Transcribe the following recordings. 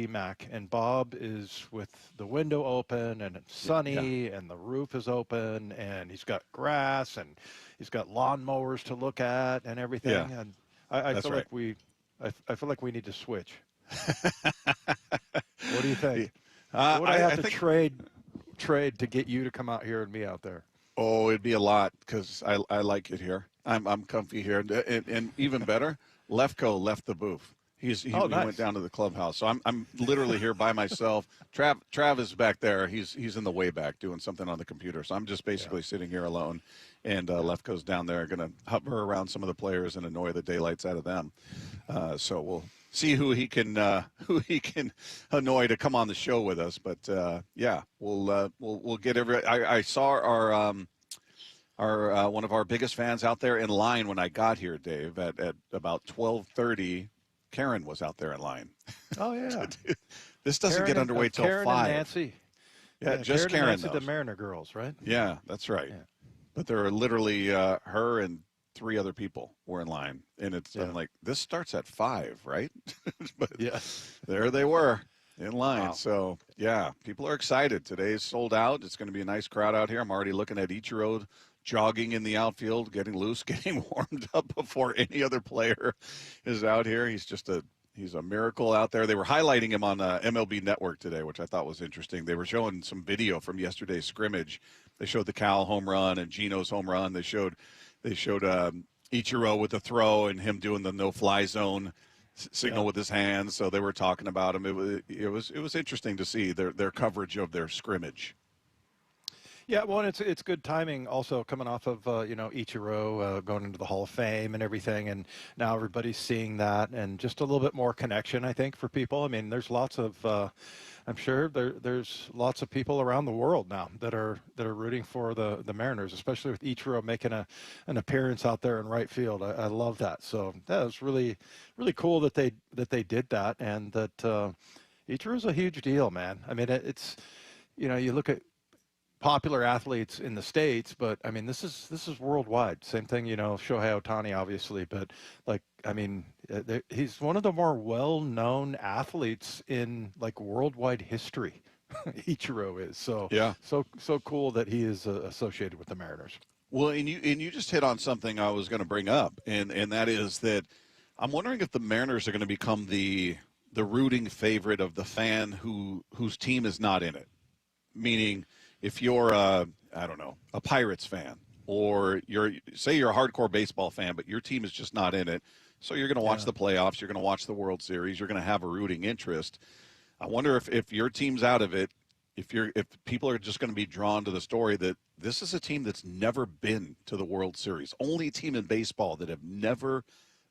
Mac, and Bob is with the window open and it's sunny and the roof is open and he's got grass and he's got lawnmowers to look at and everything. Yeah, And I that's feel right. like I feel like we need to switch. What do you think? What would I have I to think, trade to get you to come out here and me out there? oh, it'd be a lot because I like it here. I'm comfy here, and even better, Lefko left the booth. He Nice. went down to the clubhouse, so I'm literally here by myself. Trav is back there. He's in the way back doing something on the computer, so I'm just basically sitting here alone. And Lefko's down there, going to hover around some of the players and annoy the daylights out of them. So we'll see who he can annoy to come on the show with us. But yeah, we'll get every. I saw our one of our biggest fans out there in line when I got here, Dave, at about 12:30. Karen was out there in line. Oh yeah. This doesn't get underway till Karen 5. And Nancy. Yeah, just Karen. And Nancy, the Mariner girls, right? Yeah, that's right. Yeah. But there are literally her and 3 other people were in line, and I'm like, this starts at 5, right? But there they were in line. Wow. So yeah, people are excited. Today's sold out. It's going to be a nice crowd out here. I'm already looking at Ichiro jogging in the outfield, getting loose, getting warmed up before any other player is out here. He's a miracle out there. They were highlighting him on MLB Network today, which I thought was interesting. They were showing some video from yesterday's scrimmage. They showed the Cal home run and Gino's home run. They showed Ichiro with the throw and him doing the no-fly zone signal with his hands. So they were talking about him. It was interesting to see their coverage of their scrimmage. Yeah, well, it's good timing also coming off of, Ichiro going into the Hall of Fame and everything. And now everybody's seeing that and just a little bit more connection, I think, for people. I mean, there's lots of, I'm sure there's lots of people around the world now that are rooting for the Mariners, especially with Ichiro making an appearance out there in right field. I love that. So that was really, really cool that they did that, and that Ichiro's a huge deal, man. I mean, it's, you look at popular athletes in the States, but I mean, this is worldwide. Same thing, Shohei Ohtani, obviously, but he's one of the more well-known athletes in like worldwide history. Ichiro is so cool that he is associated with the Mariners. Well, and you just hit on something I was going to bring up, and that is that I'm wondering if the Mariners are going to become the rooting favorite of the fan whose team is not in it, meaning, if you're a Pirates fan, or you're a hardcore baseball fan, but your team is just not in it, so you're going to watch the playoffs, you're going to watch the World Series, you're going to have a rooting interest. I wonder if your team's out of it, if people are just going to be drawn to the story that this is a team that's never been to the World Series, only team in baseball that have never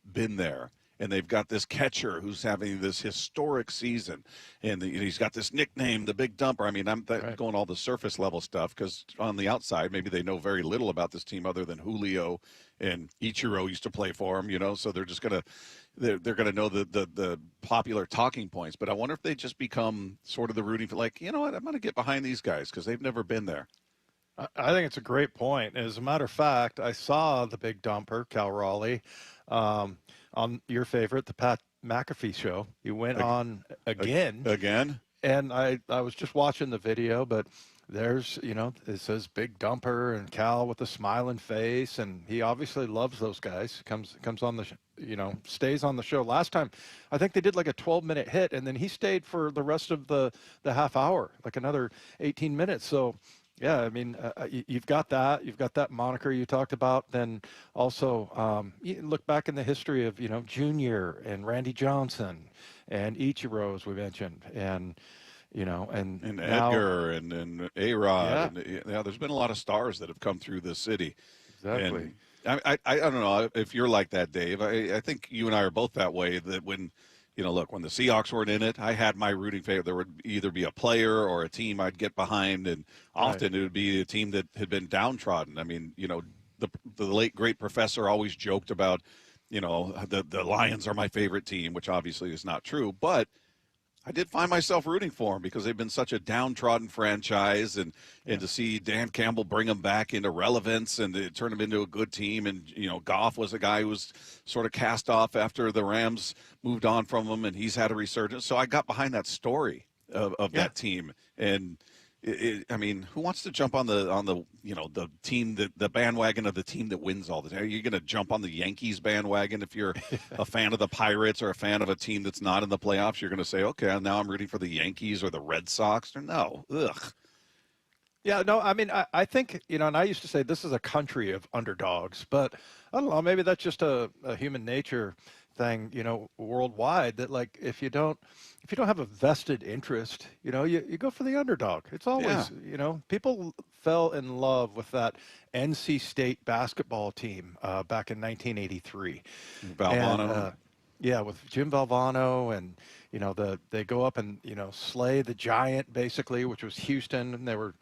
been there. And they've got this catcher who's having this historic season, and he's got this nickname, the Big Dumper. I mean, I'm going all the surface level stuff, because on the outside, maybe they know very little about this team other than Julio and Ichiro used to play for him. So they're just gonna gonna know the popular talking points. But I wonder if they just become sort of the rooting for, like, you know what, I'm gonna get behind these guys because they've never been there. I think it's a great point. As a matter of fact, I saw the Big Dumper, Cal Raleigh, on your favorite, the Pat McAfee show. He went on again. And I was just watching the video, but there's, it says Big Dumper and Cal with a smiling face, and he obviously loves those guys. Comes on the, stays on the show. Last time, I think they did like a 12-minute hit, and then he stayed for the rest of the half hour, like another 18 minutes. So, yeah, I mean, you've got that moniker you talked about. Then also, you look back in the history of, Junior and Randy Johnson and Ichiro, as we mentioned, and now, Edgar and A-Rod. Yeah. And, there's been a lot of stars that have come through this city. Exactly. And I don't know if you're like that, Dave. I think you and I are both that way, that when when the Seahawks weren't in it, I had my rooting favorite. There would either be a player or a team I'd get behind, and often it would be a team that had been downtrodden. I mean, the late, great Professor always joked about, the Lions are my favorite team, which obviously is not true. But I did find myself rooting for them because they've been such a downtrodden franchise, and to see Dan Campbell bring them back into relevance and to turn them into a good team. And, Goff was a guy who was sort of cast off after the Rams moved on from him, and he's had a resurgence. So I got behind that story of that team. And I mean, who wants to jump on the the team, the bandwagon of the team that wins all the time? Are you going to jump on the Yankees bandwagon if you're a fan of the Pirates or a fan of a team that's not in the playoffs? You're going to say, okay, now I'm rooting for the Yankees or the Red Sox? Or no, ugh. Yeah, no, I mean, I think, and I used to say this is a country of underdogs, but I don't know, maybe that's just a human nature thing, worldwide, that like if you don't have a vested interest, you go for the underdog. It's always, people fell in love with that NC State basketball team back in 1983. Valvano. Yeah, with Jim Valvano, and they go up and slay the giant basically, which was Houston, and they were.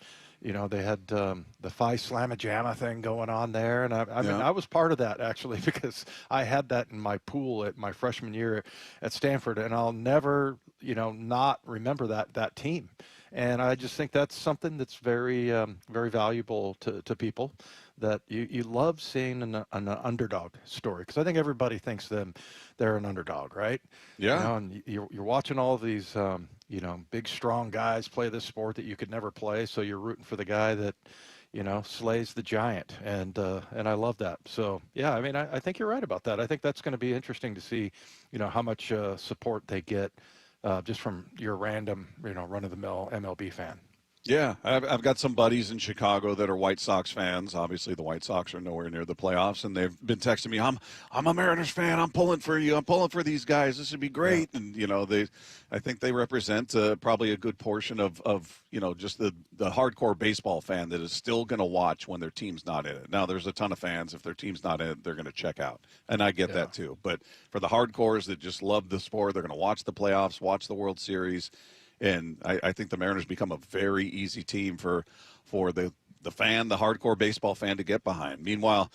They had the Phi Slamma Jamma thing going on there. And I mean, I was part of that, actually, because I had that in my pool at my freshman year at Stanford. And I'll never, not remember that team. And I just think that's something that's very, very valuable to people, that you love seeing an underdog story. Because I think everybody thinks they're an underdog, right? Yeah. And you're watching all of these, big, strong guys play this sport that you could never play. So you're rooting for the guy that, slays the giant. And I love that. So, yeah, I mean, I think you're right about that. I think that's going to be interesting to see, how much support they get just from your random, run-of-the-mill MLB fan. Yeah, I've got some buddies in Chicago that are White Sox fans. Obviously, the White Sox are nowhere near the playoffs, and they've been texting me, I'm a Mariners fan. I'm pulling for you. I'm pulling for these guys. This would be great. Yeah. And, I think they represent probably a good portion of just the hardcore baseball fan that is still going to watch when their team's not in it. Now, there's a ton of fans. If their team's not in it, they're going to check out. And I get that, too. But for the hardcores that just love the sport, they're going to watch the playoffs, watch the World Series. And I think the Mariners become a very easy team for the fan, the hardcore baseball fan, to get behind. Meanwhile,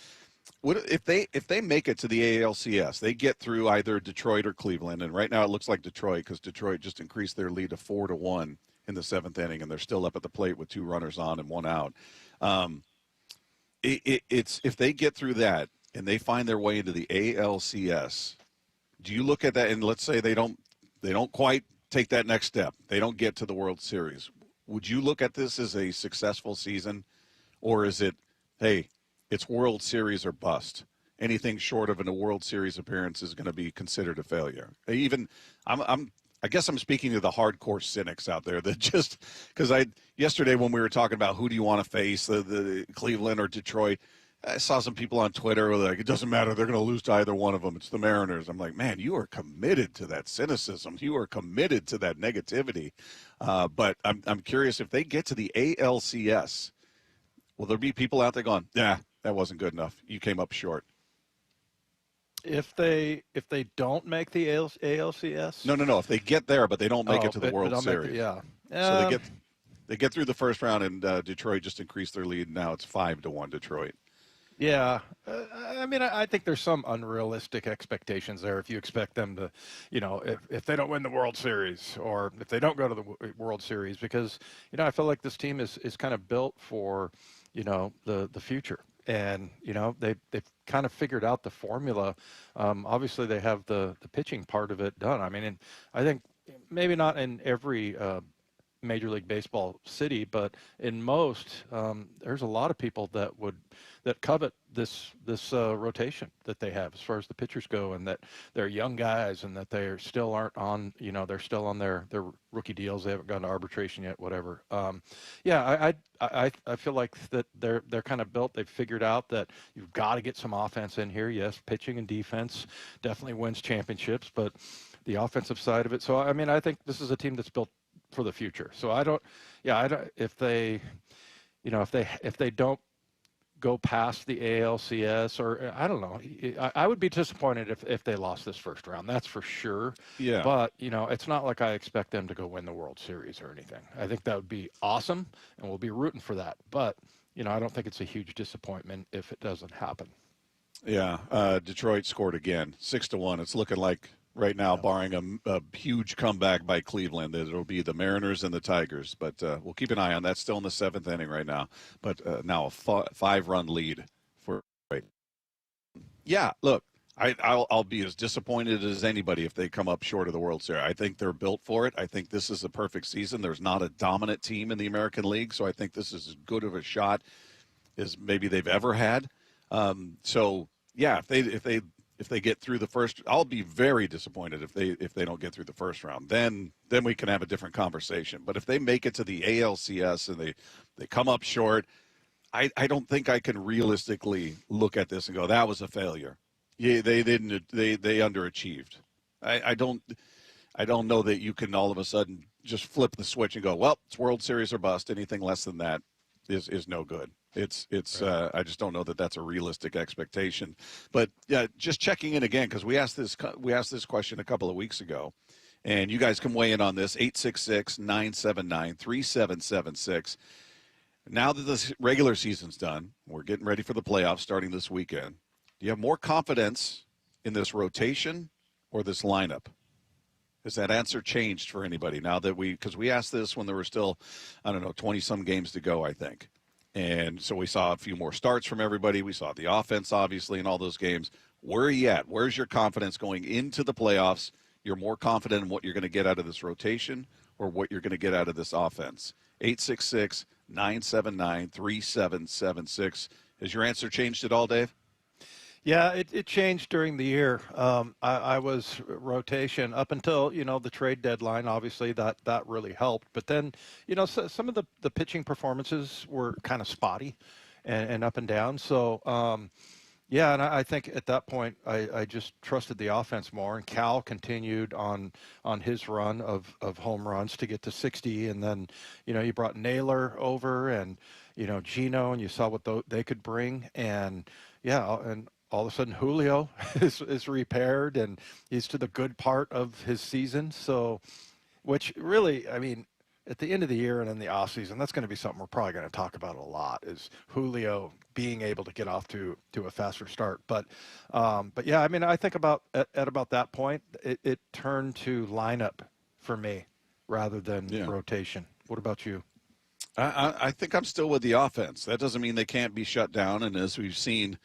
if they make it to the ALCS, they get through either Detroit or Cleveland, and right now it looks like Detroit, because Detroit just increased their lead to 4-1 in the seventh inning, and they're still up at the plate with 2 runners on and 1 out. It's if they get through that and they find their way into the ALCS, do you look at that and let's say they don't quite take that next step, they don't get to the World Series, would you look at this as a successful season, or is it, hey, it's World Series or bust? Anything short of a World Series appearance is going to be considered a failure. Even I guess I'm speaking to the hardcore cynics out there that just because yesterday when we were talking about who do you want to face, the Cleveland or Detroit, I saw some people on Twitter who were like, it doesn't matter, they're going to lose to either one of them. It's the Mariners. I'm like, man, you are committed to that cynicism. You are committed to that negativity. But I'm curious, if they get to the ALCS, will there be people out there going, nah, that wasn't good enough. You came up short. If they don't make the ALCS? No. If they get there, but they don't make it to the World Series. So they get through the first round, and Detroit just increased their lead. Now it's 5-1 Detroit. Yeah. I mean, I think there's some unrealistic expectations there if you expect them to, if they don't win the World Series or if they don't go to the World Series, because, I feel like this team is kind of built for, the future. And, they've kind of figured out the formula. Obviously, they have the pitching part of it done. I mean, and I think maybe not in every Major League Baseball city, but in most, there's a lot of people that covet this rotation that they have as far as the pitchers go, and that they're young guys, and that they still aren't on, they're still on their rookie deals. They haven't gone to arbitration yet, whatever. I feel like that they're kind of built. They've figured out that you've got to get some offense in here. Yes, pitching and defense definitely wins championships, but the offensive side of it. So, I mean, I think this is a team that's built for the future. So if they don't go past the ALCS, or I don't know, I would be disappointed if they lost this first round. That's for sure. Yeah. But, it's not like I expect them to go win the World Series or anything. I think that would be awesome, and we'll be rooting for that. But, I don't think it's a huge disappointment if it doesn't happen. Yeah. Detroit scored again, 6-1. It's looking like right now, barring a huge comeback by Cleveland. It'll be the Mariners and the Tigers, but we'll keep an eye on that. Still in the 7th inning right now, but now a 5-run lead for. Yeah, look, I'll be as disappointed as anybody if they come up short of the World Series. I think they're built for it. I think this is the perfect season. There's not a dominant team in the American League, so I think this is as good of a shot as maybe they've ever had. So yeah, if they get through the first, I'll be very disappointed if they don't get through the first round. Then we can have a different conversation. But if they make it to the ALCS and they come up short, I don't think I can realistically look at this and go, that was a failure. Yeah, they underachieved. I don't know that you can all of a sudden just flip the switch and go, well, it's World Series or bust. Anything less than that is no good. It's right. I just don't know that that's a realistic expectation. But yeah, just checking in again, because we asked this question a couple of weeks ago, and you guys can weigh in on this. 866-979-3776. Now that the regular season's done, we're getting ready for the playoffs starting this weekend. Do you have more confidence in this rotation or this lineup? Has that answer changed for anybody now that because we asked this when there were still, 20-some games to go, I think. And so we saw a few more starts from everybody. We saw the offense, obviously, in all those games. Where are you at? Where's your confidence going into the playoffs? You're more confident in what you're going to get out of this rotation or what you're going to get out of this offense? 866-979-3776. Has your answer changed at all, Dave? Yeah, it changed during the year. I was rotation up until, the trade deadline. Obviously, that really helped. But then, some of the pitching performances were kind of spotty and up and down. So, yeah, and I think at that point, I just trusted the offense more. And Cal continued on his run of home runs to get to 60. And then, you brought Naylor over and, Gino, and you saw what they could bring. And, yeah, and all of a sudden Julio is repaired and he's to the good part of his season. So, which really, at the end of the year and in the offseason, that's going to be something we're probably going to talk about a lot, is Julio being able to get off to a faster start. But yeah, I think about at about that point, it turned to lineup for me rather than rotation. What about you? I think I'm still with the offense. That doesn't mean they can't be shut down. And as we've seen,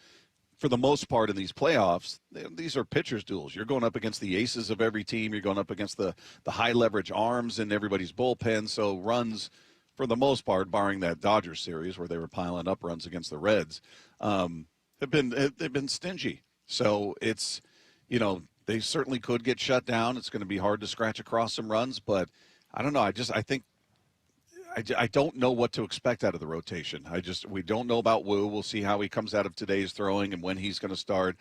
for the most part in these playoffs, these are pitchers' duels. You're going up against the aces of every team. You're going up against the high-leverage arms in everybody's bullpen. So runs, for the most part, barring that Dodgers series where they were piling up runs against the Reds, they've been stingy. So it's, they certainly could get shut down. It's going to be hard to scratch across some runs. But I don't know. I think I don't know what to expect out of the rotation. We don't know about Wu. We'll see how he comes out of today's throwing and when he's going to start.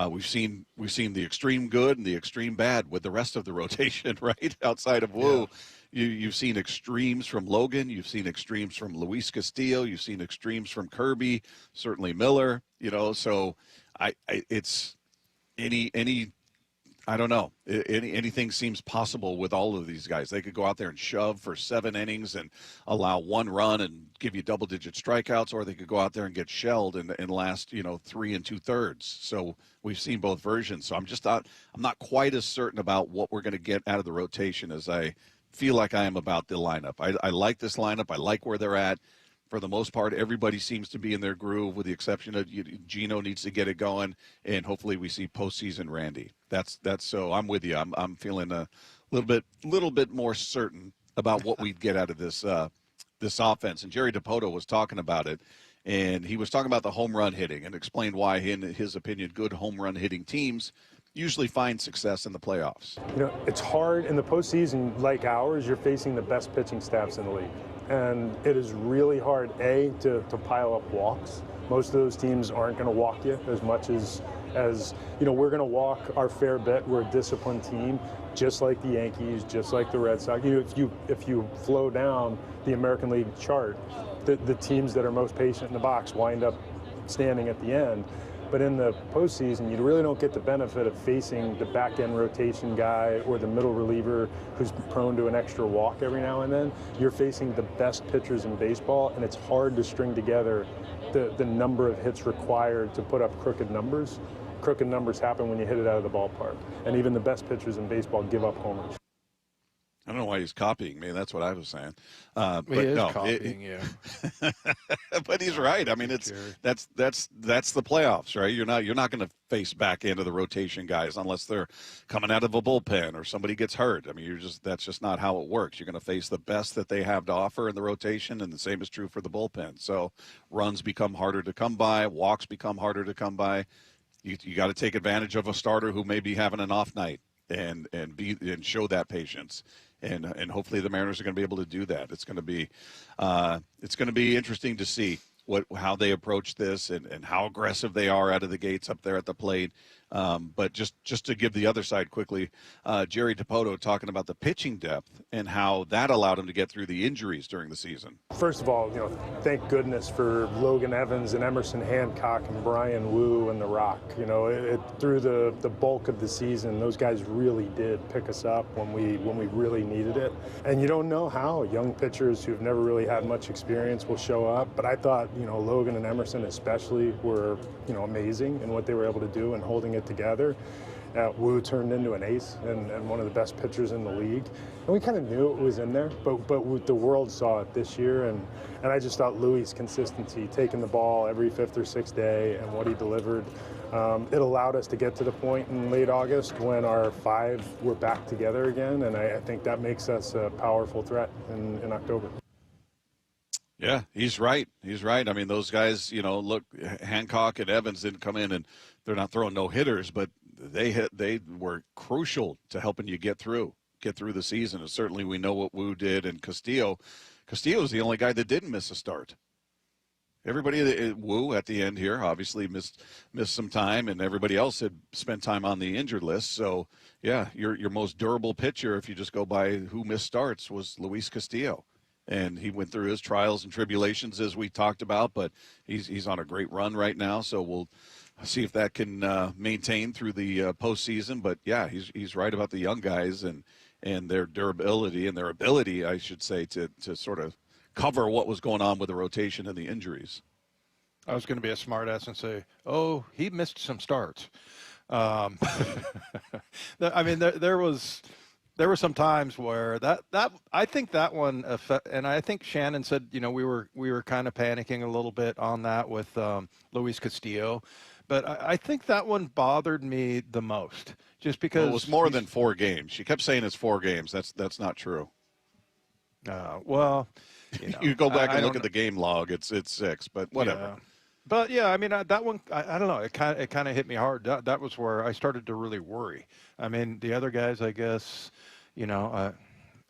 We've seen the extreme good and the extreme bad with the rest of the rotation, right? Outside of Wu, you've seen extremes from Logan. You've seen extremes from Luis Castillo. You've seen extremes from Kirby, certainly Miller. So it's any. I don't know. Anything seems possible with all of these guys. They could go out there and shove for 7 innings and allow 1 run and give you double-digit strikeouts, or they could go out there and get shelled and last, 3 2/3. So we've seen both versions. So I'm not quite as certain about what we're going to get out of the rotation as I feel like I am about the lineup. I like this lineup. I like where they're at. For the most part, everybody seems to be in their groove, with the exception of Gino needs to get it going, and hopefully we see postseason Randy. That's so. I'm with you. I'm feeling a little bit more certain about what we'd get out of this offense. And Jerry Dipoto was talking about it, and he was talking about the home run hitting and explained why, in his opinion, good home run hitting teams usually find success in the playoffs. It's hard in the postseason like ours. You're facing the best pitching staffs in the league. And it is really hard, to pile up walks. Most of those teams aren't going to walk you as much as we're going to walk our fair bit. We're a disciplined team, just like the Yankees, just like the Red Sox. If you flow down the American League chart, the teams that are most patient in the box wind up standing at the end. But in the postseason, you really don't get the benefit of facing the back-end rotation guy or the middle reliever who's prone to an extra walk every now and then. You're facing the best pitchers in baseball, and it's hard to string together the number of hits required to put up crooked numbers. crooked numbers happen when you hit it out of the ballpark. And even the best pitchers in baseball give up homers. I don't know why he's copying me. That's what I was saying. But he is copying you. But he's right. I mean, that's the playoffs, right? You're not going to face back into the rotation guys unless they're coming out of a bullpen or somebody gets hurt. I mean, that's just not how it works. You're going to face the best that they have to offer in the rotation, and the same is true for the bullpen. So runs become harder to come by, walks become harder to come by. You got to take advantage of a starter who may be having an off night and show that patience. And hopefully the Mariners are going to be able to do that. It's going to be interesting to see how they approach this and how aggressive they are out of the gates up there at the plate. But just to give the other side quickly, Jerry Dipoto talking about the pitching depth and how that allowed him to get through the injuries during the season. First of all, thank goodness for Logan Evans and Emerson Hancock and Brian Wu and The Rock. Through the bulk of the season, those guys really did pick us up when we really needed it. And you don't know how young pitchers who've never really had much experience will show up. But I thought, Logan and Emerson especially were, amazing in what they were able to do and holding it together. Wu turned into an ace and one of the best pitchers in the league. And we kind of knew it was in there, but the world saw it this year. And I just thought Louis' consistency, taking the ball every fifth or sixth day and what he delivered, it allowed us to get to the point in late August when our five were back together again. And I think that makes us a powerful threat in October. Yeah, he's right. He's right. I mean, those guys, look, Hancock and Evans didn't come in and they're not throwing no hitters, but they were crucial to helping you get through the season. And certainly we know what Wu did, and Castillo is the only guy that didn't miss a start. Everybody, Wu at the end here obviously missed some time, and everybody else had spent time on the injured list. So yeah, your most durable pitcher, if you just go by who missed starts, was Luis Castillo. And he went through his trials and tribulations, as we talked about, but he's on a great run right now. So we'll see if that can maintain through the postseason. But yeah, he's right about the young guys and their durability and their ability, I should say, to sort of cover what was going on with the rotation and the injuries. I was going to be a smartass and say, "Oh, he missed some starts." I mean, there were some times where that I think that one, and I think Shannon said, we were kind of panicking a little bit on that with Luis Castillo, but I think that one bothered me the most, just because it was more than 4 games. She kept saying it's 4 games. That's not true. Well, you go back and look at the game log. It's 6, but whatever. Yeah. But yeah, I mean that one, I don't know. It kind of hit me hard. That was where I started to really worry. I mean, the other guys, I guess, I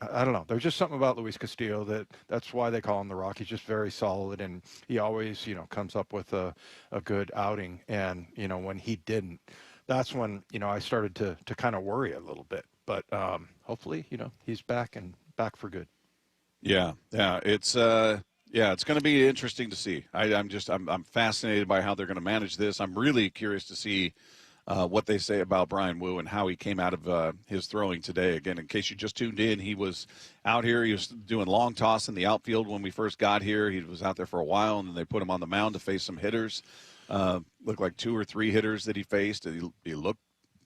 don't know. There's just something about Luis Castillo that's why they call him the Rock. He's just very solid, and he always, comes up with a good outing. And when he didn't, that's when I started to kind of worry a little bit. But hopefully, he's back for good. Yeah, it's going to be interesting to see. I'm fascinated by how they're going to manage this. I'm really curious to see what they say about Brian Wu and how he came out of his throwing today. Again, in case you just tuned in, he was out here. He was doing long toss in the outfield when we first got here. He was out there for a while, and then they put him on the mound to face some hitters. Looked like 2 or 3 hitters that he faced. He looked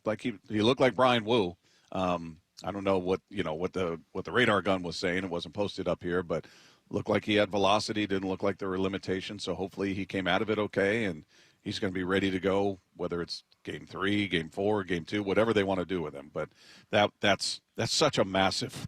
like he looked like Brian Wu. I don't know what the radar gun was saying. It wasn't posted up here, but looked like he had velocity. Didn't look like there were limitations. So hopefully he came out of it okay, and he's going to be ready to go, whether it's Game 3, Game 4, Game 2, whatever they want to do with him. But that's such a massive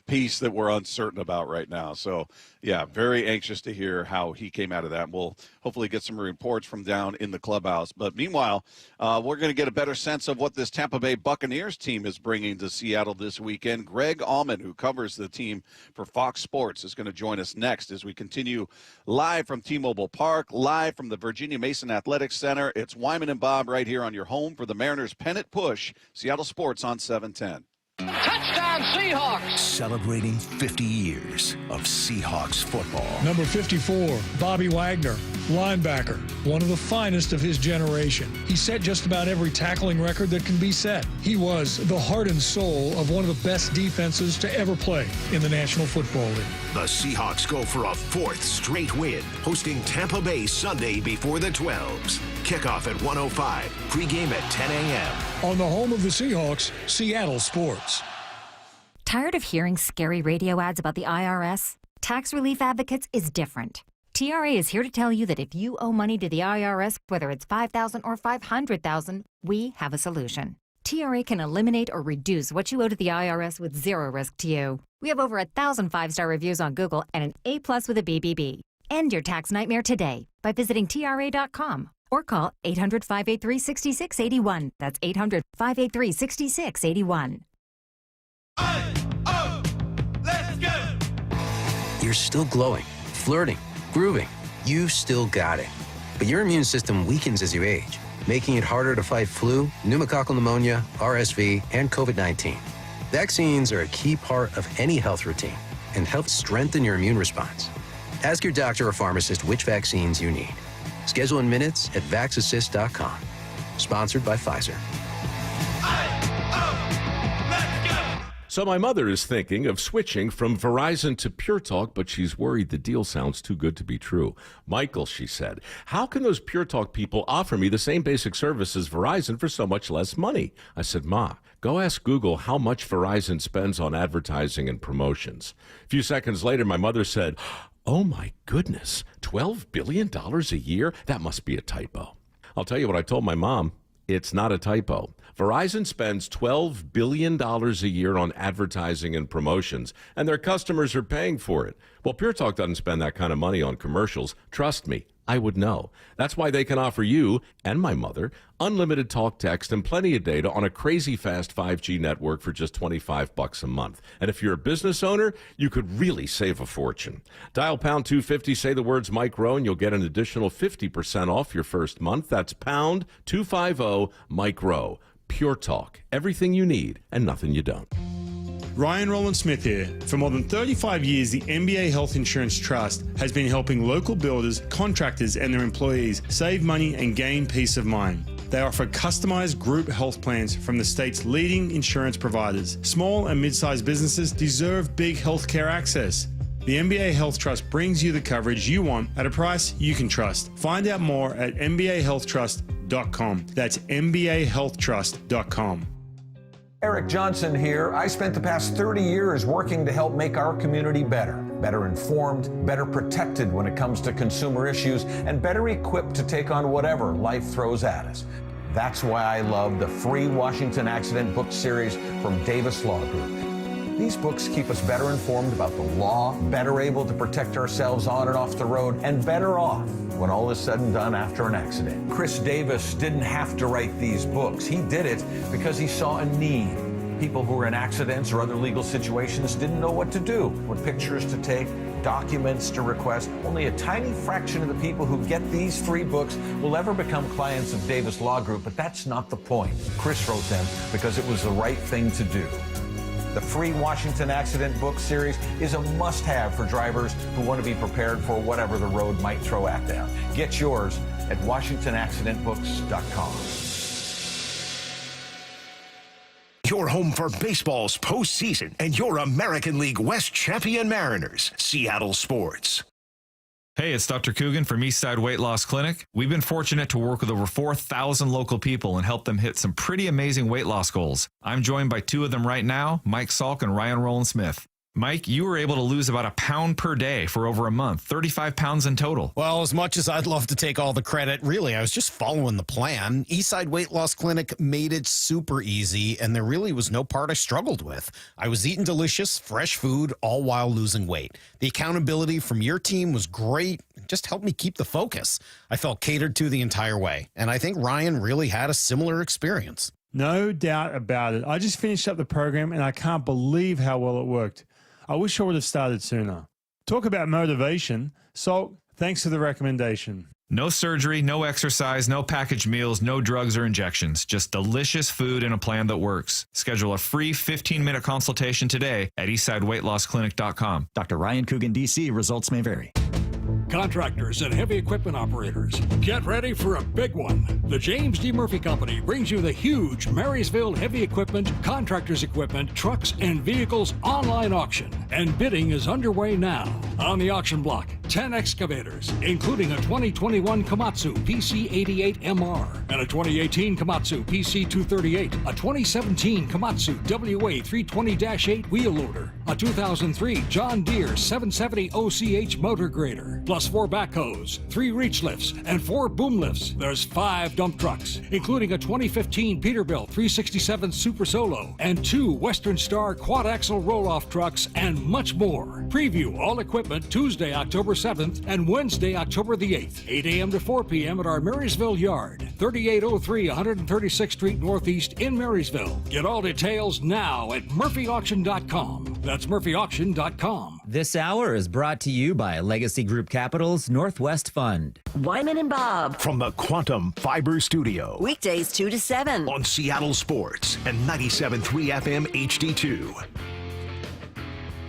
piece that we're uncertain about right now. So yeah, very anxious to hear how he came out of that. We'll hopefully get some reports from down in the clubhouse. But meanwhile, we're going to get a better sense of what this Tampa Bay Buccaneers team is bringing to Seattle this weekend. Greg Auman, who covers the team for Fox Sports, is going to join us next as we continue live from T-Mobile Park, live from the Virginia Mason Athletics Center. It's Wyman and Bob right here on your home for the Mariners pennant push. Seattle Sports on 710. Touchdown Seahawks! celebrating 50 years of Seahawks football. Number 54, Bobby Wagner, linebacker, one of the finest of his generation. He set just about every tackling record that can be set. He was the heart and soul of one of the best defenses to ever play in the National Football League. The Seahawks go for a fourth straight win, hosting Tampa Bay Sunday before the 12s. Kickoff at 1:05, pregame at 10 a.m. On the home of the Seahawks, Seattle Sports. Tired of hearing scary radio ads about the IRS? Tax Relief Advocates is different. TRA is here to tell you that if you owe money to the IRS, whether it's $5,000 or $500,000, we have a solution. TRA can eliminate or reduce what you owe to the IRS with zero risk to you. We have over 1,000 five-star reviews on Google and an A+ with a BBB. End your tax nightmare today by visiting TRA.com or call 800-583-6681. That's 800-583-6681. Let's go! You're still glowing, flirting, grooving. You've still got it. But your immune system weakens as you age, making it harder to fight flu, pneumococcal pneumonia, RSV, and COVID-19. Vaccines are a key part of any health routine and help strengthen your immune response. Ask your doctor or pharmacist which vaccines you need. Schedule in minutes at vaxassist.com. Sponsored by Pfizer. So my mother is thinking of switching from Verizon to Pure Talk, but she's worried the deal sounds too good to be true. Michael, she said, how can those Pure Talk people offer me the same basic service as Verizon for so much less money? I said, Ma, go ask Google how much Verizon spends on advertising and promotions. A few seconds later, my mother said, oh my goodness, $12 billion a year? That must be a typo. I'll tell you what I told my mom. It's not a typo. Verizon spends $12 billion a year on advertising and promotions, and their customers are paying for it. Well, Pure Talk doesn't spend that kind of money on commercials. Trust me, I would know. That's why they can offer you and my mother unlimited talk, text, and plenty of data on a crazy fast 5G network for just $25 a month. And if you're a business owner, you could really save a fortune. Dial pound 250, say the words Mike Rowe, and you'll get an additional 50% off your first month. That's pound 250 Mike Rowe. Pure Talk. Everything you need and nothing you don't. Ryan Rowland-Smith here. For more than 35 years, the NBA Health Insurance Trust has been helping local builders, contractors, and their employees save money and gain peace of mind. They offer customized group health plans from the state's leading insurance providers. Small and mid-sized businesses deserve big healthcare access. The NBA Health Trust brings you the coverage you want at a price you can trust. Find out more at mbahealthtrust.com. That's mbahealthtrust.com. Eric Johnson here. I spent the past 30 years working to help make our community better informed, better protected when it comes to consumer issues, and better equipped to take on whatever life throws at us. That's why I love the free Washington Accident book series from Davis Law Group. These books keep us better informed about the law, better able to protect ourselves on and off the road, and better off when all is said and done after an accident. Chris Davis didn't have to write these books. He did it because he saw a need. People who were in accidents or other legal situations didn't know what to do, what pictures to take, documents to request. Only a tiny fraction of the people who get these free books will ever become clients of Davis Law Group, but that's not the point. Chris wrote them because it was the right thing to do. The free Washington Accident book series is a must-have for drivers who want to be prepared for whatever the road might throw at them. Get yours at WashingtonAccidentBooks.com. Your home for baseball's postseason and your American League West champion Mariners, Seattle Sports. Hey, it's Dr. Coogan from Eastside Weight Loss Clinic. We've been fortunate to work with over 4,000 local people and help them hit some pretty amazing weight loss goals. I'm joined by two of them right now, Mike Salk and Ryan Rowland-Smith. Mike, you were able to lose about a pound per day for over a month, 35 pounds in total. Well, as much as I'd love to take all the credit, really, I was just following the plan. Eastside Weight Loss Clinic made it super easy, and there really was no part I struggled with. I was eating delicious, fresh food, all while losing weight. The accountability from your team was great. It just helped me keep the focus. I felt catered to the entire way, and I think Ryan really had a similar experience. No doubt about it. I just finished up the program, and I can't believe how well it worked. I wish I would have started sooner. Talk about motivation. So, thanks for the recommendation. No surgery, no exercise, no packaged meals, no drugs or injections. Just delicious food and a plan that works. Schedule a free 15-minute consultation today at eastsideweightlossclinic.com. Dr. Ryan Coogan, D.C. Results may vary. Contractors and heavy equipment operators, get ready for a big one. The James D. Murphy Company brings you the huge Marysville Heavy Equipment, Contractors Equipment, Trucks, and Vehicles online auction. And bidding is underway now. On the auction block, 10 excavators, including a 2021 Komatsu PC88MR and a 2018 Komatsu PC238, a 2017 Komatsu WA320-8 wheel loader, a 2003 John Deere 770 OCH motor grader, plus 4 backhoes, 3 reach lifts, and 4 boom lifts. There's 5 dump trucks, including a 2015 Peterbilt 367 Super Solo and 2 Western Star quad-axle roll-off trucks, and much more. Preview all equipment Tuesday, October 7th and Wednesday, October the 8th, 8 a.m. to 4 p.m. at our Marysville yard, 3803 136th Street Northeast in Marysville. Get all details now at murphyauction.com. That's murphyauction.com. This hour is brought to you by Legacy Group Capital's Northwest Fund. Wyman and Bob. From the Quantum Fiber Studio. Weekdays 2 to 7. On Seattle Sports and 97.3 FM HD2.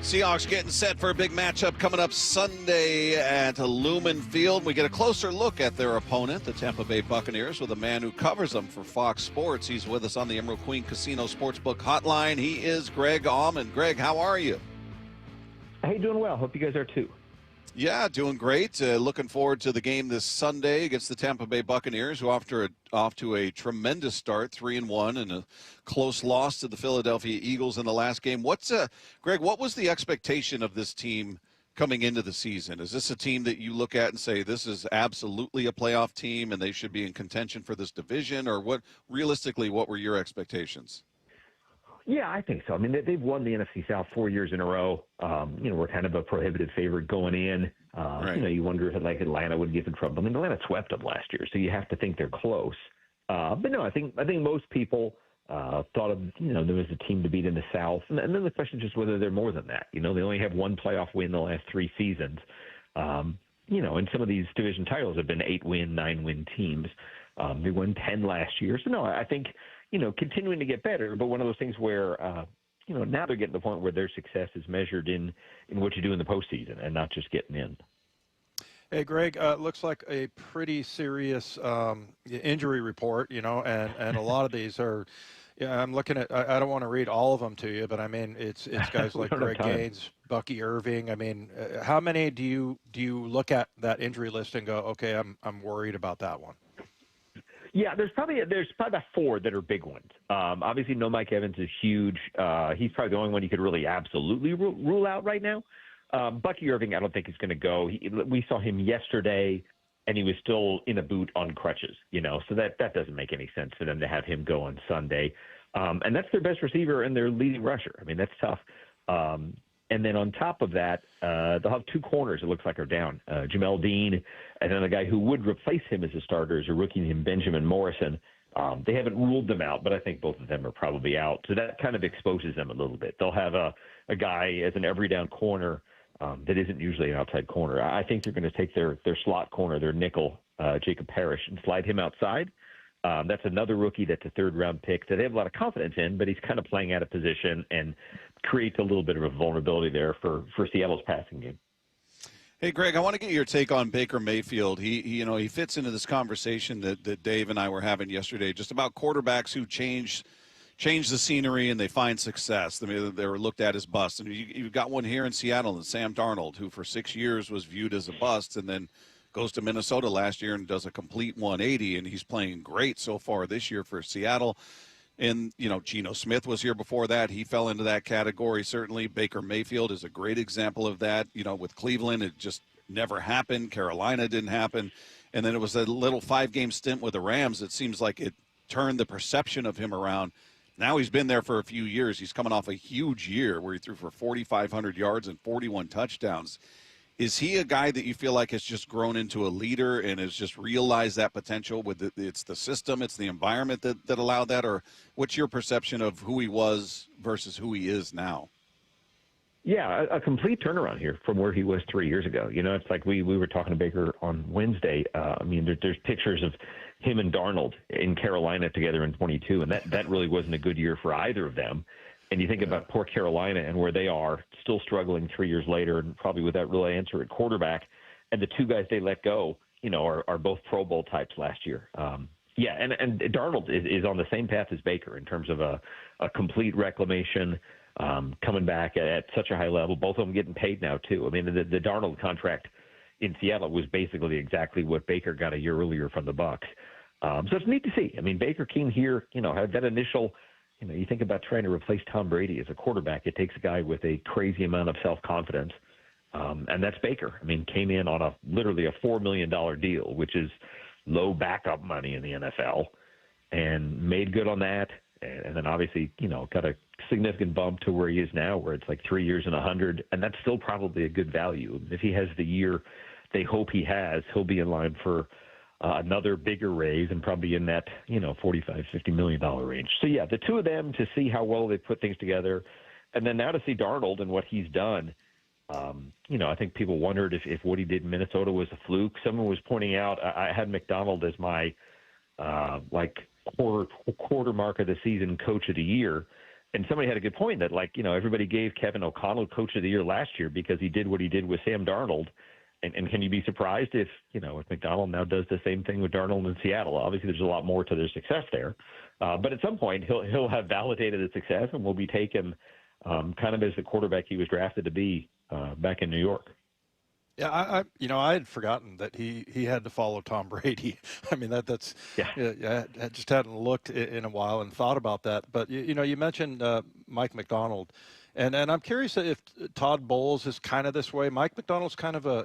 Seahawks getting set for a big matchup coming up Sunday at Auman Field. We get a closer look at their opponent, the Tampa Bay Buccaneers, with a man who covers them for Fox Sports. He's with us on the Emerald Queen Casino Sportsbook Hotline. He is Greg Auman. Greg, how are you? Hey, doing well. Hope you guys are too. Yeah, doing great. Looking forward to the game this Sunday against the Tampa Bay Buccaneers, who off to a tremendous start, 3-1, and a close loss to the Philadelphia Eagles in the last game. Greg, what was the expectation of this team coming into the season? Is this a team that you look at and say this is absolutely a playoff team and they should be in contention for this division, or what were your expectations? Yeah, I think so. I mean, they've won the NFC South 4 years in a row. We're kind of a prohibitive favorite going in. Right. You wonder if Atlanta would give them trouble. I mean, Atlanta swept them last year, so you have to think they're close. But no, I think most people thought of there was a team to beat in the South, and then the question is just whether they're more than that. They only have one playoff win the last 3 seasons. And some of these division titles have been 8-win, 9-win teams. They won 10 last year, so no, I think. Continuing to get better, but one of those things where, now they're getting to the point where their success is measured in what you do in the postseason and not just getting in. Hey, Greg, looks like a pretty serious injury report, and a lot of these are, I'm looking at, I don't want to read all of them to you, but I mean, it's guys like Greg Gaines, Bucky Irving. I mean, how many do you look at that injury list and go, okay, I'm worried about that one? Yeah, there's probably about 4 that are big ones. Obviously, no Mike Evans is huge. He's probably the only one you could really absolutely rule out right now. Bucky Irving, I don't think is going to go. We saw him yesterday, and he was still in a boot on crutches. So that doesn't make any sense for them to have him go on Sunday. And that's their best receiver and their leading rusher. I mean, that's tough. And then on top of that, they'll have 2 corners it looks like are down. Jamel Dean, and then the guy who would replace him as a starter is a rookie named Benjamin Morrison. They haven't ruled them out, but I think both of them are probably out. So that kind of exposes them a little bit. They'll have a guy as an every down corner that isn't usually an outside corner. I think they're going to take their slot corner, their nickel, Jacob Parrish, and slide him outside. That's another rookie that's a 3rd-round pick that they have a lot of confidence in, but he's kind of playing out of position and creates a little bit of a vulnerability there for Seattle's passing game. Hey, Greg, I want to get your take on Baker Mayfield. He fits into this conversation that Dave and I were having yesterday, just about quarterbacks who change the scenery and they find success. I mean, they were looked at as busts. And you've got one here in Seattle, and Sam Darnold, who for 6 years was viewed as a bust, and then goes to Minnesota last year and does a complete 180, and he's playing great so far this year for Seattle. And, Geno Smith was here before that. He fell into that category, certainly. Baker Mayfield is a great example of that. With Cleveland, it just never happened. Carolina didn't happen. And then it was a little 5-game stint with the Rams. It seems like it turned the perception of him around. Now he's been there for a few years. He's coming off a huge year where he threw for 4,500 yards and 41 touchdowns. Is he a guy that you feel like has just grown into a leader and has just realized that potential with it's the system, it's the environment that allowed that? Or what's your perception of who he was versus who he is now? Yeah, a complete turnaround here from where he was 3 years ago. You know, it's like we were talking to Baker on Wednesday. I mean, there's pictures of him and Darnold in Carolina together in 22, and that really wasn't a good year for either of them. And you think about poor Carolina and where they are, still struggling 3 years later, and probably without real answer at quarterback. And the two guys they let go, you know, are both Pro Bowl types last year. Yeah, and Darnold is on the same path as Baker in terms of a complete reclamation, coming back at such a high level. Both of them getting paid now, too. I mean, the Darnold contract in Seattle was basically exactly what Baker got a year earlier from the Bucs. So it's neat to see. I mean, Baker came here, you know, had that initial, you know, you think about trying to replace Tom Brady as a quarterback. It takes a guy with a crazy amount of self-confidence, and that's Baker. I mean, came in on literally a $4 million deal, which is low backup money in the NFL, and made good on that. And then obviously, you know, got a significant bump to where he is now, where it's like 3 years and 100, and that's still probably a good value. If he has the year they hope he has, he'll be in line for another bigger raise and probably in that, you know, $45, $50 million range. So, yeah, the two of them to see how well they put things together, and then now to see Darnold and what he's done. You know, I think people wondered if what he did in Minnesota was a fluke. Someone was pointing out, I had McDonald as my, quarter mark of the season coach of the year. And somebody had a good point that, like, you know, everybody gave Kevin O'Connell coach of the year last year because he did what he did with Sam Darnold. And can you be surprised if McDonald now does the same thing with Darnold in Seattle? Obviously, there's a lot more to their success there. But at some point, he'll have validated his success and will be taken kind of as the quarterback he was drafted to be back in New York. Yeah, I had forgotten that he had to follow Tom Brady. I mean, that's I just hadn't looked in a while and thought about that. But you mentioned Mike McDonald, and I'm curious if Todd Bowles is kind of this way. Mike McDonald's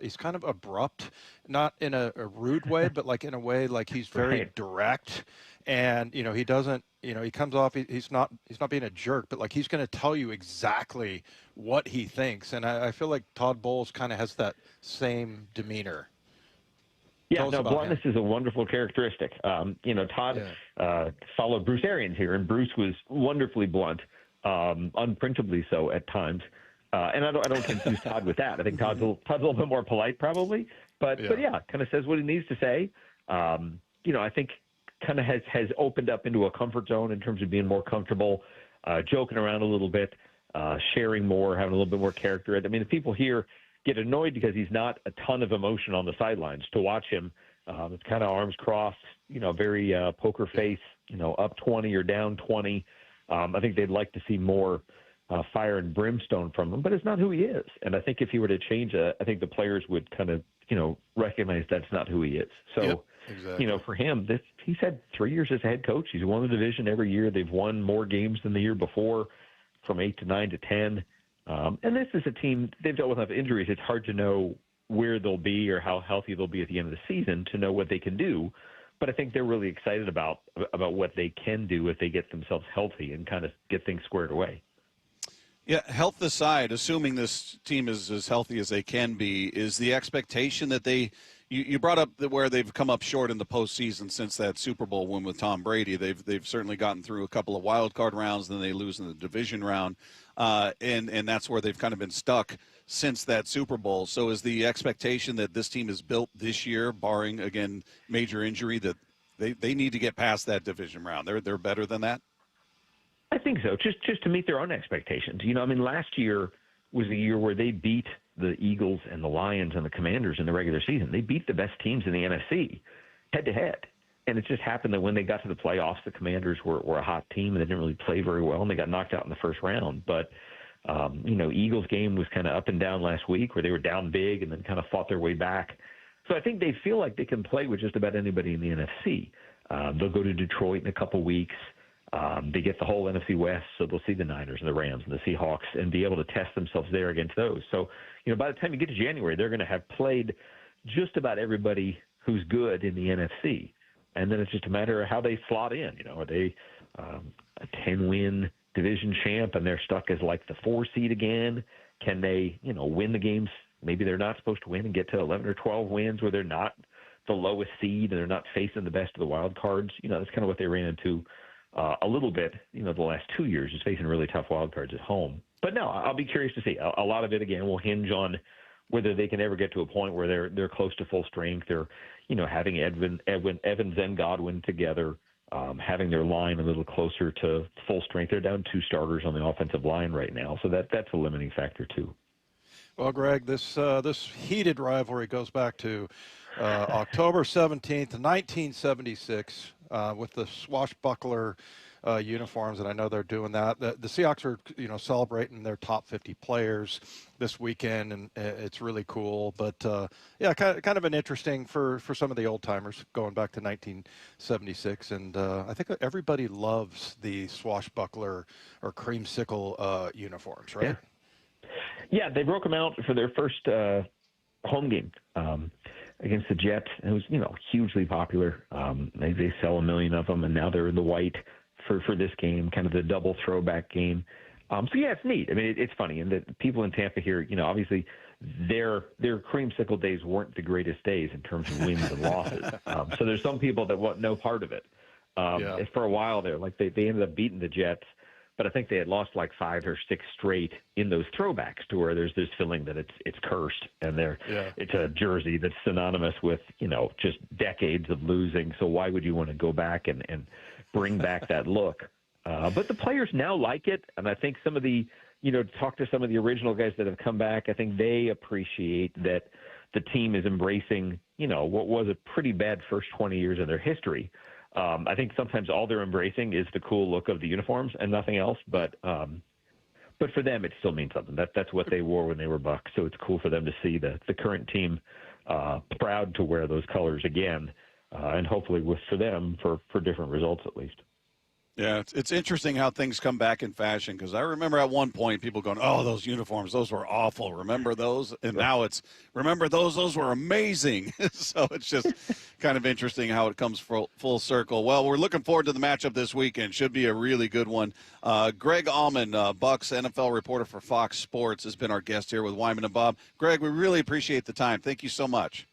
he's kind of abrupt, not in a rude way, but like in a way like he's very direct, and he doesn't. He comes off. He's not being a jerk, but like he's going to tell you exactly what he thinks. And I feel like Todd Bowles kind of has that same demeanor. Yeah, no, bluntness is a wonderful characteristic. Todd followed Bruce Arians here, and Bruce was wonderfully blunt, unprintably so at times. And I don't confuse Todd with that. I think Todd's a little bit more polite, probably, but kind of says what he needs to say. I think kind of has opened up into a comfort zone in terms of being more comfortable, joking around a little bit, sharing more, having a little bit more character. I mean, the people here get annoyed because he's not a ton of emotion on the sidelines. To watch him, it's kind of arms crossed, very poker face, up 20 or down 20. I think they'd like to see more fire and brimstone from him, but it's not who he is. And I think if he were to change I think the players would kind of, recognize that's not who he is. So, yep, exactly. For him, he's had 3 years as a head coach. He's won the division every year. They've won more games than the year before, from 8 to 9 to 10. And this is a team, they've dealt with enough injuries. It's hard to know where they'll be or how healthy they'll be at the end of the season to know what they can do. But I think they're really excited about what they can do if they get themselves healthy and kind of get things squared away. Yeah, health aside, assuming this team is as healthy as they can be, is the expectation that you brought up where they've come up short in the postseason since that Super Bowl win with Tom Brady. They've certainly gotten through a couple of wild card rounds, then they lose in the division round, and that's where they've kind of been stuck since that Super Bowl. So is the expectation that this team is built this year, barring, again, major injury, that they need to get past that division round? They're better than that? I think so, just to meet their own expectations. Last year was a year where they beat the Eagles and the Lions and the Commanders in the regular season. They beat the best teams in the NFC head-to-head. And it just happened that when they got to the playoffs, the Commanders were a hot team, and they didn't really play very well, and they got knocked out in the first round. But, Eagles game was kind of up and down last week, where they were down big and then kind of fought their way back. So I think they feel like they can play with just about anybody in the NFC. They'll go to Detroit in a couple weeks. They get the whole NFC West, so they'll see the Niners and the Rams and the Seahawks and be able to test themselves there against those. So, by the time you get to January, they're going to have played just about everybody who's good in the NFC. And then it's just a matter of how they slot in. Are they a 10-win division champ and they're stuck as like the 4 seed again? Can they, win the games maybe they're not supposed to win and get to 11 or 12 wins where they're not the lowest seed and they're not facing the best of the wild cards? That's kind of what they ran into a little bit, the last 2 years, just facing really tough wild cards at home. But no, I'll be curious to see. A lot of it, again, will hinge on whether they can ever get to a point where they're close to full strength, or, having Evans and Godwin together, having their line a little closer to full strength. They're down 2 starters on the offensive line right now, so that's a limiting factor too. Well, Greg, this heated rivalry goes back to October 17th, 1976, with the swashbuckler uniforms, and I know they're doing that. The Seahawks are, celebrating their top 50 players this weekend, and it's really cool. But yeah, kind of an interesting for some of the old timers going back to 1976, and I think everybody loves the swashbuckler or creamsicle uniforms, right? Yeah, they broke them out for their first home game against the Jets. It was, hugely popular. They sell 1 million of them, and now they're in the white for this game, kind of the double throwback game. So yeah, it's neat. I mean, it's funny, and the people in Tampa here, obviously their creamsicle days weren't the greatest days in terms of wins and losses. So there's some people that want no part of it. For a while there, like they ended up beating the Jets, but I think they had lost like 5 or 6 straight in those throwbacks, to where there's this feeling that it's cursed, and it's a jersey that's synonymous with, just decades of losing. So why would you want to go back and bring back that look? But the players now like it, and I think some of the, talk to some of the original guys that have come back, I think they appreciate that the team is embracing, what was a pretty bad first 20 years of their history. I think sometimes all they're embracing is the cool look of the uniforms and nothing else. But for them, it still means something. That's what they wore when they were Bucs. So it's cool for them to see the current team proud to wear those colors again, and hopefully for them for different results at least. Yeah, it's interesting how things come back in fashion, because I remember at one point people going, oh, those uniforms, those were awful. Remember those? And now it's, remember those were amazing. So it's just kind of interesting how it comes full circle. Well, we're looking forward to the matchup this weekend. Should be a really good one. Greg Auman, Bucs NFL reporter for Fox Sports, has been our guest here with Wyman and Bob. Greg, we really appreciate the time. Thank you so much.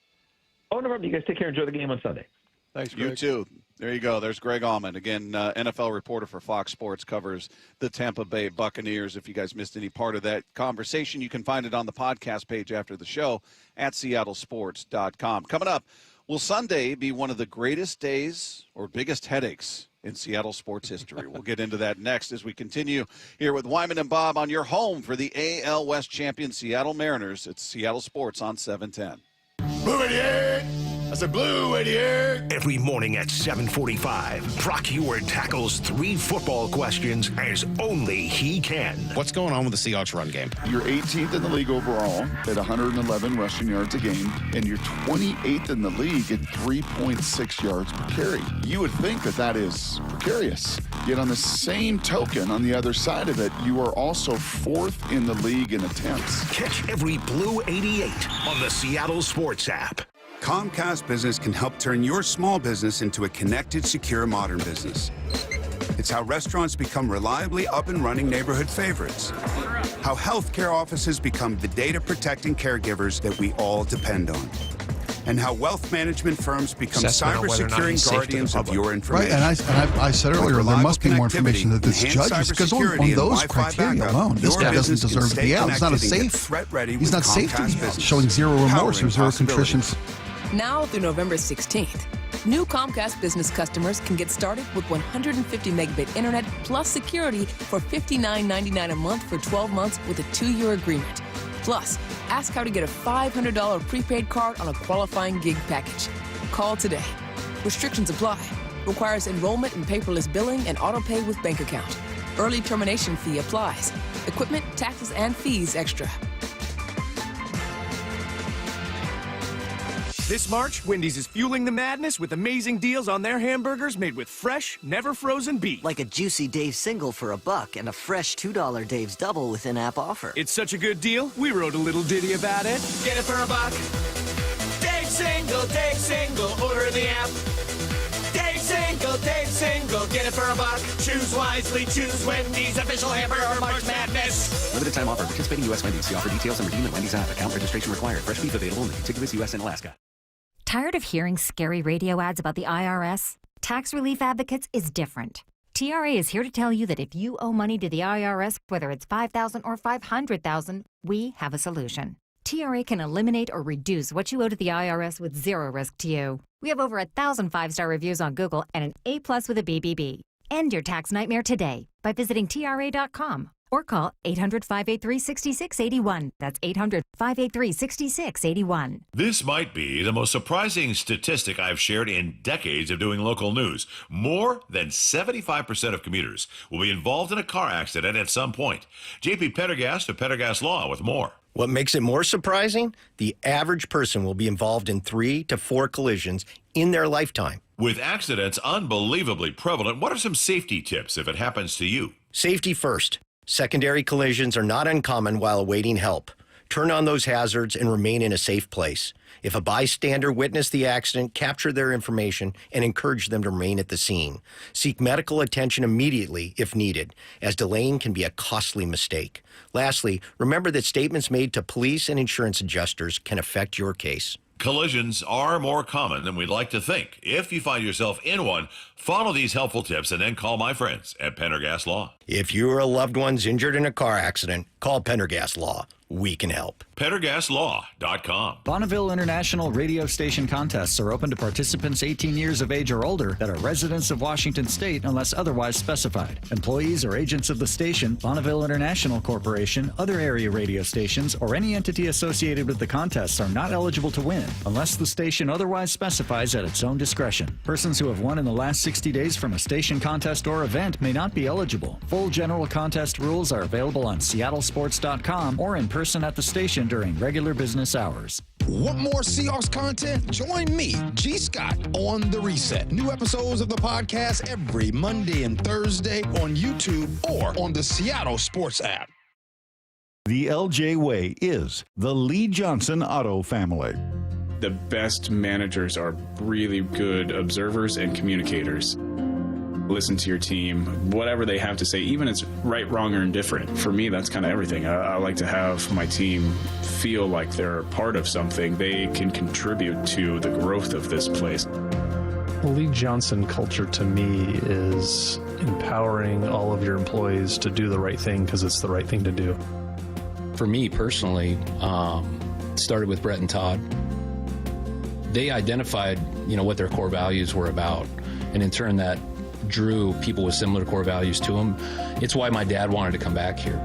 Oh, no problem. You guys take care. Enjoy the game on Sunday. Thanks, Greg. You too. There you go. There's Greg Auman. Again, NFL reporter for Fox Sports, covers the Tampa Bay Buccaneers. If you guys missed any part of that conversation, you can find it on the podcast page after the show at seattlesports.com. Coming up, will Sunday be one of the greatest days or biggest headaches in Seattle sports history? We'll get into that next as we continue here with Wyman and Bob on your home for the AL West champion Seattle Mariners. It's Seattle Sports on 710. Blue 88! I said Blue 88! Every morning at 7:45, Brock Heward tackles 3 football questions as only he can. What's going on with the Seahawks run game? You're 18th in the league overall at 111 rushing yards a game, and you're 28th in the league at 3.6 yards per carry. You would think that is precarious. Yet on the same token, on the other side of it, you are also 4th in the league in attempts. Catch every Blue 88 on the Seattle Sports app. Comcast Business can help turn your small business into a connected, secure, modern business. It's how restaurants become reliably up and running neighborhood favorites. How healthcare offices become the data-protecting caregivers that we all depend on. And how wealth management firms become cyber-securing guardians of your information. Right, and I said earlier, there must be more information that this judge is, because on those criteria alone, this guy doesn't deserve to be out. He's not a safe. He's not safe to be out, showing zero remorse or zero contrition. Now through November 16th, new Comcast Business customers can get started with 150 megabit internet plus security for $59.99 a month for 12 months with a 2-year agreement. Plus, ask how to get a $500 prepaid card on a qualifying gig package. Call today. Restrictions apply. Requires enrollment in paperless billing and auto pay with bank account. Early termination fee applies. Equipment, taxes, and fees extra. This March, Wendy's is fueling the madness with amazing deals on their hamburgers made with fresh, never frozen beef. Like a juicy Dave's single for $1 and a fresh $2 Dave's double with in-app offer. It's such a good deal, we wrote a little ditty about it. Get it for $1. Dave's single, order in the app. Dave's single, get it for $1. Choose wisely, choose Wendy's, official hamburger March Madness. Limited time offer, participating U.S. Wendy's. See offer details and redeem at Wendy's app. Account registration required. Fresh beef available in the contiguous U.S. and Alaska. Tired of hearing scary radio ads about the IRS? Tax Relief Advocates is different. TRA is here to tell you that if you owe money to the IRS, whether it's $5,000 or $500,000, we have a solution. TRA can eliminate or reduce what you owe to the IRS with zero risk to you. We have over 1,000 5-star reviews on Google and an A+ with a BBB. End your tax nightmare today by visiting TRA.com or call 800-583-6681. That's 800-583-6681. This might be the most surprising statistic I've shared in decades of doing local news. More than 75% of commuters will be involved in a car accident at some point. JP Pendergast of Pendergast Law with more. What makes it more surprising? The average person will be involved in 3 to 4 collisions in their lifetime. With accidents unbelievably prevalent, what are some safety tips if it happens to you? Safety first. Secondary collisions are not uncommon while awaiting help. Turn on those hazards and remain in a safe place. If a bystander witnessed the accident, capture their information and encourage them to remain at the scene. Seek medical attention immediately if needed, as delaying can be a costly mistake. Lastly, remember that statements made to police and insurance adjusters can affect your case. Collisions are more common than we'd like to think. If you find yourself in one, follow these helpful tips and then call my friends at Pendergast Law. If you or a loved one's injured in a car accident, call Pendergast Law. We can help. PendergastLaw.com. Bonneville International radio station contests are open to participants 18 years of age or older that are residents of Washington State unless otherwise specified. Employees or agents of the station, Bonneville International Corporation, other area radio stations, or any entity associated with the contests are not eligible to win unless the station otherwise specifies at its own discretion. Persons who have won in the last 60 days from a station contest or event may not be eligible. Full general contest rules are available on seattlesports.com or in person at the station during regular business hours. Want more Seahawks content? Join me, G. Scott, on The Reset. New episodes of the podcast every Monday and Thursday on YouTube or on the Seattle Sports app. The LJ Way is the Lee Johnson Auto family. The best managers are really good observers and communicators. Listen to your team, whatever they have to say, even if it's right, wrong, or indifferent. For me, that's kind of everything. I like to have my team feel like they're a part of something. They can contribute to the growth of this place. The Lee Johnson culture to me is empowering all of your employees to do the right thing because it's the right thing to do. For me personally, started with Brett and Todd. They identified, what their core values were about, and in turn that drew people with similar core values to him. It's why my dad wanted to come back here.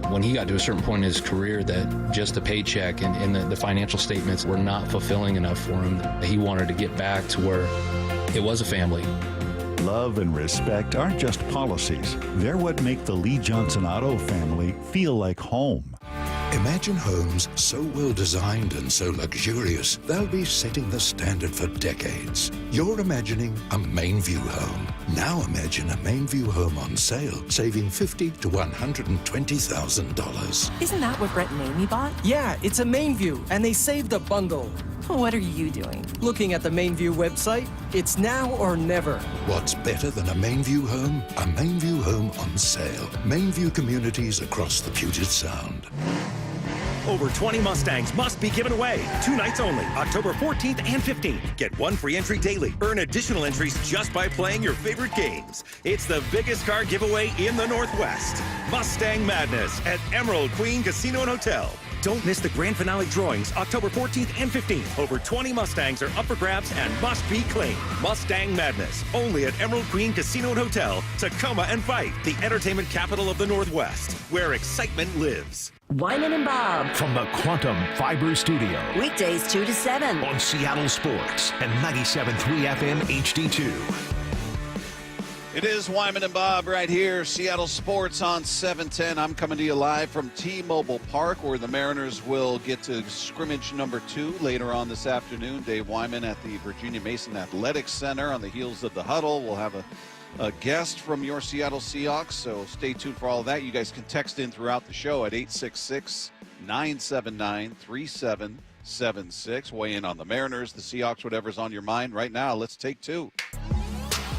When he got to a certain point in his career that just the paycheck and the financial statements were not fulfilling enough for him, he wanted to get back to where it was a family. Love and respect aren't just policies. They're what make the Lee Johnson Auto family feel like home. Imagine homes so well designed and so luxurious, they'll be setting the standard for decades. You're imagining a main view home. Now imagine a main view home on sale, saving $50,000 to $120,000. Isn't that what Brett and Amy bought? Yeah, it's a main view, and they saved a bundle. What are you doing? Looking at the main view website. It's now or never. What's better than a main view home? A main view home on sale. Main view communities across the Puget Sound. Over 20 Mustangs must be given away. 2 nights only, October 14th and 15th. Get 1 free entry daily. Earn additional entries just by playing your favorite games. It's the biggest car giveaway in the Northwest. Mustang Madness at Emerald Queen Casino and Hotel. Don't miss the grand finale drawings October 14th and 15th. Over 20 Mustangs are up for grabs and must be claimed. Mustang Madness, only at Emerald Queen Casino and Hotel, Tacoma and Fife, the entertainment capital of the Northwest, where excitement lives. Wyman and Bob. From the Quantum Fiber Studio. Weekdays 2 to 7. On Seattle Sports and 97.3 FM HD2. It is Wyman and Bob right here, Seattle Sports on 710. I'm coming to you live from T-Mobile Park, where the Mariners will get to scrimmage number 2 later on this afternoon. Dave Wyman at the Virginia Mason Athletics Center on the heels of the huddle. We'll have a guest from your Seattle Seahawks, so stay tuned for all of that. You guys can text in throughout the show at 866-979-3776. Weigh in on the Mariners, the Seahawks, whatever's on your mind right now. Let's take 2.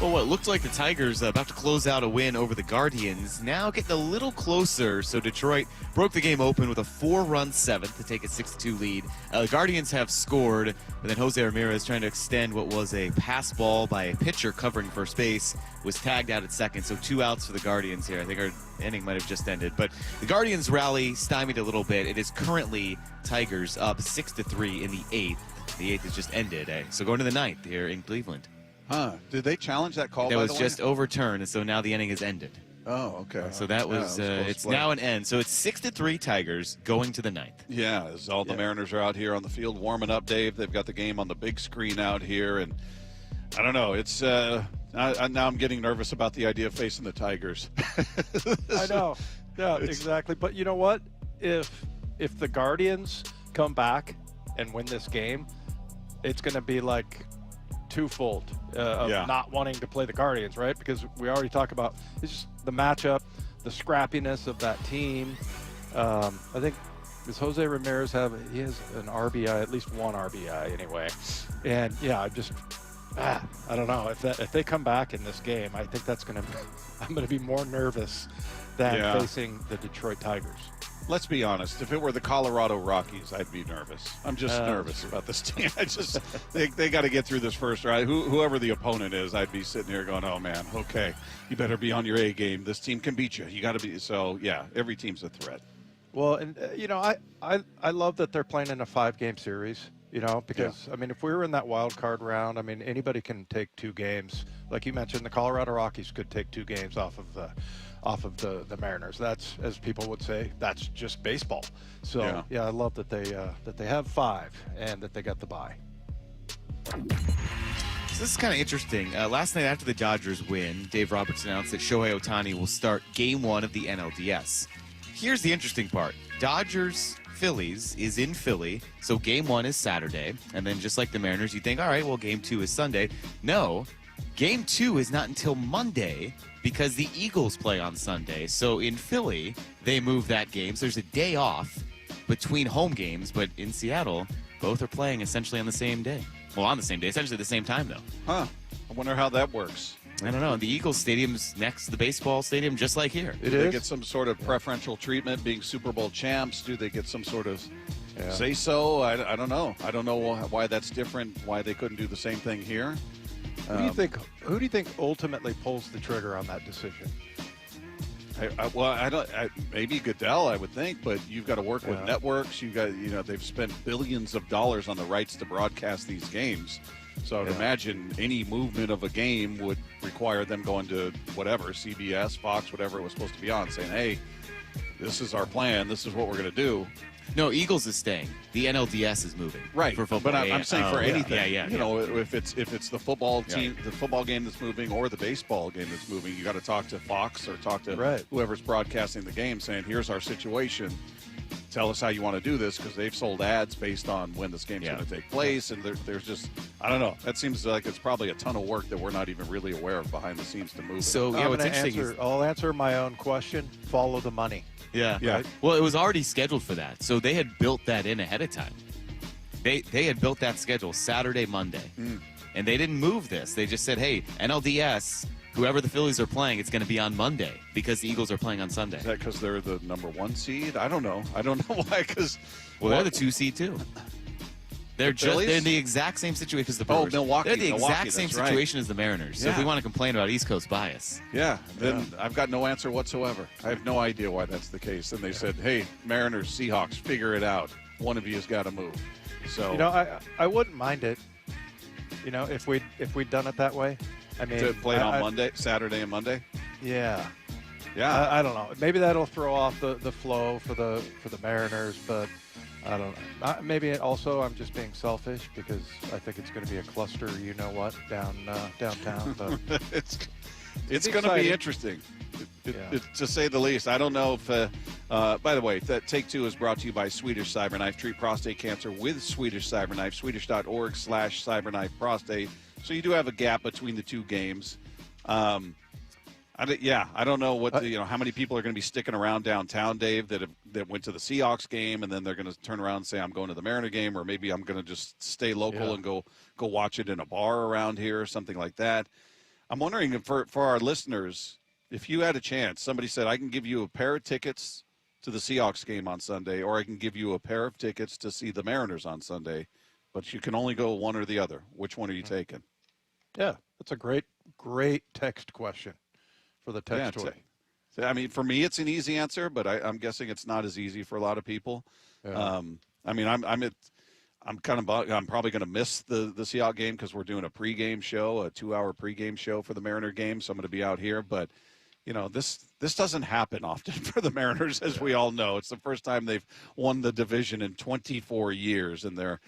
Well, what looked like the Tigers about to close out a win over the Guardians, now getting a little closer. So Detroit broke the game open with a 4-run seventh to take a 6-2 lead. The Guardians have scored, but then Jose Ramirez, trying to extend what was a pass ball by a pitcher covering first base, was tagged out at second. So 2 outs for the Guardians here. I think our inning might have just ended. But the Guardians rally stymied a little bit. It is currently Tigers up 6-3 in the 8th. The 8th has just ended. So going to the 9th here in Cleveland. Huh. Did they challenge that call? That was just overturned, and so now the inning has ended. Oh, okay. So that was, it's now an end. So it's 6-3 Tigers going to the 9th. Yeah, as all the Mariners are out here on the field warming up, Dave. They've got the game on the big screen out here, and I don't know. It's now I'm getting nervous about the idea of facing the Tigers. I know. Yeah, exactly. But you know what? If the Guardians come back and win this game, it's going to be like twofold of not wanting to play the Guardians, right? Because we already talked about it's just the matchup, the scrappiness of that team. I think does Jose Ramirez he has an RBI, at least one RBI anyway. And yeah, I don't know if they come back in this game, I think I'm gonna be more nervous than facing the Detroit Tigers. Let's be honest. If it were the Colorado Rockies, I'd be nervous. I'm just nervous about this team. They got to get through this first round. Whoever the opponent is, I'd be sitting here going, "Oh man, okay, you better be on your A game. This team can beat you. You got to be." So yeah, every team's a threat. Well, and I love that they're playing in a 5-game series. Because I mean, if we were in that wild card round, I mean, anybody can take 2 games. Like you mentioned, the Colorado Rockies could take 2 games off of the Mariners. That's, as people would say, that's just baseball. So yeah, I love that they have 5 and that they got the bye. So this is kind of interesting. Last night after the Dodgers win, Dave Roberts announced that Shohei Ohtani will start Game 1 of the NLDS. Here's the interesting part: Dodgers-Phillies is in Philly, so Game 1 is Saturday, and then just like the Mariners, you think, all right, well, Game 2 is Sunday. No, Game 2 is not until Monday, because the Eagles play on Sunday. So in Philly, they move that game. So there's a day off between home games, but in Seattle, both are playing essentially on the same day. Well, on the same day, essentially the same time, though. Huh. I wonder how that works. I don't know. The Eagles Stadium's next to the baseball stadium, just like here. Do they get some sort of preferential treatment being Super Bowl champs? Do they get some sort of say-so? I don't know. I don't know why that's different, why they couldn't do the same thing here. Who do you think ultimately pulls the trigger on that decision? Maybe Goodell, I would think, but you've got to work with networks. You've got, they've spent billions of dollars on the rights to broadcast these games. So I'd imagine any movement of a game would require them going to whatever, CBS, Fox, whatever it was supposed to be on, saying, hey, this is our plan. This is what we're going to do. No, Eagles is staying. The NLDS is moving. Right, for football. but I'm saying for anything. Yeah. If it's the football team, the football game that's moving, or the baseball game that's moving, you got to talk to Fox or talk to whoever's broadcasting the game, saying, "Here's our situation. Tell us how you want to do this," because they've sold ads based on when this game's going to take place, and there's just, I don't know. That seems like it's probably a ton of work that we're not even really aware of behind the scenes to move. So what's interesting I'll answer my own question. Follow the money. Yeah. Right? Well, it was already scheduled for that, so they had built that in ahead of time. They had built that schedule Saturday, Monday, and they didn't move this. They just said, "Hey, NLDS, whoever the Phillies are playing, it's going to be on Monday because the Eagles are playing on Sunday." Is that because they're the number 1 seed? I don't know. I don't know why. Because they're the 2 seed too. They're in the exact same situation as the Brewers. Milwaukee. They're the exact same situation as the Mariners. So if we want to complain about East Coast bias. Then I've got no answer whatsoever. I have no idea why that's the case. And they said, hey, Mariners, Seahawks, figure it out. One of you has got to move. So I wouldn't mind it, if we'd done it that way. I mean, to play it on Monday, Saturday and Monday? Yeah. Yeah. I don't know. Maybe that'll throw off the flow for the Mariners, but I don't know. Maybe also I'm just being selfish because I think it's going to be a cluster, downtown. But it's going to be interesting, to say the least. I don't know if. By the way, that Take Two is brought to you by Swedish Cyberknife. Treat prostate cancer with Swedish Cyberknife. Swedish.org/cyberknife prostate. So you do have a gap between the 2 games. I don't know what how many people are going to be sticking around downtown, Dave, that went to the Seahawks game, and then they're going to turn around and say, I'm going to the Mariner game, or maybe I'm going to just stay local and go watch it in a bar around here or something like that. I'm wondering if for our listeners, if you had a chance, somebody said, I can give you a pair of tickets to the Seahawks game on Sunday, or I can give you a pair of tickets to see the Mariners on Sunday, but you can only go one or the other. Which one are you taking? Yeah, that's a great text question for the text toy. I mean, for me, it's an easy answer, but I'm guessing it's not as easy for a lot of people. Yeah. I mean, I'm probably going to miss the Seahawks game because we're doing a pregame show, a 2-hour pregame show for the Mariner game, so I'm going to be out here. But you know, this doesn't happen often for the Mariners, as we all know. It's the first time they've won the division in 24 years, and they're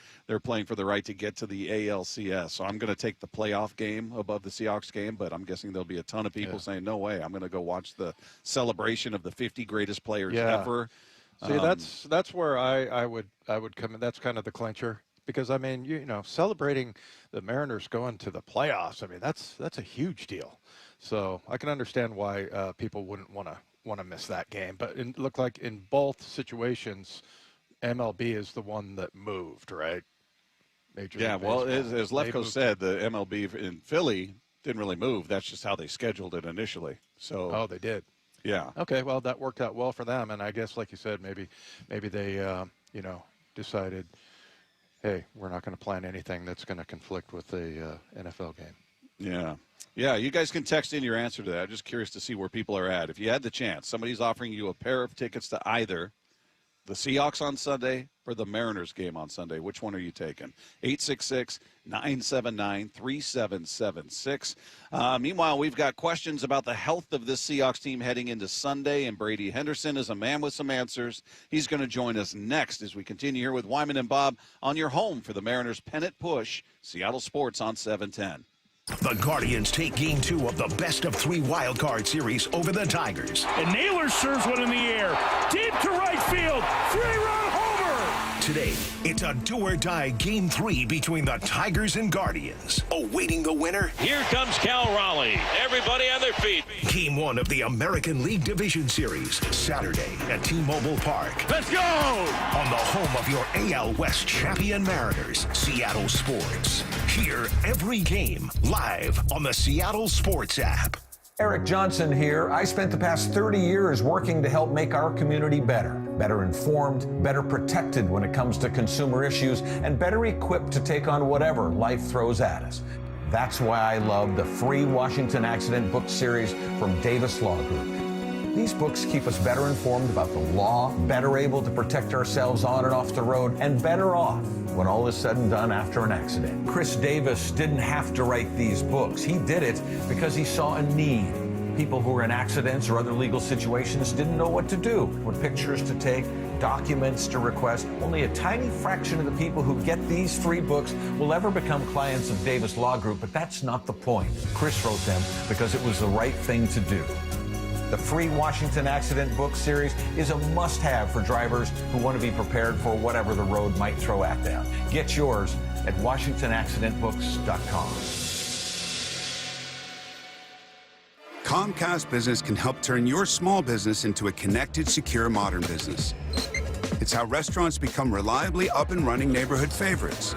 playing for the right to get to the ALCS. So I'm going to take the playoff game above the Seahawks game, but I'm guessing there'll be a ton of people saying, no way, I'm going to go watch the celebration of the 50 greatest players ever. See, that's where I would come in. That's kind of the clincher, because I mean, you know, celebrating the Mariners going to the playoffs, I mean, that's a huge deal. So I can understand why people wouldn't want to miss that game. But it looked like in both situations, MLB is the one that moved, right? Major League well, Baseball. as Lefko said, the MLB in Philly didn't really move. That's just how they scheduled it initially. So they did. Yeah. Okay. Well, that worked out well for them, and I guess, like you said, maybe they decided, hey, we're not going to plan anything that's going to conflict with the NFL game. Yeah. Yeah, you guys can text in your answer to that. I'm just curious to see where people are at. If you had the chance, somebody's offering you a pair of tickets to either the Seahawks on Sunday or the Mariners game on Sunday. Which one are you taking? 866-979-3776. Meanwhile, we've got questions about the health of this Seahawks team heading into Sunday, and Brady Henderson is a man with some answers. He's going to join us next as we continue here with Wyman and Bob on your home for the Mariners pennant push, Seattle Sports on 710. The Guardians take Game 2 of the best-of-3 wildcard series over the Tigers. And Naylor serves one in the air. Deep to right field. 3-run homer. Today, it's a do-or-die Game 3 between the Tigers and Guardians. Awaiting the winner? Here comes Cal Raleigh. Everybody on their feet. Game 1 of the American League Division Series, Saturday at T-Mobile Park. Let's go! On the home of your AL West champion Mariners, Seattle Sports. Hear every game live on the Seattle Sports app. Eric Johnson here. I spent the past 30 years working to help make our community better informed, better protected when it comes to consumer issues, and better equipped to take on whatever life throws at us. That's why I love the free Washington Accident book series from Davis Law Group. These books keep us better informed about the law, better able to protect ourselves on and off the road, and better off when all is said and done after an accident. Chris Davis didn't have to write these books. He did it because he saw a need. People who were in accidents or other legal situations didn't know what to do, what pictures to take, documents to request. Only a tiny fraction of the people who get these free books will ever become clients of Davis Law Group, but that's not the point. Chris wrote them because it was the right thing to do. The free Washington Accident book series is a must-have for drivers who want to be prepared for whatever the road might throw at them. Get yours at WashingtonAccidentBooks.com. Comcast Business can help turn your small business into a connected, secure, modern business. It's how restaurants become reliably up and running neighborhood favorites.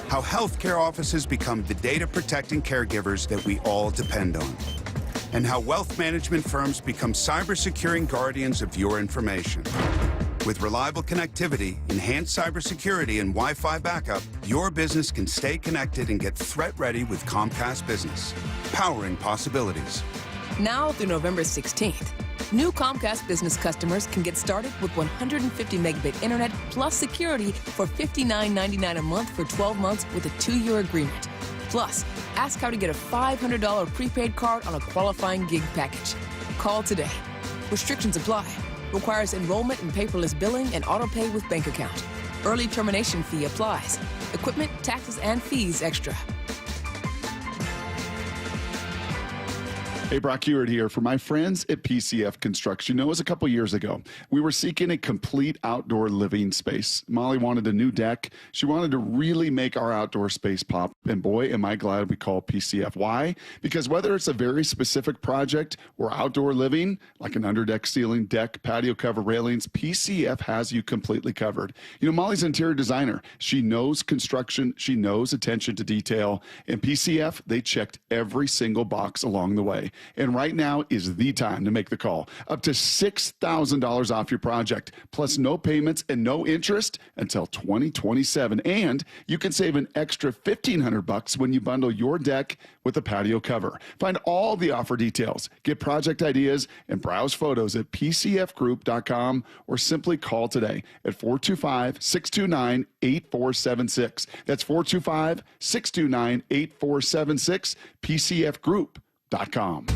How healthcare offices become the data-protecting caregivers that we all depend on. And how wealth management firms become cyber-securing guardians of your information. With reliable connectivity, enhanced cybersecurity, and Wi-Fi backup, your business can stay connected and get threat-ready with Comcast Business, powering possibilities. Now through November 16th, new Comcast Business customers can get started with 150 megabit internet plus security for $59.99 a month for 12 months with a 2-year agreement. Plus, ask how to get a $500 prepaid card on a qualifying gig package. Call today. Restrictions apply. Requires enrollment in paperless billing and auto pay with bank account. Early termination fee applies. Equipment, taxes, and fees extra. Hey, Brock Heward here for my friends at PCF Construction. It was a couple years ago. We were seeking a complete outdoor living space. Molly wanted a new deck. She wanted to really make our outdoor space pop. And boy, am I glad we called PCF. Why? Because whether it's a very specific project or outdoor living, like an underdeck ceiling, deck, patio cover, railings, PCF has you completely covered. You know, Molly's an interior designer. She knows construction. She knows attention to detail. And PCF, they checked every single box along the way. And right now is the time to make the call. Up to $6,000 off your project, plus no payments and no interest until 2027. And you can save an extra $1,500 when you bundle your deck with a patio cover. Find all the offer details, get project ideas, and browse photos at pcfgroup.com or simply call today at 425-629-8476. That's 425-629-8476, pcfgroup.com.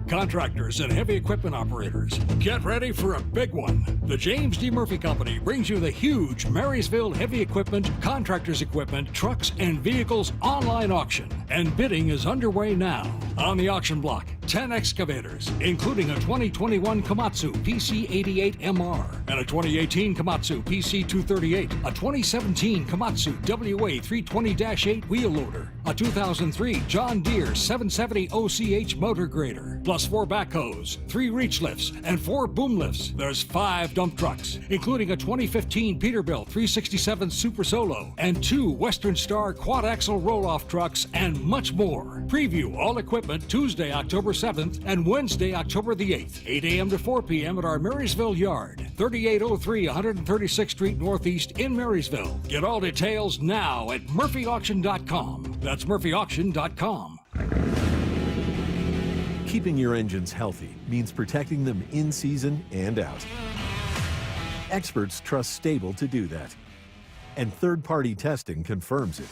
Contractors and heavy equipment operators, get ready for a big one. The James D. Murphy Company brings you the huge Marysville Heavy Equipment, Contractors Equipment, Trucks, and Vehicles online auction. And bidding is underway now. On the auction block, 10 excavators, including a 2021 Komatsu PC88MR and a 2018 Komatsu PC238, a 2017 Komatsu WA320-8 wheel loader, a 2003 John Deere 770 OCH motor grader, plus 4 backhoes, 3 reach lifts, and 4 boom lifts. There's 5 dump trucks, including a 2015 Peterbilt 367 Super Solo and 2 Western Star quad-axle roll-off trucks, and much more. Preview all equipment Tuesday, October 7th and Wednesday, October the 8th, 8 a.m. to 4 p.m. at our Marysville yard, 3803 136th Street Northeast in Marysville. Get all details now at murphyauction.com. That's murphyauction.com. Keeping your engines healthy means protecting them in season and out. Experts trust Stable to do that, and third-party testing confirms it.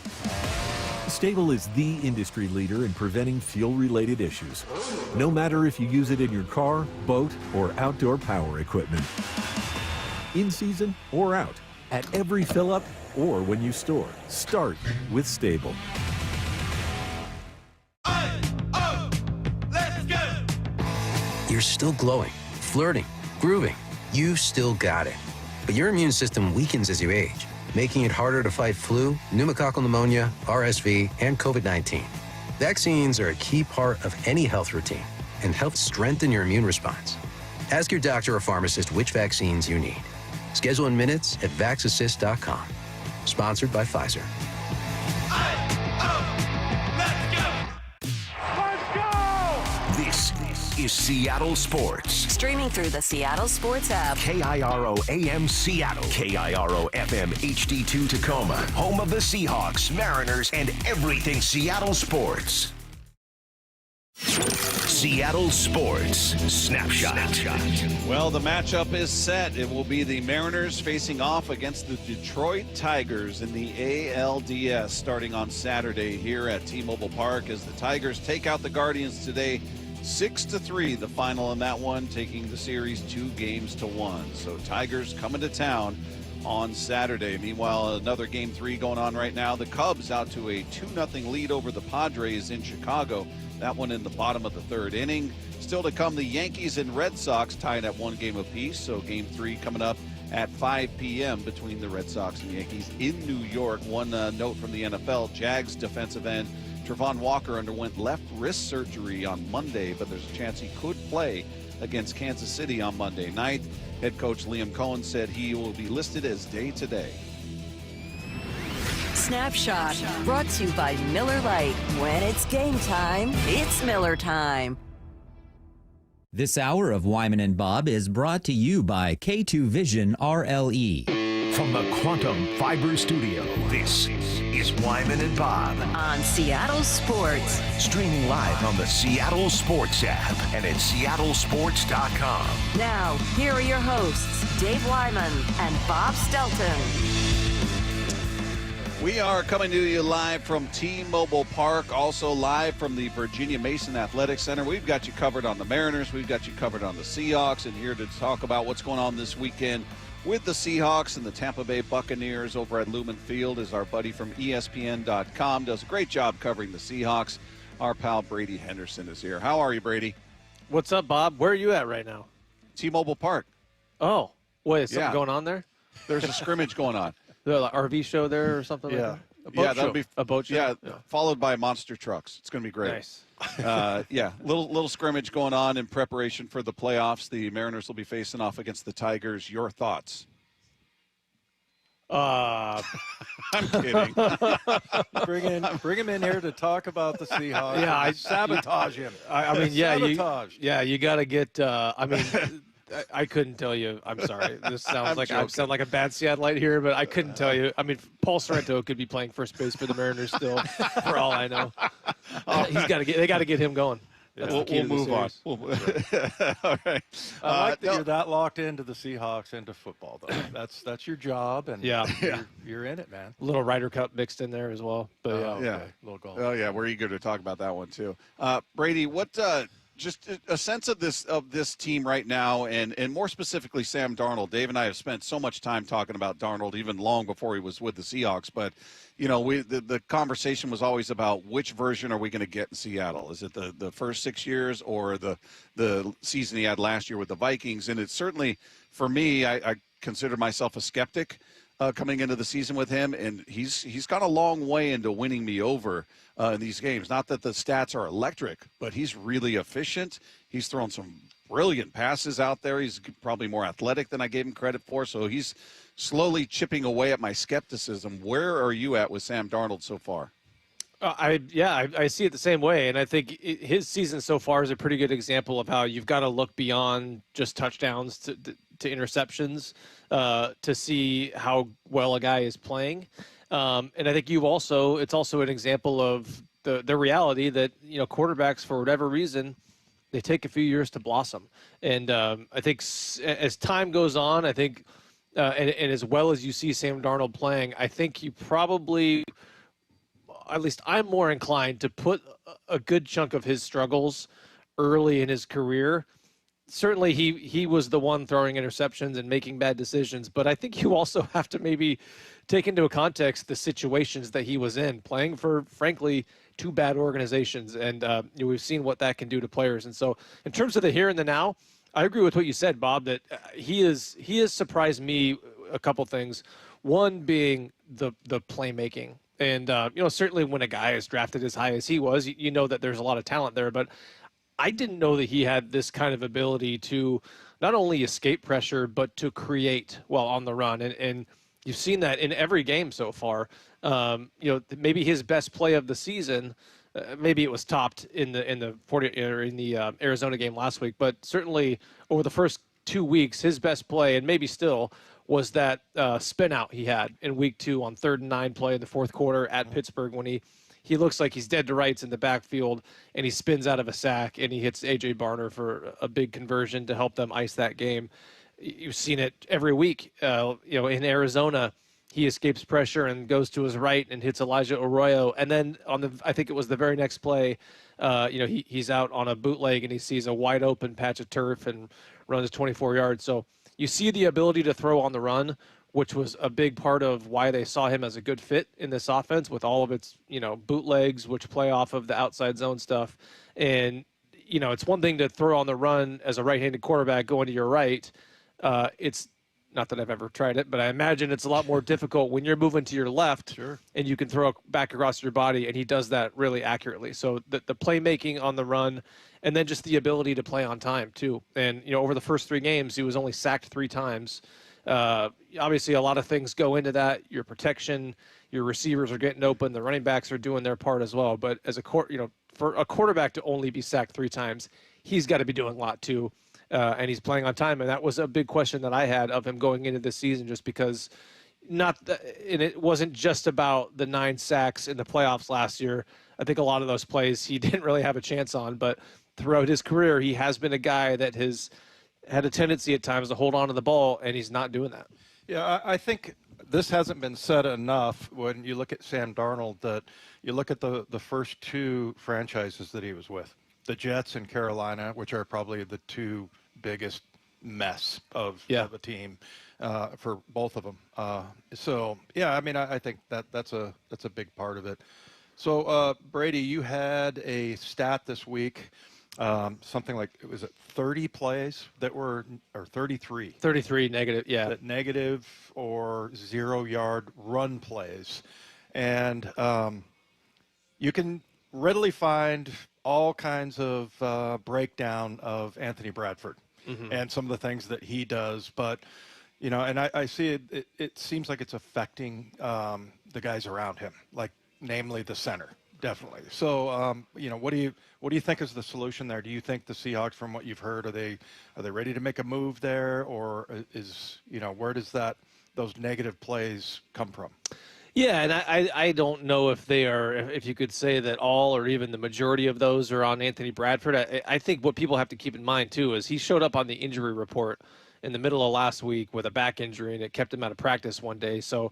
Stable is the industry leader in preventing fuel-related issues, no matter if you use it in your car, boat, or outdoor power equipment. In season or out, at every fill-up or when you store, start with Stable. You're still glowing, flirting, grooving. You still got it. But your immune system weakens as you age, making it harder to fight flu, pneumococcal pneumonia, RSV, and COVID-19. Vaccines are a key part of any health routine and help strengthen your immune response. Ask your doctor or pharmacist which vaccines you need. Schedule in minutes at vaxassist.com. Sponsored by Pfizer. This is Seattle Sports. Streaming through the Seattle Sports app. KIRO AM Seattle. KIRO FM HD2 Tacoma. Home of the Seahawks, Mariners, and everything Seattle sports. Seattle Sports Snapshot. Well, the matchup is set. It will be the Mariners facing off against the Detroit Tigers in the ALDS starting on Saturday here at T-Mobile Park as the Tigers take out the Guardians today 6-3, the final in that one, taking the series 2-1. So Tigers coming to town on Saturday. Meanwhile, another Game 3 going on right now. The Cubs out to a 2-0 lead over the Padres in Chicago. That one in the bottom of the 3rd inning. Still to come, the Yankees and Red Sox tied at 1 game apiece. So Game 3 coming up at 5 p.m. between the Red Sox and Yankees in New York. One note from the NFL, Jags defensive end Travon Walker underwent left wrist surgery on Monday, but there's a chance he could play against Kansas City on Monday night. Head coach Liam Cohen said he will be listed as day-to-day. Snapshot, brought to you by Miller Lite. When it's game time, it's Miller time. This hour of Wyman Bob is brought to you by K2 Vision RLE. From the Quantum Fiber Studio, this is Wyman Bob On Seattle Sports. Streaming live on the Seattle Sports app and at seattlesports.com. Now, here are your hosts, Dave Wyman and Bob Stelton. We are coming to you live from T-Mobile Park, also live from the Virginia Mason Athletic Center. We've got you covered on the Mariners. We've got you covered on the Seahawks. And here to talk about what's going on this weekend with the Seahawks and the Tampa Bay Buccaneers over at Lumen Field is our buddy from ESPN.com. Does a great job covering the Seahawks. Our pal Brady Henderson is here. How are you, Brady? What's up, Bob? Where are you at right now? T-Mobile Park. Oh, wait, is something going on there? There's a scrimmage going on. The RV show there or something like that? That'll be a boat show. Yeah, followed by monster trucks. It's going to be great. Nice. Little scrimmage going on in preparation for the playoffs. The Mariners will be facing off against the Tigers. Your thoughts? I'm kidding. Bring him in here to talk about the Seahawks. Yeah, I sabotage him. I mean, sabotage. you got to get. I couldn't tell you. I'm sorry. This sounds like I sound like a bad Seattleite here, but I couldn't tell you. I mean, Paul Sorrento could be playing first base for the Mariners still, for all I know. They got to get him going. We'll move on. All right. I like that you're that locked into the Seahawks, into football, though. That's your job, and you're in it, man. A little Ryder Cup mixed in there as well. But okay. Little golf. Oh yeah, we're eager to talk about that one too. Brady, what? Just a sense of this team right now, and more specifically Sam Darnold. Dave and I have spent so much time talking about Darnold, even long before he was with the Seahawks. But the conversation was always about which version are we going to get in Seattle? Is it the first 6 years or the season he had last year with the Vikings? And it's certainly, for me, I consider myself a skeptic coming into the season with him, and he's gone a long way into winning me over in these games. Not that the stats are electric, but he's really efficient. He's thrown some brilliant passes out there. He's probably more athletic than I gave him credit for, so he's slowly chipping away at my skepticism. Where are you at with Sam Darnold so far? I see it the same way, and I think his season so far is a pretty good example of how you've got to look beyond just touchdowns to interceptions to see how well a guy is playing. And I think it's also an example of the reality that, quarterbacks, for whatever reason, they take a few years to blossom. And I think as time goes on, I think, and as well as you see Sam Darnold playing, I think you probably, at least I'm more inclined to put a good chunk of his struggles early in his career. Certainly he was the one throwing interceptions and making bad decisions, but I think you also have to maybe take into context the situations that he was in, playing for, frankly, two bad organizations. And we've seen what that can do to players. And so in terms of the here and the now, I agree with what you said, Bob, that he has surprised me a couple things. One being the playmaking. And, certainly when a guy is drafted as high as he was, you know that there's a lot of talent there. But I didn't know that he had this kind of ability to not only escape pressure, but to create while on the run. And you've seen that in every game so far. Maybe his best play of the season, maybe it was topped in the Arizona game last week, but certainly over the first 2 weeks, his best play, and maybe still, was that spin out he had in week 2 on 3rd and 9 play in the fourth quarter at Pittsburgh when he looks like he's dead to rights in the backfield, and he spins out of a sack, and he hits A.J. Barner for a big conversion to help them ice that game. You've seen it every week. In Arizona, he escapes pressure and goes to his right and hits Elijah Arroyo. And then I think it was the very next play, he's out on a bootleg, and he sees a wide open patch of turf and runs 24 yards. So you see the ability to throw on the run, which was a big part of why they saw him as a good fit in this offense with all of its, bootlegs, which play off of the outside zone stuff. And, it's one thing to throw on the run as a right-handed quarterback going to your right. It's not that I've ever tried it, but I imagine it's a lot more difficult when you're moving to your left. Sure. And you can throw it back across your body, and he does that really accurately. So the playmaking on the run, and then just the ability to play on time too. And, over the first 3 games, he was only sacked 3 times. Obviously, a lot of things go into that. Your protection, your receivers are getting open, the running backs are doing their part as well. But as for a quarterback to only be sacked 3 times, he's got to be doing a lot too. And he's playing on time, and that was a big question that I had of him going into this season, just because and it wasn't just about the 9 sacks in the playoffs last year. I think a lot of those plays he didn't really have a chance on, but throughout his career, he has been a guy that has had a tendency at times to hold on to the ball, and he's not doing that. Yeah, I think this hasn't been said enough when you look at Sam Darnold, that you look at the first 2 franchises that he was with, the Jets and Carolina, which are probably the 2 biggest mess of a team for both of them. I think that's a big part of it. So, Brady, you had a stat this week, something like, was it 30 plays that were, or 33? 33 negative, yeah. That negative or 0-yard run plays. And you can readily find all kinds of breakdown of Anthony Bradford and some of the things that he does. But, you know, and I see it seems like it's affecting the guys around him, like namely the center, definitely. So, you know, what do you think is the solution there? Do you think the Seahawks, from what you've heard, are they ready to make a move there, or is, you know, where does those negative plays come from? Yeah, and I don't know if they are, if you could say that all or even the majority of those are on Anthony Bradford. I think what people have to keep in mind, too, is he showed up on the injury report in the middle of last week with a back injury, and it kept him out of practice one day. So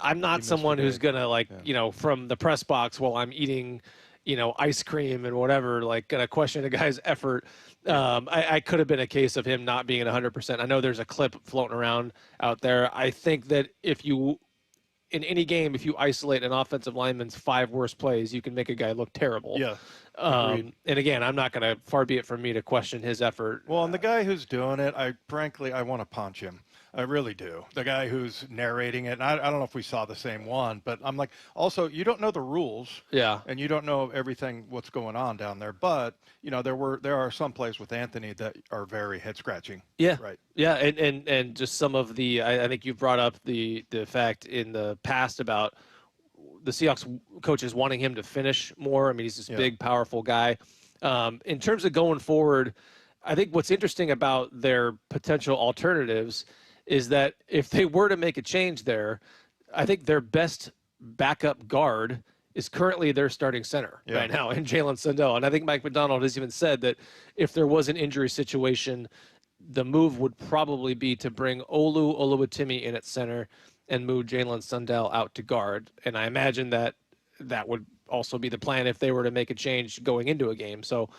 I'm not someone who's going to, like, you know, from the press box while I'm eating, you know, ice cream and whatever, like, going to question a guy's effort. I could have been a case of him not being at 100%. I know there's a clip floating around out there. I think that in any game, if you isolate an offensive lineman's 5 worst plays, you can make a guy look terrible. Yeah. And again, I'm not going to, far be it from me to question his effort. Well, and the guy who's doing it, frankly, I want to punch him. I really do. The guy who's narrating it, and I don't know if we saw the same one, but I'm like, also, you don't know the rules. Yeah. And you don't know everything, what's going on down there. But, you know, there are some plays with Anthony that are very head-scratching. Yeah. Right. Yeah, and just some of the, I think you've brought up the fact in the past about the Seahawks coaches wanting him to finish more. I mean, he's this big, powerful guy. In terms of going forward, I think what's interesting about their potential alternatives is that if they were to make a change there, I think their best backup guard is currently their starting center right now in Jalen Sundell. And I think Mike McDonald has even said that if there was an injury situation, the move would probably be to bring Oluwatimi in at center and move Jalen Sundell out to guard. And I imagine that would also be the plan if they were to make a change going into a game. So,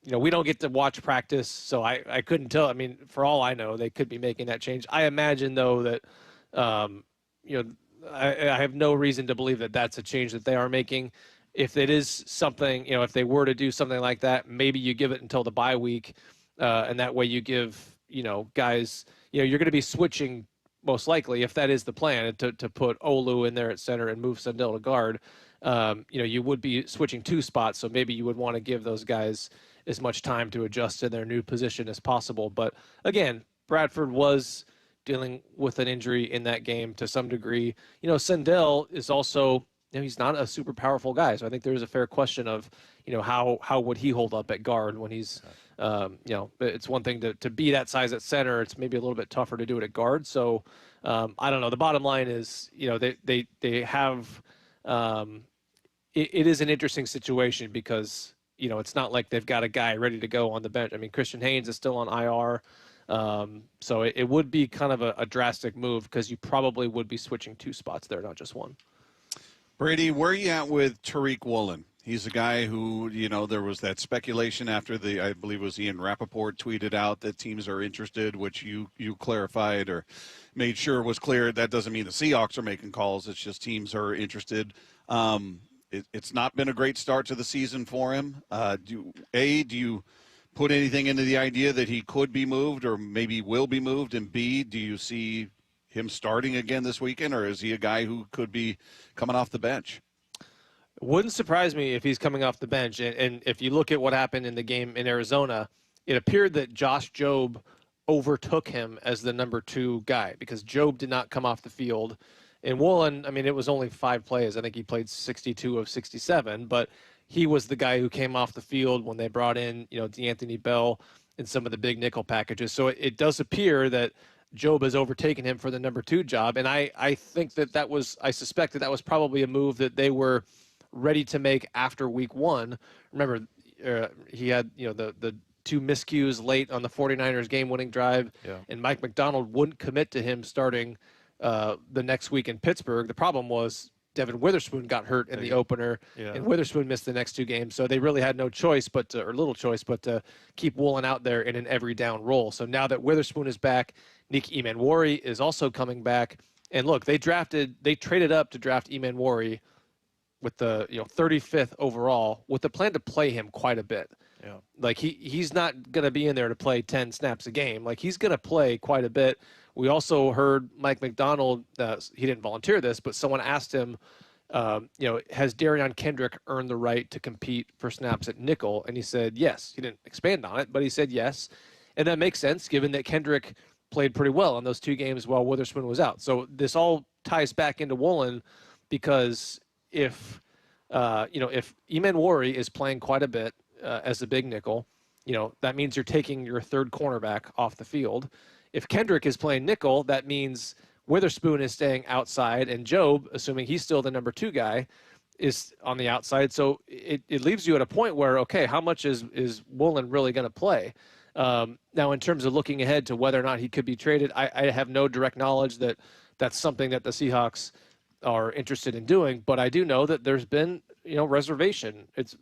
you know, we don't get to watch practice, so I couldn't tell. I mean, for all I know, they could be making that change. I imagine, though, that, you know, I have no reason to believe that that's a change that they are making. If it is something, you know, if they were to do something like that, maybe you give it until the bye week, and that way you give, you know, guys, you know, you're going to be switching most likely, if that is the plan, to put Olu in there at center and move Sundell to guard. You know, you would be switching 2 spots, so maybe you would want to give those guys as much time to adjust to their new position as possible. But again, Bradford was dealing with an injury in that game to some degree. You know, Sundell is also, you know, he's not a super powerful guy. So I think there's a fair question of, you know, how would he hold up at guard when he's, you know, it's one thing to be that size at center. It's maybe a little bit tougher to do it at guard. So I don't know. The bottom line is, you know, they have, it is an interesting situation because, you know, it's not like they've got a guy ready to go on the bench. I mean, Christian Haynes is still on IR. So it would be kind of a drastic move because you probably would be switching 2 spots there, not just 1. Brady, where are you at with Tariq Woolen? He's a guy who, you know, there was that speculation after I believe it was Ian Rappaport tweeted out that teams are interested, which you clarified or made sure was clear. That doesn't mean the Seahawks are making calls. It's just teams are interested. It's not been a great start to the season for him. Do you put anything into the idea that he could be moved or maybe will be moved? And B, do you see him starting again this weekend, or is he a guy who could be coming off the bench? Wouldn't surprise me if he's coming off the bench. And if you look at what happened in the game in Arizona, it appeared that Josh Jobe overtook him as the number 2 guy because Jobe did not come off the field. And Woolen, I mean, it was only 5 plays. I think he played 62 of 67, but he was the guy who came off the field when they brought in, you know, DeAnthony Bell and some of the big nickel packages. So it does appear that Jobe has overtaken him for the number 2 job. And I think I suspect that was probably a move that they were ready to make after week 1. Remember, he had, you know, the 2 miscues late on the 49ers game-winning drive, and Mike McDonald wouldn't commit to him starting the next week in Pittsburgh. The problem was Devin Witherspoon got hurt in the opener, and Witherspoon missed the next 2 games. So they really had no choice or little choice but to keep Woolen out there in an every down role. So now that Witherspoon is back, Nick Emanwari is also coming back. And look, they traded up to draft Emanwari with the 35th overall, with the plan to play him quite a bit. Yeah. Like he's not going to be in there to play 10 snaps a game. Like he's going to play quite a bit. We also heard Mike McDonald, he didn't volunteer this, but someone asked him, has Darion Kendrick earned the right to compete for snaps at nickel? And he said yes. He didn't expand on it, but he said yes. And that makes sense given that Kendrick played pretty well in those 2 games while Witherspoon was out. So this all ties back into Woolen, because if Eman Wari is playing quite a bit as a big nickel, that means you're taking your third cornerback off the field. If Kendrick is playing nickel, that means Witherspoon is staying outside, and Job, assuming he's still the number 2 guy, is on the outside. So it leaves you at a point where, okay, how much is Woolen really going to play? Now, in terms of looking ahead to whether or not he could be traded, I have no direct knowledge that that's something that the Seahawks are interested in doing, but I do know that there's been, reservation. It's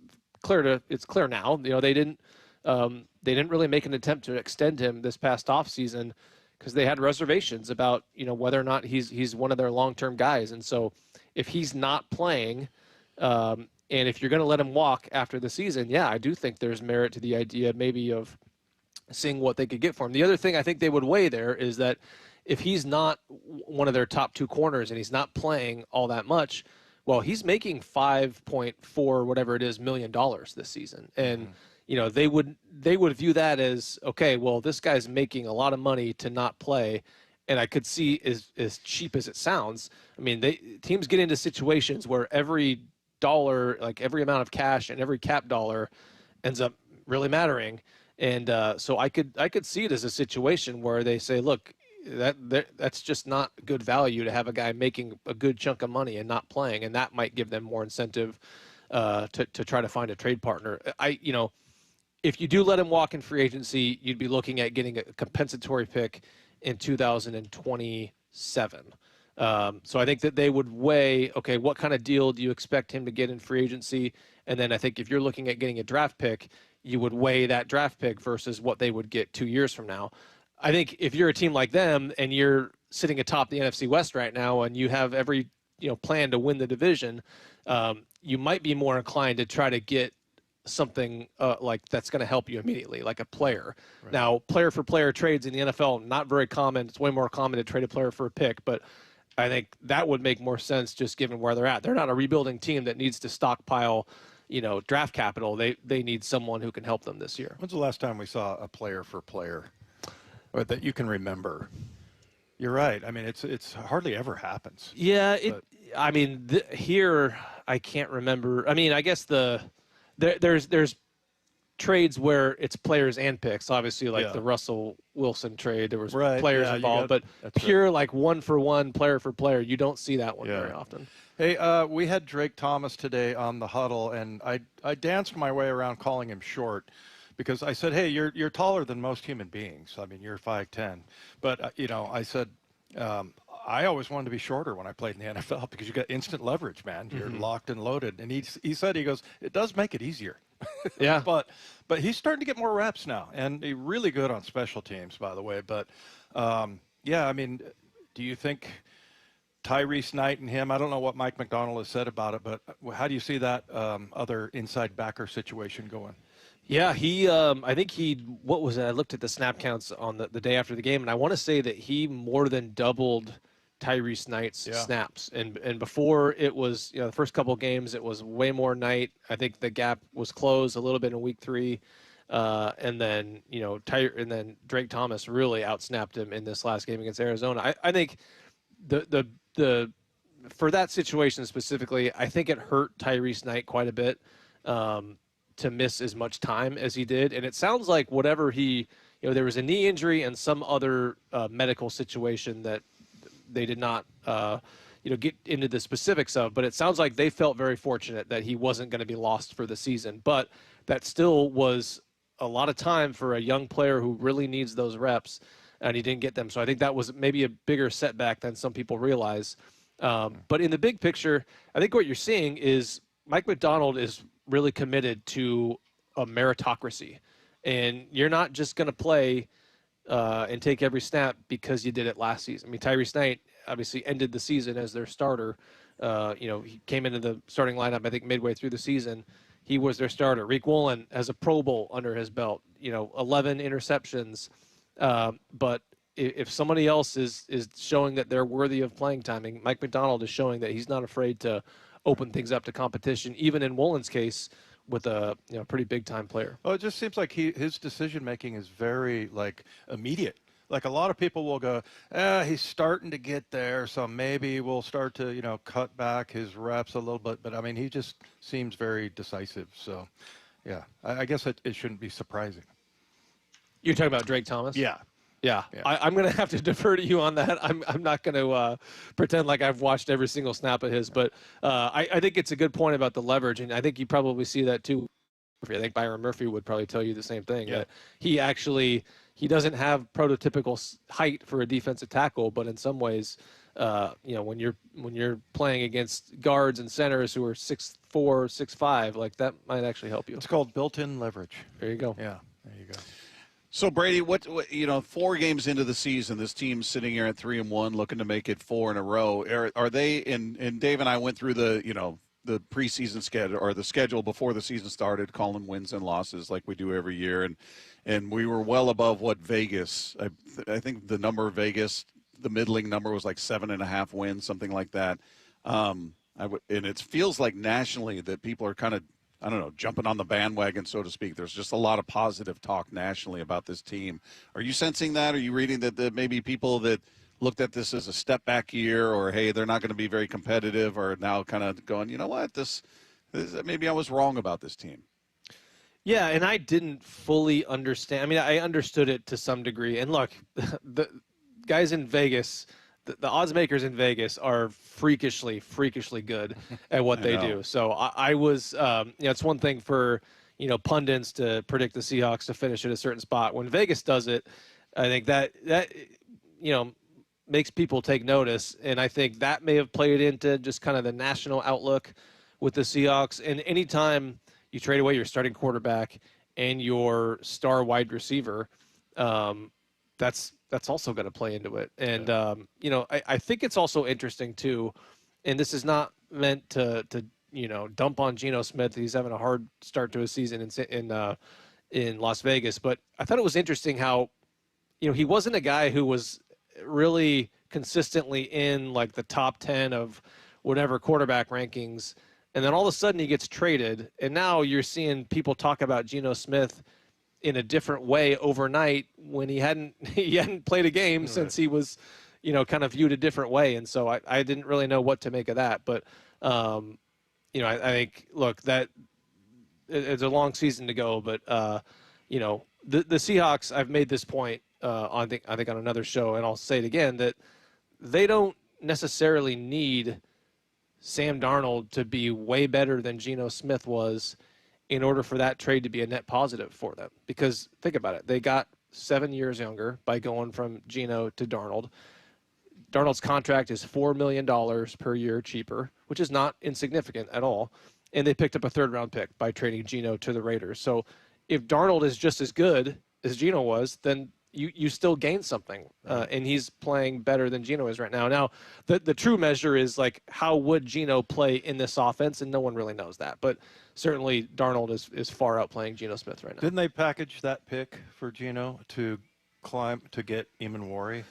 clear now. They didn't really make an attempt to extend him this past offseason because they had reservations about, whether or not he's one of their long-term guys. And so if he's not playing, and if you're going to let him walk after the season, yeah, I do think there's merit to the idea maybe of seeing what they could get for him. The other thing I think they would weigh there is that if he's not one of their top 2 corners and he's not playing all that much, well, he's making $5.4 whatever it is $1 million this season. And they would view that as, okay, well, this guy's making a lot of money to not play. And I could see, as cheap as it sounds, I mean, teams get into situations where every dollar, like every amount of cash and every cap dollar ends up really mattering. And so I could see it as a situation where they say, look, that's just not good value to have a guy making a good chunk of money and not playing, and that might give them more incentive to try to find a trade partner. If you do let him walk in free agency, you'd be looking at getting a compensatory pick in 2027. So I think that they would weigh, okay, what kind of deal do you expect him to get in free agency? And then I think if you're looking at getting a draft pick, you would weigh that draft pick versus what they would get 2 years from now. I think if you're a team like them and you're sitting atop the NFC West right now and you have every plan to win the division, you might be more inclined to try to get something like that's going to help you immediately, like a player. Right. Now, player-for-player trades in the NFL, not very common. It's way more common to trade a player for a pick, but I think that would make more sense just given where they're at. They're not a rebuilding team that needs to stockpile draft capital. They need someone who can help them this year. When's the last time we saw a player-for-player or that you can remember? You're right. I mean, it's hardly ever happens. Yeah, here I can't remember. I mean, I guess there's trades where it's players and picks. Obviously, like the Russell Wilson trade, there was players involved, but pure like one for one, player for player, you don't see that one very often. Hey, we had Drake Thomas today on the huddle, and I danced my way around calling him short. Because I said, hey, you're taller than most human beings. I mean, you're 5'10". But, I said, I always wanted to be shorter when I played in the NFL because you got instant leverage, man. You're locked and loaded. And he said, it does make it easier. Yeah. But he's starting to get more reps now. And he's really good on special teams, by the way. But, I mean, do you think Tyrese Knight and him, I don't know what Mike McDonald has said about it, but how do you see that other inside backer situation going? Yeah, I think what was it? I looked at the snap counts on the day after the game, and I want to say that he more than doubled Tyrese Knight's snaps. And before it was, the first couple of games, it was way more Knight. I think the gap was closed a little bit in week 3. And then, Drake Thomas really outsnapped him in this last game against Arizona. I think the for that situation specifically, I think it hurt Tyrese Knight quite a bit. To miss as much time as he did. And it sounds like whatever there was a knee injury and some other medical situation that they did not, get into the specifics of, but it sounds like they felt very fortunate that he wasn't going to be lost for the season. But that still was a lot of time for a young player who really needs those reps, and he didn't get them. So I think that was maybe a bigger setback than some people realize. But in the big picture, I think what you're seeing is Mike McDonald is really committed to a meritocracy, and you're not just going to play and take every snap because you did it last season. I mean, Tyrese Knight obviously ended the season as their starter. He came into the starting lineup, I think, midway through the season. He was their starter. Riq Woolen has a Pro Bowl under his belt, 11 interceptions. But if somebody else is showing that they're worthy of playing timing, Mike McDonald is showing that he's not afraid to open things up to competition, even in Woolen's case with a pretty big-time player. Well, it just seems like his decision-making is very, immediate. Like, a lot of people will go, he's starting to get there, so maybe we'll start to, cut back his reps a little bit. But, I mean, he just seems very decisive. So, yeah, I guess it shouldn't be surprising. You're talking about Drake Thomas? Yeah. Yeah. I'm going to have to defer to you on that. I'm not going to pretend like I've watched every single snap of his. But I think it's a good point about the leverage, and I think you probably see that too. I think Byron Murphy would probably tell you the same thing, that he doesn't have prototypical height for a defensive tackle, but in some ways, when you're playing against guards and centers who are 6'4", 6'5", like that might actually help you. It's called built-in leverage. There you go. Yeah, there you go. So, Brady, what 4 games into the season, this team's sitting here at 3-1, looking to make it 4 in a row. Are they? And Dave and I went through the preseason schedule, or the schedule before the season started, calling wins and losses like we do every year, and we were well above what Vegas. I think the number of Vegas, the middling number was like 7.5 wins, something like that. And it feels like nationally that people are kind of, I don't know, jumping on the bandwagon, so to speak. There's just a lot of positive talk nationally about this team. Are you sensing that? Are you reading that maybe people that looked at this as a step back year, or, hey, they're not going to be very competitive, are now kind of going, you know what, this maybe I was wrong about this team? Yeah, and I didn't fully understand. I mean, I understood it to some degree. And look, the guys in Vegas, the odds makers in Vegas are freakishly good at what they do. So I was, it's one thing for, pundits to predict the Seahawks to finish at a certain spot. When Vegas does it, I think that makes people take notice. And I think that may have played into just kind of the national outlook with the Seahawks. And anytime you trade away your starting quarterback and your star wide receiver, that's also going to play into it. And, I think it's also interesting too, and this is not meant to dump on Geno Smith. He's having a hard start to his season in Las Vegas, but I thought it was interesting how, he wasn't a guy who was really consistently in like the top 10 of whatever quarterback rankings. And then all of a sudden he gets traded. And now you're seeing people talk about Geno Smith in a different way overnight when he hadn't played a game since he was, kind of viewed a different way. And so I didn't really know what to make of that. But, I think, look, that it's a long season to go. But, the Seahawks, I've made this point I think on another show, and I'll say it again, that they don't necessarily need Sam Darnold to be way better than Geno Smith was in order for that trade to be a net positive for them. Because think about it. They got 7 years younger by going from Geno to Darnold. Darnold's contract is $4 million per year cheaper, which is not insignificant at all. And they picked up a third-round pick by trading Geno to the Raiders. So if Darnold is just as good as Geno was, then you still gain something, and he's playing better than Geno is right now. Now, the true measure is, like, how would Geno play in this offense, and no one really knows that. But certainly Darnold is far outplaying Geno Smith right now. Didn't they package that pick for Geno to get Eamon Warry?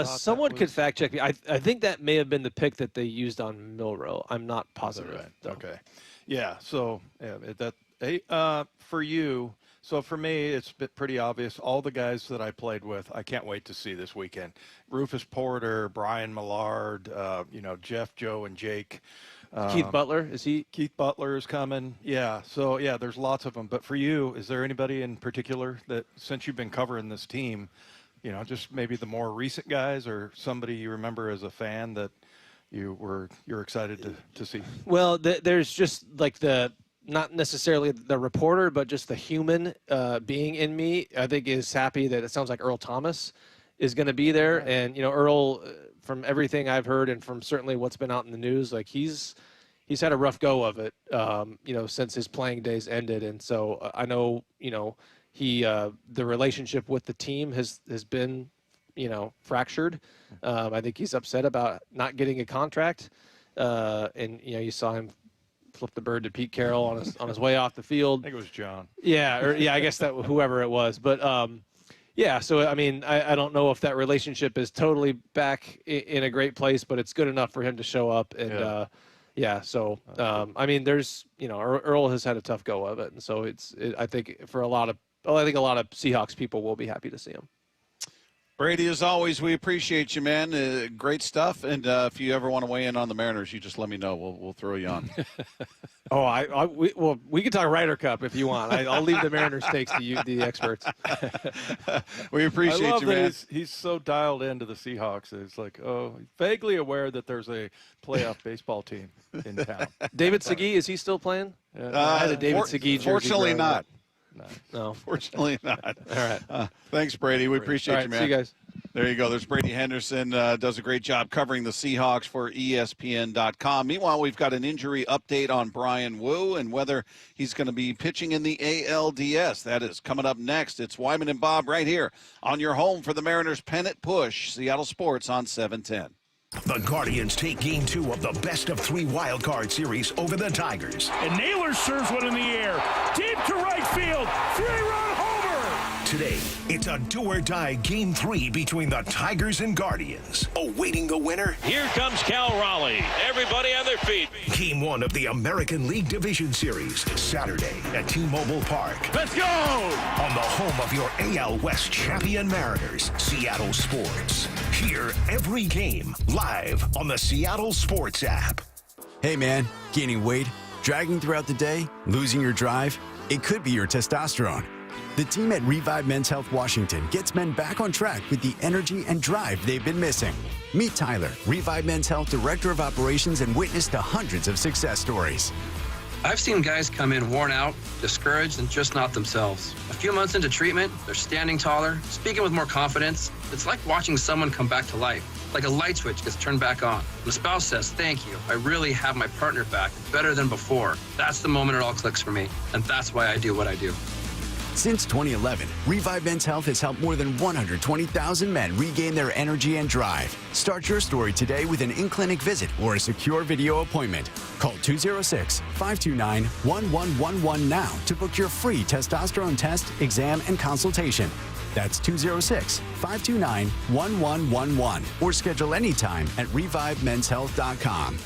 Someone could fact check me. I think that may have been the pick that they used on Milroe. I'm not positive. Right. Okay. Yeah. So for you. So for me, it's been pretty obvious. All the guys that I played with, I can't wait to see this weekend. Rufus Porter, Brian Millard, Jeff, Joe, and Jake. Keith Butler, is he? Keith Butler is coming. Yeah. So, yeah, there's lots of them. But for you, is there anybody in particular that, since you've been covering this team, just maybe the more recent guys, or somebody you remember as a fan that you're excited to see? Well, there's just like not necessarily the reporter, but just the human being in me, I think, is happy that it sounds like Earl Thomas is going to be there. Right. And, Earl, from everything I've heard and from certainly what's been out in the news, like he's had a rough go of it, since his playing days ended. And so I know, the relationship with the team has been fractured. I think he's upset about not getting a contract. And you saw him flip the bird to Pete Carroll on his way off the field. I think it was John. Yeah, I guess that whoever it was. But so I mean, I don't know if that relationship is totally back in a great place, but it's good enough for him to show up. And I mean, there's Earl has had a tough go of it, and so I think a lot of Seahawks people will be happy to see him. Brady, as always, we appreciate you, man. Great stuff. And if you ever want to weigh in on the Mariners, you just let me know. We'll throw you on. We can talk Ryder Cup if you want. I'll leave the Mariners takes to you, the experts. We appreciate I love you, man. that he's so dialed into the Seahawks. It's like, vaguely aware that there's a playoff baseball team in town. David Segui, is he still playing? I had a David Segui jersey. Fortunately not. No. Fortunately not. All right. Thanks, Brady. We appreciate you, man. See you guys. There you go. There's Brady Henderson. Does a great job covering the Seahawks for ESPN.com. Meanwhile, we've got an injury update on Brian Wu and whether he's going to be pitching in the ALDS. That is coming up next. It's Wyman and Bob right here on your home for the Mariners pennant push. Seattle Sports on 710. The Guardians take Game 2 of the best-of-3 wildcard series over the Tigers. And Naylor serves one in the air. Deep to right field. 3-run homer. Today, it's a do-or-die Game 3 between the Tigers and Guardians. Awaiting the winner. Here comes Cal Raleigh. Everybody on their feet. Game 1 of the American League Division Series, Saturday at T-Mobile Park. Let's go! On the home of your AL West champion Mariners, Seattle Sports. Hear every game live on the Seattle Sports app. Hey man, gaining weight, dragging throughout the day, losing your drive? It could be your testosterone. The team at Revive Men's Health Washington gets men back on track with the energy and drive they've been missing. Meet Tyler, Revive Men's Health Director of Operations, and witness to hundreds of success stories. I've seen guys come in worn out, discouraged, and just not themselves. A few months into treatment, they're standing taller, speaking with more confidence. It's like watching someone come back to life, like a light switch gets turned back on. And the spouse says, "Thank you. I really have my partner back, better than before." That's the moment it all clicks for me, and that's why I do what I do. Since 2011, Revive Men's Health has helped more than 120,000 men regain their energy and drive. Start your story today with an in-clinic visit or a secure video appointment. Call 206-529-1111 now to book your free testosterone test, exam, and consultation. That's 206-529-1111 or schedule anytime at revivemenshealth.com.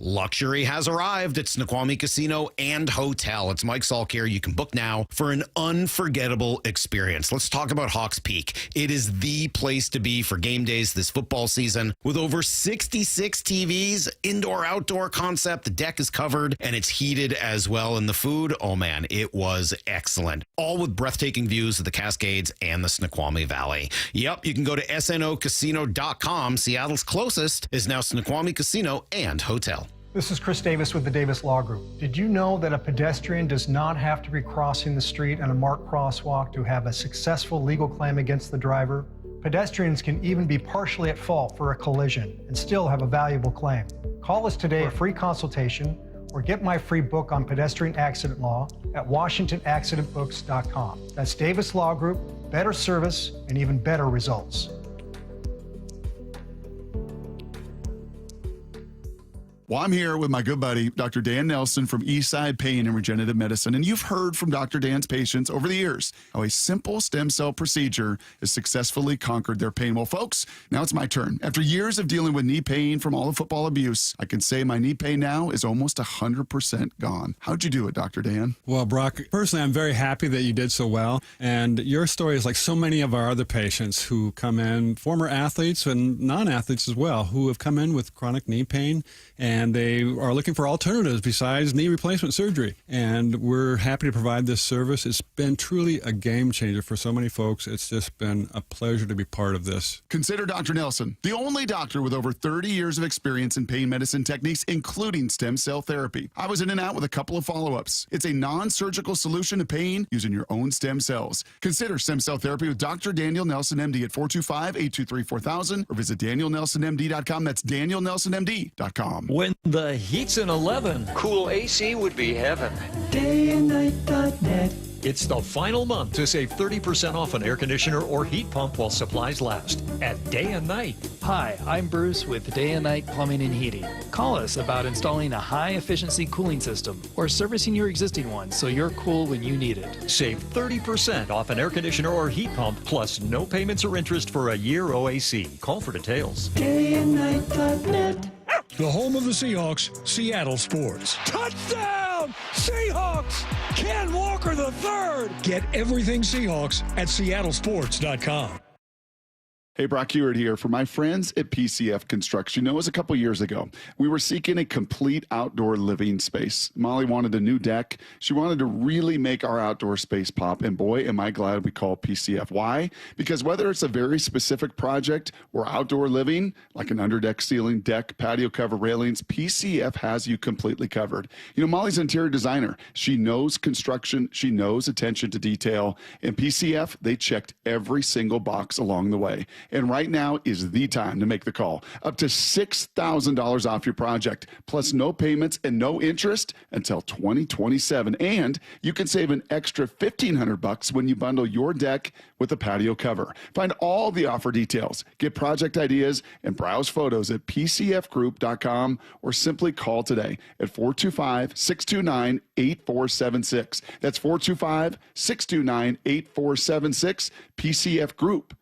Luxury has arrived at Snoqualmie Casino and Hotel. It's Mike Salk here. You can book now for an unforgettable experience. Let's talk about Hawks Peak. It is the place to be for game days this football season. With over 66 TVs, indoor-outdoor concept, the deck is covered and it's heated as well. And the food, oh man, it was excellent. All with breathtaking views of the Cascades and the Snoqualmie Valley. Yep, you can go to snocasino.com. Seattle's closest is now Snoqualmie Casino and Hotel. This is Chris Davis with the Davis Law Group. Did you know that a pedestrian does not have to be crossing the street on a marked crosswalk to have a successful legal claim against the driver? Pedestrians can even be partially at fault for a collision and still have a valuable claim. Call us today for a free consultation or get my free book on pedestrian accident law at WashingtonAccidentBooks.com. That's Davis Law Group, better service and even better results. Well, I'm here with my good buddy, Dr. Dan Nelson from Eastside Pain and Regenerative Medicine. And you've heard from Dr. Dan's patients over the years how a simple stem cell procedure has successfully conquered their pain. Well, folks, now it's my turn. After years of dealing with knee pain from all the football abuse, I can say my knee pain now is almost 100% gone. How'd you do it, Dr. Dan? Well, Brock, personally, I'm very happy that you did so well. And your story is like so many of our other patients who come in, former athletes and non-athletes as well, who have come in with chronic knee pain and they are looking for alternatives besides knee replacement surgery. And we're happy to provide this service. It's been truly a game changer for so many folks. It's just been a pleasure to be part of this. Consider Dr. Nelson, the only doctor with over 30 years of experience in pain medicine techniques, including stem cell therapy. I was in and out with a couple of follow-ups. It's a non-surgical solution to pain using your own stem cells. Consider stem cell therapy with Dr. Daniel Nelson, MD at 425-823-4000 or visit DanielNelsonMD.com. That's DanielNelsonMD.com. When the heat's in 11, cool AC would be heaven. Dayandnight.net. It's the final month to save 30% off an air conditioner or heat pump while supplies last at Day and Night. Hi, I'm Bruce with Day and Night Plumbing and Heating. Call us about installing a high-efficiency cooling system or servicing your existing one so you're cool when you need it. Save 30% off an air conditioner or heat pump, plus no payments or interest for a year OAC. Call for details. DayandNight.net. The home of the Seahawks, Seattle Sports. Touchdown! Seahawks! Ken Walker III! Get everything Seahawks at seattlesports.com. Hey, Brock Ewart here. For my friends at PCF Construction, it was a couple years ago. We were seeking a complete outdoor living space. Molly wanted a new deck. She wanted to really make our outdoor space pop, and boy, am I glad we called PCF. Why? Because whether it's a very specific project or outdoor living, like an underdeck ceiling, deck, patio cover, railings, PCF has you completely covered. You know, Molly's an interior designer. She knows construction. She knows attention to detail. And PCF, they checked every single box along the way. And right now is the time to make the call. Up to $6,000 off your project, plus no payments and no interest until 2027. And you can save an extra $1,500 when you bundle your deck with a patio cover. Find all the offer details, get project ideas, and browse photos at pcfgroup.com or simply call today at 425-629-8476. That's 425-629-8476, PCF Group.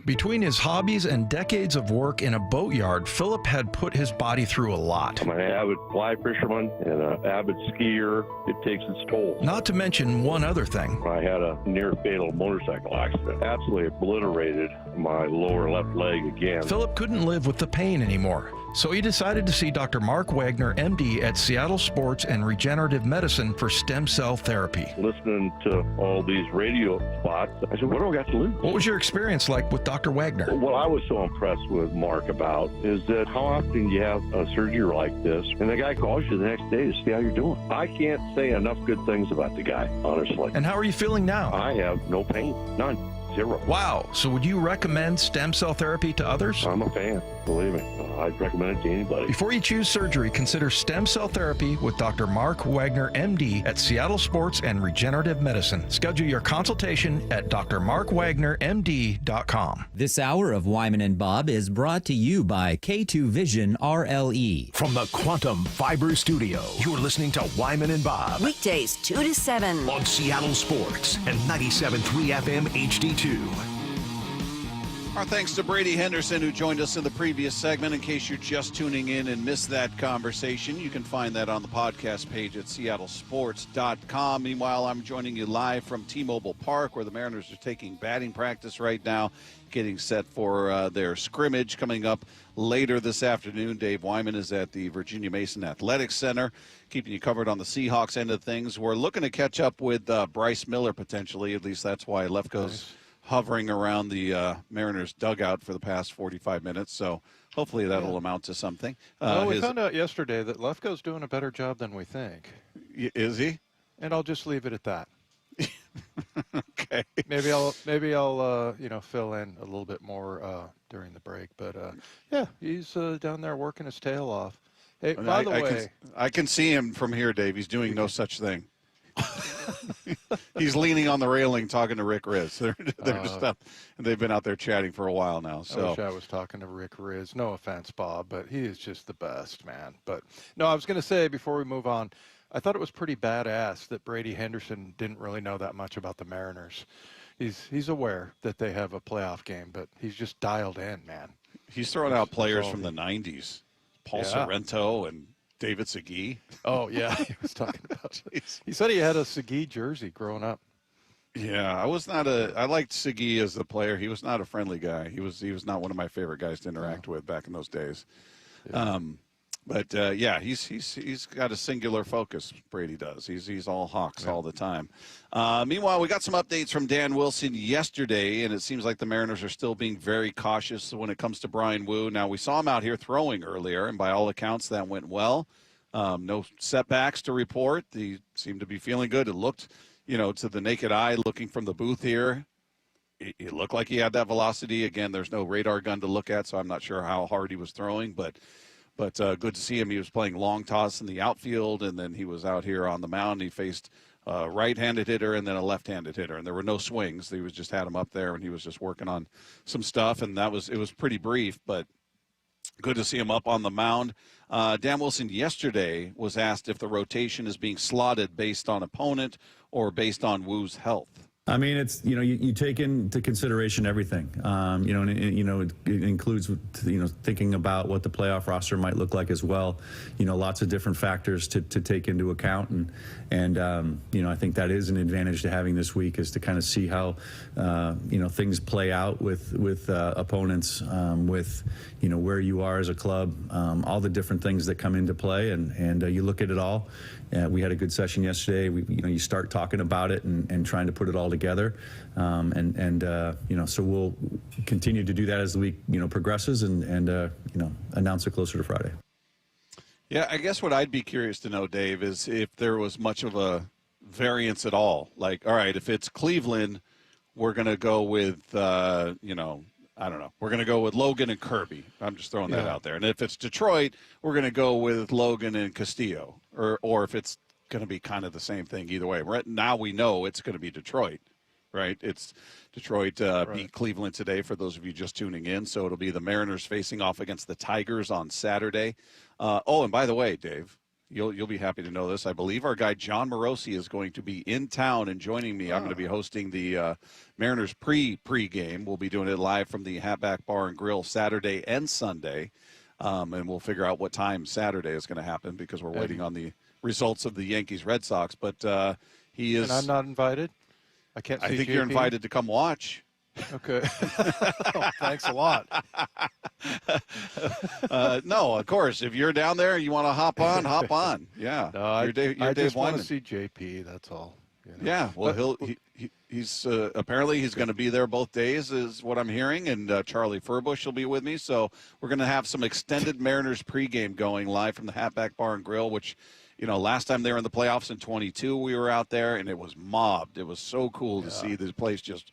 Between his hobbies and decades of work in a boatyard, Philip had put his body through a lot. I'm an avid fly fisherman and an avid skier. It takes its toll. Not to mention one other thing. I had a near-fatal motorcycle accident. Absolutely obliterated my lower left leg again. Philip couldn't live with the pain anymore, so he decided to see Dr. Mark Wagner, MD, at Seattle Sports and Regenerative Medicine for stem cell therapy. Listening to all these radio spots, I said, what do I got to lose? What was your experience like with Dr. Wagner? What I was so impressed with Mark about is that how often you have a surgery like this, and the guy calls you the next day to see how you're doing. I can't say enough good things about the guy, honestly. And how are you feeling now? I have no pain, none. Zero. Wow. So would you recommend stem cell therapy to others? I'm a fan, believe me. I'd recommend it to anybody. Before you choose surgery, consider stem cell therapy with Dr. Mark Wagner, MD, at Seattle Sports and Regenerative Medicine. Schedule your consultation at drmarkwagnermd.com. This hour of Wyman and Bob is brought to you by K2 Vision RLE. From the Quantum Fiber Studio, you're listening to Wyman and Bob. Weekdays 2 to 7 on Seattle Sports and 97.3 FM HD2. Our thanks to Brady Henderson, who joined us in the previous segment. In case you're just tuning in and missed that conversation, you can find that on the podcast page at seattlesports.com. Meanwhile, I'm joining you live from T-Mobile Park, where the Mariners are taking batting practice right now, getting set for their scrimmage coming up later this afternoon. Dave Wyman is at the Virginia Mason Athletic Center, keeping you covered on the Seahawks end of things. We're looking to catch up with Bryce Miller, potentially. At least that's why Lefko's hovering around the Mariners dugout for the past 45 minutes. So hopefully that'll amount to something. Well, we found out yesterday that Lefko's doing a better job than we think. Is he? And I'll just leave it at that. Okay. Maybe I'll fill in a little bit more during the break. But yeah, he's down there working his tail off. Hey, by the way, I can see him from here, Dave. He's doing no such thing. He's leaning on the railing talking to Rick Rizzs. They're just up, and they've been out there chatting for a while now. So I wish I was talking to Rick Rizzs. No offense, Bob, but he is just the best, man. But no, I was going to say before we move on, I thought it was pretty badass that Brady Henderson didn't really know that much about the Mariners. He's aware that they have a playoff game, but he's just dialed in, man. He's throwing out players from the 90s, Paul Sorrento and David Segui. Oh, yeah, he was talking about it. He said he had a Segui jersey growing up. Yeah, I liked Segui as the player. He was not a friendly guy. He was not one of my favorite guys to interact with back in those days. Yeah. He's got a singular focus, Brady does. He's all Hawks all the time. Meanwhile, we got some updates from Dan Wilson yesterday, and it seems like the Mariners are still being very cautious when it comes to Brian Wu. Now, we saw him out here throwing earlier, and by all accounts, that went well. No setbacks to report. He seemed to be feeling good. It looked, to the naked eye, looking from the booth here, it looked like he had that velocity. Again, there's no radar gun to look at, so I'm not sure how hard he was throwing, but good to see him. He was playing long toss in the outfield, and then he was out here on the mound. He faced a right-handed hitter and then a left-handed hitter, and there were no swings. He was just had him up there, and he was just working on some stuff, and it was pretty brief, but good to see him up on the mound. Dan Wilson yesterday was asked if the rotation is being slotted based on opponent or based on Woo's health. I mean, it's, you take into consideration everything, and it includes, thinking about what the playoff roster might look like as well. Lots of different factors to take into account. And I think that is an advantage to having this week, is to kind of see how, things play out with opponents, with, where you are as a club, all the different things that come into play. And you look at it all. We had a good session yesterday. You start talking about it and trying to put it all together. So we'll continue to do that as the week, progresses and announce it closer to Friday. Yeah, I guess what I'd be curious to know, Dave, is if there was much of a variance at all. Like, all right, if it's Cleveland, we're going to go with, I don't know. We're going to go with Logan and Kirby. I'm just throwing that out there. And if it's Detroit, we're going to go with Logan and Castillo. Or if it's going to be kind of the same thing either way. Right now we know it's going to be Detroit, right? It's Detroit beat Cleveland today for those of you just tuning in. So it'll be the Mariners facing off against the Tigers on Saturday. And by the way, Dave, you'll be happy to know this. I believe our guy John Morosi is going to be in town and joining me. I'm going to be hosting the Mariners pre-game. We'll be doing it live from the Hatback Bar and Grill Saturday and Sunday. And we'll figure out what time Saturday is going to happen because we're waiting on the results of the Yankees-Red Sox. But he is. And I'm not invited? I can't see I think JP? you're invited to come watch. Okay. Thanks a lot. No, of course. If you're down there and you want to hop on. Yeah. No, I Dave just want Wyman. to see JP, that's all. Yeah, well, he's apparently he's going to be there both days, is what I'm hearing, and Charlie Furbush will be with me. So we're going to have some extended Mariners pregame going live from the Hatback Bar and Grill, which, last time they were in the playoffs in 22, we were out there, and it was mobbed. It was so cool to see this place just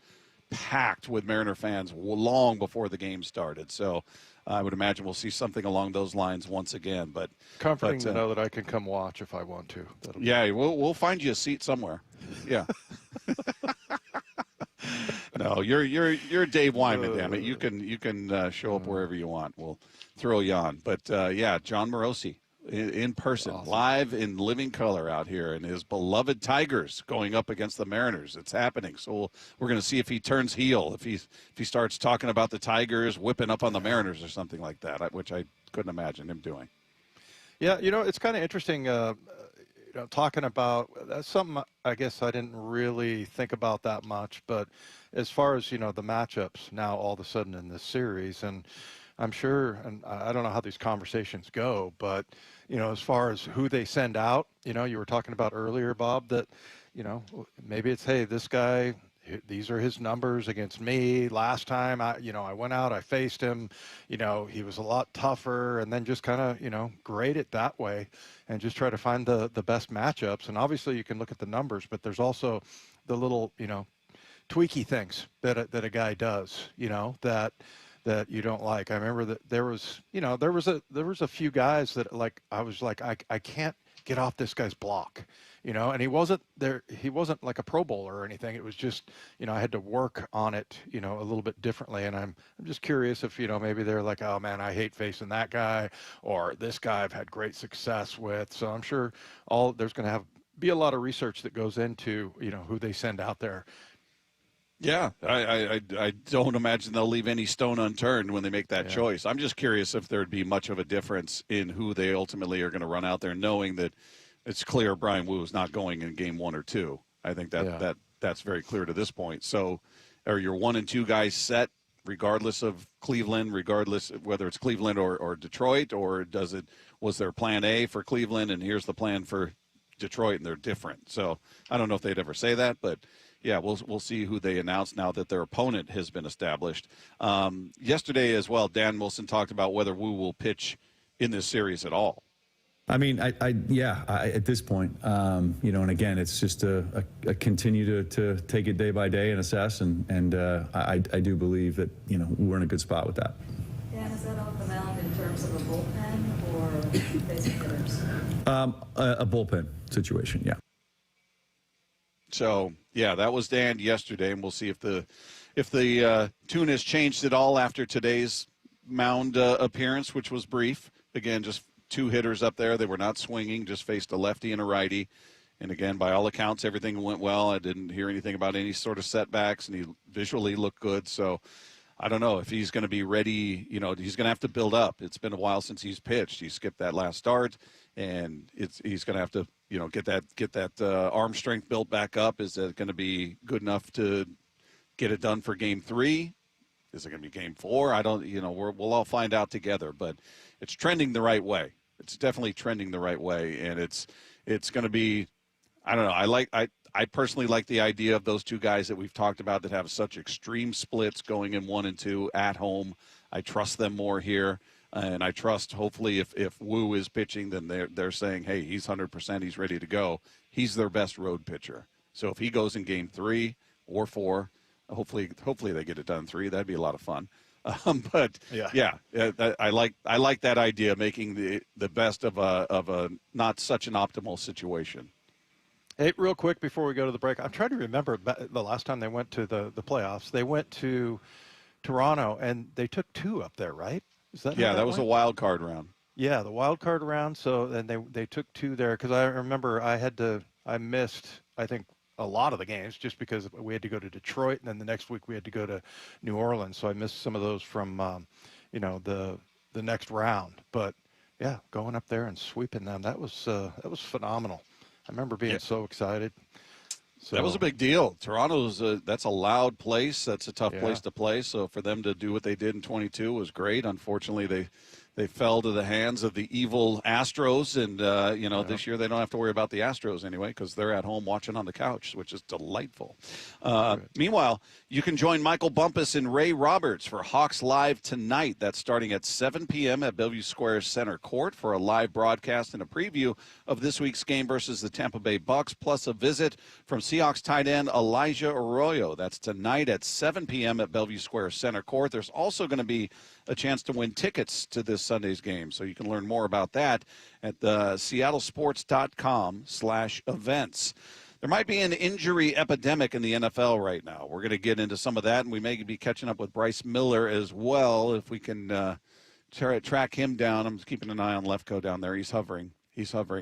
packed with Mariner fans long before the game started. So I would imagine we'll see something along those lines once again. But comforting to know that I can come watch if I want to. We'll find you a seat somewhere. Yeah. No, you're Dave Wyman, damn it. You can show up wherever you want. We'll throw you on. But John Morosi in person, live in living color out here, and his beloved Tigers going up against the Mariners. It's happening. So we're going to see if he turns heel, if he starts talking about the Tigers whipping up on the Mariners or something like that, which I couldn't imagine him doing. Yeah, it's kind of interesting. Talking about that's something I guess I didn't really think about that much, but as far as the matchups now all of a sudden in this series, and I'm sure, and I don't know how these conversations go, but as far as who they send out, you were talking about earlier, Bob, that maybe it's, hey, this guy, these are his numbers against me. Last time I went out, I faced him, he was a lot tougher, and then just kind of, grade it that way and just try to find the best matchups. And obviously you can look at the numbers, but there's also the little, tweaky things that a guy does, that you don't like. I remember that there was a few guys that I was like, I can't get off this guy's block. And he wasn't like a Pro Bowler or anything. It was just, I had to work on it, a little bit differently. And I'm just curious if, maybe they're like, oh man, I hate facing that guy, or this guy I've had great success with. So I'm sure there's going to be a lot of research that goes into, who they send out there. Yeah, I don't imagine they'll leave any stone unturned when they make that choice. I'm just curious if there'd be much of a difference in who they ultimately are going to run out there, knowing that it's clear Brian Wu is not going in game 1 or 2. I think that's very clear to this point. So are your 1 and 2 guys set regardless of Cleveland, regardless of whether it's Cleveland or Detroit, or was there plan A for Cleveland and here's the plan for Detroit and they're different? So I don't know if they'd ever say that, but yeah, we'll see who they announce now that their opponent has been established. Yesterday as well, Dan Wilson talked about whether Wu will pitch in this series at all. I mean, at this point, and again, it's just a continue to take it day by day and assess, and I do believe that we're in a good spot with that. Dan, is that off the mound in terms of a bullpen or basic hitters? A bullpen situation, yeah. So, yeah, that was Dan yesterday, and we'll see if the tune has changed at all after today's mound appearance, which was brief. Again, just 2 hitters up there. They were not swinging, just faced a lefty and a righty. And, again, by all accounts, everything went well. I didn't hear anything about any sort of setbacks, and he visually looked good. So I don't know if he's going to be ready. He's going to have to build up. It's been a while since he's pitched. He skipped that last start, and he's going to have to, get that arm strength built back up. Is it going to be good enough to get it done for Game 3? Is it going to be Game 4? I don't. We'll all find out together. But it's trending the right way. It's definitely trending the right way, and it's going to be. I don't know. I personally like the idea of those 2 guys that we've talked about that have such extreme splits going in 1 and 2 at home. I trust them more here. And I trust, hopefully, if Wu is pitching, then they're saying, hey, he's 100%, he's ready to go. He's their best road pitcher. So if he goes in Game 3 or 4, hopefully they get it done 3. That'd be a lot of fun. But I like that idea, making the best of a not such an optimal situation. Hey, real quick before we go to the break, I'm trying to remember the last time they went to the playoffs. They went to Toronto, and they took 2 up there, right? Is that that was a wild card round. Yeah, the wild card round. So then they took 2 there, because I remember I missed, I think, a lot of the games just because we had to go to Detroit, and then the next week we had to go to New Orleans. So I missed some of those from, the next round. But yeah, going up there and sweeping them, that was phenomenal. I remember being so excited. So that was a big deal. Toronto's that's a loud place. That's a tough place to play. So for them to do what they did in 22 was great. Unfortunately, they fell to the hands of the evil Astros, and this year they don't have to worry about the Astros anyway because they're at home watching on the couch, which is delightful. Meanwhile, you can join Michael Bumpus and Ray Roberts for Hawks Live tonight. That's starting at 7 p.m. at Bellevue Square Center Court for a live broadcast and a preview of this week's game versus the Tampa Bay Bucs, plus a visit from Seahawks tight end Elijah Arroyo. That's tonight at 7 p.m. at Bellevue Square Center Court. There's also going to be a chance to win tickets to this Sunday's game. So you can learn more about that at the seattlesports.com/events. There might be an injury epidemic in the NFL right now. We're going to get into some of that, and we may be catching up with Bryce Miller as well if we can track him down. I'm keeping an eye on Lefko down there. He's hovering,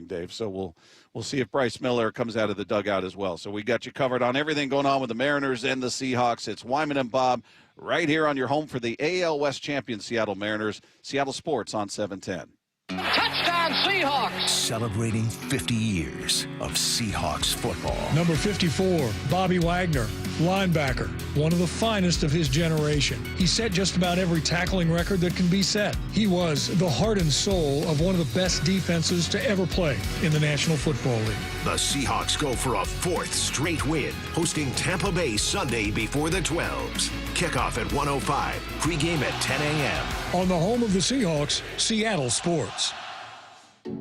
Dave. So we'll see if Bryce Miller comes out of the dugout as well. So we got you covered on everything going on with the Mariners and the Seahawks. It's Wyman and Bob right here on your home for the AL West champion Seattle Mariners. Seattle Sports on 710. Touchdown Seahawks! Celebrating 50 years of Seahawks football. Number 54, Bobby Wagner, linebacker, one of the finest of his generation. He set just about every tackling record that can be set. He was the heart and soul of one of the best defenses to ever play in the National Football League. The Seahawks go for a 4th straight win, hosting Tampa Bay Sunday before the 12s. Kickoff at 1:05, pregame at 10 a.m. On the home of the Seahawks, Seattle Sports.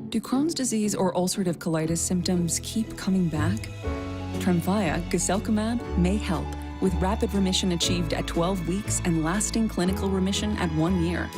Do Crohn's disease or ulcerative colitis symptoms keep coming back? Tremfya, guselkumab, may help, with rapid remission achieved at 12 weeks and lasting clinical remission at 1 year.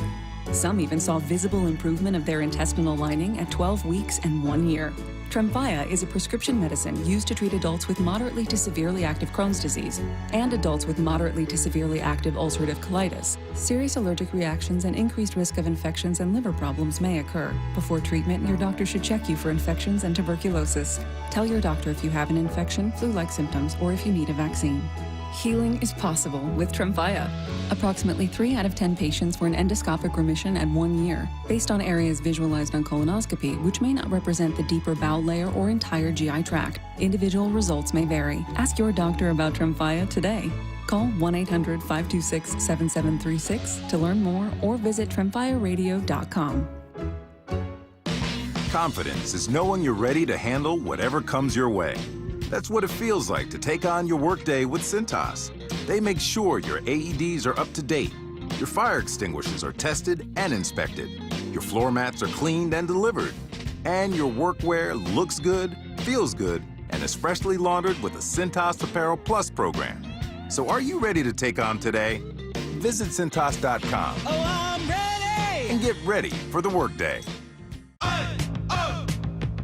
Some even saw visible improvement of their intestinal lining at 12 weeks and 1 year. Tremfya is a prescription medicine used to treat adults with moderately to severely active Crohn's disease and adults with moderately to severely active ulcerative colitis. Serious allergic reactions and increased risk of infections and liver problems may occur. Before treatment, your doctor should check you for infections and tuberculosis. Tell your doctor if you have an infection, flu-like symptoms, or if you need a vaccine. Healing is possible with Tremfya. Approximately 3 out of 10 patients were in endoscopic remission at 1 year, based on areas visualized on colonoscopy, which may not represent the deeper bowel layer or entire GI tract. Individual results may vary. Ask your doctor about Tremfya today. Call 1-800-526-7736 to learn more or visit tremfyaradio.com. Confidence is knowing you're ready to handle whatever comes your way. That's what it feels like to take on your workday with Cintas. They make sure your AEDs are up to date, your fire extinguishers are tested and inspected, your floor mats are cleaned and delivered, and your workwear looks good, feels good, and is freshly laundered with the Cintas Apparel Plus program. So are you ready to take on today? Visit Cintas.com. Oh, I'm ready! And get ready for the workday.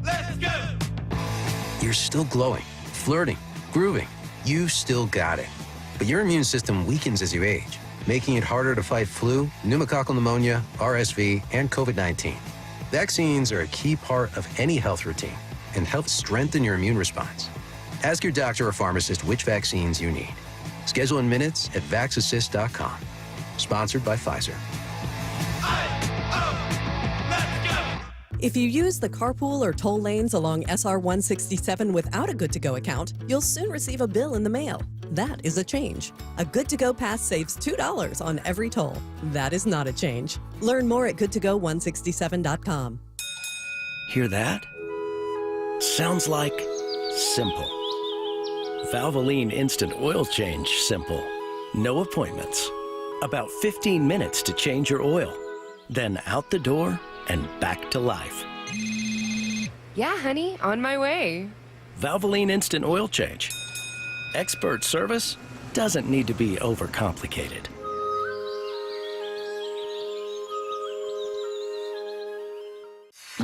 Let's go! You're still glowing, flirting, grooving. You still got it. But your immune system weakens as you age, making it harder to fight flu, pneumococcal pneumonia, RSV, and COVID-19. Vaccines are a key part of any health routine and help strengthen your immune response. Ask your doctor or pharmacist which vaccines you need. Schedule in minutes at vaxassist.com. Sponsored by Pfizer. If you use the carpool or toll lanes along SR 167 without a Good-to-Go account, you'll soon receive a bill in the mail. That is a change. A Good-to-Go pass saves $2 on every toll. That is not a change. Learn more at goodtogo167.com. Hear that? Sounds like simple. Valvoline Instant Oil Change simple. No appointments. About 15 minutes to change your oil. Then out the door and back to life. Yeah, honey, on my way. Valvoline Instant Oil Change. Expert service doesn't need to be overcomplicated.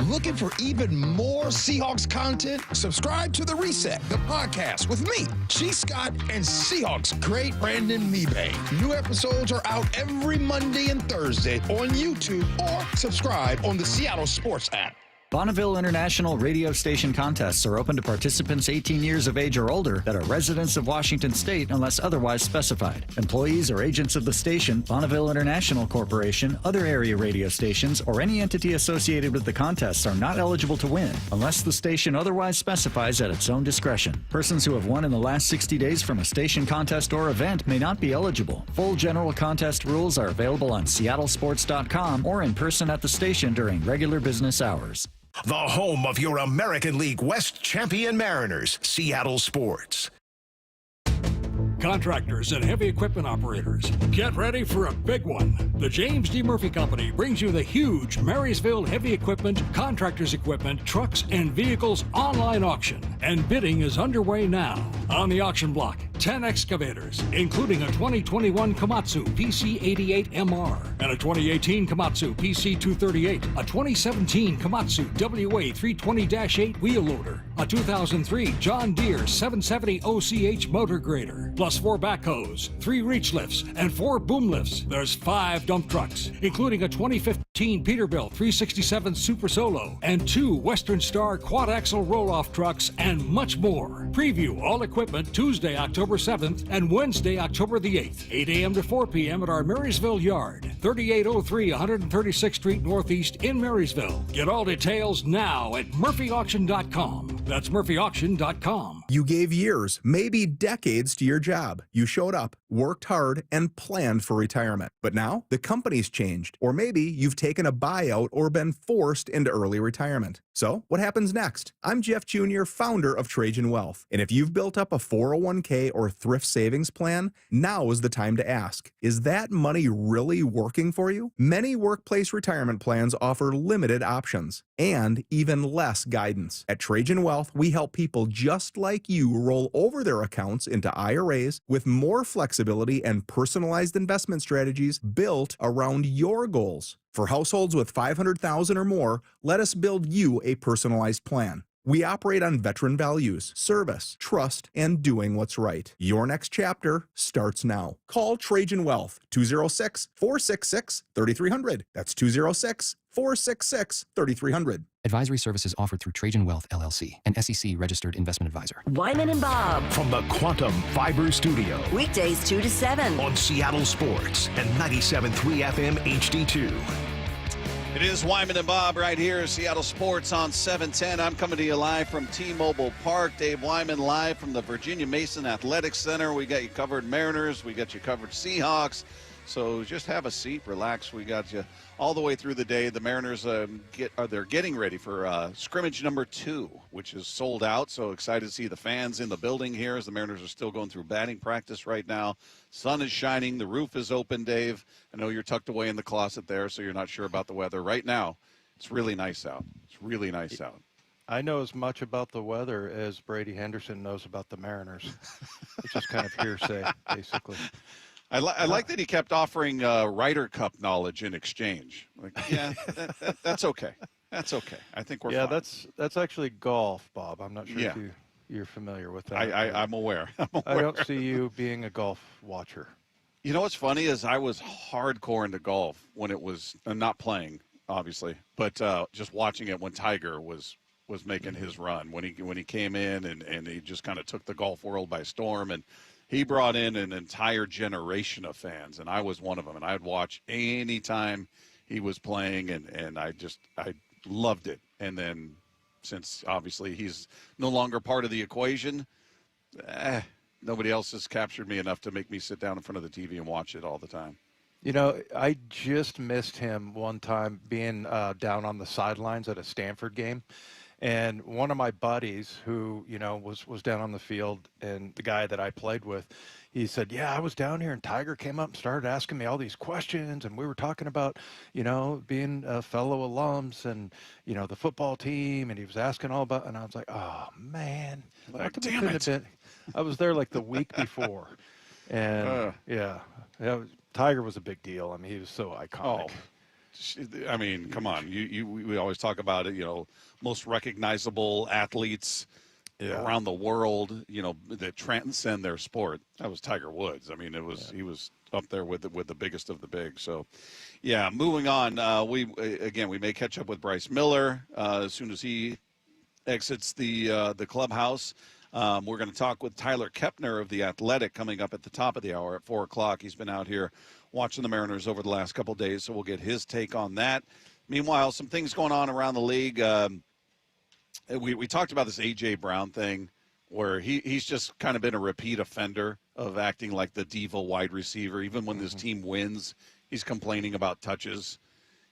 Looking for even more Seahawks content? Subscribe to The Reset, the podcast with me, G. Scott, and Seahawks great Brandon Mebane. New episodes are out every Monday and Thursday on YouTube or subscribe on the Seattle Sports app. Bonneville International radio station contests are open to participants 18 years of age or older that are residents of Washington State unless otherwise specified. Employees or agents of the station, Bonneville International Corporation, other area radio stations, or any entity associated with the contests are not eligible to win unless the station otherwise specifies at its own discretion. Persons who have won in the last 60 days from a station contest or event may not be eligible. Full general contest rules are available on seattlesports.com or in person at the station during regular business hours. The home of your American League West champion Mariners, Seattle Sports. Contractors and heavy equipment operators, get ready for a big one. The James D. Murphy Company brings you the huge Marysville Heavy Equipment, Contractors Equipment, Trucks, and Vehicles online auction. And bidding is underway now. On the auction block, 10 excavators, including a 2021 Komatsu PC88MR and a 2018 Komatsu PC238, a 2017 Komatsu WA320-8 wheel loader, a 2003 John Deere 770 OCH motor grader, plus 4 backhoes, 3 reach lifts, and 4 boom lifts. There's 5 dump trucks, including a 2015 Peterbilt 367 Super Solo and 2 Western Star quad-axle roll-off trucks, and much more. Preview all equipment Tuesday, October 7th and Wednesday, October the 8th, 8 a.m. to 4 p.m. at our Marysville yard, 3803 136th Street Northeast in Marysville. Get all details now at murphyauction.com. That's murphyauction.com. You gave years, maybe decades to your job. You showed up, worked hard, and planned for retirement. But now the company's changed, or maybe you've taken a buyout or been forced into early retirement. So what happens next? I'm Jeff Jr., founder of Trajan Wealth. And if you've built up a 401k or thrift savings plan, now is the time to ask, is that money really working for you? Many workplace retirement plans offer limited options and even less guidance. At Trajan Wealth, we help people just like you roll over their accounts into IRAs with more flexibility and personalized investment strategies built around your goals. For households with $500,000 or more, let us build you a personalized plan. We operate on veteran values, service, trust, and doing what's right. Your next chapter starts now. Call Trajan Wealth, 206-466-3300. That's 206-466-3300. Advisory services offered through Trajan Wealth, LLC, an SEC-registered investment advisor. Wyman and Bob. From the Quantum Fiber Studio. Weekdays 2 to 7. On Seattle Sports and 97.3 FM HD2. It is Wyman and Bob right here, Seattle Sports on 710. I'm coming to you live from T-Mobile Park. Dave Wyman live from the Virginia Mason Athletic Center. We got you covered Mariners. We got you covered Seahawks. So just have a seat, relax. We got you all the way through the day. The Mariners they're getting ready for scrimmage number 2, which is sold out. So excited to see the fans in the building here as the Mariners are still going through batting practice right now. Sun is shining. The roof is open, Dave. I know you're tucked away in the closet there, so you're not sure about the weather. Right now, it's really nice out. It's really nice out. I know as much about the weather as Brady Henderson knows about the Mariners. It's just kind of hearsay, basically. I like that he kept offering Ryder Cup knowledge in exchange. Like, yeah, that's okay. That's okay. I think we're fine. That's actually golf, Bob. I'm not sure if you you're familiar with that. I'm aware. I don't see you being a golf watcher. You know what's funny is I was hardcore into golf when it was not playing, obviously, but just watching it when Tiger was making his run, when he came in and he just kind of took the golf world by storm, and he brought in an entire generation of fans, and I was one of them, and I'd watch any time he was playing, and I loved it. And then since obviously he's no longer part of the equation, nobody else has captured me enough to make me sit down in front of the TV and watch it all the time. You know, I just missed him one time being down on the sidelines at a Stanford game. And one of my buddies who, you know, was down on the field, and the guy that I played with, he said, yeah, I was down here and Tiger came up and started asking me all these questions. And we were talking about, you know, being fellow alums and, you know, the football team. And he was asking all about, and I was like, oh, man. Like, damn it. I was there like the week before. And, Tiger was a big deal. I mean, he was so iconic. Oh. I mean, come on. We always talk about it, you know, most recognizable athletes around the world, you know, that transcend their sport. That was Tiger Woods. I mean, he was up there with the biggest of the big. So, yeah, moving on. We may catch up with Bryce Miller as soon as he exits the clubhouse. We're going to talk with Tyler Kepner of The Athletic coming up at the top of the hour at 4 o'clock. He's been out here watching the Mariners over the last couple of days, so we'll get his take on that. Meanwhile, some things going on around the league. We talked about this A.J. Brown thing where he's just kind of been a repeat offender of acting like the diva wide receiver. Even when his team wins, he's complaining about touches.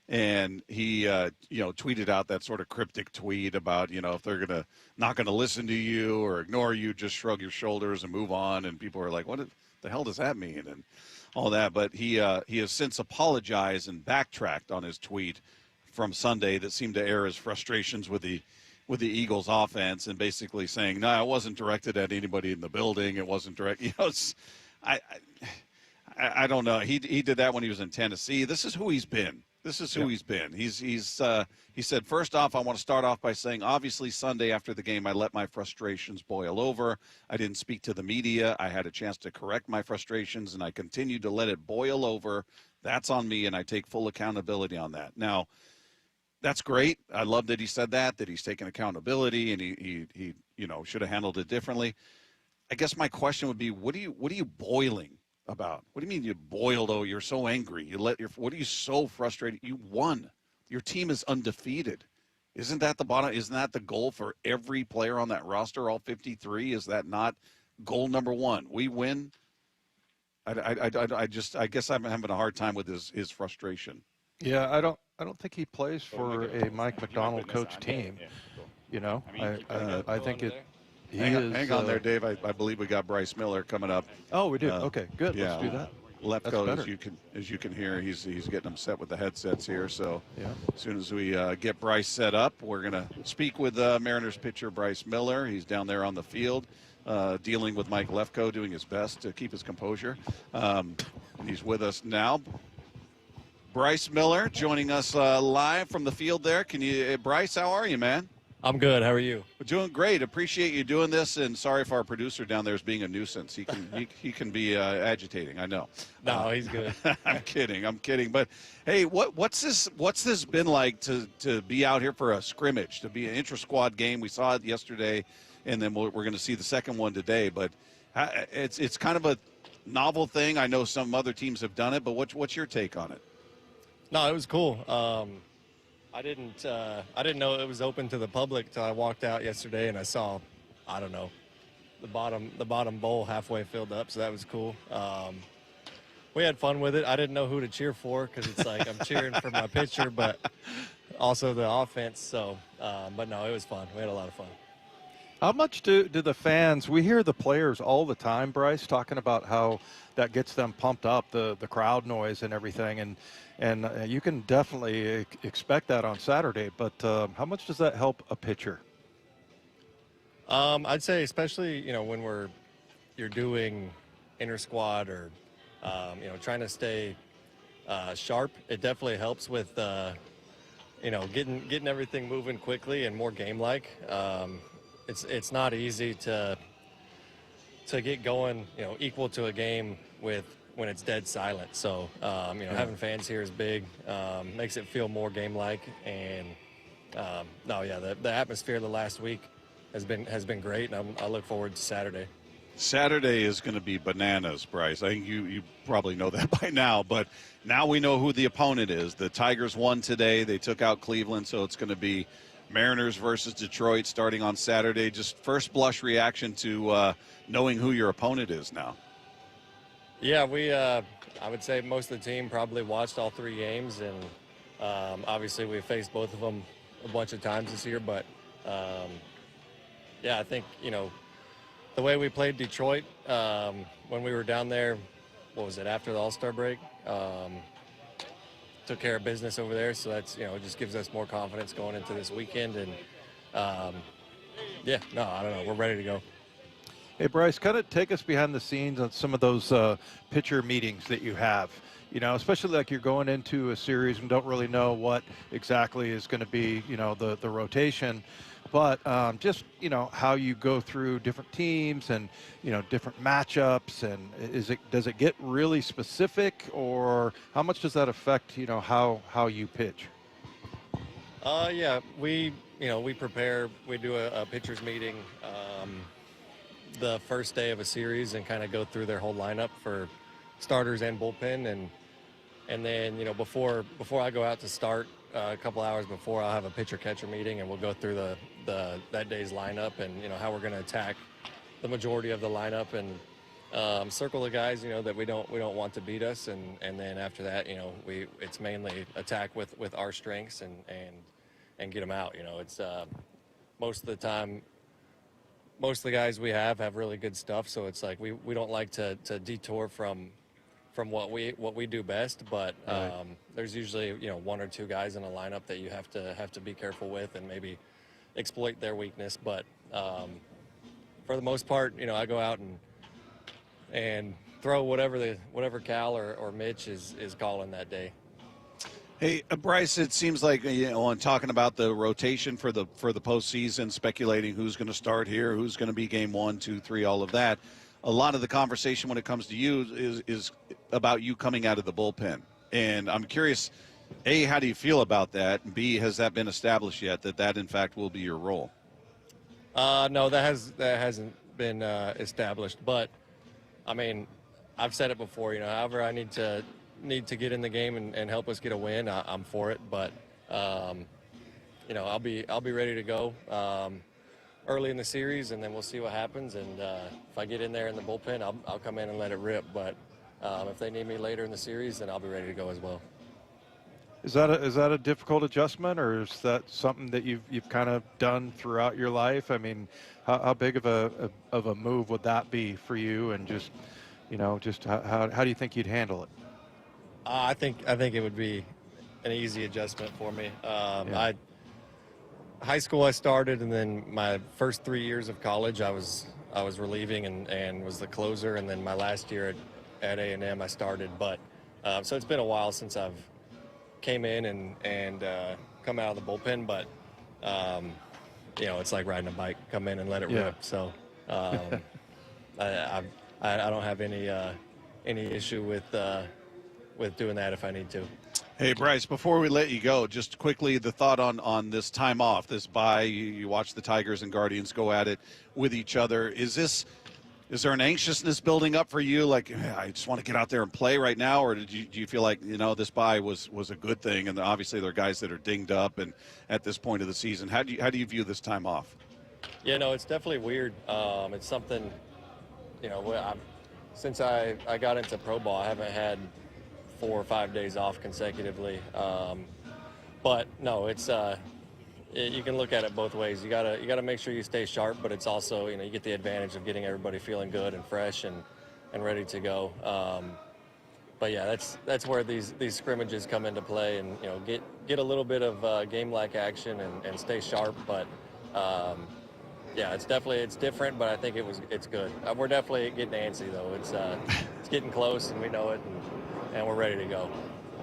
And he, tweeted out that sort of cryptic tweet about, you know, if they're not going to listen to you or ignore you, just shrug your shoulders and move on. And people are like, what the hell does that mean? And all that. But he has since apologized and backtracked on his tweet from Sunday that seemed to air his frustrations with the Eagles offense, and basically saying, no, it wasn't directed at anybody in the building. It wasn't direct. You know, I don't know. He did that when he was in Tennessee. This is who he's been. This is who he's been. He said, first off, I want to start off by saying, obviously Sunday after the game, I let my frustrations boil over. I didn't speak to the media. I had a chance to correct my frustrations, and I continued to let it boil over. That's on me, and I take full accountability on that. Now, that's great. I love that he said that he's taken accountability, and he should have handled it differently. I guess my question would be, what are you boiling about? What do you mean you boiled? Oh, you're so angry. What are you so frustrated? You won. Your team is undefeated. Isn't that the goal for every player on that roster, all 53? Is that not goal number one? We win. I guess I'm having a hard time with his frustration. Yeah, I don't think he plays for a Mike McDonald coach team. You know, I think it. Hang on there, Dave. I believe we got Bryce Miller coming up. Oh, we do. Okay, good. Yeah, let's do that. Lefko, as you can hear, he's getting them set with the headsets here. So as soon as we get Bryce set up, we're going to speak with Mariners pitcher Bryce Miller. He's down there on the field dealing with Mike Lefko, doing his best to keep his composure. And he's with us now. Bryce Miller joining us live from the field there. Bryce, how are you, man? I'm good. How are you? We're doing great. Appreciate you doing this, and sorry if our producer down there is being a nuisance. He can be agitating. I know. No, he's good. I'm kidding. But hey, what's this been like to be out here for a scrimmage, to be an intra-squad game? We saw it yesterday, and then we're going to see the second one today. But it's kind of a novel thing. I know some other teams have done it, but what's your take on it? No, it was cool. I didn't know it was open to the public until I walked out yesterday and I saw, I don't know, the bottom bowl halfway filled up, so that was cool. We had fun with it. I didn't know who to cheer for because it's like I'm cheering for my pitcher, but also the offense. So, but no, it was fun. We had a lot of fun. How much do the fans? We hear the players all the time, Bryce, talking about how that gets them pumped up, the crowd noise and everything, and you can definitely expect that on Saturday. But how much does that help a pitcher? I'd say especially when you're doing inter squad or trying to stay sharp. It definitely helps with getting everything moving quickly and more game like. it's not easy to get going, equal to a game when it's dead silent. So, having fans here is big, makes it feel more game-like. And, the atmosphere the last week has been great, and I look forward to Saturday. Saturday is going to be bananas, Bryce. I think you probably know that by now, but now we know who the opponent is. The Tigers won today. They took out Cleveland, so it's going to be Mariners versus Detroit starting on Saturday. Just first blush reaction to knowing who your opponent is now. Yeah, I would say most of the team probably watched all 3 games, and obviously we faced both of them a bunch of times this year. But I think the way we played Detroit when we were down there, after the All-Star break, took care of business over there. So that's it just gives us more confidence going into this weekend. And I don't know, we're ready to go. Hey, Bryce, kind of take us behind the scenes on some of those pitcher meetings that you have, especially like you're going into a series and don't really know what exactly is going to be, the rotation, but just, how you go through different teams and, different matchups, and does it get really specific, or how much does that affect, how you pitch? We prepare, we do a pitcher's meeting, the first day of a series and kind of go through their whole lineup for starters and bullpen, and then before I go out to start, a couple hours before, I'll have a pitcher catcher meeting, and we'll go through that day's lineup and how we're going to attack the majority of the lineup, and circle the guys that we don't want to beat us, and then after that it's mainly attack with our strengths and get them out. It's most of the time. Most of the guys we have really good stuff, so it's like we don't like to detour from what we do best, but Right. There's usually 1 or 2 guys in a lineup that you have to be careful with and maybe exploit their weakness. But for the most part, I go out and throw whatever Cal or Mitch is calling that day. Hey, Bryce, it seems like, on talking about the rotation for the postseason, speculating who's going to start here, who's going to be game 1, 2, 3, all of that, a lot of the conversation when it comes to you is about you coming out of the bullpen. And I'm curious, A, how do you feel about that? And B, has that been established yet, that in fact will be your role? No, that hasn't been established. But, I mean, I've said it before, however I need to get in the game and help us get a win, I'm for it. But I'll be ready to go early in the series, and then we'll see what happens. And if I get in there in the bullpen, I'll come in and let it rip. But if they need me later in the series, then I'll be ready to go as well. Is that a difficult adjustment, or is that something that you've kind of done throughout your life? I mean, how big of a move would that be for you? And just how do you think you'd handle it? I think it would be an easy adjustment for me. High school I started, and then my first 3 years of college I was relieving and was the closer, and then my last year at A&M I started. But so it's been a while since I've came in and come out of the bullpen. But it's like riding a bike, come in and let it rip. So I don't have any issue with doing that if I need to. Hey, Bryce, before we let you go, just quickly the thought on this time off, this bye. You watch the Tigers and Guardians go at it with each other. Is there an anxiousness building up for you? Like, I just want to get out there and play right now, or do you feel like this bye was a good thing? And obviously there are guys that are dinged up, and at this point of the season, how do you view this time off? Yeah, no, it's definitely weird. It's something, since I got into pro ball, I haven't had 4 or 5 days off consecutively. But no, it's you can look at it both ways. You gotta make sure you stay sharp, but it's also you get the advantage of getting everybody feeling good and fresh and ready to go. But yeah, that's where these scrimmages come into play, and get a little bit of game-like action and stay sharp. But yeah, it's different, but I think it's good. We're definitely getting antsy though. It's getting close, and we know it, and we're ready to go.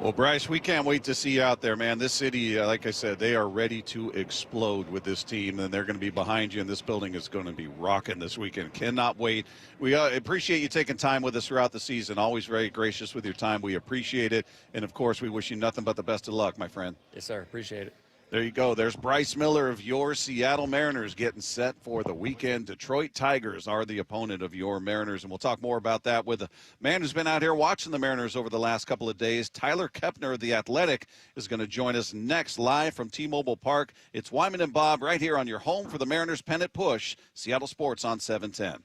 Well, Bryce, we can't wait to see you out there, man. This city, like I said, they are ready to explode with this team, and they're going to be behind you, and this building is going to be rocking this weekend. Cannot wait. We appreciate you taking time with us throughout the season. Always very gracious with your time. We appreciate it. And, of course, we wish you nothing but the best of luck, my friend. Yes, sir. Appreciate it. There you go. There's Bryce Miller of your Seattle Mariners getting set for the weekend. Detroit Tigers are the opponent of your Mariners, and we'll talk more about that with a man who's been out here watching the Mariners over the last couple of days. Tyler Kepner of The Athletic is going to join us next live from T-Mobile Park. It's Wyman and Bob right here on your home for the Mariners pennant push, Seattle Sports on 710.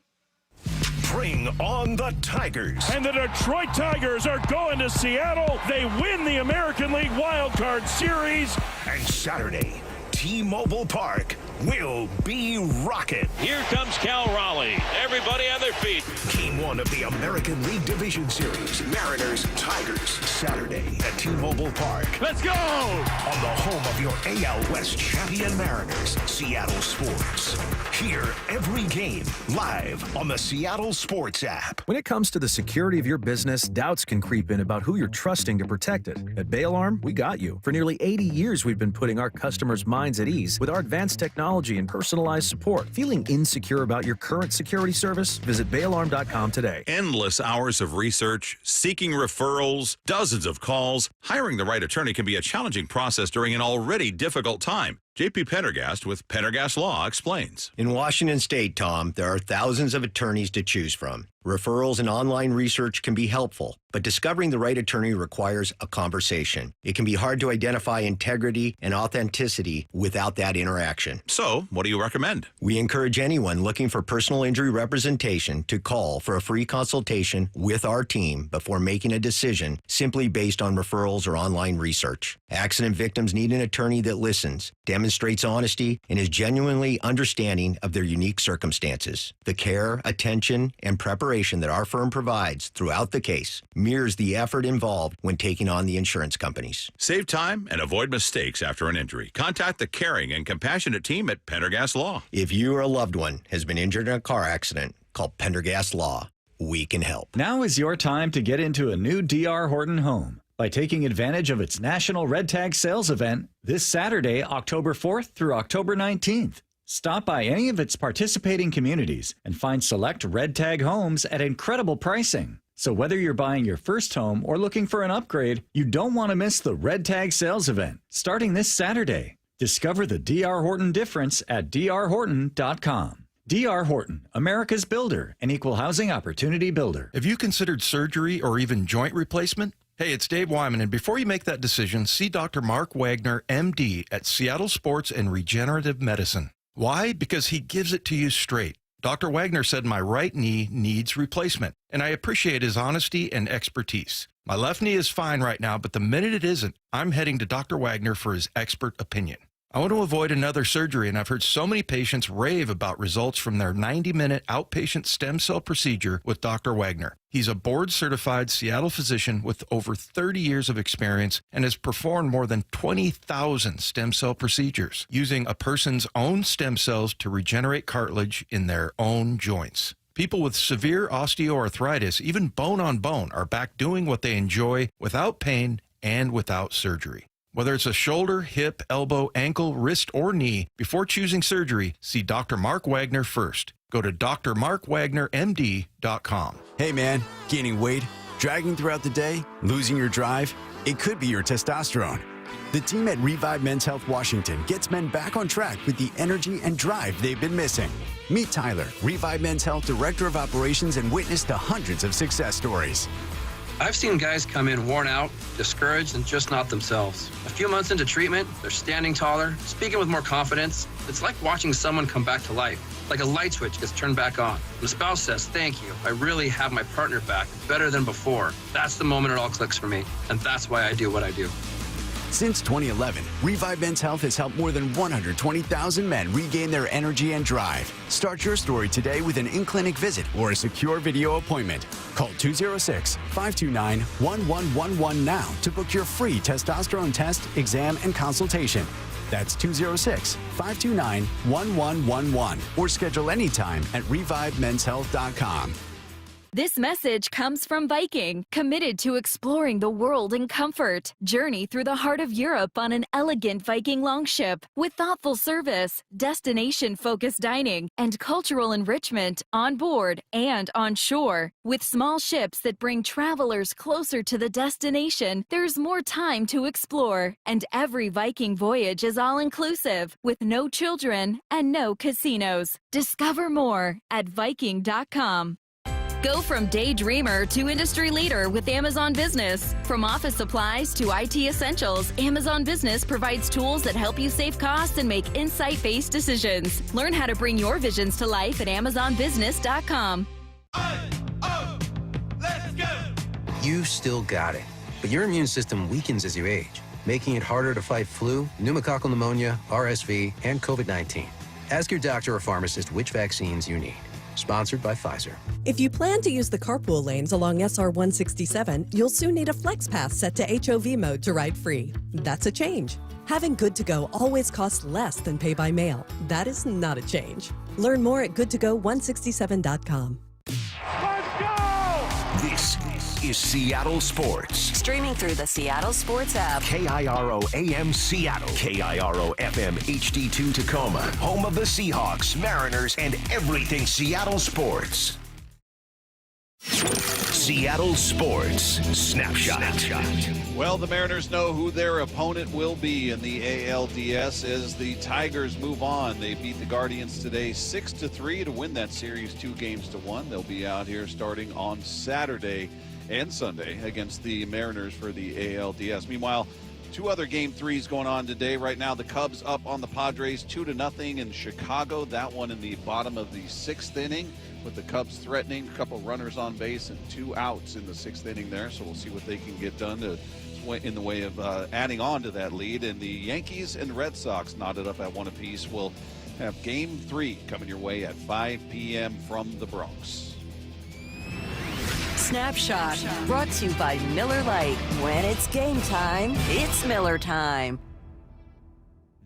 Bring on the Tigers. And the Detroit Tigers are going to Seattle. They win the American League Wild Card Series. And Saturday, T-Mobile Park will be rocking. Here comes Cal Raleigh. Everybody on their feet. Game 1 of the American League Division Series. Mariners, Tigers. Saturday at T-Mobile Park. Let's go! On the home of your AL West champion Mariners, Seattle Sports. Hear every game live on the Seattle Sports app. When it comes to the security of your business, doubts can creep in about who you're trusting to protect it. At Bail Arm, we got you. For nearly 80 years, we've been putting our customers' minds at ease with our advanced technology and personalized support. Feeling insecure about your current security service? Visit bailarm.com today. Endless hours of research, seeking referrals, dozens of calls. Hiring the right attorney can be a challenging process during an already difficult time. J.P. Pendergast with Pendergast Law explains. In Washington State, Tom, there are thousands of attorneys to choose from. Referrals and online research can be helpful, but discovering the right attorney requires a conversation. It can be hard to identify integrity and authenticity without that interaction. So, what do you recommend? We encourage anyone looking for personal injury representation to call for a free consultation with our team before making a decision simply based on referrals or online research. Accident victims need an attorney that listens, demonstrates honesty, and is genuinely understanding of their unique circumstances. The care, attention, and preparation that our firm provides throughout the case mirrors the effort involved when taking on the insurance companies. Save time and avoid mistakes after an injury. Contact the caring and compassionate team at Pendergast Law. If you or a loved one has been injured in a car accident, call Pendergast Law. We can help. Now is your time to get into a new D.R. Horton home by taking advantage of its National Red Tag Sales event this Saturday, October 4th through October 19th. Stop by any of its participating communities and find select Red Tag homes at incredible pricing. So whether you're buying your first home or looking for an upgrade, you don't want to miss the Red Tag Sales event starting this Saturday. Discover the D.R. Horton difference at drhorton.com. D.R. Horton, America's builder and equal housing opportunity builder. Have you considered surgery or even joint replacement? Hey, it's Dave Wyman, and before you make that decision, see Dr. Mark Wagner, MD, at Seattle Sports and Regenerative Medicine. Why? Because he gives it to you straight. Dr. Wagner said my right knee needs replacement, and I appreciate his honesty and expertise. My left knee is fine right now, but the minute it isn't, I'm heading to Dr. Wagner for his expert opinion. I want to avoid another surgery, and I've heard so many patients rave about results from their 90-minute outpatient stem cell procedure with Dr. Wagner. He's a board-certified Seattle physician with over 30 years of experience and has performed more than 20,000 stem cell procedures using a person's own stem cells to regenerate cartilage in their own joints. People with severe osteoarthritis, even bone on bone, are back doing what they enjoy without pain and without surgery. Whether it's a shoulder, hip, elbow, ankle, wrist, or knee, before choosing surgery, see Dr. Mark Wagner first. Go to drmarkwagnermd.com. Hey man, gaining weight, dragging throughout the day, losing your drive? It could be your testosterone. The team at Revive Men's Health Washington gets men back on track with the energy and drive they've been missing. Meet Tyler, Revive Men's Health Director of Operations, and witness to hundreds of success stories. I've seen guys come in worn out, discouraged, and just not themselves. A few months into treatment, they're standing taller, speaking with more confidence. It's like watching someone come back to life, like a light switch gets turned back on. The spouse says, "Thank you. I really have my partner back, better than before." That's the moment it all clicks for me, and that's why I do what I do. Since 2011, Revive Men's Health has helped more than 120,000 men regain their energy and drive. Start your story today with an in-clinic visit or a secure video appointment. Call 206-529-1111 now to book your free testosterone test, exam, and consultation. That's 206-529-1111 or schedule anytime at revivemenshealth.com. This message comes from Viking, committed to exploring the world in comfort. Journey through the heart of Europe on an elegant Viking longship with thoughtful service, destination-focused dining, and cultural enrichment on board and on shore. With small ships that bring travelers closer to the destination, there's more time to explore. And every Viking voyage is all-inclusive, with no children and no casinos. Discover more at Viking.com. Go from daydreamer to industry leader with Amazon Business. From office supplies to IT essentials, Amazon Business provides tools that help you save costs and make insight-based decisions. Learn how to bring your visions to life at AmazonBusiness.com. Let's go! You still got it, but your immune system weakens as you age, making it harder to fight flu, pneumococcal pneumonia, RSV, and COVID-19. Ask your doctor or pharmacist which vaccines you need. Sponsored by Pfizer. If you plan to use the carpool lanes along SR 167, you'll soon need a flex pass set to HOV mode to ride free. That's a change. Having Good to Go always costs less than pay by mail. That is not a change. Learn more at goodtogo167.com. This is Seattle Sports. Streaming through the Seattle Sports app. KIRO AM Seattle. KIRO FM HD2 Tacoma. Home of the Seahawks, Mariners, and everything Seattle sports. Seattle Sports Snapshot. Well, the Mariners know who their opponent will be in the ALDS as the Tigers move on. They beat the Guardians today 6-3 to win that series 2-1. They'll be out here starting on Saturday and Sunday against the Mariners for the ALDS. Meanwhile, two other Game 3s going on today. Right now, the Cubs up on the Padres 2-0 in Chicago. That one in the bottom of the 6th inning, with the Cubs threatening, a couple runners on base and 2 outs in the 6th inning there. So we'll see what they can get done in the way of adding on to that lead. And the Yankees and Red Sox knotted up at 1 apiece. We'll have Game 3 coming your way at 5 p.m. from the Bronx. Snapshot, brought to you by Miller Lite. When it's game time, it's Miller time.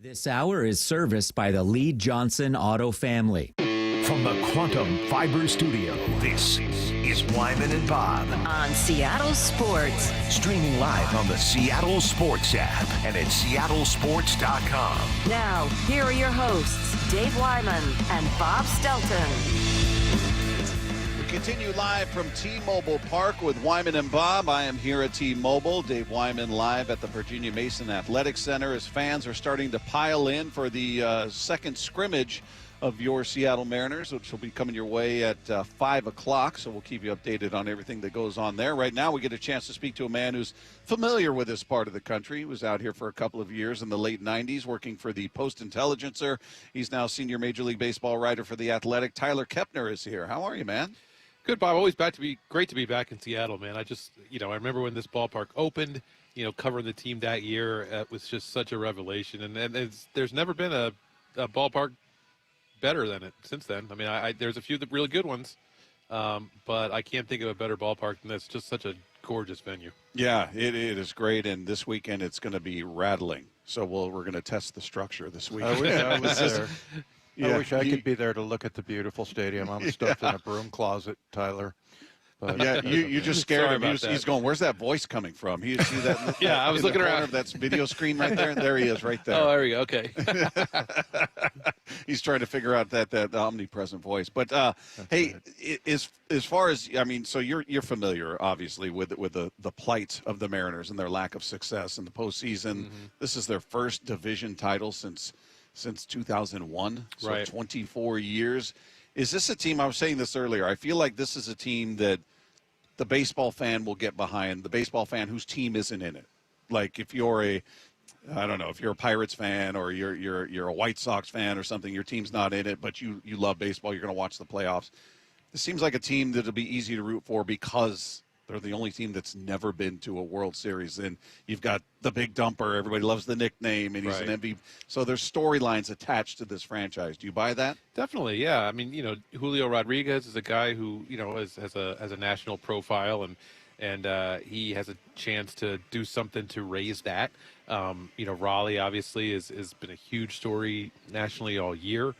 This hour is serviced by the Lee Johnson Auto family. From the Quantum Fiber Studio, this is Wyman and Bob. On Seattle Sports. Streaming live on the Seattle Sports app and at seattlesports.com. Now, here are your hosts, Dave Wyman and Bob Stelton. We continue live from T-Mobile Park with Wyman and Bob. I am here at T-Mobile. Dave Wyman live at the Virginia Mason Athletic Center as fans are starting to pile in for the second scrimmage of your Seattle Mariners, which will be coming your way at 5 o'clock. So we'll keep you updated on everything that goes on there. Right now, we get a chance to speak to a man who's familiar with this part of the country. He was out here for a couple of years in the late 90s working for the Post-Intelligencer. He's now senior Major League Baseball writer for The Athletic. Tyler Kepner is here. How are you, man? Good, Bob. Always great to be back in Seattle, man. I remember when this ballpark opened, covering the team that year. It was just such a revelation. And there's never been a ballpark better than it since then. I mean, there's a few really good ones, but I can't think of a better ballpark than this. Just such a gorgeous venue. Yeah, it is great, and this weekend it's going to be rattling. So we're going to test the structure this weekend. I wish I was there. I wish I could be there to look at the beautiful stadium. I'm stuffed in a broom closet, Tyler. But, yeah, you just scared him. He's going, where's that voice coming from? You see that? Yeah, I was looking around. That video screen right there. There he is, right there. Oh, there we go. Okay. He's trying to figure out that omnipresent voice. But hey, as far as so you're familiar, obviously, with the plight of the Mariners and their lack of success in the postseason. Mm-hmm. This is their first division title since 2001. So right. 24 years. Is this a team? I was saying this earlier. I feel like this is a team that the baseball fan will get behind, the baseball fan whose team isn't in it. Like if you're if you're a Pirates fan or you're a White Sox fan or something, your team's not in it, but you love baseball, you're going to watch the playoffs. This seems like a team that'll be easy to root for because they're the only team that's never been to a World Series. And you've got the Big Dumper. Everybody loves the nickname, and he's an MVP. So there's storylines attached to this franchise. Do you buy that? Definitely, yeah. I mean, Julio Rodriguez is a guy who, has a national profile, and he has a chance to do something to raise that. Raleigh obviously has been a huge story nationally all year.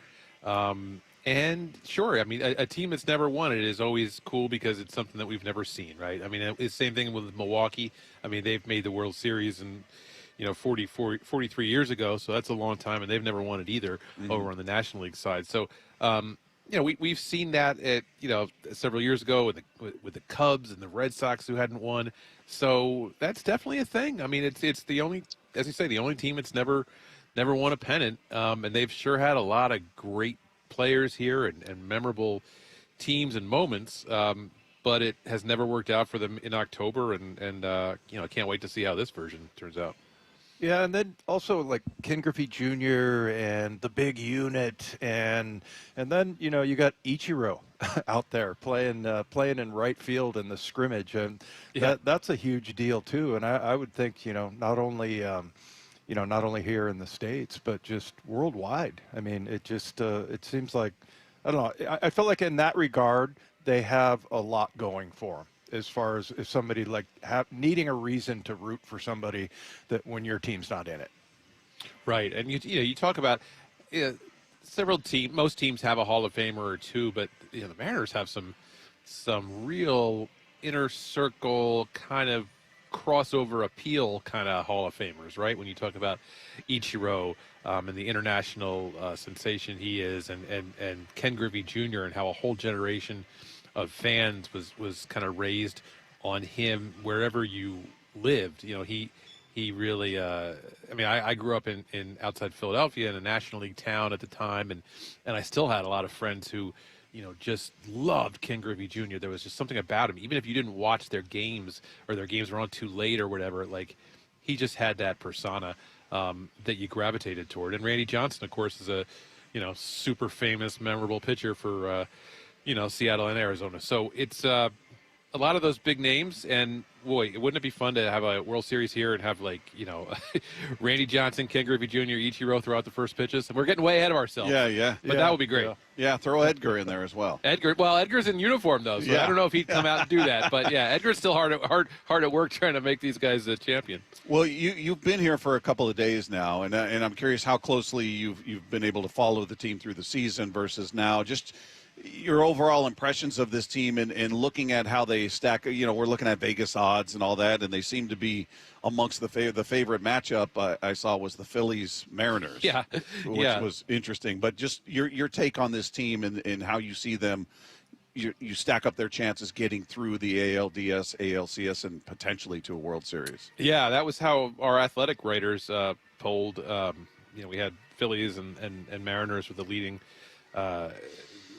And sure, I mean, a team that's never won it is always cool because it's something that we've never seen, right? I mean, it's the same thing with Milwaukee. I mean, they've made the World Series and 43 years ago, so that's a long time, and they've never won it either over on the National League side. So, we've seen that at several years ago with the Cubs and the Red Sox who hadn't won. So that's definitely a thing. I mean, it's the only, as you say, the only team that's never won a pennant, and they've sure had a lot of great players here and memorable teams and moments, but it has never worked out for them in October, and I can't wait to see how this version turns out. Yeah, and then also like Ken Griffey Jr. and the big unit, and then you got Ichiro out there playing in right field in the scrimmage, and that's a huge deal too. And I would think not only here in the States, but just worldwide. I mean, it just it seems like, I don't know. I feel like in that regard, they have a lot going for them as far as if somebody like needing a reason to root for somebody that when your team's not in it. Right, and you talk about most teams have a Hall of Famer or two, but the Mariners have some real inner circle kind of crossover appeal kind of Hall of Famers, right? When you talk about Ichiro and the international sensation he is, and Ken Griffey Jr. and how a whole generation of fans was kind of raised on him wherever you lived. He really, I grew up in outside Philadelphia in a National League town at the time, and I still had a lot of friends who just loved Ken Griffey Jr. There was just something about him, even if you didn't watch their games or their games were on too late or whatever, like he just had that persona that you gravitated toward. And Randy Johnson, of course, is a super famous, memorable pitcher for Seattle and Arizona. So it's a lot of those big names, and boy, wouldn't it be fun to have a World Series here and have Randy Johnson, Ken Griffey Jr., Ichiro throughout the first pitches? And we're getting way ahead of ourselves. Yeah. But that would be great. Yeah, throw Edgar in there as well. Edgar's in uniform though, so I don't know if he'd come out and do that. But yeah, Edgar's still hard at work trying to make these guys a champion. Well, you've been here for a couple of days now, and I'm curious how closely you've been able to follow the team through the season versus now. Just your overall impressions of this team and looking at how they stack. We're looking at Vegas odds and all that, and they seem to be amongst the favorite matchup I saw was the Phillies Mariners. Which was interesting. But just your take on this team and how you see them. You stack up their chances getting through the ALDS, ALCS, and potentially to a World Series. Yeah, that was how our athletic writers polled. We had Phillies and Mariners with the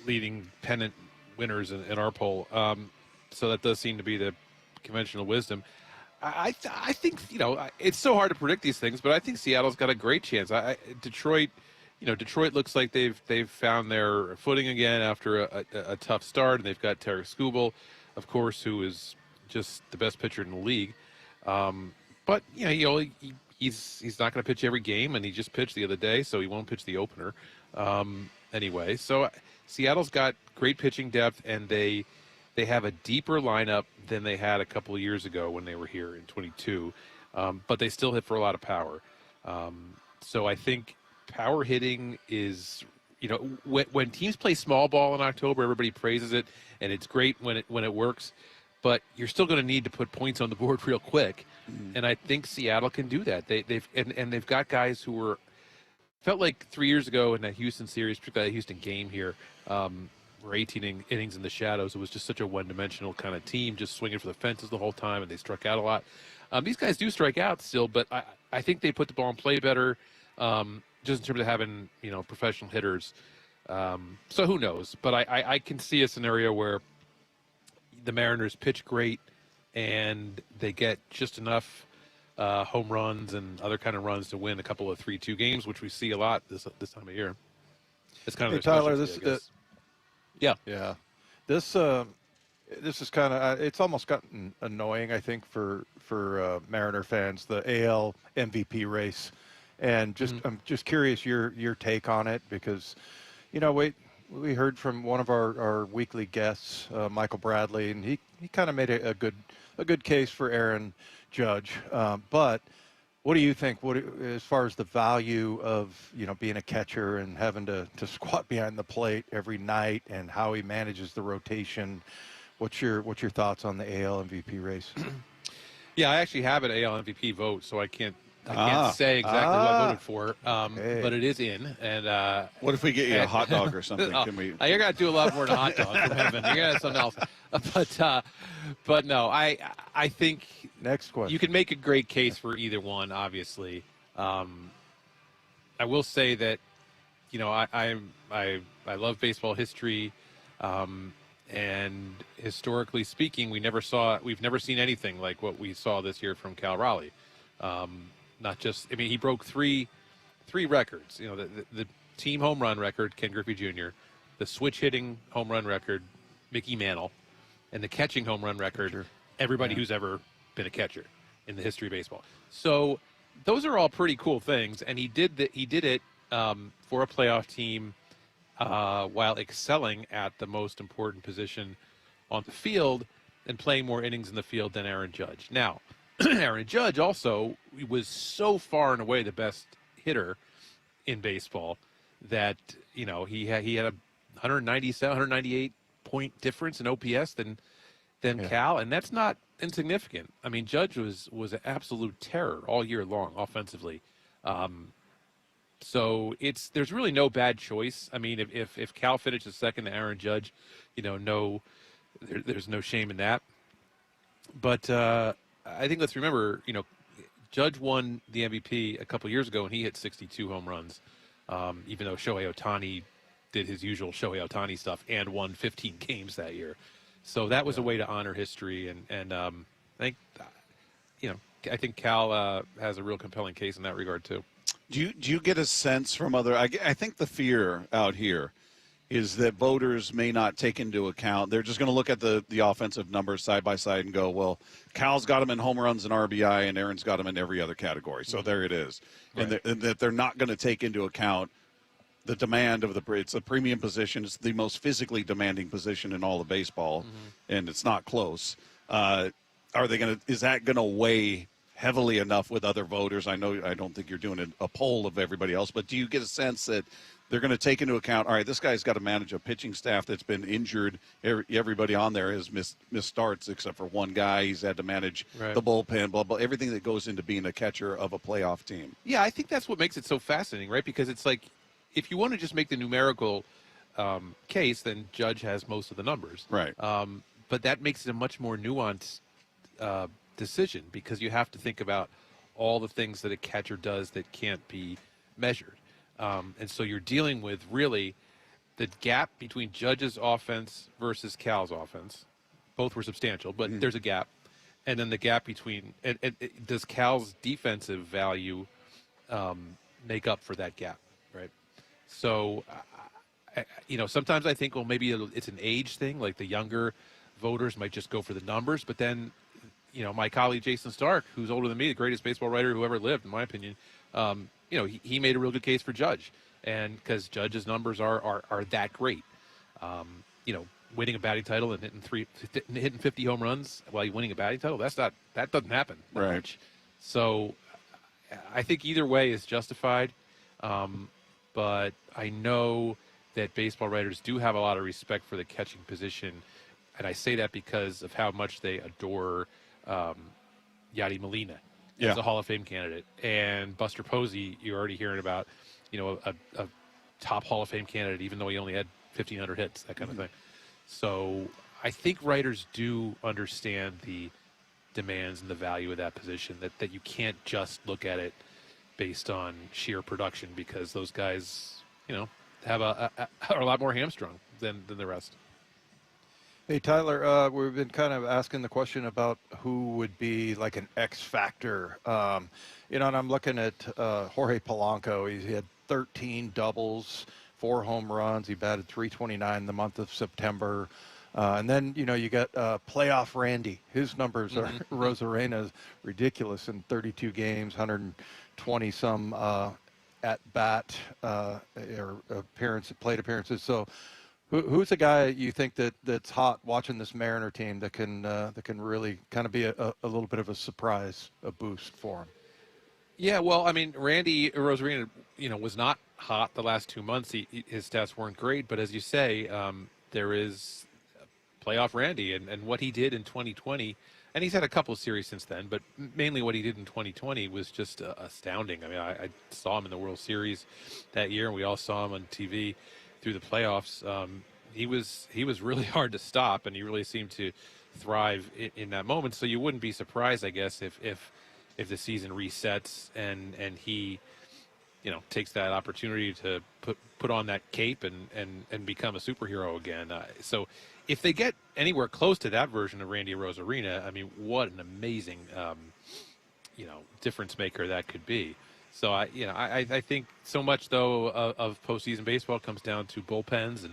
leading pennant winners in our poll. So that does seem to be the conventional wisdom. I think, it's so hard to predict these things, but I think Seattle's got a great chance. Detroit looks like they've found their footing again after a tough start, and they've got Tarek Skubal, of course, who is just the best pitcher in the league. But, he's not going to pitch every game, and he just pitched the other day, so he won't pitch the opener anyway. So Seattle's got great pitching depth, and they have a deeper lineup than they had a couple of years ago when they were here in 22, but they still hit for a lot of power. So I think power hitting is, when teams play small ball in October, everybody praises it, and it's great when it works, but you're still going to need to put points on the board real quick, and I think Seattle can do that. They've got guys who were felt like 3 years ago in that Houston series, particularly that Houston game here, were 18 innings in the shadows. It was just such a one-dimensional kind of team, just swinging for the fences the whole time, and they struck out a lot. These guys do strike out still, but I think they put the ball in play better, just in terms of having professional hitters. So who knows? But I can see a scenario where the Mariners pitch great, and they get just enough home runs and other kind of runs to win a couple of 3-2 games, which we see a lot this time of year. It's kind of Tyler, this is kind of it's almost gotten annoying, I think, for Mariner fans, the AL MVP race, and I'm just curious your take on it, because we heard from one of our weekly guests, Michael Bradley, and he kind of made a good case for Aaron Judge, but What do you think? As far as the value of being a catcher and having to squat behind the plate every night, and how he manages the rotation? What's your thoughts on the AL MVP race? Yeah, I actually have an AL MVP vote, so I can't say exactly what I voted for, but it is in. And what if we get you a hot dog or something? Can we? You're gonna do a lot more than a hot dog from heaven. You're gonna have something else. But no, I think next question. You can make a great case for either one. Obviously, I will say that I love baseball history. And historically speaking, we've never seen anything like what we saw this year from Cal Raleigh. He broke three records. The team home run record, Ken Griffey Jr., the switch hitting home run record, Mickey Mantle, and the catching home run record, everybody who's ever been a catcher in the history of baseball. So those are all pretty cool things, and he did it for a playoff team. While excelling at the most important position on the field and playing more innings in the field than Aaron Judge. Now, Aaron Judge also was so far and away the best hitter in baseball that he had a 198 point difference in OPS than Cal, and that's not insignificant. I mean, Judge was an absolute terror all year long offensively. So there's really no bad choice. I mean, if Cal finishes second to Aaron Judge, there's no shame in that. But I think let's remember, Judge won the MVP a couple years ago, and he hit 62 home runs, even though Shohei Ohtani did his usual Shohei Ohtani stuff and won 15 games that year. So that was a way to honor history, and I think Cal has a real compelling case in that regard too. Do you get a sense from other? I think the fear out here is that voters may not take into account. They're just going to look at the offensive numbers side by side and go, well, Cal's got him in home runs and RBI, and Aaron's got him in every other category. So there it is. Right. And that they're not going to take into account the demand of it's a premium position. It's the most physically demanding position in all of baseball, and it's not close. Is that going to weigh heavily enough with other voters? I don't think you're doing a poll of everybody else, but do you get a sense that they're going to take into account, all right, this guy's got to manage a pitching staff that's been injured. Everybody on there has missed starts except for one guy. He's had to manage the bullpen, blah, blah, everything that goes into being a catcher of a playoff team. Yeah, I think that's what makes it so fascinating, right? Because it's like, if you want to just make the numerical case, then Judge has most of the numbers. Right. But that makes it a much more nuanced decision, because you have to think about all the things that a catcher does that can't be measured. And so you're dealing with really the gap between Judge's offense versus Cal's offense. Both were substantial, but there's a gap. And then the gap between does Cal's defensive value make up for that gap, right? So, sometimes I think, well, maybe it's an age thing. Like the younger voters might just go for the numbers, but then my colleague Jason Stark, who's older than me, the greatest baseball writer who ever lived, in my opinion, he made a real good case for Judge, and because Judge's numbers are that great, winning a batting title and hitting 50 home runs while you're winning a batting title, that doesn't happen that much. So I think either way is justified, but I know that baseball writers do have a lot of respect for the catching position, and I say that because of how much they adore Yadi Molina as a Hall of Fame candidate, and Buster Posey. You're already hearing about, a top Hall of Fame candidate, even though he only had 1,500 hits, that kind of thing. So I think writers do understand the demands and the value of that position. That you can't just look at it based on sheer production, because those guys, have are a lot more hamstrung than the rest. Hey, Tyler, we've been kind of asking the question about who would be like an X factor. And I'm looking at Jorge Polanco. He had 13 doubles, 4 home runs. He batted .329 in the month of September. And then, you got playoff Randy. His numbers are Rosarena, ridiculous in 32 games, 120-some at-bat or plate appearances. So who's the guy you think that's hot watching this Mariner team that can really kind of be a little bit of a surprise, a boost for him? Yeah, well, I mean, Randy Rosarina, was not hot the last 2 months. His stats weren't great, but as you say, there is playoff Randy, and what he did in 2020, and he's had a couple of series since then, but mainly what he did in 2020 was just astounding. I mean, I saw him in the World Series that year, and we all saw him on TV through the playoffs. He was really hard to stop, and he really seemed to thrive in that moment. So you wouldn't be surprised, I guess, if the season resets and he, takes that opportunity to put on that cape and become a superhero again. So if they get anywhere close to that version of Randy Rosarina, I mean, what an amazing, difference maker that could be. So I think so much though of postseason baseball comes down to bullpens,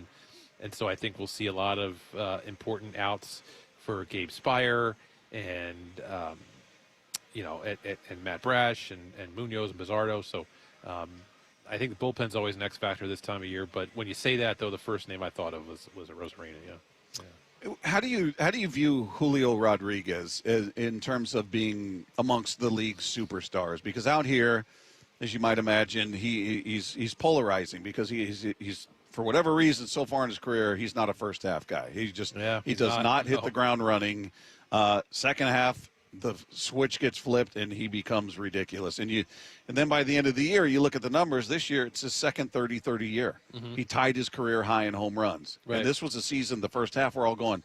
and so I think we'll see a lot of important outs for Gabe Spire and and Matt Brash and Munoz and Bizzardo. So I think the bullpen's always an X factor this time of year. But when you say that, though, the first name I thought of was a Rosarina. Yeah. How do you view Julio Rodriguez in terms of being amongst the league's superstars? Because out here, as you might imagine, he's polarizing because he's for whatever reason so far in his career he's not a first half guy. He does not hit the ground running. Second half, the switch gets flipped and he becomes ridiculous. And then by the end of the year, you look at the numbers. This year, it's his second 30-30 year. Mm-hmm. He tied his career high in home runs. Right. And this was a season, the first half, we're all going,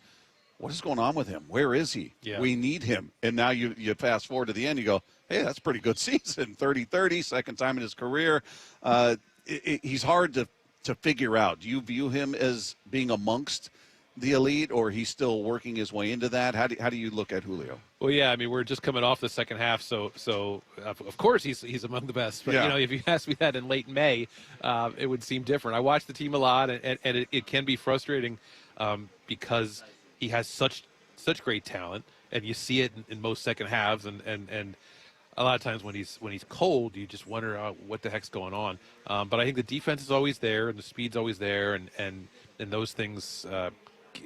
what is going on with him? Where is he? Yeah. We need him. And now you fast forward to the end, you go, hey, that's a pretty good season. 30-30, second time in his career. He's hard to figure out. Do you view him as being amongst the elite, or he's still working his way into that? How do you look at Julio? Well, yeah, I mean, we're just coming off the second half, so of course he's among the best. But if you asked me that in late May, it would seem different. I watch the team a lot, and it can be frustrating because he has such great talent, and you see it in most second halves, and a lot of times when he's cold, you just wonder what the heck's going on. But I think the defense is always there, and the speed's always there, and those things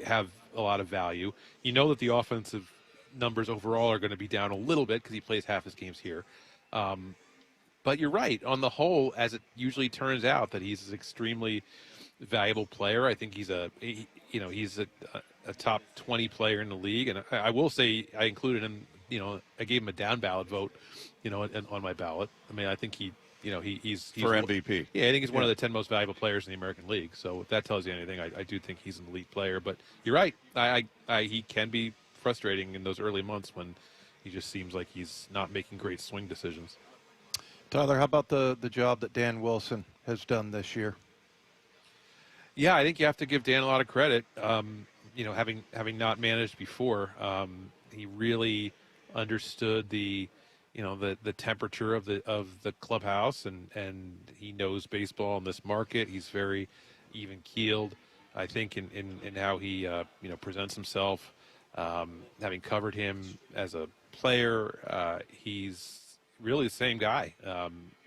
have a lot of value. You know that the offensive numbers overall are going to be down a little bit because he plays half his games here. But you're right. On the whole, as it usually turns out, that he's an extremely valuable player. I think he's a top 20 player in the league. And I will say I included him, I gave him a down ballot vote, on my ballot. I mean, I think he's for MVP. Yeah, I think he's one of the 10 most valuable players in the American League. So if that tells you anything, I do think he's an elite player. But you're right. He can be frustrating in those early months when he just seems like he's not making great swing decisions. Tyler, how about the job that Dan Wilson has done this year? Yeah, I think you have to give Dan a lot of credit. Having not managed before, he really understood the temperature of the clubhouse, and he knows baseball in this market. He's very even keeled, I think, in how he presents himself. Having covered him as a player, he's really the same guy.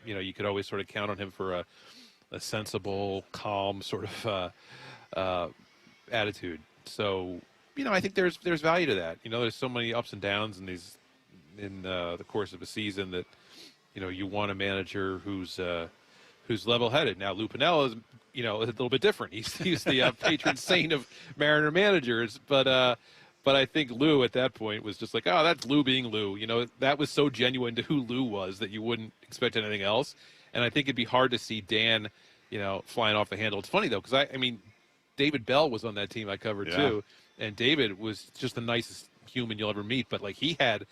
You could always sort of count on him for a sensible, calm sort of attitude. So, I think there's value to that. There's so many ups and downs in the course of a season that, you want a manager who's level-headed. Now, Lou Piniella is, a little bit different. He's the patron saint of Mariner managers, but I think Lou at that point was just like, oh, that's Lou being Lou. That was so genuine to who Lou was that you wouldn't expect anything else. And I think it'd be hard to see Dan, flying off the handle. It's funny, though, because I mean, David Bell was on that team I covered, too. And David was just the nicest human you'll ever meet. But, like, he got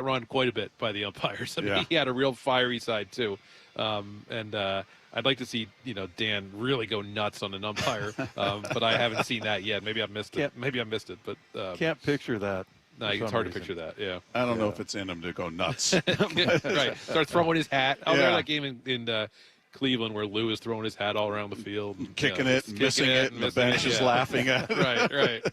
run quite a bit by the umpires. I mean, he had a real fiery side, too. I'd like to see, Dan really go nuts on an umpire, but I haven't seen that yet. Maybe I missed it. But can't picture that. No, it's hard to picture that. Yeah, I don't know if it's in him to go nuts. Right, start throwing his hat. There that game in Cleveland where Lou is throwing his hat all around the field, and, kicking it, and missing it, and the bench is laughing at it. Right.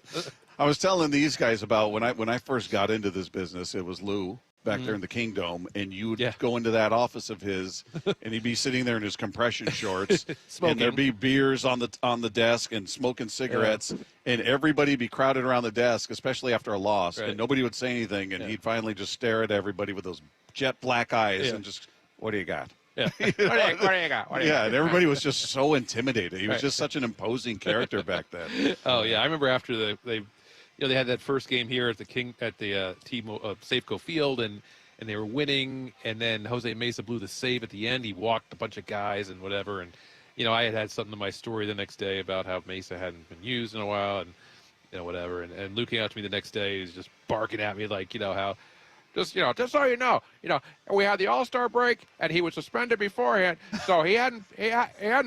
I was telling these guys about when I first got into this business. It was Lou, back there in the Kingdom, and you would go into that office of his, and he'd be sitting there in his compression shorts, and there'd be beers on the desk and smoking cigarettes, and everybody be crowded around the desk, especially after a loss, and nobody would say anything, and he'd finally just stare at everybody with those jet black eyes and just, what do you got? Yeah. What do you got? And everybody was just so intimidated. He was just such an imposing character back then. Oh yeah, I remember after they had that first game here at the Safeco Field, and they were winning, and then Jose Mesa blew the save at the end. He walked a bunch of guys and whatever, and I had something in my story the next day about how Mesa hadn't been used in a while, and whatever, and Luke came out to me the next day. He was just barking at me like how. Just so you know, we had the All-Star break, and he was suspended beforehand, so he hadn't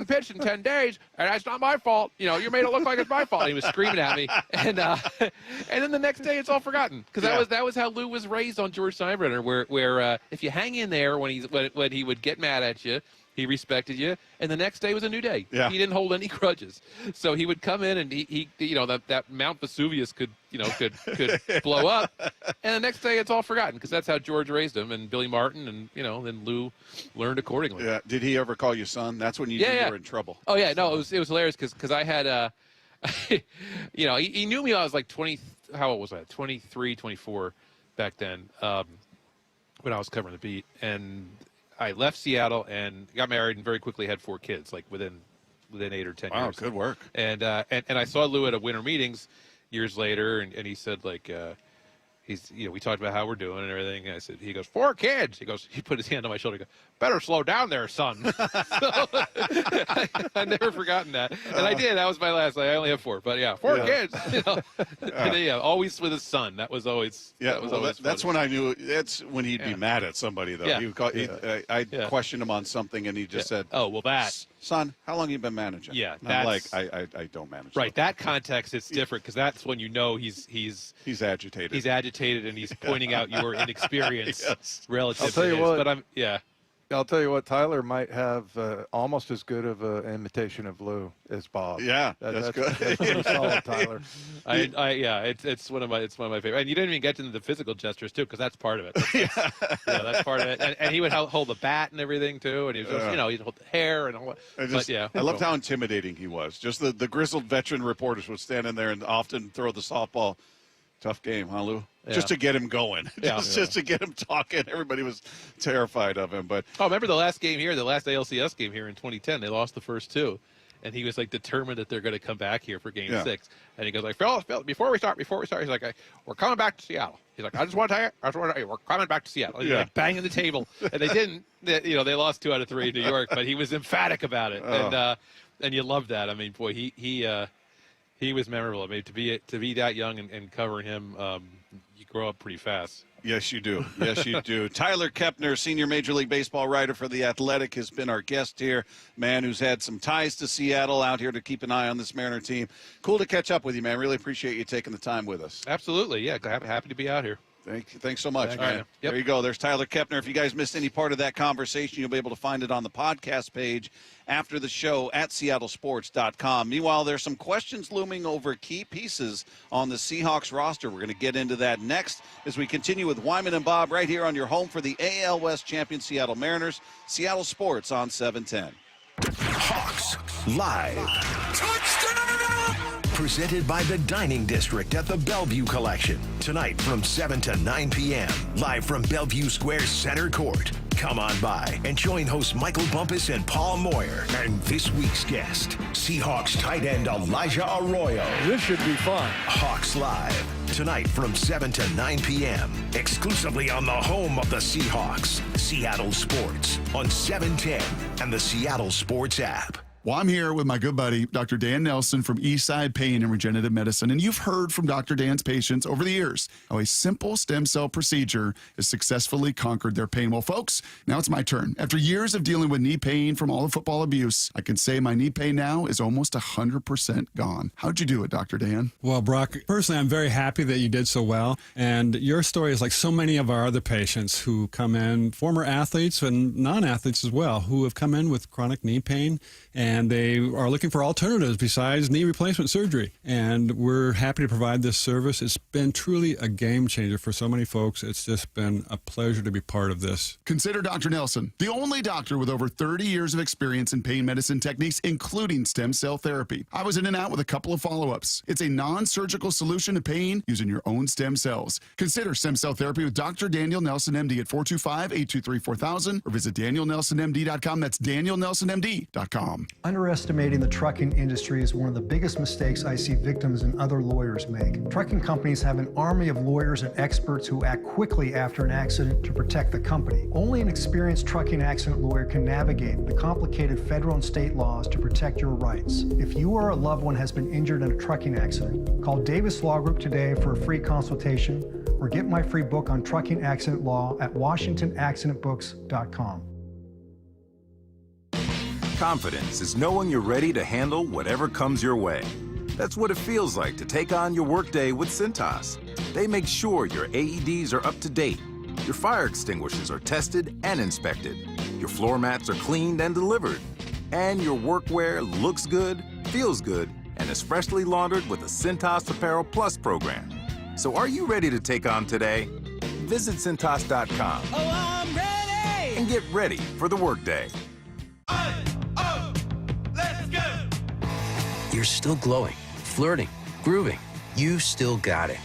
pitched in 10 days, and that's not my fault. You made it look like it's my fault. And he was screaming at me, and then the next day it's all forgotten, because that was how Lou was raised on George Steinbrenner, where if you hang in there when he would get mad at you, he respected you, and the next day was a new day. Yeah. He didn't hold any grudges, so he would come in, and he that Mount Vesuvius could blow up, and the next day it's all forgotten, because that's how George raised him, and Billy Martin, and then Lou learned accordingly. Yeah. Did he ever call you son? That's when you knew you were in trouble. Oh yeah, no, it was hilarious because I had he knew me. I was like 20. How old was I? 23, 24 back then, when I was covering the beat, and I left Seattle and got married and very quickly had 4 kids, like within 8 or 10 years. Wow, good work. And I saw Lou at a winter meetings years later, and he said, like, we talked about how we're doing and everything. And I said, he goes, 4 kids. He put his hand on my shoulder. He goes, better slow down there, son. I've never forgotten that. And I did. That was my last. I only have 4, but 4 kids. And always with his son. That was always. That's when I knew. That's when he'd be mad at somebody, though. Yeah. I questioned him on something, and he just said, "Oh, well, that son, how long have you been managing?" Yeah, and I'm like, I don't manage. Right, that context, it's different, because that's when he's agitated. He's agitated, and he's pointing out your inexperience relative I'll tell to you his. what, But I'll tell you what, Tyler might have almost as good of an imitation of Lou as Bob. Yeah, that's good. That's pretty solid, Tyler. It's one of my favorite. And you didn't even get into the physical gestures too, because that's part of it. That's part of it. And he would hold the bat and everything too, and he was just, he'd hold the hair and all that. I loved how intimidating he was. Just the grizzled veteran reporters would stand in there and often throw the softball. Tough game, huh, Lou? Yeah. Just to get him going. Just to get him talking. Everybody was terrified of him. But remember the last game here, the last ALCS game here in 2010? They lost the first 2. And he was like determined that they're going to come back here for game 6. And he goes like, Phil, before we start, he's like, we're coming back to Seattle. He's like, I just want to tell you, we're coming back to Seattle. He's like banging the table. And they didn't, they lost 2 out of 3 in New York, but he was emphatic about it. And you love that. I mean, boy, he was memorable. I mean, to be that young and covering him, you grow up pretty fast. Yes, you do. Yes, you do. Tyler Kepner, senior Major League Baseball writer for The Athletic, has been our guest here. Man who's had some ties to Seattle, out here to keep an eye on this Mariner team. Cool to catch up with you, man. Really appreciate you taking the time with us. Absolutely. Yeah, happy to be out here. Thanks so much, man. Yep. There you go. There's Tyler Kepner. If you guys missed any part of that conversation, you'll be able to find it on the podcast page after the show at seattlesports.com. Meanwhile, there's some questions looming over key pieces on the Seahawks roster. We're going to get into that next as we continue with Wyman and Bob right here on your home for the AL West champion Seattle Mariners. Seattle Sports on 710. Hawks Live. Touchdown! Presented by the Dining District at the Bellevue Collection. Tonight from 7 to 9 p.m. Live from Bellevue Square Center Court. Come on by and join hosts Michael Bumpus and Paul Moyer. And this week's guest, Seahawks tight end Elijah Arroyo. This should be fun. Hawks Live. Tonight from 7 to 9 p.m. Exclusively on the home of the Seahawks. Seattle Sports on 710 and the Seattle Sports app. Well, I'm here with my good buddy, Dr. Dan Nelson from Eastside Pain and Regenerative Medicine. And you've heard from Dr. Dan's patients over the years how a simple stem cell procedure has successfully conquered their pain. Well, folks, now it's my turn. After years of dealing with knee pain from all the football abuse, I can say my knee pain now is almost 100% gone. How'd you do it, Dr. Dan? Well, Brock, personally, I'm very happy that you did so well. And your story is like so many of our other patients who come in, former athletes and non-athletes as well, who have come in with chronic knee pain and and they are looking for alternatives besides knee replacement surgery. And we're happy to provide this service. It's been truly a game changer for so many folks. It's just been a pleasure to be part of this. Consider Dr. Nelson, the only doctor with over 30 years of experience in pain medicine techniques, including stem cell therapy. I was in and out with a couple of follow-ups. It's a non-surgical solution to pain using your own stem cells. Consider stem cell therapy with Dr. Daniel Nelson, MD at 425-823-4000 or visit DanielNelsonMD.com. That's DanielNelsonMD.com. Underestimating the trucking industry is one of the biggest mistakes I see victims and other lawyers make. Trucking companies have an army of lawyers and experts who act quickly after an accident to protect the company. Only an experienced trucking accident lawyer can navigate the complicated federal and state laws to protect your rights. If you or a loved one has been injured in a trucking accident, call Davis Law Group today for a free consultation or get my free book on trucking accident law at WashingtonAccidentBooks.com. Confidence is knowing you're ready to handle whatever comes your way. That's what it feels like to take on your workday with Cintas. They make sure your AEDs are up to date, your fire extinguishers are tested and inspected, your floor mats are cleaned and delivered, and your workwear looks good, feels good, and is freshly laundered with the Cintas Apparel Plus program. So are you ready to take on today? Visit Cintas.com. Oh, I'm ready! And get ready for the workday. You're still glowing, flirting, grooving. You still got it.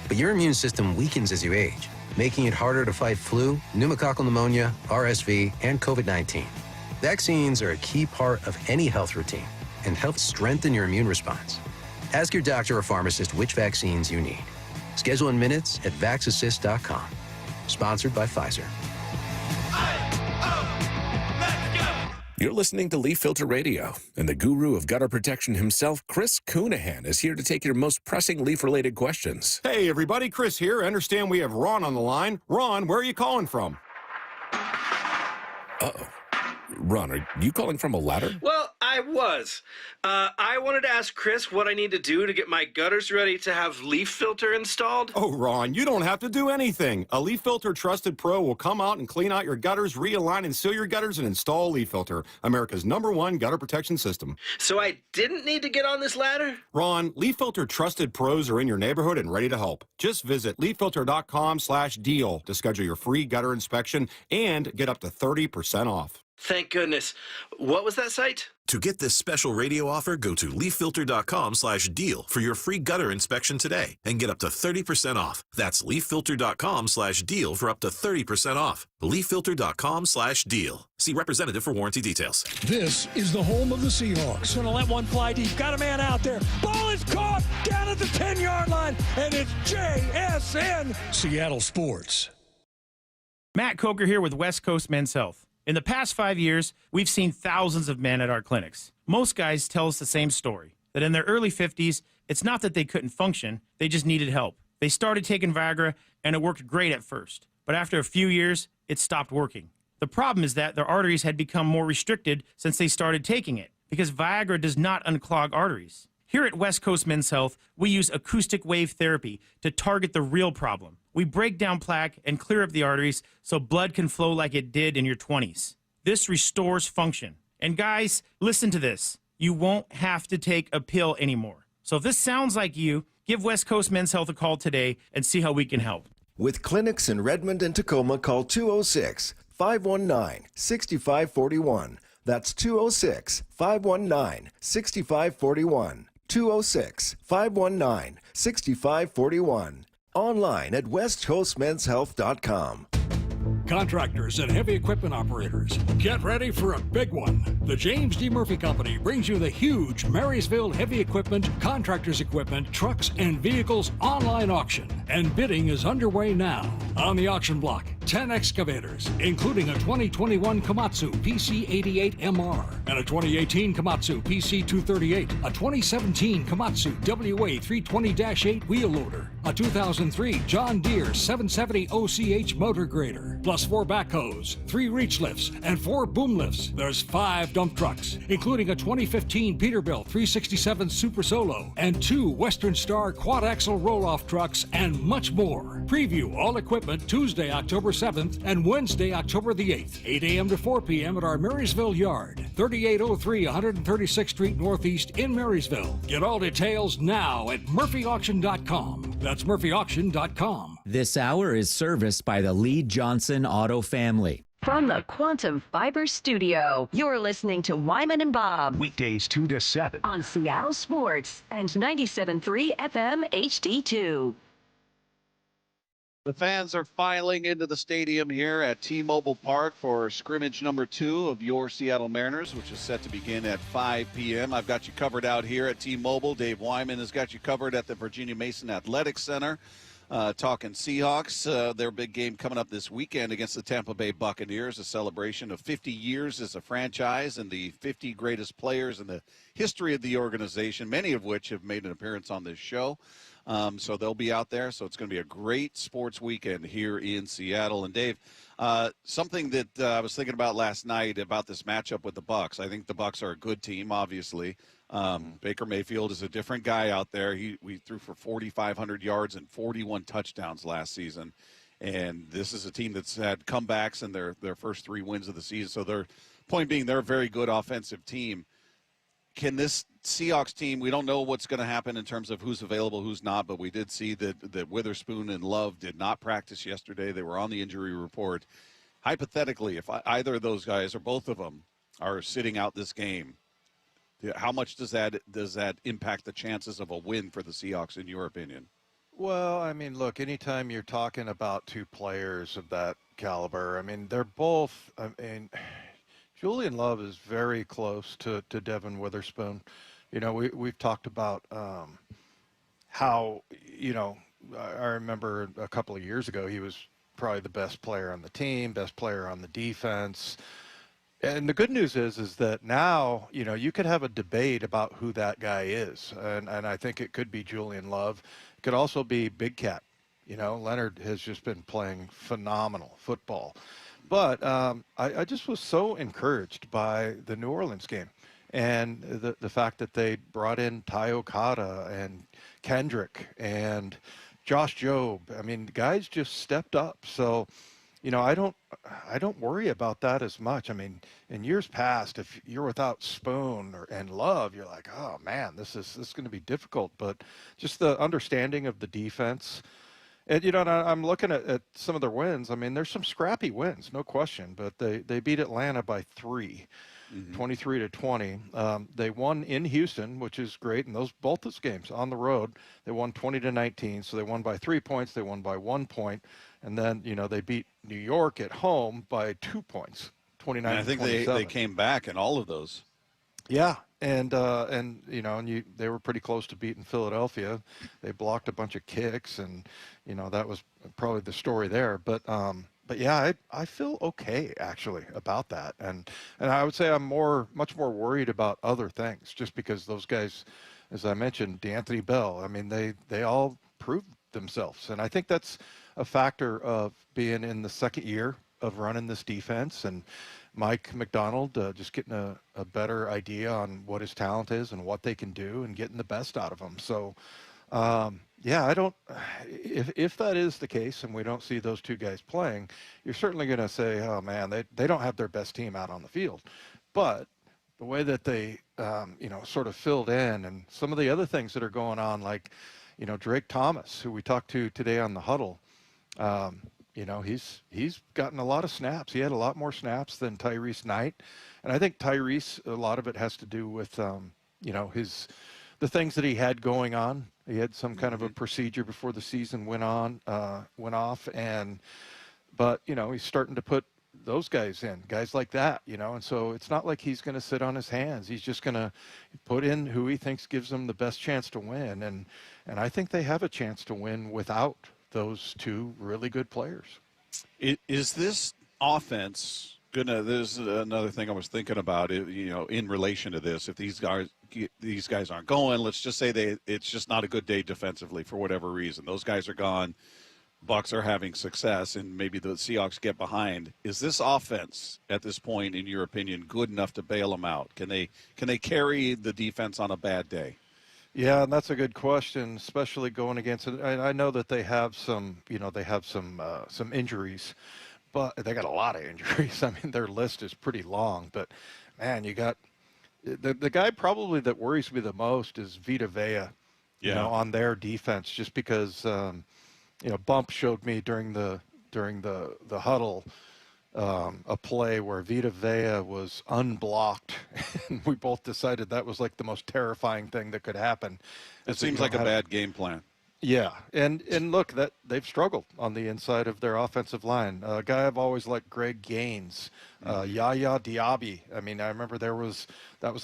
But your immune system weakens as you age, making it harder to fight flu, pneumococcal pneumonia, RSV, and COVID-19. Vaccines are a key part of any health routine and help strengthen your immune response. Ask your doctor or pharmacist which vaccines you need. Schedule in minutes at VaxAssist.com. Sponsored by Pfizer. You're listening to Leaf Filter Radio, and the guru of gutter protection himself, Chris Coonahan, is here to take your most pressing leaf-related questions. Hey, everybody, Chris here. I understand we have Ron on the line. Ron, where are you calling from? Uh-oh. Ron, are you calling from a ladder? Well, I was. I wanted to ask Chris what I need to do to get my gutters ready to have leaf filter installed. Oh, Ron, you don't have to do anything. A Leaf Filter Trusted Pro will come out and clean out your gutters, realign and seal your gutters, and install Leaf Filter, America's #1 gutter protection system. So I didn't need to get on this ladder? Ron, Leaf Filter Trusted Pros are in your neighborhood and ready to help. Just visit leaffilter.com/deal to schedule your free gutter inspection and get up to 30% off. Thank goodness. What was that site? To get this special radio offer, go to leaffilter.com/deal for your free gutter inspection today and get up to 30% off. That's leaffilter.com/deal for up to 30% off. leaffilter.com/deal. See representative for warranty details. This is the home of the Seahawks. Going to let one fly deep. Got a man out there. Ball is caught down at the 10-yard line, and it's JSN Seattle Sports. Matt Coker here with West Coast Men's Health. In the past 5 years, we've seen thousands of men at our clinics. Most guys tell us the same story, that in their early 50s, it's not that they couldn't function, they just needed help. They started taking Viagra, and it worked great at first. But after a few years, it stopped working. The problem is that their arteries had become more restricted since they started taking it, because Viagra does not unclog arteries. Here at West Coast Men's Health, we use acoustic wave therapy to target the real problem. We break down plaque and clear up the arteries so blood can flow like it did in your 20s. This restores function. And guys, listen to this. You won't have to take a pill anymore. So if this sounds like you, give West Coast Men's Health a call today and see how we can help. With clinics in Redmond and Tacoma, call 206-519-6541. That's 206-519-6541. 206-519-6541. Online at westcoastmenshealth.com. Contractors and heavy equipment operators, get ready for a big one. The James D. Murphy Company brings you the huge Marysville Heavy Equipment, Contractors Equipment, Trucks, and Vehicles online auction. And bidding is underway now. On the auction block, 10 excavators, including a 2021 Komatsu PC88MR and a 2018 Komatsu PC238, a 2017 Komatsu WA320-8 wheel loader, a 2003 John Deere 770 OCH motor grader, plus 4 backhoes, 3 reach lifts, and 4 boom lifts. There's 5 dump trucks, including a 2015 Peterbilt 367 Super Solo and 2 Western Star quad-axle roll-off trucks, and much more. Preview all equipment Tuesday, October 7th and Wednesday, October the 8th, 8 a.m. to 4 p.m. at our Marysville yard. 3803 136th Street Northeast in Marysville. Get all details now at murphyauction.com. That's murphyauction.com. This hour is serviced by the Lee Johnson Auto family. From the Quantum Fiber Studio, you're listening to Wyman and Bob. Weekdays 2 to 7. On Seattle Sports and 97.3 FM HD2. The fans are filing into the stadium here at T-Mobile Park for scrimmage number 2 of your Seattle Mariners, which is set to begin at 5 p.m. I've got you covered out here at T-Mobile. Dave Wyman has got you covered at the Virginia Mason Athletic Center. Talking Seahawks, their big game coming up this weekend against the Tampa Bay Buccaneers, a celebration of 50 years as a franchise and the 50 greatest players in the history of the organization, many of which have made an appearance on this show. So they'll be out there. So it's going to be a great sports weekend here in Seattle. And Dave, something that I was thinking about last night about this matchup with the Bucs. I think the Bucs are a good team, obviously. Baker Mayfield is a different guy out there. We threw for 4,500 yards and 41 touchdowns last season. And this is a team that's had comebacks in their first 3 wins of the season. So their point being, they're a very good offensive team. Can this Seahawks team, we don't know what's going to happen in terms of who's available, who's not, but we did see that Witherspoon and Love did not practice yesterday. They were on the injury report. Hypothetically, if either of those guys or both of them are sitting out this game, how much does that impact the chances of a win for the Seahawks, in your opinion? Well, I mean, look, anytime you're talking about 2 players of that caliber, I mean, they're both, I mean, Julian Love is very close to Devin Witherspoon. You know, we've talked about how, you know, I remember a couple of years ago, he was probably the best player on the team, best player on the defense. And the good news is that now, you know, you could have a debate about who that guy is. And I think it could be Julian Love. It could also be Big Cat. You know, Leonard has just been playing phenomenal football. But I just was so encouraged by the New Orleans game and the fact that they brought in Ty Okada and Kendrick and Josh Jobe. I mean, the guys just stepped up. So, you know, I don't worry about that as much. I mean, in years past, if you're without Spoon and Love, you're like, oh man, this is going to be difficult. But just the understanding of the defense. And, you know, I'm looking at some of their wins. I mean, there's some scrappy wins, no question, but they beat Atlanta by 3, 23-20. They won in Houston, which is great, and both those games on the road, they won 20-19, so they won by 3 points, they won by 1 point, and then, you know, they beat New York at home by 2 points, 29-27. I think they came back in all of those. Yeah, and you know, they were pretty close to beating Philadelphia. They blocked a bunch of kicks, and you know that was probably the story there. But yeah, I feel okay actually about that, and I would say I'm much more worried about other things, just because those guys, as I mentioned, D'Anthony Bell. I mean, they all proved themselves, and I think that's a factor of being in the second year of running this defense, and Mike McDonald just getting a better idea on what his talent is and what they can do and getting the best out of them. So, yeah, if that is the case and we don't see those 2 guys playing, you're certainly going to say, oh, man, they don't have their best team out on the field. But the way that they, you know, sort of filled in and some of the other things that are going on, like, you know, Drake Thomas, who we talked to today on the huddle, you know, he's gotten a lot of snaps. He had a lot more snaps than Tyrese Knight. And I think Tyrese, a lot of it has to do with, you know, the things that he had going on. He had some kind of a procedure before the season went off. But, you know, he's starting to put those guys in, guys like that, you know. And so it's not like he's going to sit on his hands. He's just going to put in who he thinks gives them the best chance to win. And I think they have a chance to win without those 2 really good players. Is this offense gonna? There's another thing I was thinking about. You know, in relation to this, if these guys aren't going, let's just say it's just not a good day defensively for whatever reason. Those guys are gone. Bucs are having success, and maybe the Seahawks get behind. Is this offense at this point, in your opinion, good enough to bail them out? Can they carry the defense on a bad day? Yeah, and that's a good question, especially going against it. I know that they have some, you know, some injuries, but they got a lot of injuries. I mean, their list is pretty long. But man, you got the guy probably that worries me the most is Vita Vea, you know, on their defense, just because, you know, Bump showed me during the huddle a play where Vita Vea was unblocked, and we both decided that was like the most terrifying thing that could happen. It seems like a bad game plan. Yeah, and look, that they've struggled on the inside of their offensive line. A guy I've always liked, Greg Gaines, Yaya Diaby. I mean, I remember that was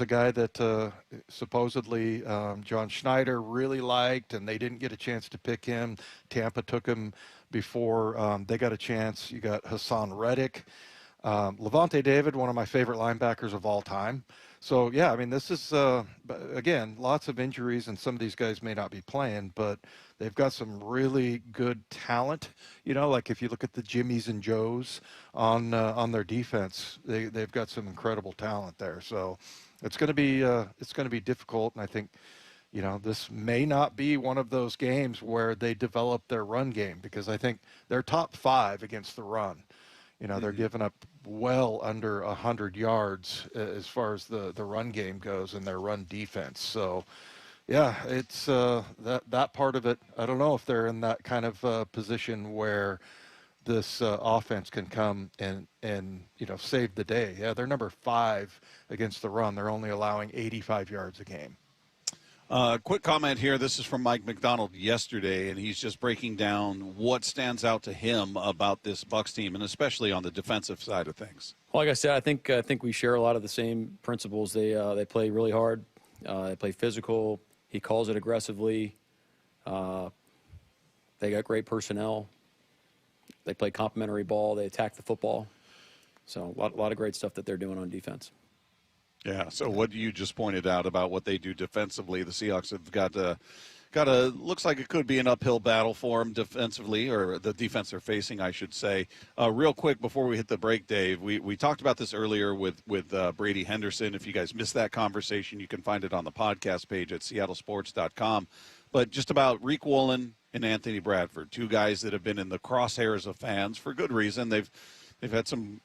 a guy that supposedly John Schneider really liked, and they didn't get a chance to pick him. Tampa took him before they got a chance. You got Hassan Reddick, Levante David, one of my favorite linebackers of all time. So, yeah, I mean, this is, again, lots of injuries, and some of these guys may not be playing, but they've got some really good talent. You know, like if you look at the Jimmies and Joes on their defense, they've got some incredible talent there. So it's going to be difficult, and I think, you know, this may not be one of those games where they develop their run game, because I think they're top 5 against the run. You know, they're giving up well under 100 yards as far as the run game goes and their run defense. So, yeah, it's that part of it. I don't know if they're in that kind of position where this offense can come and you know, save the day. Yeah, they're number 5 against the run. They're only allowing 85 yards a game. Quick comment here. This is from Mike McDonald yesterday, and he's just breaking down what stands out to him about this Bucs team, and especially on the defensive side of things. Well, like I said, I think we share a lot of the same principles. They play really hard. They play physical. He calls it aggressively. They got great personnel. They play complementary ball. They attack the football. So a lot of great stuff that they're doing on defense. Yeah, so what you just pointed out about what they do defensively, the Seahawks have got a looks like it could be an uphill battle for them defensively, or the defense they're facing, I should say. Real quick, before we hit the break, Dave, we talked about this earlier with Brady Henderson. If you guys missed that conversation, you can find it on the podcast page at seattlesports.com. But just about Riq Woolen and Anthony Bradford, 2 guys that have been in the crosshairs of fans for good reason. They've had some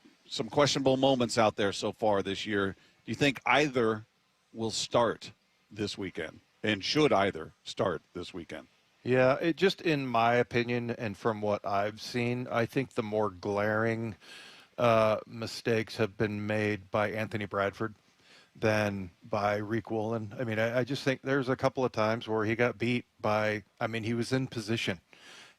questionable moments out there so far this year. Do you think either will start this weekend, and should either start this weekend? Yeah, it just, in my opinion, and from what I've seen, I think the more glaring mistakes have been made by Anthony Bradford than by Riq Woolen. I mean, I just think there's a couple of times where he got beat by, I mean, he was in position.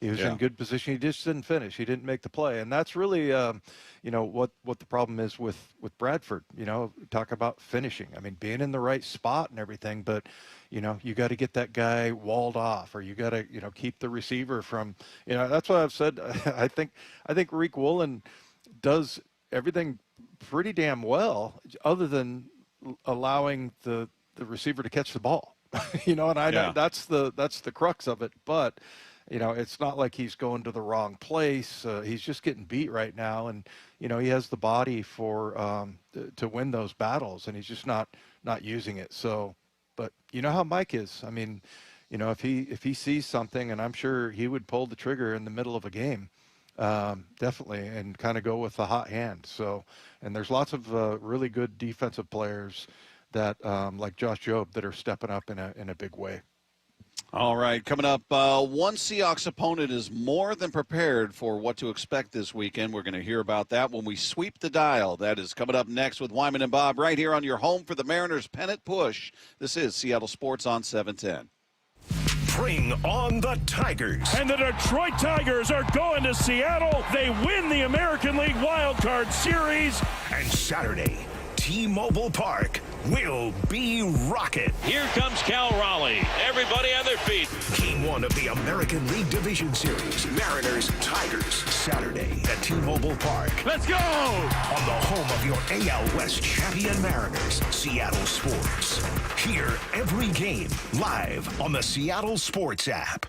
He was in good position. He just didn't finish. He didn't make the play. And that's really, you know, what the problem is with Bradford. You know, talk about finishing. I mean, being in the right spot and everything, but, you know, you got to get that guy walled off, or you got to, you know, keep the receiver from, you know, that's what I've said. I think Riq Woolen does everything pretty damn well, other than allowing the receiver to catch the ball. You know, and I know that's the crux of it, but you know, it's not like he's going to the wrong place. He's just getting beat right now, and you know, he has the body for to win those battles, and he's just not using it. So, but you know how Mike is. I mean, you know, if he sees something, and I'm sure he would pull the trigger in the middle of a game, definitely, and kind of go with the hot hand. So, and there's lots of really good defensive players that like Josh Jobe that are stepping up in a big way. All right, coming up, one Seahawks opponent is more than prepared for what to expect this weekend. We're going to hear about that when we sweep the dial. That is coming up next with Wyman and Bob right here on your home for the Mariners pennant push. This is Seattle Sports on 710. Bring on the Tigers. And the Detroit Tigers are going to Seattle. They win the American League Wild Card Series. And Saturday, T-Mobile Park will be rocking. Here comes Cal Raleigh. Everybody on their feet. Game 1 of the American League Division Series. Mariners, Tigers. Saturday at T-Mobile Park. Let's go! On the home of your AL West champion Mariners, Seattle Sports. Hear every game live on the Seattle Sports app.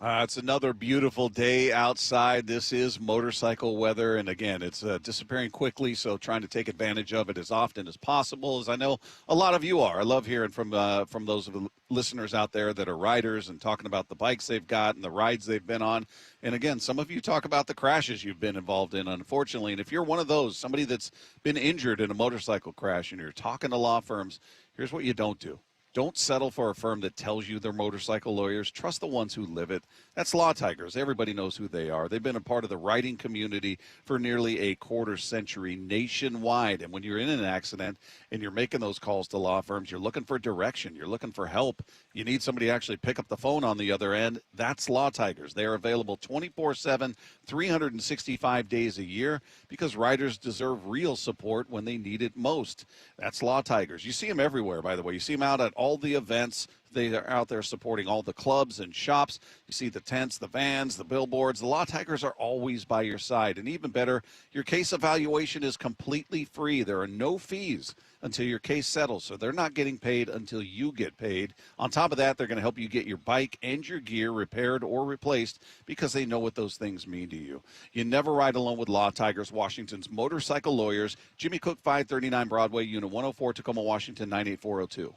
It's another beautiful day outside. This is motorcycle weather, and again, it's disappearing quickly, so trying to take advantage of it as often as possible, as I know a lot of you are. I love hearing from those listeners out there that are riders and talking about the bikes they've got and the rides they've been on. And again, some of you talk about the crashes you've been involved in, unfortunately. And if you're one of those, somebody that's been injured in a motorcycle crash and you're talking to law firms, here's what you don't do. Don't settle for a firm that tells you they're motorcycle lawyers. Trust the ones who live it. That's Law Tigers. Everybody knows who they are. They've been a part of the writing community for nearly a quarter century nationwide. And when you're in an accident and you're making those calls to law firms, you're looking for direction. You're looking for help. You need somebody to actually pick up the phone on the other end. That's Law Tigers. They are available 24/7, 365 days a year because riders deserve real support when they need it most. That's Law Tigers. You see them everywhere, by the way. You see them out at all the events. They are out there supporting all the clubs and shops. You see the tents, the vans, the billboards. The Law Tigers are always by your side. And even better, your case evaluation is completely free. There are no fees until your case settles, so they're not getting paid until you get paid. On top of that, they're going to help you get your bike and your gear repaired or replaced because they know what those things mean to you. You never ride alone with Law Tigers, Washington's motorcycle lawyers. Jimmy Cook, 539 Broadway, Unit 104, Tacoma, Washington, 98402.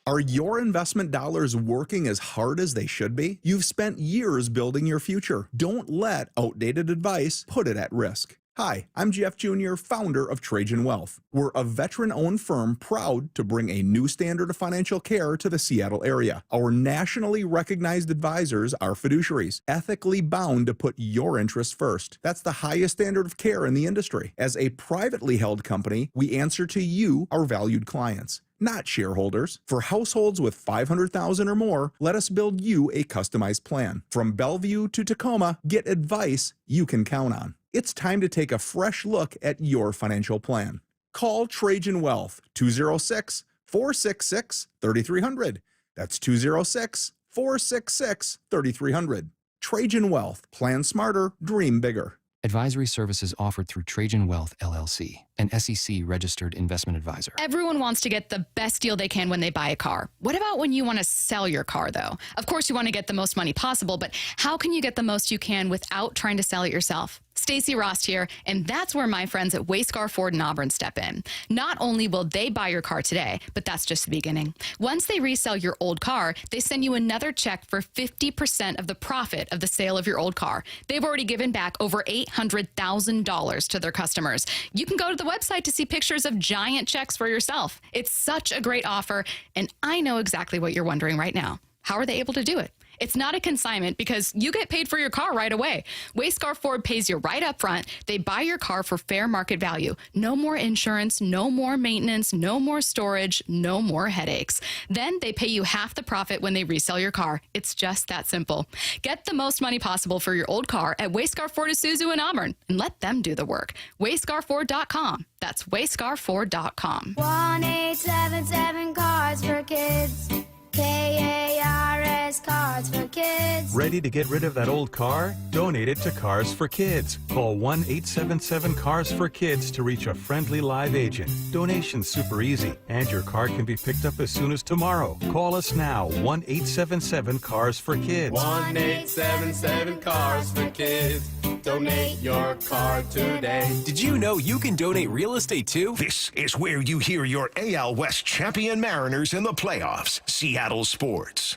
Are your investment dollars working as hard as they should be? You've spent years building your future. Don't let outdated advice put it at risk. Hi, I'm Jeff Jr., founder of Trajan Wealth. We're a veteran-owned firm proud to bring a new standard of financial care to the Seattle area. Our nationally recognized advisors are fiduciaries, ethically bound to put your interests first. That's the highest standard of care in the industry. As a privately held company, we answer to you, our valued clients, not shareholders. For households with $500,000 or more, let us build you a customized plan. From Bellevue to Tacoma, get advice you can count on. It's time to take a fresh look at your financial plan. Call Trajan Wealth, 206-466-3300. That's 206-466-3300. Trajan Wealth. Plan smarter, dream bigger. Advisory services offered through Trajan Wealth, LLC, an SEC-registered investment advisor. Everyone wants to get the best deal they can when they buy a car. What about when you want to sell your car, though? Of course, you want to get the most money possible, but how can you get the most you can without trying to sell it yourself? Stacey Rost here, and that's where my friends at Wayscar Ford in Auburn step in. Not only will they buy your car today, but that's just the beginning. Once they resell your old car, they send you another check for 50% of the profit of the sale of your old car. They've already given back over $800,000 to their customers. You can go to the website to see pictures of giant checks for yourself. It's such a great offer, and I know exactly what you're wondering right now. How are they able to do it? It's not a consignment because you get paid for your car right away. Wayscar Ford pays you right up front. They buy your car for fair market value. No more insurance, no more maintenance, no more storage, no more headaches. Then they pay you half the profit when they resell your car. It's just that simple. Get the most money possible for your old car at Wayscar Ford Isuzu in Auburn and let them do the work. WayscarFord.com. That's WayscarFord.com. 1-877 Cars for Kids. KARS Cars for Kids. Ready to get rid of that old car? Donate it to Cars for Kids. Call 1-877-CARS-FOR-KIDS to reach a friendly live agent. Donation's super easy, and your car can be picked up as soon as tomorrow. Call us now, 1-877-CARS-FOR-KIDS. 1-877-CARS-FOR-KIDS. Donate your car today. Did you know you can donate real estate too? This is where you hear your AL West champion Mariners in the playoffs. Seattle Sports.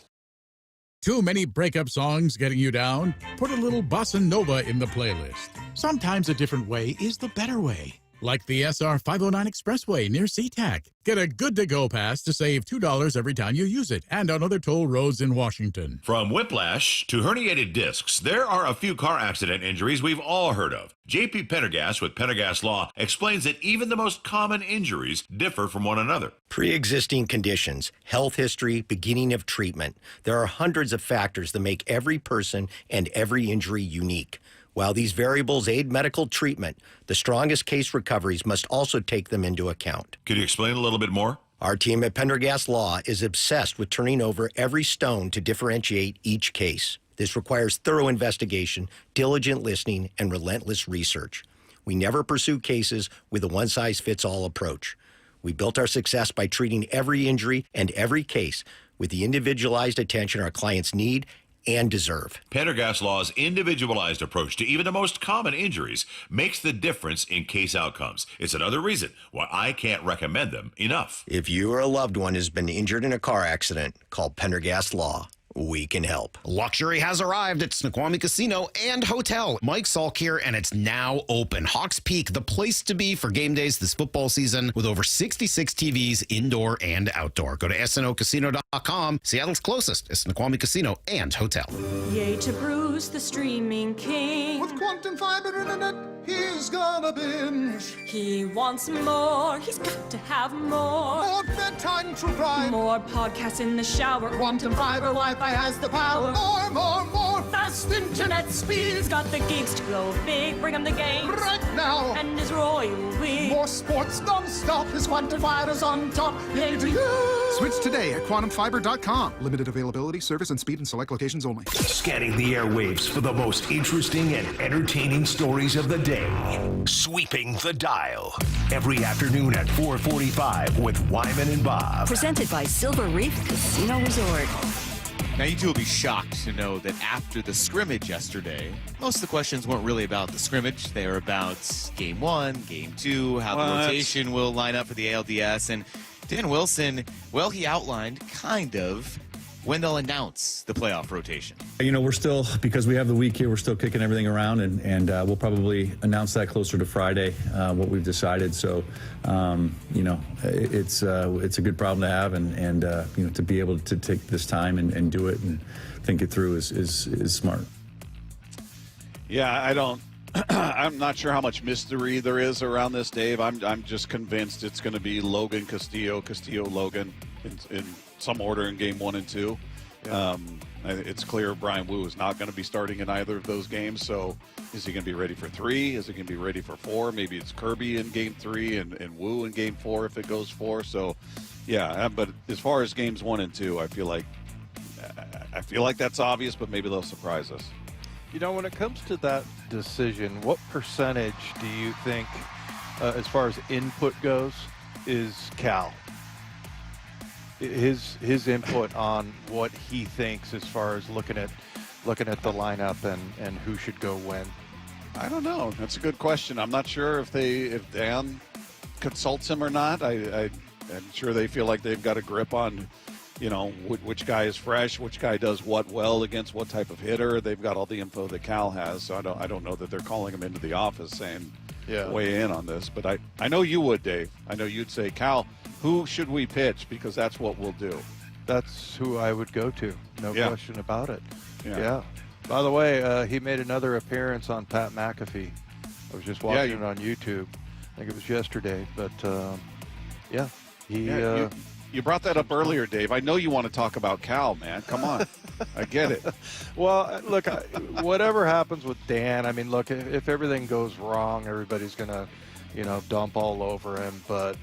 Too many breakup songs getting you down? Put a little bossa nova in the playlist. Sometimes a different way is the better way. Like the SR 509 Expressway near SeaTac. Get a good-to-go pass to save $2 every time you use it, and on other toll roads in Washington. From whiplash to herniated discs, there are a few car accident injuries we've all heard of. J.P. Pendergast with Pendergast Law explains that even the most common injuries differ from one another. Pre-existing conditions, health history, beginning of treatment. There are hundreds of factors that make every person and every injury unique. While these variables aid medical treatment, the strongest case recoveries must also take them into account. Could you explain a little bit more? Our team at Pendergast Law is obsessed with turning over every stone to differentiate each case. This requires thorough investigation, diligent listening, and relentless research. We never pursue cases with a one-size-fits-all approach. We built our success by treating every injury and every case with the individualized attention our clients need and deserve. Pendergast Law's individualized approach to even the most common injuries makes the difference in case outcomes. It's another reason why I can't recommend them enough. If you or a loved one has been injured in a car accident, call Pendergast Law. We can help. Luxury has arrived at Snoqualmie Casino and Hotel. Mike Salk here, and it's now open. Hawks Peak, the place to be for game days this football season, with over 66 TVs indoor and outdoor. Go to snocasino.com. Seattle's closest is Snoqualmie Casino and Hotel. Yay to Bruce, the streaming king. With quantum fiber internet, he's gonna binge. He wants more. He's got to have more. More bedtime true crime. More podcasts in the shower. Quantum fiber Wi-Fi has the power. More fast internet speed. He's got the gigs to go big. Bring him the game right now. And his royal we. More sports non-stop. His quantum fiber's on top. Yay to you. Switch today at quantumfiber.com. Limited availability, service and speed in select locations only. Scanning the airwaves for the most interesting and entertaining stories of the day. Sweeping the dial. Every afternoon at 4:45 with Wyman and Bob. Presented by Silver Reef Casino Resort. Now, you two will be shocked to know that after the scrimmage yesterday, most of the questions weren't really about the scrimmage. They were about Game 1, Game 2, how the rotation will line up for the ALDS. And Dan Wilson, well, he outlined kind of when they'll announce the playoff rotation. You know, we're still, because we have the week here, we're still kicking everything around, and we'll probably announce that closer to Friday, what we've decided. So, you know, it's a good problem to have, and you know, to be able to take this time and do it and think it through is smart. Yeah, I'm not sure how much mystery there is around this, Dave. I'm just convinced it's going to be Logan Castillo, Logan in some order in Game 1 and 2. Yeah. It's clear Brian Wu is not going to be starting in either of those games. So is he going to be ready for 3? Is he going to be ready for 4? Maybe it's Kirby in Game 3 and Wu in Game 4 if it goes 4. So, yeah. But as far as Games 1 and 2, I feel like that's obvious, but maybe they'll surprise us. You know, when it comes to that decision, what percentage do you think, as far as input goes, is Cal? His input on what he thinks as far as looking at the lineup and who should go when. I don't know. That's a good question. I'm not sure if Dan consults him or not. I'm sure they feel like they've got a grip on, you know, which guy is fresh, which guy does what well against what type of hitter. They've got all the info that Cal has, so I don't know that they're calling him into the office saying, weigh in on this. But I know you would, Dave. I know you'd say, Cal, who should we pitch? Because that's what we'll do. That's who I would go to. No question about it. Yeah. By the way, he made another appearance on Pat McAfee. I was just watching it on YouTube. I think it was yesterday. But, you brought that up earlier, Dave. I know you want to talk about Cal, man. Come on. I get it. Well, look, whatever happens with Dan, I mean, look, if everything goes wrong, everybody's going to, you know, dump all over him. But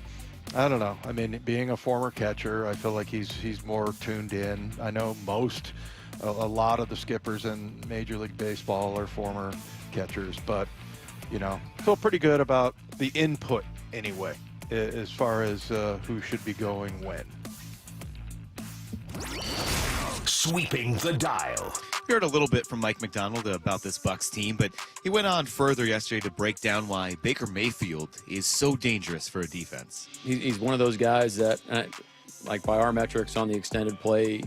I don't know. I mean, being a former catcher, I feel like he's more tuned in. I know a lot of the skippers in Major League Baseball are former catchers, but, you know, feel pretty good about the input anyway, as far as who should be going when. Sweeping the dial. We heard a little bit from Mike McDonald about this Bucs team, but he went on further yesterday to break down why Baker Mayfield is so dangerous for a defense. He's one of those guys that, like by our metrics on the extended play,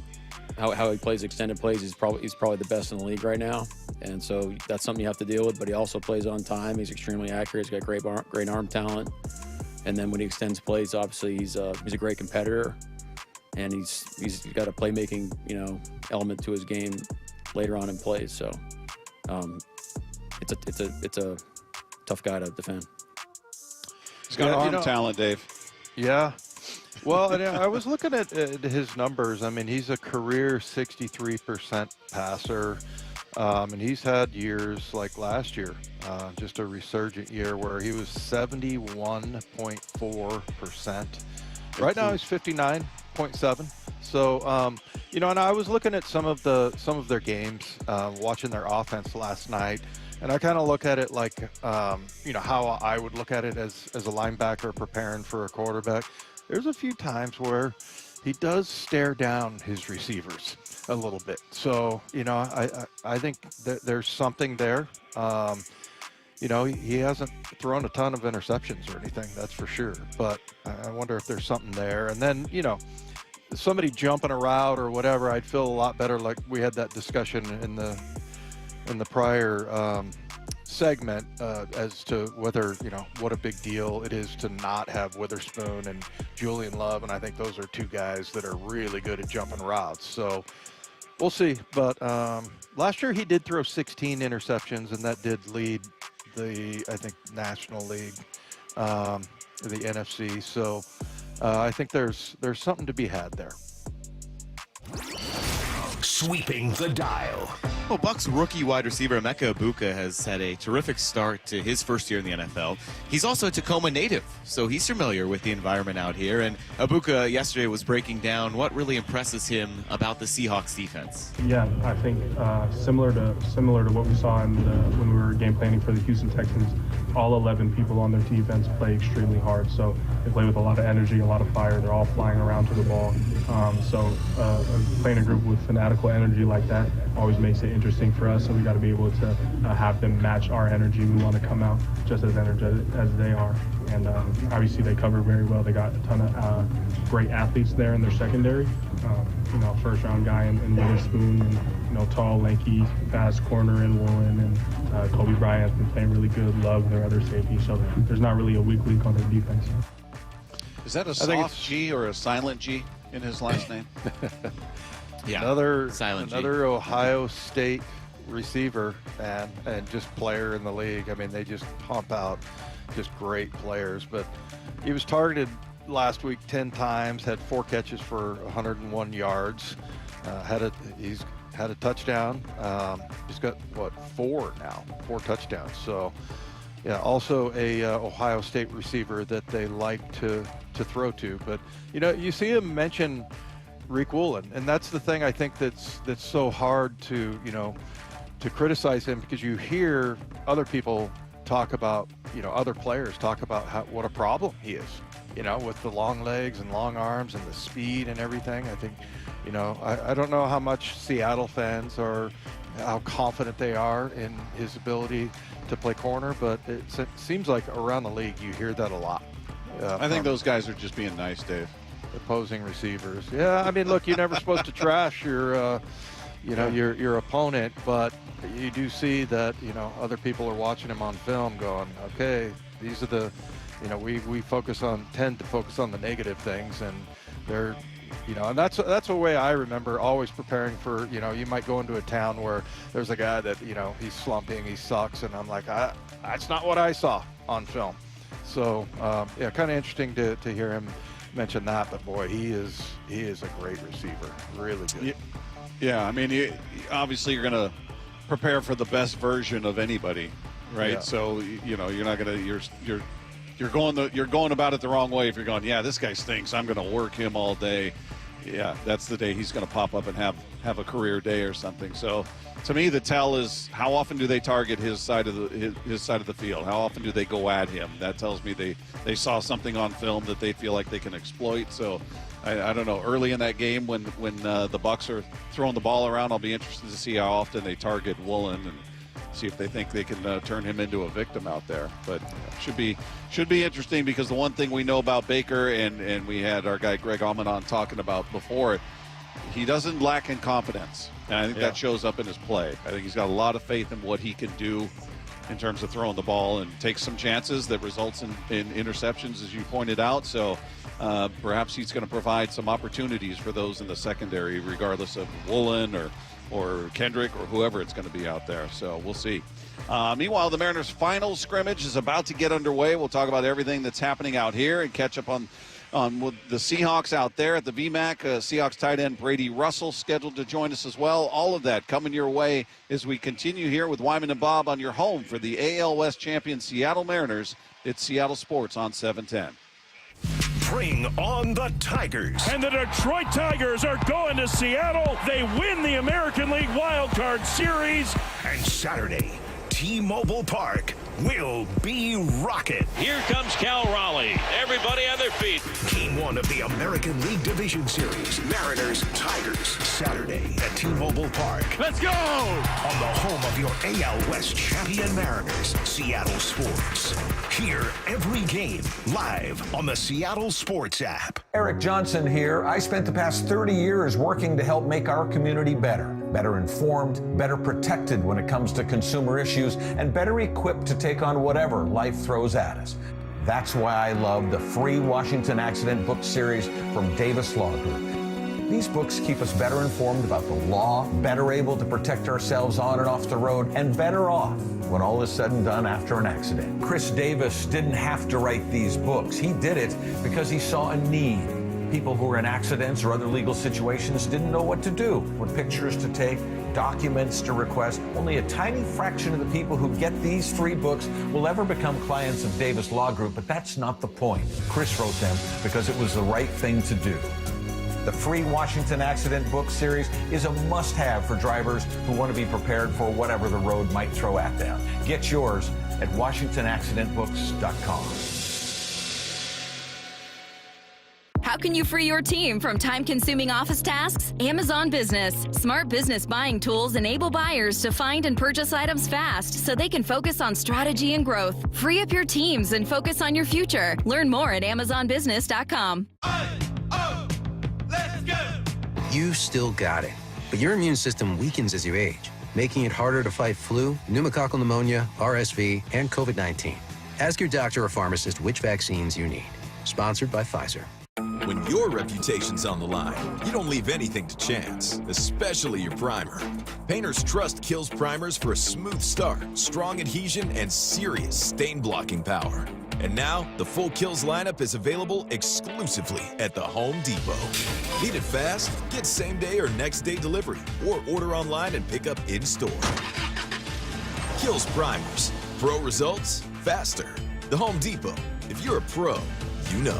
how he plays extended plays, he's probably the best in the league right now. And so that's something you have to deal with, but he also plays on time. He's extremely accurate. He's got great arm talent. And then when he extends plays, obviously he's a great competitor, and he's got a playmaking, you know, element to his game later on in plays. So it's a tough guy to defend. He's got arm talent, Dave. Yeah. Well, and I was looking at his numbers. I mean, he's a career 63% passer. And he's had years like last year, just a resurgent year where he was 71.4%. Right now he's 59.7. So, you know, and I was looking at some of their games, watching their offense last night, and I kind of look at it like, you know, how I would look at it as a linebacker preparing for a quarterback. There's a few times where, he does stare down his receivers a little bit. So, you know, I think there's something there. You know, he hasn't thrown a ton of interceptions or anything, that's for sure. But I wonder if there's something there. And then, you know, somebody jumping a route or whatever, I'd feel a lot better. Like we had that discussion in the prior segment as to whether, you know, what a big deal it is to not have Witherspoon and Julian Love. And I think those are two guys that are really good at jumping routes. So we'll see. But last year he did throw 16 interceptions, and that did lead the, I think, National League, the NFC. So I think there's something to be had there. Sweeping the dial. Well, Bucs rookie wide receiver Emeka Egbuka has had a terrific start to his first year in the NFL. He's also a Tacoma native, so he's familiar with the environment out here. And Egbuka yesterday was breaking down what really impresses him about the Seahawks defense. Yeah, I think similar to what we saw when we were game planning for the Houston Texans. All 11 people on their defense play extremely hard, so they play with a lot of energy, a lot of fire. They're all flying around to the ball. Playing a group with fanatical energy like that always makes it interesting for us, so we got to be able to have them match our energy. We want to come out just as energetic as they are, and obviously they cover very well. They got a ton of great athletes there in their secondary. You know, first-round guy in Witherspoon, and you know, tall, lanky, fast corner in Woolen, and Kobe Bryant's been playing really good. Love their other safety, so there's not really a weak link on their defense. Is that a soft G or a silent G in his last name? Yeah, another Ohio State receiver and just player in the league. I mean, they just pump out just great players. But he was targeted last week 10 times, had 4 catches for 101 yards. He's had a touchdown. He's got 4 touchdowns. So yeah, also a Ohio State receiver that they like to throw to. But you know, you see him mention Rick Woolen, and that's the thing I think that's so hard to, you know, to criticize him, because you hear other people talk about, you know, other players talk about what a problem he is, you know, with the long legs and long arms and the speed and everything. I think, you know, I don't know how much Seattle fans are, how confident they are in his ability to play corner, but it seems like around the league you hear that a lot. I think those guys are just being nice, Dave. Opposing receivers. Yeah, I mean, look, you're never supposed to trash your, you know, your opponent, but you do see that, you know, other people are watching him on film going, okay, these are the, you know, we tend to focus on the negative things, and they're, you know, and that's a way I remember always preparing for, you know, you might go into a town where there's a guy that, you know, he's slumping, he sucks, and I'm like, that's not what I saw on film. So, yeah, kind of interesting to hear him mention that, but boy, he is a great receiver, really good. Yeah, I mean, obviously you're going to prepare for the best version of anybody, right? Yeah. So, you know, you're not going to you're going about it the wrong way if you're going, yeah, this guy stinks, I'm going to work him all day. Yeah, that's the day he's going to pop up and have a career day or something. So, to me, the tell is how often do they target his side of the field? How often do they go at him? That tells me they saw something on film that they feel like they can exploit. So I don't know. Early in that game when the Bucs are throwing the ball around, I'll be interested to see how often they target Woolen and see if they think they can turn him into a victim out there. But should be interesting, because the one thing we know about Baker, and we had our guy Greg Auman on talking about before, he doesn't lack in confidence. And I think that shows up in his play. I think he's got a lot of faith in what he can do in terms of throwing the ball, and takes some chances that results in interceptions, as you pointed out. So perhaps he's going to provide some opportunities for those in the secondary, regardless of Woolen or Kendrick or whoever it's going to be out there. So we'll see. Meanwhile, the Mariners' final scrimmage is about to get underway. We'll talk about everything that's happening out here and catch up on the Seahawks out there at the VMAC. Seahawks tight end Brady Russell scheduled to join us as well. All of that coming your way as we continue here with Wyman and Bob on your home for the AL West champion Seattle Mariners. It's Seattle Sports on 710. Bring on the Tigers. And the Detroit Tigers are going to Seattle. They win the American League Wild Card Series. And Saturday, T-Mobile Park, will be rocking. Here comes Cal Raleigh. Everybody on their feet. Game 1 of the American League Division Series. Mariners, Tigers. Saturday at T-Mobile Park. Let's go! On the home of your AL West champion Mariners, Seattle Sports. Hear every game live on the Seattle Sports app. Eric Johnson here. I spent the past 30 years working to help make our community better informed, better protected when it comes to consumer issues, and better equipped to take on whatever life throws at us. That's why I love the free Washington Accident Book Series from Davis Law Group. These books keep us better informed about the law, better able to protect ourselves on and off the road, and better off when all is said and done after an accident. Chris Davis didn't have to write these books. He did it because he saw a need. People who were in accidents or other legal situations didn't know what to do, what pictures to take, documents to request. Only a tiny fraction of the people who get these 3 books will ever become clients of Davis Law Group, but that's not the point. Chris wrote them because it was the right thing to do. The free Washington Accident Book Series is a must-have for drivers who want to be prepared for whatever the road might throw at them. Get yours at WashingtonAccidentBooks.com. How can you free your team from time-consuming office tasks? Amazon Business. Smart business buying tools enable buyers to find and purchase items fast so they can focus on strategy and growth. Free up your teams and focus on your future. Learn more at AmazonBusiness.com. Let's go! You still got it, but your immune system weakens as you age, making it harder to fight flu, pneumococcal pneumonia, RSV, and COVID-19. Ask your doctor or pharmacist which vaccines you need. Sponsored by Pfizer. When your reputation's on the line, you don't leave anything to chance, especially your primer. Painters trust Kills primers for a smooth start, strong adhesion, and serious stain-blocking power. And now, the full Kills lineup is available exclusively at the Home Depot. Need it fast? Get same-day or next-day delivery, or order online and pick up in-store. Kills primers. Pro results, faster. The Home Depot. If you're a pro, you know.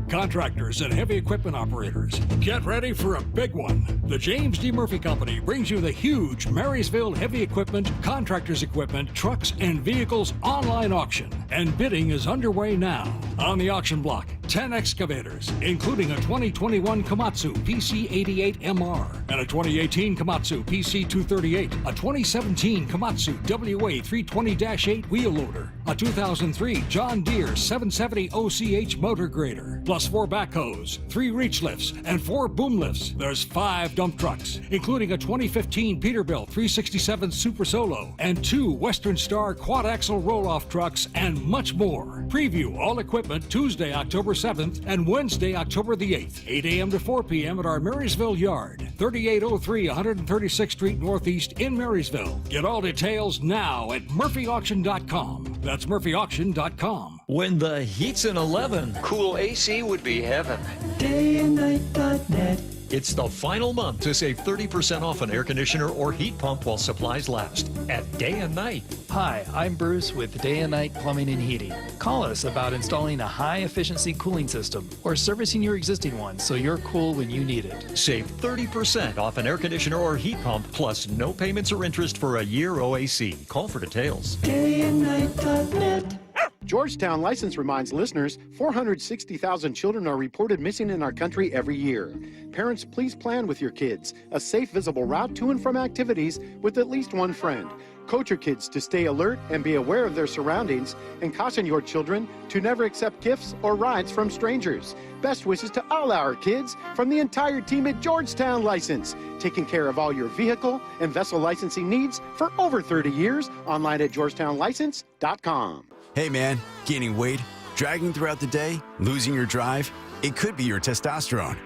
Contractors and heavy equipment operators, get ready for a big one. The James D. Murphy Company brings you the huge Marysville Heavy Equipment, Contractors Equipment, Trucks, and Vehicles online auction. And bidding is underway now. On the auction block, 10 excavators, including a 2021 Komatsu PC88MR and a 2018 Komatsu PC238, a 2017 Komatsu WA320-8 wheel loader, a 2003 John Deere 770 OCH motor grader, plus 4 backhoes, 3 reach lifts, and 4 boom lifts. There's 5 dump trucks, including a 2015 Peterbilt 367 Super Solo and 2 Western Star quad-axle roll-off trucks, and much more. Preview all equipment Tuesday, October 7th and Wednesday, October the 8th, 8 a.m. to 4 p.m. at our Marysville yard, 3803 136th Street Northeast in Marysville. Get all details now at murphyauction.com. That's murphyauction.com. When the heat's an 11, cool AC would be heaven. dayandnight.net. It's the final month to save 30% off an air conditioner or heat pump while supplies last at Day and Night. Hi, I'm Bruce with Day and Night Plumbing and Heating. Call us about installing a high-efficiency cooling system or servicing your existing one so you're cool when you need it. Save 30% off an air conditioner or heat pump, plus no payments or interest for a year OAC. Call for details. dayandnight.net. Georgetown License reminds listeners 460,000 children are reported missing in our country every year. Parents, please plan with your kids a safe, visible route to and from activities with at least one friend. Coach your kids to stay alert and be aware of their surroundings, and caution your children to never accept gifts or rides from strangers. Best wishes to all our kids from the entire team at Georgetown License, taking care of all your vehicle and vessel licensing needs for over 30 years. Online at georgetownlicense.com. Hey man, gaining weight, dragging throughout the day, losing your drive? It could be your testosterone.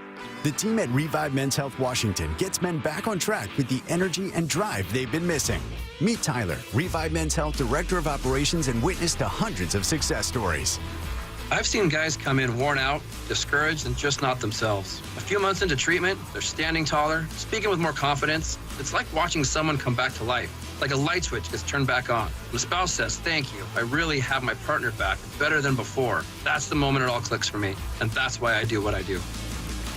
The team at Revive Men's Health Washington gets men back on track with the energy and drive they've been missing. Meet Tyler, Revive Men's Health Director of Operations and witness to hundreds of success stories. I've seen guys come in worn out, discouraged, and just not themselves. A few months into treatment, they're standing taller, speaking with more confidence. It's like watching someone come back to life, like a light switch gets turned back on. The spouse says, "Thank you, I really have my partner back, better than before." That's the moment it all clicks for me, and that's why I do what I do.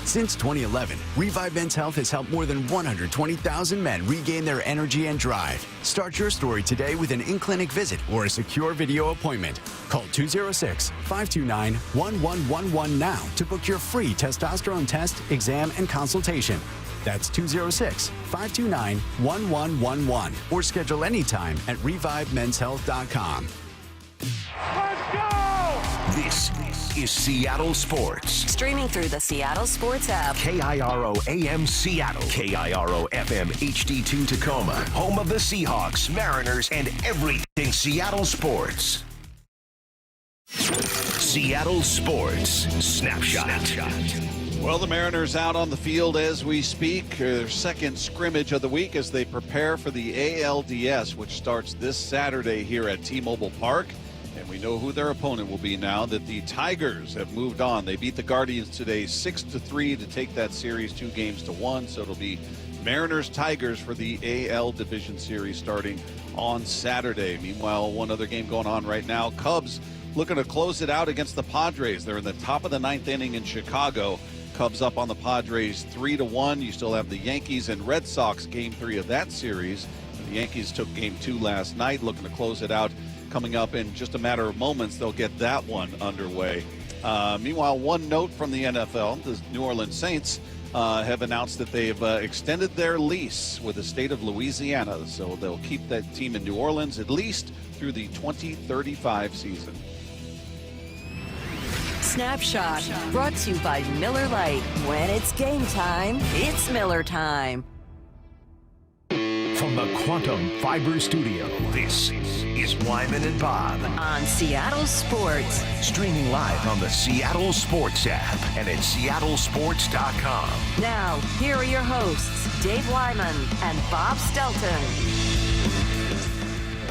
Since 2011, Revive Men's Health has helped more than 120,000 men regain their energy and drive. Start your story today with an in-clinic visit or a secure video appointment. Call 206-529-1111 now to book your free testosterone test, exam, and consultation. That's 206-529-1111 or schedule anytime at revivemenshealth.com. Let's go! This is Seattle Sports. Streaming through the Seattle Sports app. KIRO AM Seattle. KIRO FM HD2 Tacoma. Home of the Seahawks, Mariners, and everything Seattle sports. Seattle Sports Snapshot. Well, the Mariners out on the field as we speak. Their second scrimmage of the week as they prepare for the ALDS, which starts this Saturday here at T-Mobile Park. And we know who their opponent will be now that the Tigers have moved on. They beat the Guardians today 6-3 to take that series 2-1. So it'll be Mariners-Tigers for the AL Division Series starting on Saturday. Meanwhile, one other game going on right now. Cubs looking to close it out against the Padres. They're in the top of the ninth inning in Chicago. Cubs up on the Padres 3-1. You still have the Yankees and Red Sox game 3 of that series. The Yankees took game 2 last night, looking to close it out. Coming up in just a matter of moments, they'll get that one underway. Meanwhile, one note from the NFL, the New Orleans Saints have announced that they've extended their lease with the state of Louisiana. So they'll keep that team in New Orleans at least through the 2035 season. Snapshot brought to you by Miller Lite. When it's game time, it's Miller time. From the Quantum Fiber Studio, this is Wyman and Bob on Seattle Sports. Streaming live on the Seattle Sports app and at seattlesports.com. Now, here are your hosts, Dave Wyman and Bob Stelton.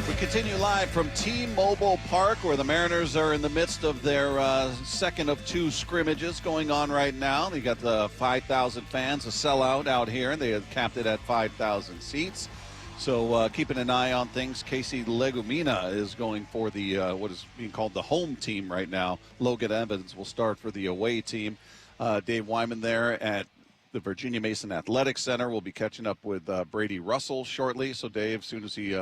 We continue live from T-Mobile Park, where the Mariners are in the midst of their second of 2 scrimmages going on right now. They got the 5,000 fans, a sellout out here, and they have capped it at 5,000 seats. So keeping an eye on things. Casey Legumina is going for the what is being called the home team right now. Logan Evans will start for the away team. Dave Wyman there at the Virginia Mason Athletic Center. We'll be catching up with Brady Russell shortly. So Dave, as soon as he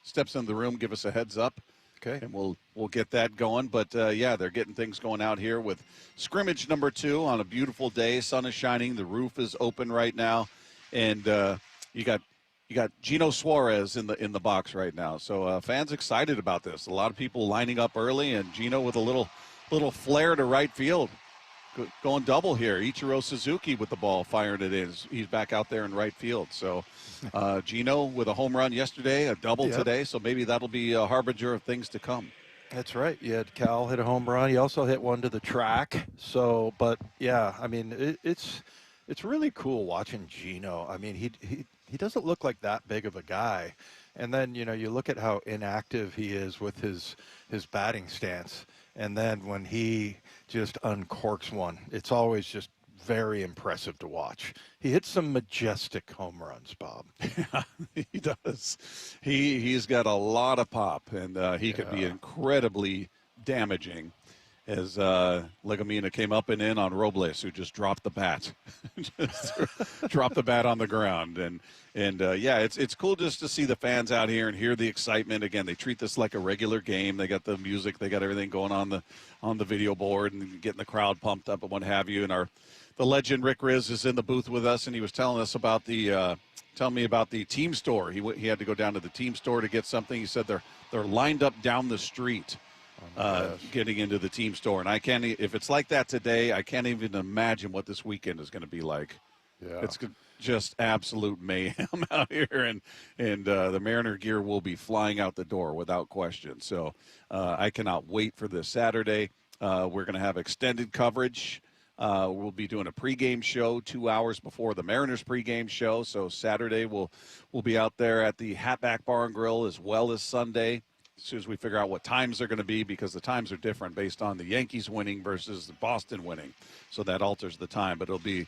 steps in the room, give us a heads up. Okay. And we'll get that going. But, yeah, they're getting things going out here with scrimmage number 2 on a beautiful day. Sun is shining. The roof is open right now. And you got Gino Suarez in the box right now. So fans excited about this. A lot of people lining up early, and Gino with a little flare to right field. Going double here. Ichiro Suzuki with the ball, firing it in. He's back out there in right field. So Gino with a home run yesterday, a double today. So maybe that'll be a harbinger of things to come. That's right. You had Cal hit a home run. He also hit one to the track. So, but yeah, I mean, it's really cool watching Gino. I mean, he doesn't look like that big of a guy. And then, you know, you look at how inactive he is with his batting stance. And then when he just uncorks one, it's always just very impressive to watch. He hits some majestic home runs, Bob. Yeah, he does. He's got a lot of pop, and he could be incredibly damaging. As Legumina came up and in on Robles, who just dropped the bat, dropped the bat on the ground, and yeah, it's cool just to see the fans out here and hear the excitement. Again, they treat this like a regular game. They got the music, they got everything going on the video board, and getting the crowd pumped up and what have you. And the legend Rick Rizzs is in the booth with us, and he was telling us about telling me about the team store. He had to go down to the team store to get something. He said they're lined up down the street. Getting into the team store, and I can't. If it's like that today, I can't even imagine what this weekend is going to be like. Yeah, it's just absolute mayhem out here, and the Mariner gear will be flying out the door without question. So I cannot wait for this Saturday. We're going to have extended coverage. We'll be doing a pregame show 2 hours before the Mariners pregame show. So Saturday we'll be out there at the Hatback Bar and Grill as well as Sunday. As soon as we figure out what times they're going to be, because the times are different based on the Yankees winning versus the Boston winning. So that alters the time. But it'll be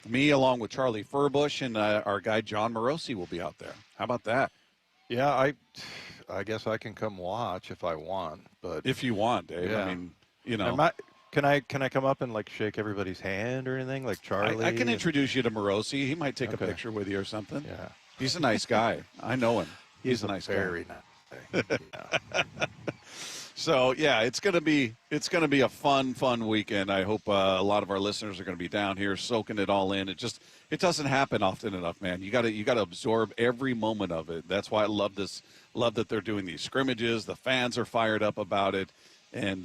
me along with Charlie Furbush, and our guy John Morosi will be out there. How about that? Yeah, I guess I can come watch if I want. But if you want, Dave. Yeah. I mean, you know. Can I come up and like shake everybody's hand or anything like Charlie? I can introduce you to Morosi. He might take a picture with you or something. Yeah. He's a nice guy. I know him. He's a nice very guy. So yeah, it's gonna be a fun weekend. I hope a lot of our listeners are gonna be down here soaking it all in. It doesn't happen often enough, man. You gotta absorb every moment of it. That's why I love this. Love that they're doing these scrimmages. The fans are fired up about it, and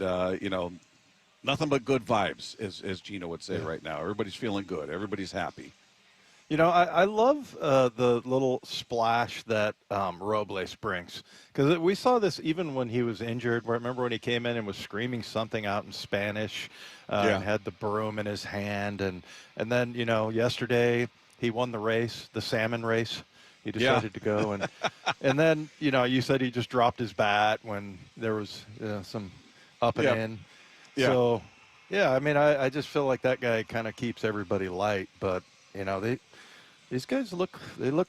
nothing but good vibes, as Gino would say right now. Everybody's feeling good. Everybody's happy. I love the little splash that Robles brings, because we saw this even when he was injured. Remember when he came in and was screaming something out in Spanish and had the broom in his hand, and then yesterday he won the race, the salmon race. He decided to go, and then you said he just dropped his bat when there was some up and in. Yeah. So I mean I just feel like that guy kind of keeps everybody light, but these guys look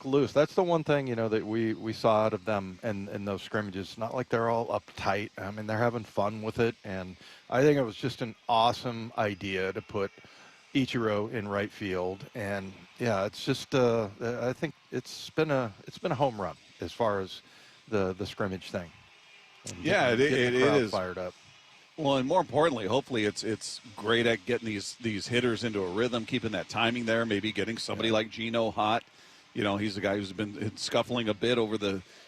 loose. That's the one thing, that we saw out of them in those scrimmages. Not like they're all uptight. I mean, they're having fun with it. And I think it was just an awesome idea to put Ichiro in right field. And yeah, it's just I think it's been a home run as far as the scrimmage thing. Yeah, it is fired up. Well, and more importantly, hopefully it's great at getting these hitters into a rhythm, keeping that timing there, maybe getting somebody like Gino hot. He's a guy who's been scuffling a bit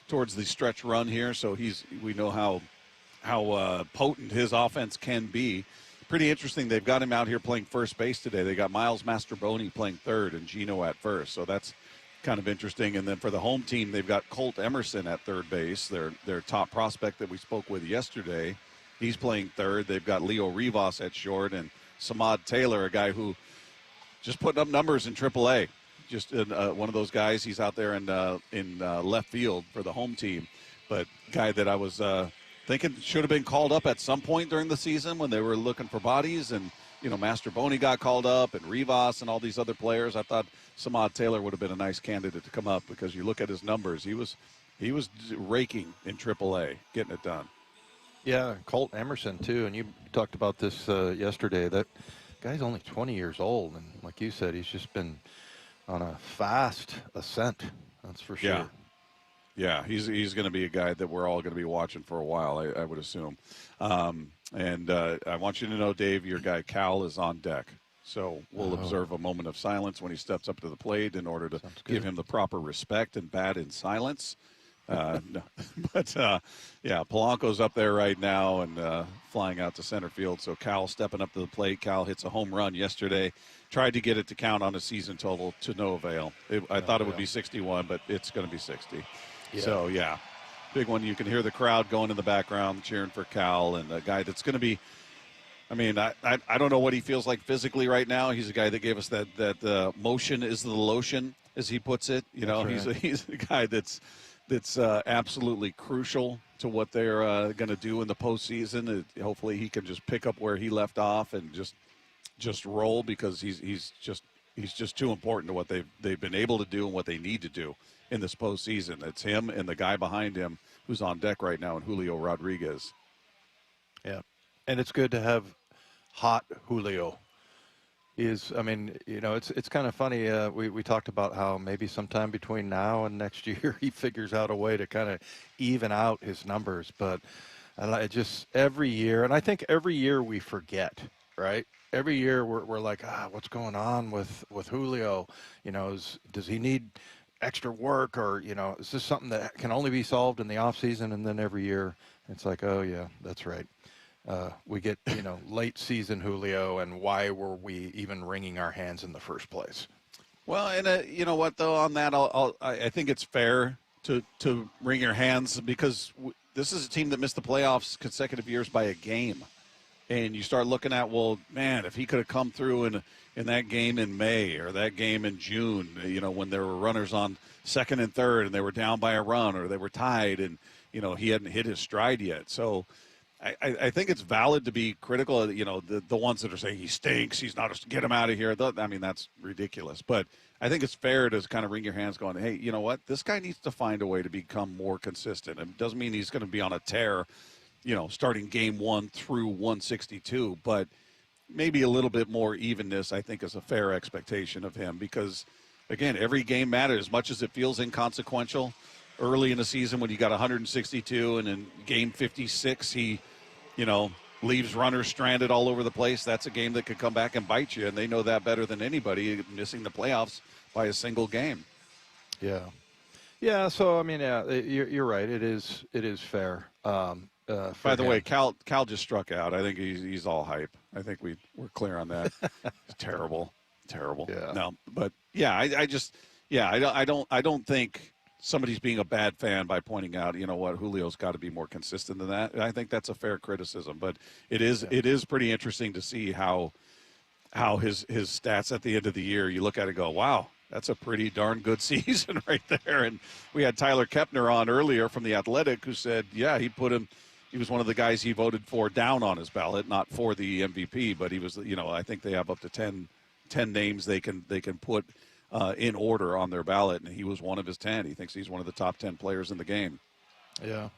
towards the stretch run here, so we know how potent his offense can be. Pretty interesting. They've got him out here playing first base today. They got Miles Mastroboni playing third and Gino at first, so that's kind of interesting. And then for the home team, they've got Colt Emerson at third base, their top prospect that we spoke with yesterday. He's playing third. They've got Leo Rivas at short and Samad Taylor, a guy who just putting up numbers in AAA. Just one of those guys. He's out there in left field for the home team. But guy that I was thinking should have been called up at some point during the season when they were looking for bodies. And, Mastroboni got called up and Rivas and all these other players. I thought Samad Taylor would have been a nice candidate to come up because you look at his numbers. He was raking in AAA, getting it done. Yeah, Colt Emerson, too. And you talked about this yesterday. That guy's only 20 years old. And like you said, he's just been on a fast ascent. That's for sure. Yeah, he's going to be a guy that we're all going to be watching for a while, I would assume. And I want you to know, Dave, your guy Cal is on deck. So we'll observe a moment of silence when he steps up to the plate in order to give him the proper respect and bat in silence. No. But Polanco's up there right now and flying out to center field. So Cal stepping up to the plate. Cal hits a home run yesterday. Tried to get it to count on a season total to no avail. I thought it would be 61, but it's going to be 60. Yeah. So, big one. You can hear the crowd going in the background cheering for Cal, and a guy that's going to be, I mean, I don't know what he feels like physically right now. He's a guy that gave us that motion is the lotion, as he puts it. He's a guy that's absolutely crucial to what they're going to do in the postseason. Hopefully he can just pick up where he left off and just roll, because he's just too important to what they've been able to do and what they need to do in this postseason. It's him and the guy behind him who's on deck right now, and Julio Rodriguez. Yeah, and it's good to have hot Julio. It's kind of funny. We talked about how maybe sometime between now and next year he figures out a way to kind of even out his numbers. But every year, and I think every year we forget, right? Every year we're like, what's going on with Julio? Does he need extra work, or is this something that can only be solved in the off season? And then every year it's like, oh yeah, that's right. We get, late season Julio, and why were we even wringing our hands in the first place? Well, and you know what, though, on that, I think it's fair to wring your hands, because this is a team that missed the playoffs consecutive years by a game. And you start looking at, well, man, if he could have come through in that game in May or that game in June, when there were runners on second and third and they were down by a run or they were tied and, he hadn't hit his stride yet. So I think it's valid to be critical of, the ones that are saying he stinks, he's not, get him out of here. I mean, that's ridiculous. But I think it's fair to kind of wring your hands going, hey, you know what? This guy needs to find a way to become more consistent. It doesn't mean he's going to be on a tear, starting game 1 through 162. But maybe a little bit more evenness, I think, is a fair expectation of him because, again, every game matters as much as it feels inconsequential. Early in the season when you got 162 and in game 56 he, leaves runners stranded all over the place, that's a game that could come back and bite you, and they know that better than anybody, missing the playoffs by a single game. Yeah, so, I mean, you're right. It is fair. By the way, Cal just struck out. I think he's all hype. I think we're clear on that. Terrible. Yeah. No, but yeah, I don't think somebody's being a bad fan by pointing out, Julio's got to be more consistent than that. I think that's a fair criticism, but it is pretty interesting to see how his stats at the end of the year, you look at it and go, wow, that's a pretty darn good season right there. And we had Tyler Kepner on earlier from The Athletic who said, yeah, he was one of the guys he voted for down on his ballot, not for the MVP, but he was, I think they have up to 10 names they can put in order on their ballot, and he was one of his 10. He thinks he's one of the top 10 players in the game. Yeah.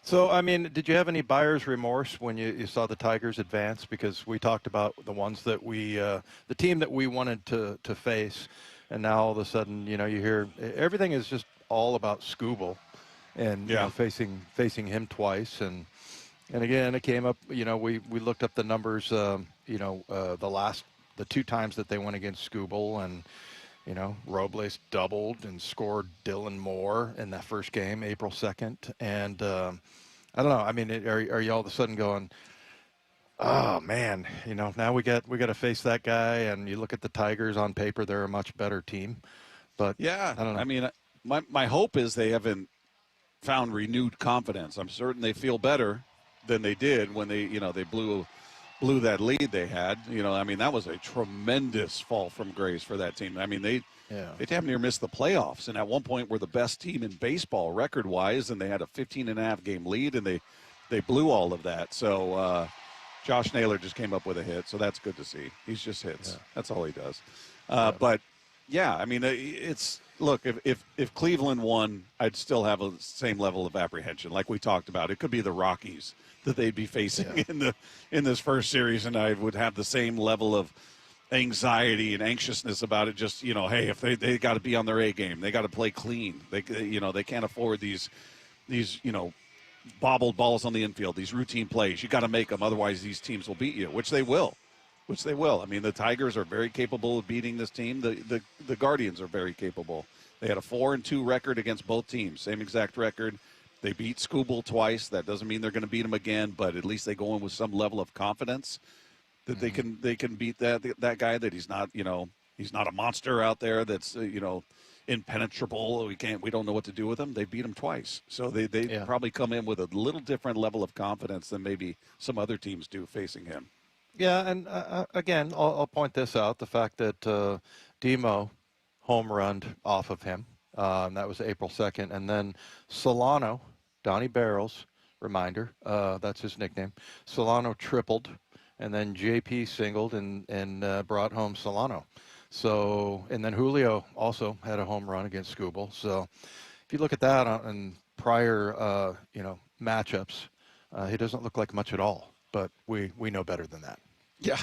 So, I mean, did you have any buyer's remorse when you saw the Tigers advance? Because we talked about the ones that the team that we wanted to face, and now all of a sudden, you hear everything is just all about Scooble, and facing him twice, and again it came up. We looked up the numbers. The 2 times that they went against Scooble, and Robles doubled and scored Dylan Moore in that first game, April 2nd. And I don't know. I mean, are you all of a sudden going, oh, man, now we got to face that guy? And you look at the Tigers on paper, they're a much better team. But yeah, I don't know. I mean, my hope is they haven't found renewed confidence. I'm certain they feel better than they did when they blew that lead they had. I mean, that was a tremendous fall from grace for that team. I mean, they damn near missed the playoffs, and at one point were the best team in baseball record-wise, and they had a 15.5 game lead, and they blew all of that. So Josh Naylor just came up with a hit, so that's good to see. He's just hits. Yeah. That's all he does. But, yeah, I mean, look, if Cleveland won, I'd still have the same level of apprehension like we talked about. It could be the Rockies that they'd be facing in this first series, and I would have the same level of anxiety and anxiousness about it. Just hey, if they got to be on their A game, they got to play clean. They can't afford these bobbled balls on the infield, these routine plays. You got to make them, otherwise these teams will beat you, which they will. I mean, the Tigers are very capable of beating this team. The Guardians are very capable. They had a 4-2 record against both teams, same exact record. They beat Scooble twice. That doesn't mean they're going to beat him again, but at least they go in with some level of confidence that they can beat that guy. That he's not a monster out there that's impenetrable. We don't know what to do with him. They beat him twice, so they probably come in with a little different level of confidence than maybe some other teams do facing him. Yeah, and again, I'll point this out: the fact that Demo home run off of him. That was April 2nd, and then Solano. Donnie Barrels, reminder, that's his nickname. Solano tripled, and then JP singled and brought home Solano. So, and then Julio also had a home run against Scooble. So, if you look at that in prior, matchups, he doesn't look like much at all. But we know better than that. Yeah,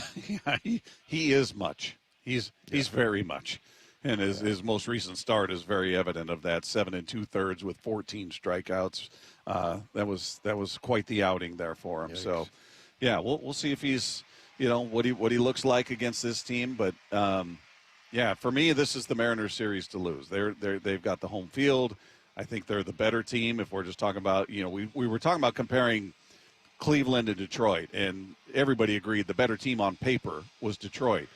he is much. He's very much. And his most recent start is very evident of that. 7 2/3 with 14 strikeouts. That was quite the outing there for him. Yikes. So, yeah, we'll see if he's what he looks like against this team. But for me, this is the Mariners series to lose. They've got the home field. I think they're the better team. If we're just talking about we were talking about comparing Cleveland and Detroit, and everybody agreed the better team on paper was Detroit.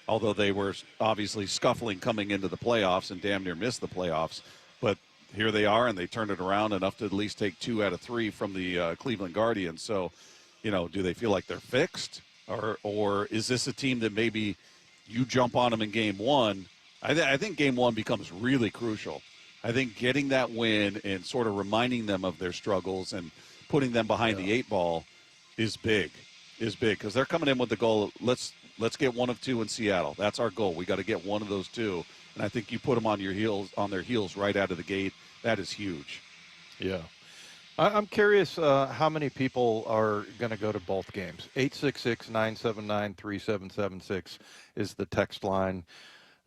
Although they were obviously scuffling coming into the playoffs and damn near missed the playoffs. But here they are, and they turned it around enough to at least take 2 out of 3 from the Cleveland Guardians. So, do they feel like they're fixed? Or is this a team that maybe you jump on them in Game 1? I think Game 1 becomes really crucial. I think getting that win and sort of reminding them of their struggles and putting them behind the 8 ball is big. Because they're coming in with the goal, let's get 1 of 2 in Seattle. That's our goal. We got to get 1 of those 2. And I think you put them on their heels right out of the gate. That is huge. Yeah. I'm curious how many people are going to go to both games. 866-979-3776 is the text line.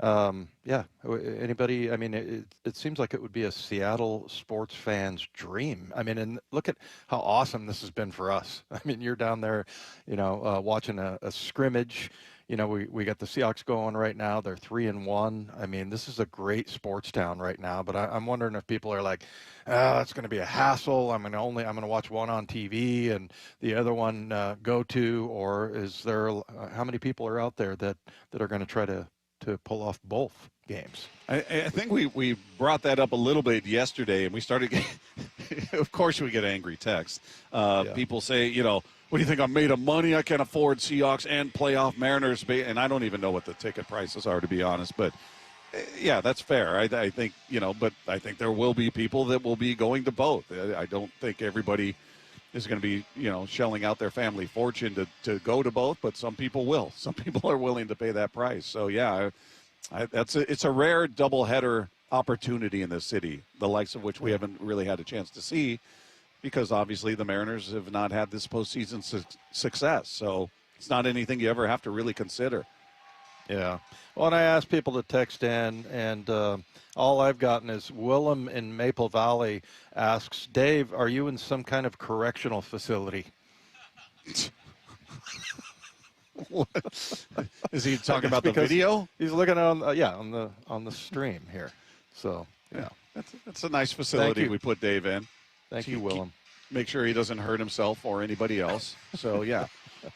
Yeah, anybody? I mean, it seems like it would be a Seattle sports fan's dream. I mean, and look at how awesome this has been for us. I mean, you're down there, watching a scrimmage. We got the Seahawks going right now. They're 3-1. I mean, this is a great sports town right now. But I'm wondering if people are like, it's going to be a hassle. I'm going to watch one on TV and the other one go to. Or is there? How many people are out there that are going to try to pull off both games? I think we brought that up a little bit yesterday, and we started getting, of course we get angry texts. People say, what do you think, I'm made of money? I can't afford Seahawks and playoff Mariners. And I don't even know what the ticket prices are, to be honest. But, yeah, that's fair. I think, but I think there will be people that will be going to both. I don't think everybody is going to be, shelling out their family fortune to go to both, but some people will. Some people are willing to pay that price. So, yeah, it's a rare doubleheader opportunity in this city, the likes of which we haven't really had a chance to see, because obviously the Mariners have not had this postseason success. So it's not anything you ever have to really consider. Yeah. Well, and I asked people to text in, and all I've gotten is Willem in Maple Valley asks, Dave, are you in some kind of correctional facility? What? Is he talking about the video? He's looking on the stream here. So, yeah. That's a nice facility we put Dave in. Thank you, Willem. Make sure he doesn't hurt himself or anybody else. So, yeah.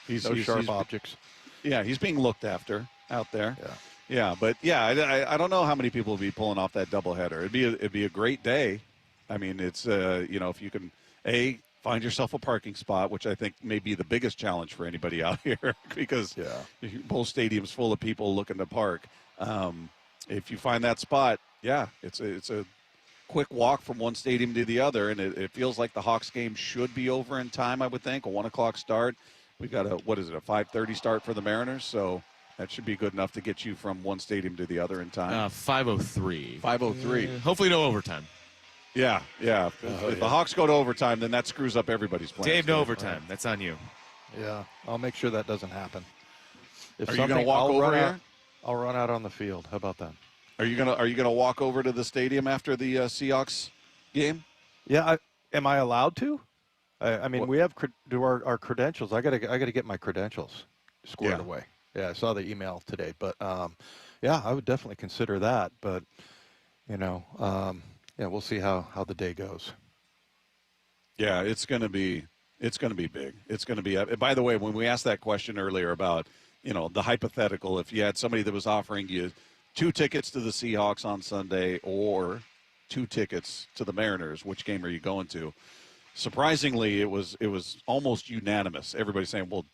He's sharp objects. Yeah, he's being looked after out there. Yeah, but, I don't know how many people will be pulling off that doubleheader. It'd be a great day. I mean, it's, if you can, find yourself a parking spot, which I think may be the biggest challenge for anybody out here because both stadiums full of people looking to park. If you find that spot, it's a quick walk from one stadium to the other, and it feels like the Hawks game should be over in time, I would think, a 1 o'clock start. We got a 5:30 start for the Mariners, so that should be good enough to get you from one stadium to the other in time. 5:03. 5:03. Hopefully no overtime. Yeah. If the Hawks go to overtime, then that screws up everybody's plans. Dave, no overtime. That's on you. Yeah, I'll make sure that doesn't happen. Are you going to walk over here? I'll run out on the field. How about that? Are you gonna walk over to the stadium after the Seahawks game? Yeah. Am I allowed to? I mean, we have do our credentials. I gotta get my credentials squared away. Yeah, I saw the email today, but I would definitely consider that. But we'll see how the day goes. Yeah, it's gonna be big. It's gonna be. By the way, when we asked that question earlier about the hypothetical, if you had somebody that was offering you 2 tickets to the Seahawks on Sunday or 2 tickets to the Mariners, which game are you going to? Surprisingly, it was almost unanimous. Everybody saying, well,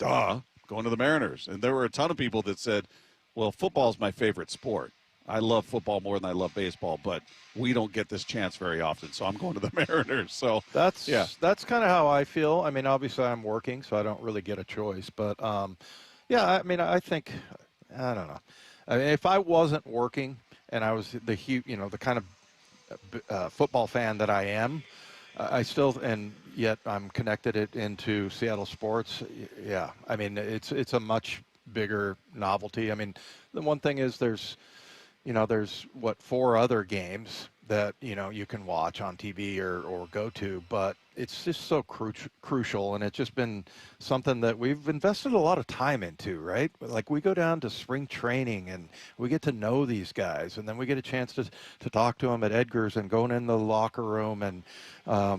going to the Mariners. And there were a ton of people that said, well, football's my favorite sport. I love football more than I love baseball, but we don't get this chance very often, so I'm going to the Mariners. So that's kind of how I feel. I mean, obviously I'm working, so I don't really get a choice. But, I mean, I think, I don't know. I mean, if I wasn't working and I was the kind of football fan that I am, I still, and yet I'm connected into Seattle sports. Yeah, I mean, it's a much bigger novelty. I mean, the one thing is there's 4 other games that you can watch on TV or go to, but it's just so crucial, and it's just been something that we've invested a lot of time into, right? Like we go down to spring training and we get to know these guys, and then we get a chance to talk to them at Edgar's and going in the locker room, and I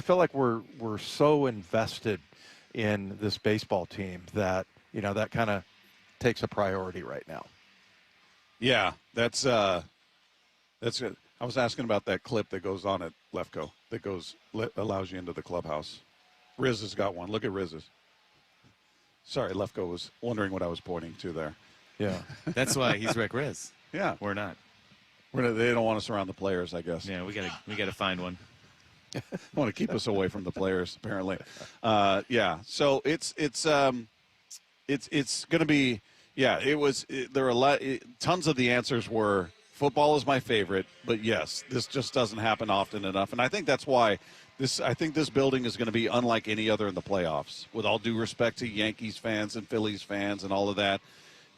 feel like we're so invested in this baseball team that that kind of takes a priority right now. Yeah, that's good. I was asking about that clip that goes on at Lefko that allows you into the clubhouse. Rizzs has got one. Look at Rizzs. Sorry, Lefko was wondering what I was pointing to there. Yeah, that's why he's Rick Rizzs. Yeah, we're not. They don't want us around the players, I guess. Yeah, we gotta find one. Want to keep us away from the players, apparently. So it's going to be. Yeah, there were tons of the answers were Football is my favorite, but yes, this just doesn't happen often enough. And I think that's why I think this building is going to be unlike any other in the playoffs. With all due respect to Yankees fans and Phillies fans and all of that,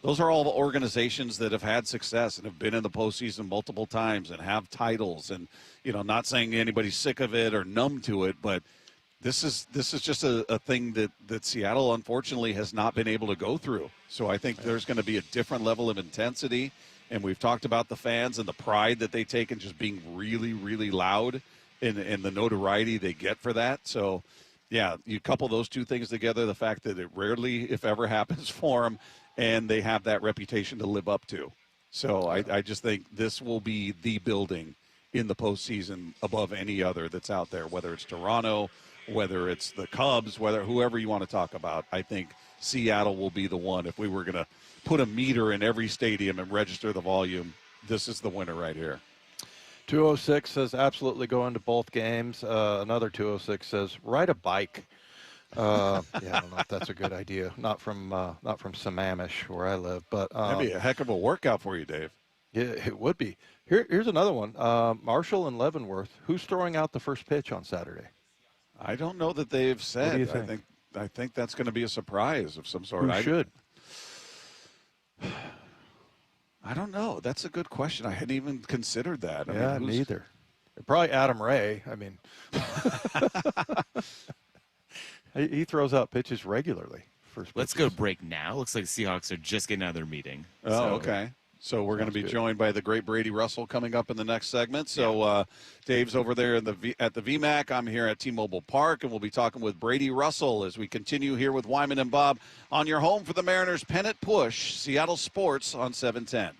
those are all organizations that have had success and have been in the postseason multiple times and have titles. And, not saying anybody's sick of it or numb to it, but this is just a thing that Seattle, unfortunately, has not been able to go through. So I think there's going to be a different level of intensity. And we've talked about the fans and the pride that they take in just being really, really loud and the notoriety they get for that. So, yeah, you couple those two things together, the fact that it rarely, if ever, happens for them, and they have that reputation to live up to. So I just think this will be the building in the postseason above any other that's out there, whether it's Toronto, whether it's the Cubs, whoever you want to talk about. I think Seattle will be the one. If we were going to put a meter in every stadium and register the volume, this is the winner right here. 206 says absolutely go into both games. Another 206 says ride a bike. I don't know if that's a good idea. Not from Sammamish where I live, but that'd be a heck of a workout for you, Dave. Yeah, it would be. Here's another one. Marshall and Leavenworth. Who's throwing out the first pitch on Saturday? I don't know that they've said. What do you think? I think that's going to be a surprise of some sort. Who should? I don't know. That's a good question. I hadn't even considered that. I mean, neither. Probably Adam Ray. I mean, he throws out pitches regularly. Let's go to break now. Looks like the Seahawks are just getting out of their meeting. Okay. So we're going to be joined by the great Brady Russell coming up in the next segment. So Dave's over there at the VMAC. I'm here at T-Mobile Park, and we'll be talking with Brady Russell as we continue here with Wyman and Bob on your home for the Mariners pennant push, Seattle Sports on 710.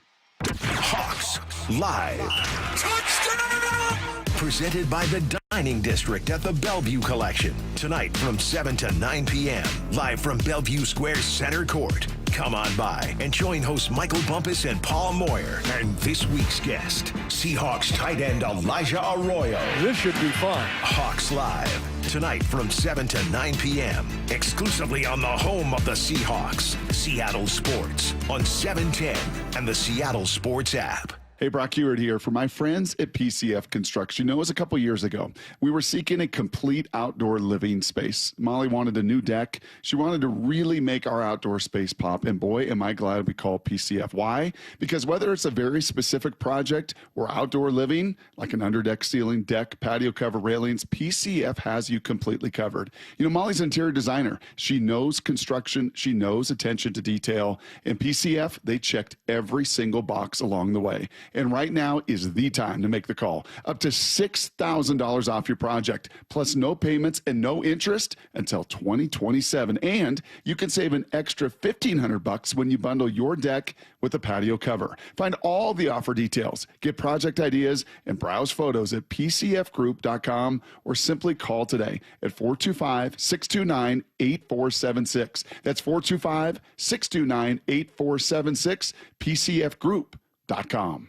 Hawks Live. Touchdown! Presented by the Dining District at the Bellevue Collection. Tonight from 7 to 9 p.m. Live from Bellevue Square Center Court. Come on by and join hosts Michael Bumpus and Paul Moyer and this week's guest, Seahawks tight end Elijah Arroyo. This should be fun. Hawks Live, tonight from 7 to 9 p.m. Exclusively on the home of the Seahawks, Seattle Sports, on 710 and the Seattle Sports app. Hey, Brock Heward here for my friends at PCF Construction. It was a couple years ago. We were seeking a complete outdoor living space. Molly wanted a new deck. She wanted to really make our outdoor space pop. And boy, am I glad we called PCF. Why? Because whether it's a very specific project or outdoor living, like an underdeck ceiling, deck, patio cover, railings, PCF has you completely covered. Molly's an interior designer. She knows construction. She knows attention to detail. And PCF, they checked every single box along the way. And right now is the time to make the call. Up to $6,000 off your project, plus no payments and no interest until 2027. And you can save an extra $1,500 when you bundle your deck with a patio cover. Find all the offer details, get project ideas, and browse photos at pcfgroup.com or simply call today at 425-629-8476. That's 425-629-8476, PCFgroup.com.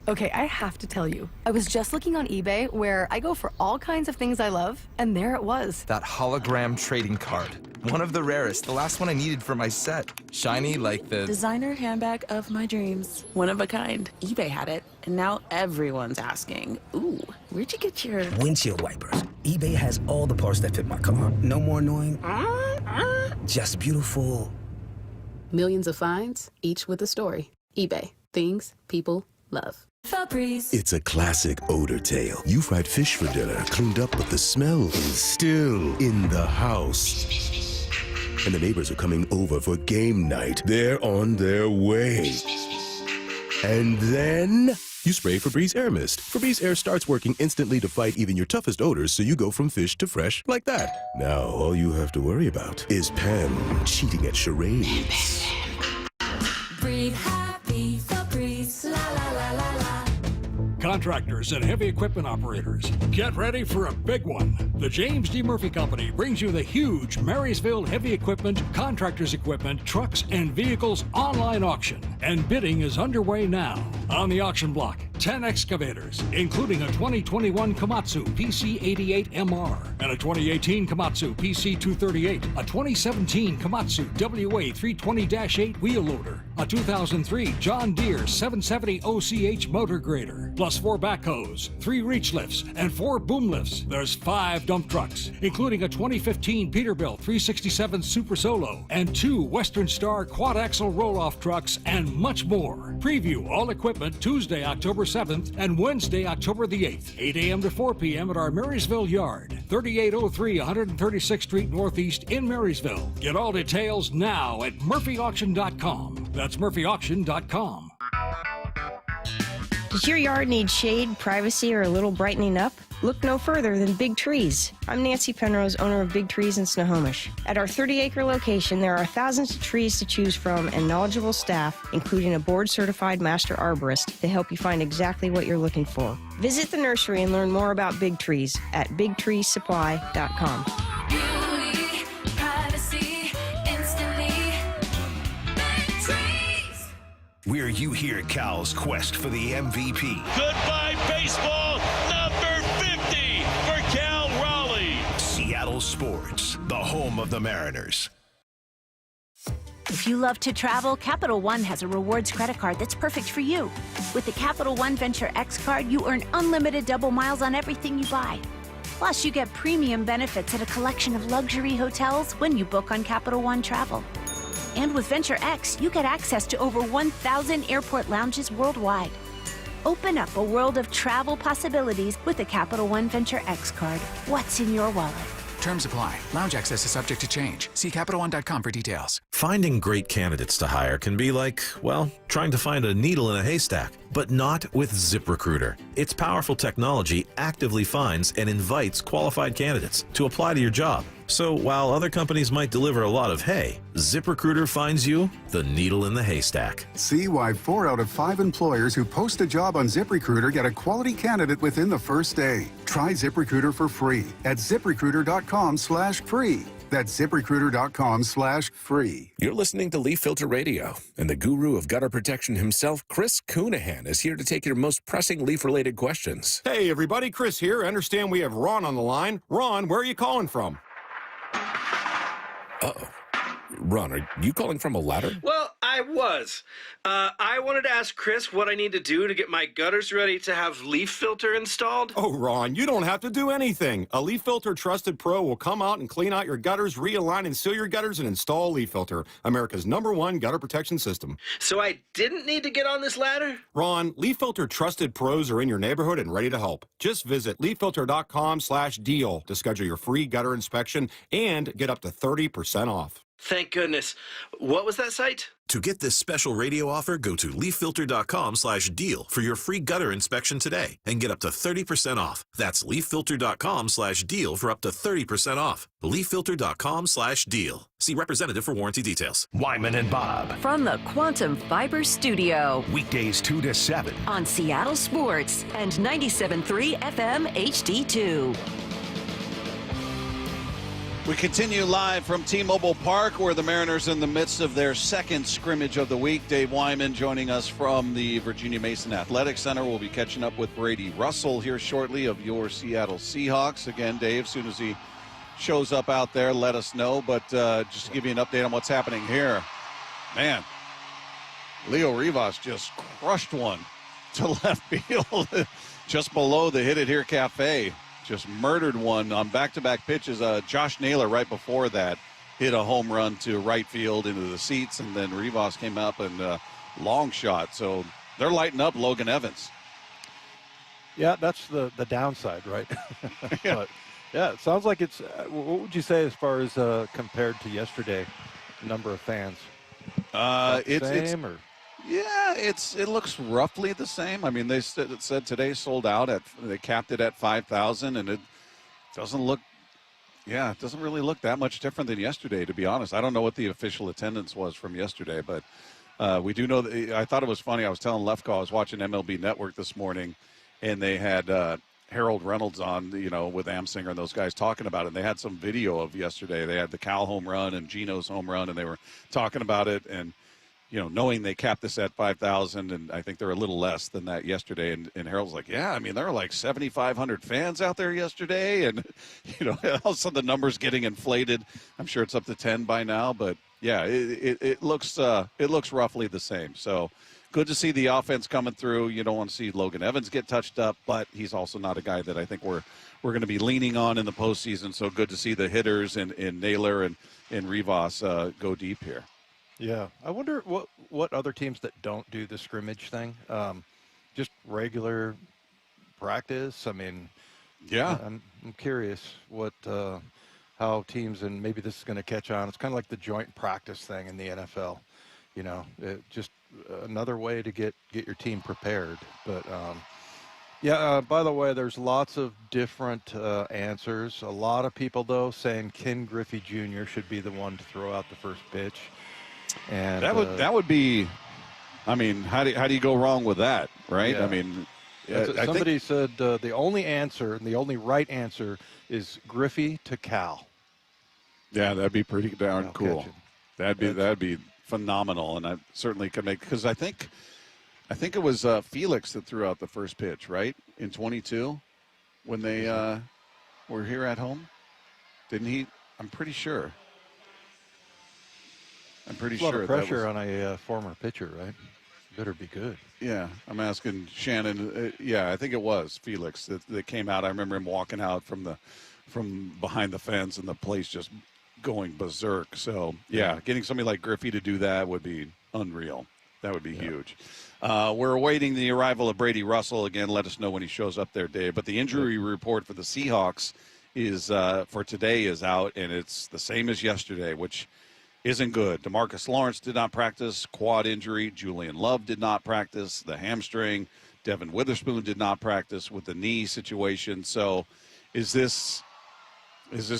Okay, I have to tell you, I was just looking on eBay where I go for all kinds of things I love, and there it was. That hologram trading card. One of the rarest, the last one I needed for my set. Shiny like the designer handbag of my dreams. One of a kind. eBay had it, and now everyone's asking, ooh, where'd you get your windshield wipers? eBay has all the parts that fit my car. No more annoying, just beautiful. Millions of finds, each with a story. eBay. Things people love. Febreze. It's a classic odor tale. You fried fish for dinner, cleaned up, but the smell is still in the house. And the neighbors are coming over for game night. They're on their way. And then you spray Febreze Air Mist. Febreze Air starts working instantly to fight even your toughest odors, so you go from fish to fresh like that. Now all you have to worry about is Pam cheating at charades. Breathe happy, Febreze, la la la la la. Contractors and heavy equipment operators, get ready for a big one. The James D. Murphy Company brings you the huge Marysville Heavy Equipment, Contractors Equipment, Trucks, and Vehicles online auction. And bidding is underway now. On the auction block, 10 excavators, including a 2021 Komatsu PC88MR and a 2018 Komatsu PC238, a 2017 Komatsu WA320-8 wheel loader, A 2003 John Deere 770 OCH motor grader, plus 4 backhoes, 3 reach lifts, and 4 boom lifts. There's 5 dump trucks, including a 2015 Peterbilt 367 Super Solo and 2 Western Star quad-axle roll-off trucks, and much more. Preview all equipment Tuesday, October 7th and Wednesday, October the 8th, 8 a.m. to 4 p.m. at our Marysville yard, 3803 136th Street Northeast in Marysville. Get all details now at murphyauction.com. That's murphyauction.com. Does your yard need shade, privacy, or a little brightening up? Look no further than Big Trees. I'm Nancy Penrose, owner of Big Trees in Snohomish. At our 30-acre location, there are thousands of trees to choose from and knowledgeable staff, including a board-certified master arborist, to help you find exactly what you're looking for. Visit the nursery and learn more about Big Trees at bigtreesupply.com. Beauty, privacy, instantly. Big Trees. Where you hear Cal's quest for the MVP. Goodbye, baseball, number 50 for Cal Raleigh. Seattle Sports, the home of the Mariners. If you love to travel, Capital One has a rewards credit card that's perfect for you. With the Capital One Venture X card, you earn unlimited double miles on everything you buy. Plus, you get premium benefits at a collection of luxury hotels when you book on Capital One Travel. And with Venture X, you get access to over 1,000 airport lounges worldwide. Open up a world of travel possibilities with the Capital One Venture X card. What's in your wallet? Terms apply. Lounge access is subject to change. See CapitalOne.com for details. Finding great candidates to hire can be like, well, trying to find a needle in a haystack, but not with ZipRecruiter. Its powerful technology actively finds and invites qualified candidates to apply to your job. So while other companies might deliver a lot of hay, ZipRecruiter finds you the needle in the haystack. See why 4 out of 5 employers who post a job on ZipRecruiter get a quality candidate within the first day. Try ZipRecruiter for free at ZipRecruiter.com/free. That's ZipRecruiter.com/free. You're listening to Leaf Filter Radio, and the guru of gutter protection himself, Chris Coonahan, is here to take your most pressing leaf-related questions. Hey, everybody, Chris here. I understand we have Ron on the line. Ron, where are you calling from? Uh-oh. Ron, are you calling from a ladder? Well, I was. I wanted to ask Chris what I need to do to get my gutters ready to have leaf filter installed. Oh, Ron, you don't have to do anything. A Leaf Filter Trusted Pro will come out and clean out your gutters, realign and seal your gutters, and install Leaf Filter, America's #1 gutter protection system. So I didn't need to get on this ladder? Ron, Leaf Filter Trusted Pros are in your neighborhood and ready to help. Just visit leaffilter.com/deal to schedule your free gutter inspection and get up to 30% off. Thank goodness. What was that site? To get this special radio offer, go to leaffilter.com/deal for your free gutter inspection today and get up to 30% off. That's leaffilter.com/deal for up to 30% off. leaffilter.com/deal. See representative for warranty details. Wyman and Bob. From the Quantum Fiber Studio. Weekdays 2 to 7. On Seattle Sports and 97.3 FM HD2. We continue live from T-Mobile Park, where the Mariners are in the midst of their second scrimmage of the week. Dave Wyman joining us from the Virginia Mason Athletic Center. We'll be catching up with Brady Russell here shortly of your Seattle Seahawks. Again, Dave, as soon as he shows up out there, let us know. But just to give you an update on what's happening here, man, Leo Rivas just crushed one to left field just below the Hit It Here Cafe. Just murdered one on back-to-back pitches. Josh Naylor right before that hit a home run to right field into the seats, and then Rivas came up and long shot. So they're lighting up Logan Evans. Yeah, that's the downside, right? Yeah. But, yeah, it sounds like it's what would you say as far as compared to yesterday, number of fans? Same or? Yeah, it looks roughly the same. I mean, it said today sold out they capped it at 5,000, and it doesn't really look that much different than yesterday, to be honest. I don't know what the official attendance was from yesterday, but we do know that. I thought it was funny. I was telling Lefko, I was watching MLB Network this morning, and they had Harold Reynolds on, with Amsinger and those guys talking about it. And they had some video of yesterday. They had the Cal home run and Gino's home run, and they were talking about it. And knowing they capped this at 5,000, and I think they're a little less than that yesterday. And Harold's like, yeah, I mean, there were like 7,500 fans out there yesterday. And, all of a sudden the number's getting inflated. I'm sure it's up to 10 by now, but Yeah, it looks roughly the same. So good to see the offense coming through. You don't want to see Logan Evans get touched up, but he's also not a guy that I think we're going to be leaning on in the postseason. So good to see the hitters and Naylor and Rivas go deep here. Yeah, I wonder what other teams that don't do the scrimmage thing, just regular practice. I mean, yeah, I'm curious what how teams, and maybe this is going to catch on. It's kind of like the joint practice thing in the NFL. You know, just another way to get your team prepared. But by the way, there's lots of different answers. A lot of people though saying Ken Griffey Jr. should be the one to throw out the first pitch. And that would be, I mean, how do you go wrong with that, right? Yeah. I mean, somebody said the only answer and the only right answer is Griffey to Cal. Yeah, that'd be pretty darn cool. Catching. That'd be phenomenal, and I certainly could make, because I think it was Felix that threw out the first pitch, right, in 22 when they were here at home. Didn't he? I'm pretty sure. A lot of pressure on a former pitcher, right? Better be good. Yeah, I'm asking Shannon. Yeah, I think it was Felix that came out. I remember him walking out from behind the fence and the place just going berserk. So, yeah, getting somebody like Griffey to do that would be unreal. That would be huge. We're awaiting the arrival of Brady Russell. Again, let us know when he shows up there, Dave. But the injury report for the Seahawks is for today is out, and it's the same as yesterday, which isn't good. DeMarcus Lawrence did not practice, quad injury. Julian Love did not practice, the hamstring. Devin Witherspoon did not practice with the knee situation. So is this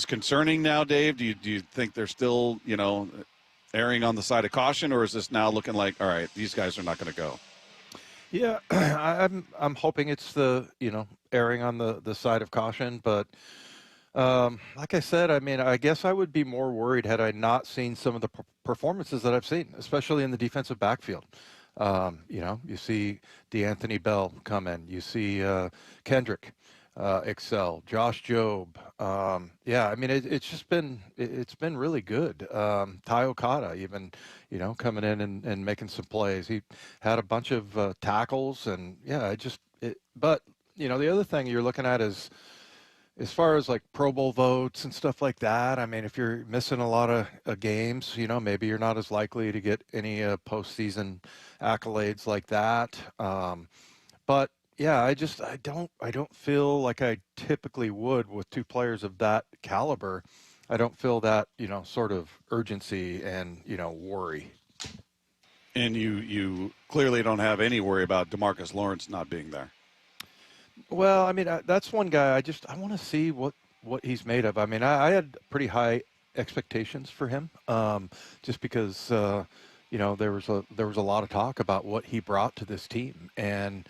concerning now, Dave? Do you think they're still, erring on the side of caution, or is this now looking like, all right, these guys are not going to go? Yeah, I'm hoping it's the, erring on the side of caution, but like I said, I mean, I guess I would be more worried had I not seen some of the performances that I've seen, especially in the defensive backfield. You see DeAnthony Bell come in, you see Kendrick excel, Josh Jobe. I mean, it's been really good. Ty Okada even, coming in and making some plays. He had a bunch of tackles, and but the other thing you're looking at is, as far as like Pro Bowl votes and stuff like that, I mean, if you're missing a lot of games, maybe you're not as likely to get any postseason accolades like that. But yeah, I don't feel like I typically would with two players of that caliber. I don't feel that, sort of urgency and, worry. And you clearly don't have any worry about DeMarcus Lawrence not being there. Well, I mean, that's one guy I want to see what he's made of. I mean, I had pretty high expectations for him, just because there was a lot of talk about what he brought to this team, and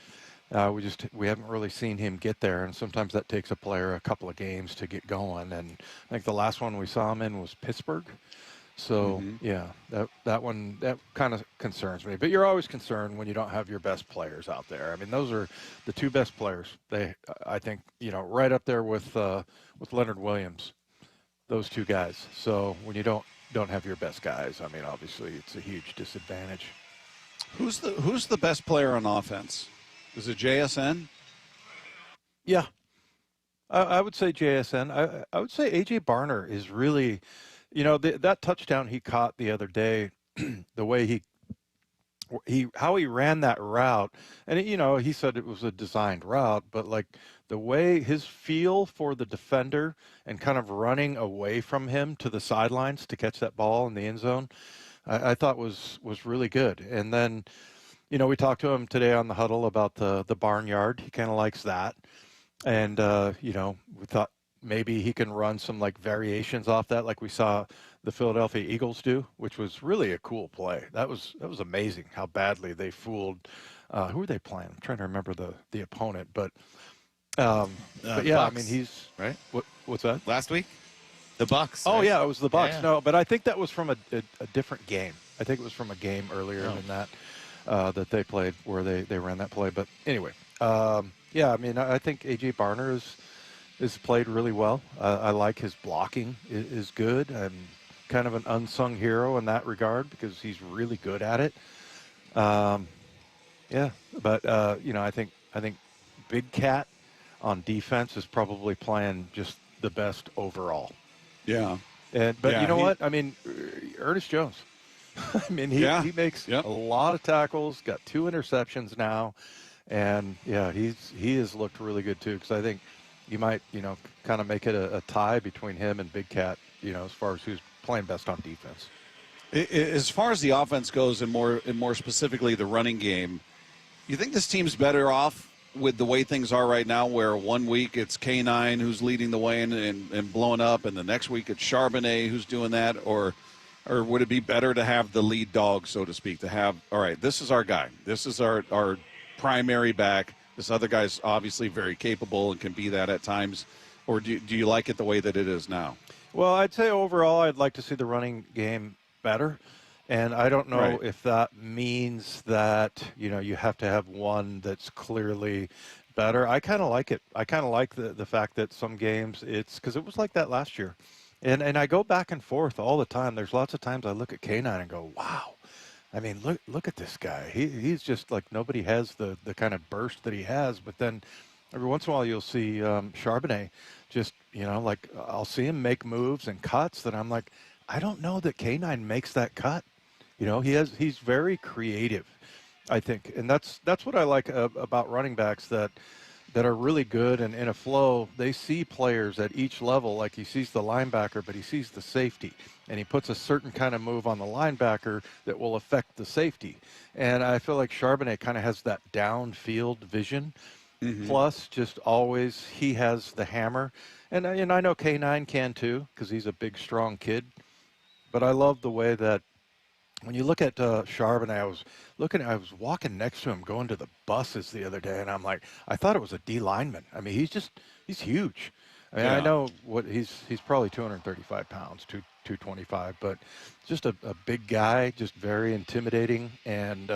we haven't really seen him get there. And sometimes that takes a player a couple of games to get going. And I think the last one we saw him in was Pittsburgh. So that one, that kind of concerns me. But you're always concerned when you don't have your best players out there. I mean, those are the two best players. I think, right up there with Leonard Williams, those two guys. So when you don't have your best guys, I mean, obviously it's a huge disadvantage. Who's the best player on offense? Is it JSN? Yeah, I would say JSN. I would say A.J. Barner is really. That touchdown he caught the other day, the way how he ran that route, and he said it was a designed route, but like the way his feel for the defender and kind of running away from him to the sidelines to catch that ball in the end zone, I thought was really good. And then, we talked to him today on the huddle about the barnyard. He kind of likes that, and we thought maybe he can run some like variations off that, like we saw the Philadelphia Eagles do, which was really a cool play. That was amazing how badly they fooled. Who were they playing? I'm trying to remember the opponent, but yeah, Bucs, I mean, he's right. What's that? Last week, the Bucs. Oh right? yeah, it was the Bucs. Yeah. No, but I think that was from a different game. I think it was from a game earlier than that that they played where they ran that play. But anyway, yeah, I mean, I think A.J. Barner is played really well. I like his blocking is good, and kind of an unsung hero in that regard because he's really good at it. Yeah, but I think Big Cat on defense is probably playing just the best overall. Yeah. But you know what? I mean, Ernest Jones. I mean, he makes a lot of tackles, got 2 interceptions now, and he has looked really good too. Because I think you might kind of make it a tie between him and Big Cat, as far as who's playing best on defense. As far as the offense goes, and more specifically the running game, you think this team's better off with the way things are right now, where one week it's K9 who's leading the way and blowing up, and the next week it's Charbonnet who's doing that, or would it be better to have the lead dog, so to speak, to have, all right, this is our guy, this is our primary back, this other guy's obviously very capable and can be that at times, or do you like it the way that it is now? Well, I'd say overall I'd like to see the running game better. And I don't know if that means that, you have to have one that's clearly better. I kind of like it. I kind of like the fact that some games it's because it was like that last year. And I go back and forth all the time. There's lots of times I look at K9 and go, wow. I mean, look at this guy. He's just like nobody has the kind of burst that he has. But then every once in a while you'll see Charbonnet just, like I'll see him make moves and cuts that I'm like, I don't know that K9 makes that cut. He's very creative, I think, and that's what I like about running backs that are really good and in a flow. They see players at each level, like he sees the linebacker, but he sees the safety, and he puts a certain kind of move on the linebacker that will affect the safety. And I feel like Charbonnet kind of has that downfield vision. Mm-hmm. Plus, just always he has the hammer, and I know K9 can too because he's a big, strong kid. But I love the way that. When you look at Charbonnet, I was walking next to him going to the buses the other day, and I'm like, I thought it was a D lineman. I mean, he's huge. I mean, I know what he's probably 235 pounds, 225, but just a big guy, just very intimidating, and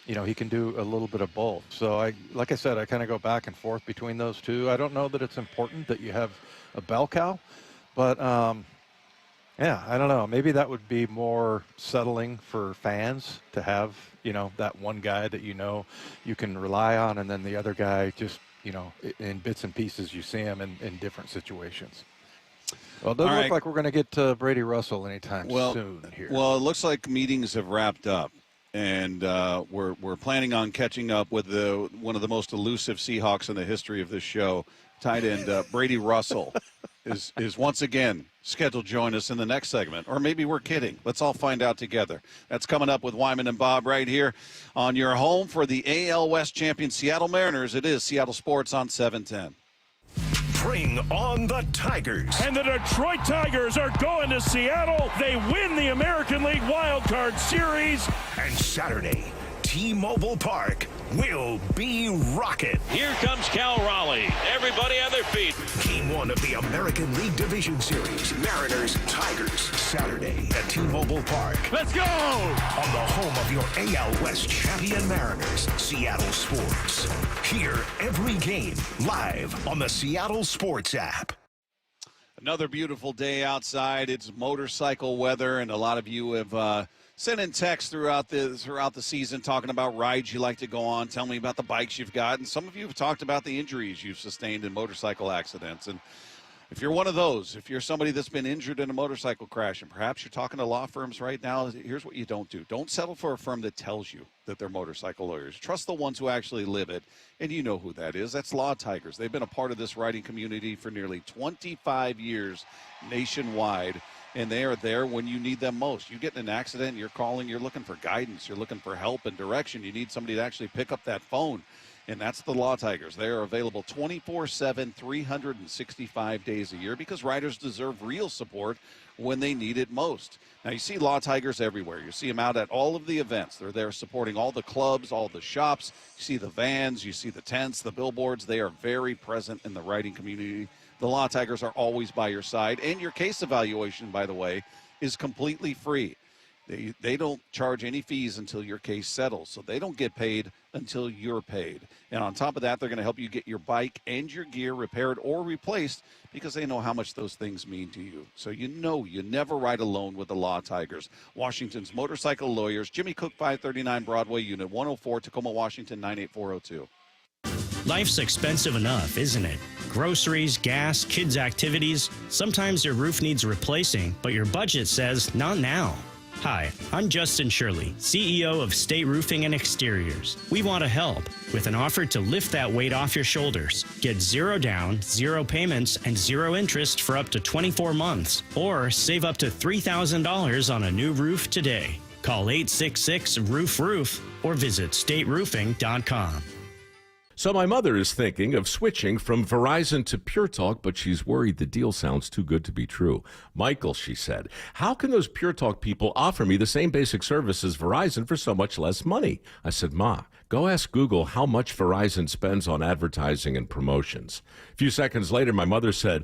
he can do a little bit of both. So like I said, I kind of go back and forth between those two. I don't know that it's important that you have a bell cow, but yeah, I don't know. Maybe that would be more settling for fans to have, that one guy that you can rely on, and then the other guy just, in bits and pieces you see him in different situations. Well, it doesn't look like we're going to get Brady Russell anytime soon here. Well, it looks like meetings have wrapped up, and we're planning on catching up with one of the most elusive Seahawks in the history of this show, tight end Brady Russell. Is once again scheduled to join us in the next segment. Or maybe we're kidding. Let's all find out together. That's coming up with Wyman and Bob right here on your home for the AL West champion Seattle Mariners. It is Seattle Sports on 710. Bring on the Tigers. And the Detroit Tigers are going to Seattle. They win the American League Wild Card Series. And Saturday, T-Mobile Park will be rocking. Here comes Cal Raleigh. Everybody on their feet. Game 1 of the American League Division Series. Mariners, Tigers. Saturday at T-Mobile Park. Let's go! On the home of your AL West champion Mariners, Seattle Sports. Hear every game live on the Seattle Sports app. Another beautiful day outside. It's motorcycle weather, and a lot of you have sent in texts throughout the season talking about rides you like to go on. Tell me about the bikes you've got. And some of you have talked about the injuries you've sustained in motorcycle accidents. And if you're one of those, if you're somebody that's been injured in a motorcycle crash, and perhaps you're talking to law firms right now, here's what you don't do. Don't settle for a firm that tells you that they're motorcycle lawyers. Trust the ones who actually live it, and you know who that is. That's Law Tigers. They've been a part of this writing community for nearly 25 years nationwide, and they are there when you need them most. You get in an accident, you're calling, you're looking for guidance, you're looking for help and direction. You need somebody to actually pick up that phone. And that's the Law Tigers. They are available 24/7, 365 days a year because riders deserve real support when they need it most. Now, you see Law Tigers everywhere. You see them out at all of the events. They're there supporting all the clubs, all the shops. You see the vans, you see the tents, the billboards. They are very present in the riding community. The Law Tigers are always by your side. And your case evaluation, by the way, is completely free. They don't charge any fees until your case settles, so they don't get paid until you're paid. And on top of that, they're going to help you get your bike and your gear repaired or replaced because they know how much those things mean to you. So you never ride alone with the Law Tigers. Washington's motorcycle lawyers, Jimmy Cook, 539 Broadway, Unit 104, Tacoma, Washington, 98402. Life's expensive enough, isn't it? Groceries, gas, kids' activities. Sometimes your roof needs replacing, but your budget says not now. Hi, I'm Justin Shirley, CEO of State Roofing and Exteriors. We want to help with an offer to lift that weight off your shoulders. Get 0 down, 0 payments, and 0 interest for up to 24 months. Or save up to $3,000 on a new roof today. Call 866-ROOF-ROOF or visit stateroofing.com. So my mother is thinking of switching from Verizon to Pure Talk, but she's worried the deal sounds too good to be true. Michael, she said, how can those Pure Talk people offer me the same basic service as Verizon for so much less money? I said, Ma, go ask Google how much Verizon spends on advertising and promotions. A few seconds later, my mother said,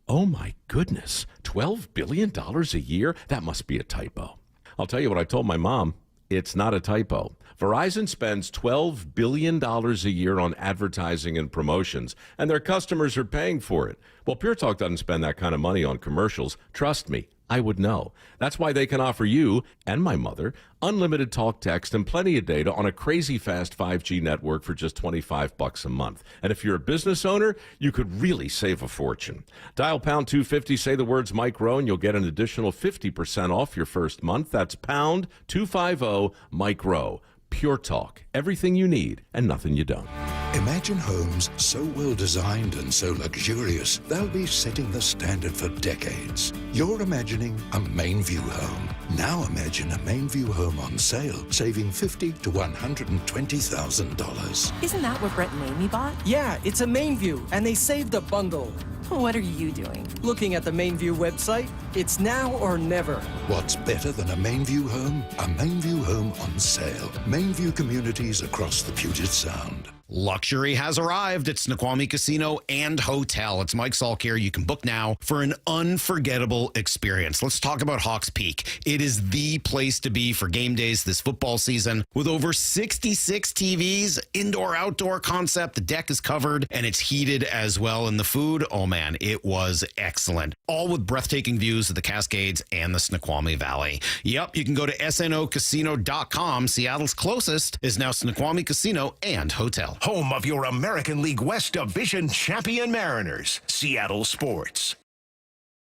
oh my goodness, $12 billion a year? That must be a typo. I'll tell you what I told my mom. It's not a typo. Verizon spends $12 billion a year on advertising and promotions, and their customers are paying for it. Well, Pure Talk doesn't spend that kind of money on commercials. Trust me, I would know. That's why they can offer you and my mother unlimited talk, text, and plenty of data on a crazy fast 5G network for just $25 a month. And if you're a business owner, you could really save a fortune. Dial pound 250, say the words Mike Rowe, and you'll get an additional 50% off your first month. That's pound 250 Mike Rowe. Pure Talk. Everything you need and nothing you don't. Imagine homes so well designed and so luxurious, they'll be setting the standard for decades. You're imagining a Mainview home. Now imagine a Mainview home on sale, saving $50,000 to $120,000. Isn't that what Brett and Amy bought? Yeah, it's a Mainview, and they saved a bundle. What are you doing? Looking at the Mainview website. It's now or never. What's better than a Mainview home? A Mainview home on sale. Mainview communities across the Puget Sound. Luxury has arrived at Snoqualmie Casino and Hotel. It's Mike Salk here. You can book now for an unforgettable experience. Let's talk about Hawks Peak. It is the place to be for game days this football season. With over 66 TVs, indoor-outdoor concept, the deck is covered and it's heated as well. And the food, oh man, it was excellent. All with breathtaking views of the Cascades and the Snoqualmie Valley. Yep, you can go to snocasino.com. Seattle's closest is now Snoqualmie Casino and Hotel. Home of your American League West Division champion Mariners, Seattle Sports.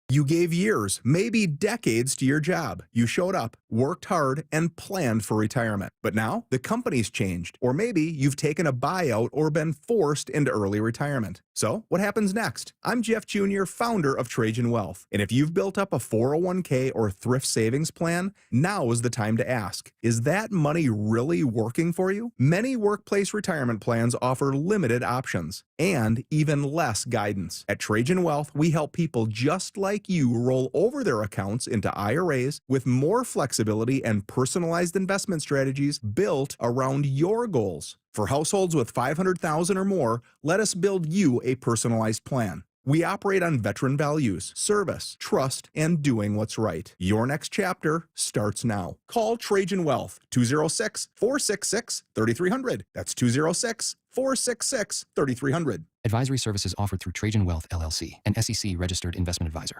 You gave years, maybe decades to your job. You showed up, worked hard, and planned for retirement. But now the company's changed, or maybe you've taken a buyout or been forced into early retirement. So what happens next? I'm Jeff Jr., founder of Trajan Wealth. And if you've built up a 401k or thrift savings plan, now is the time to ask, is that money really working for you? Many workplace retirement plans offer limited options and even less guidance. At Trajan Wealth, we help people just like you roll over their accounts into IRAs with more flexibility and personalized investment strategies built around your goals. For households with $500,000 or more, let us build you a personalized plan. We operate on veteran values, service, trust, and doing what's right. Your next chapter starts now. Call Trajan Wealth, 206-466-3300. That's 206-466-3300. Advisory services offered through Trajan Wealth, LLC, an SEC-registered investment advisor.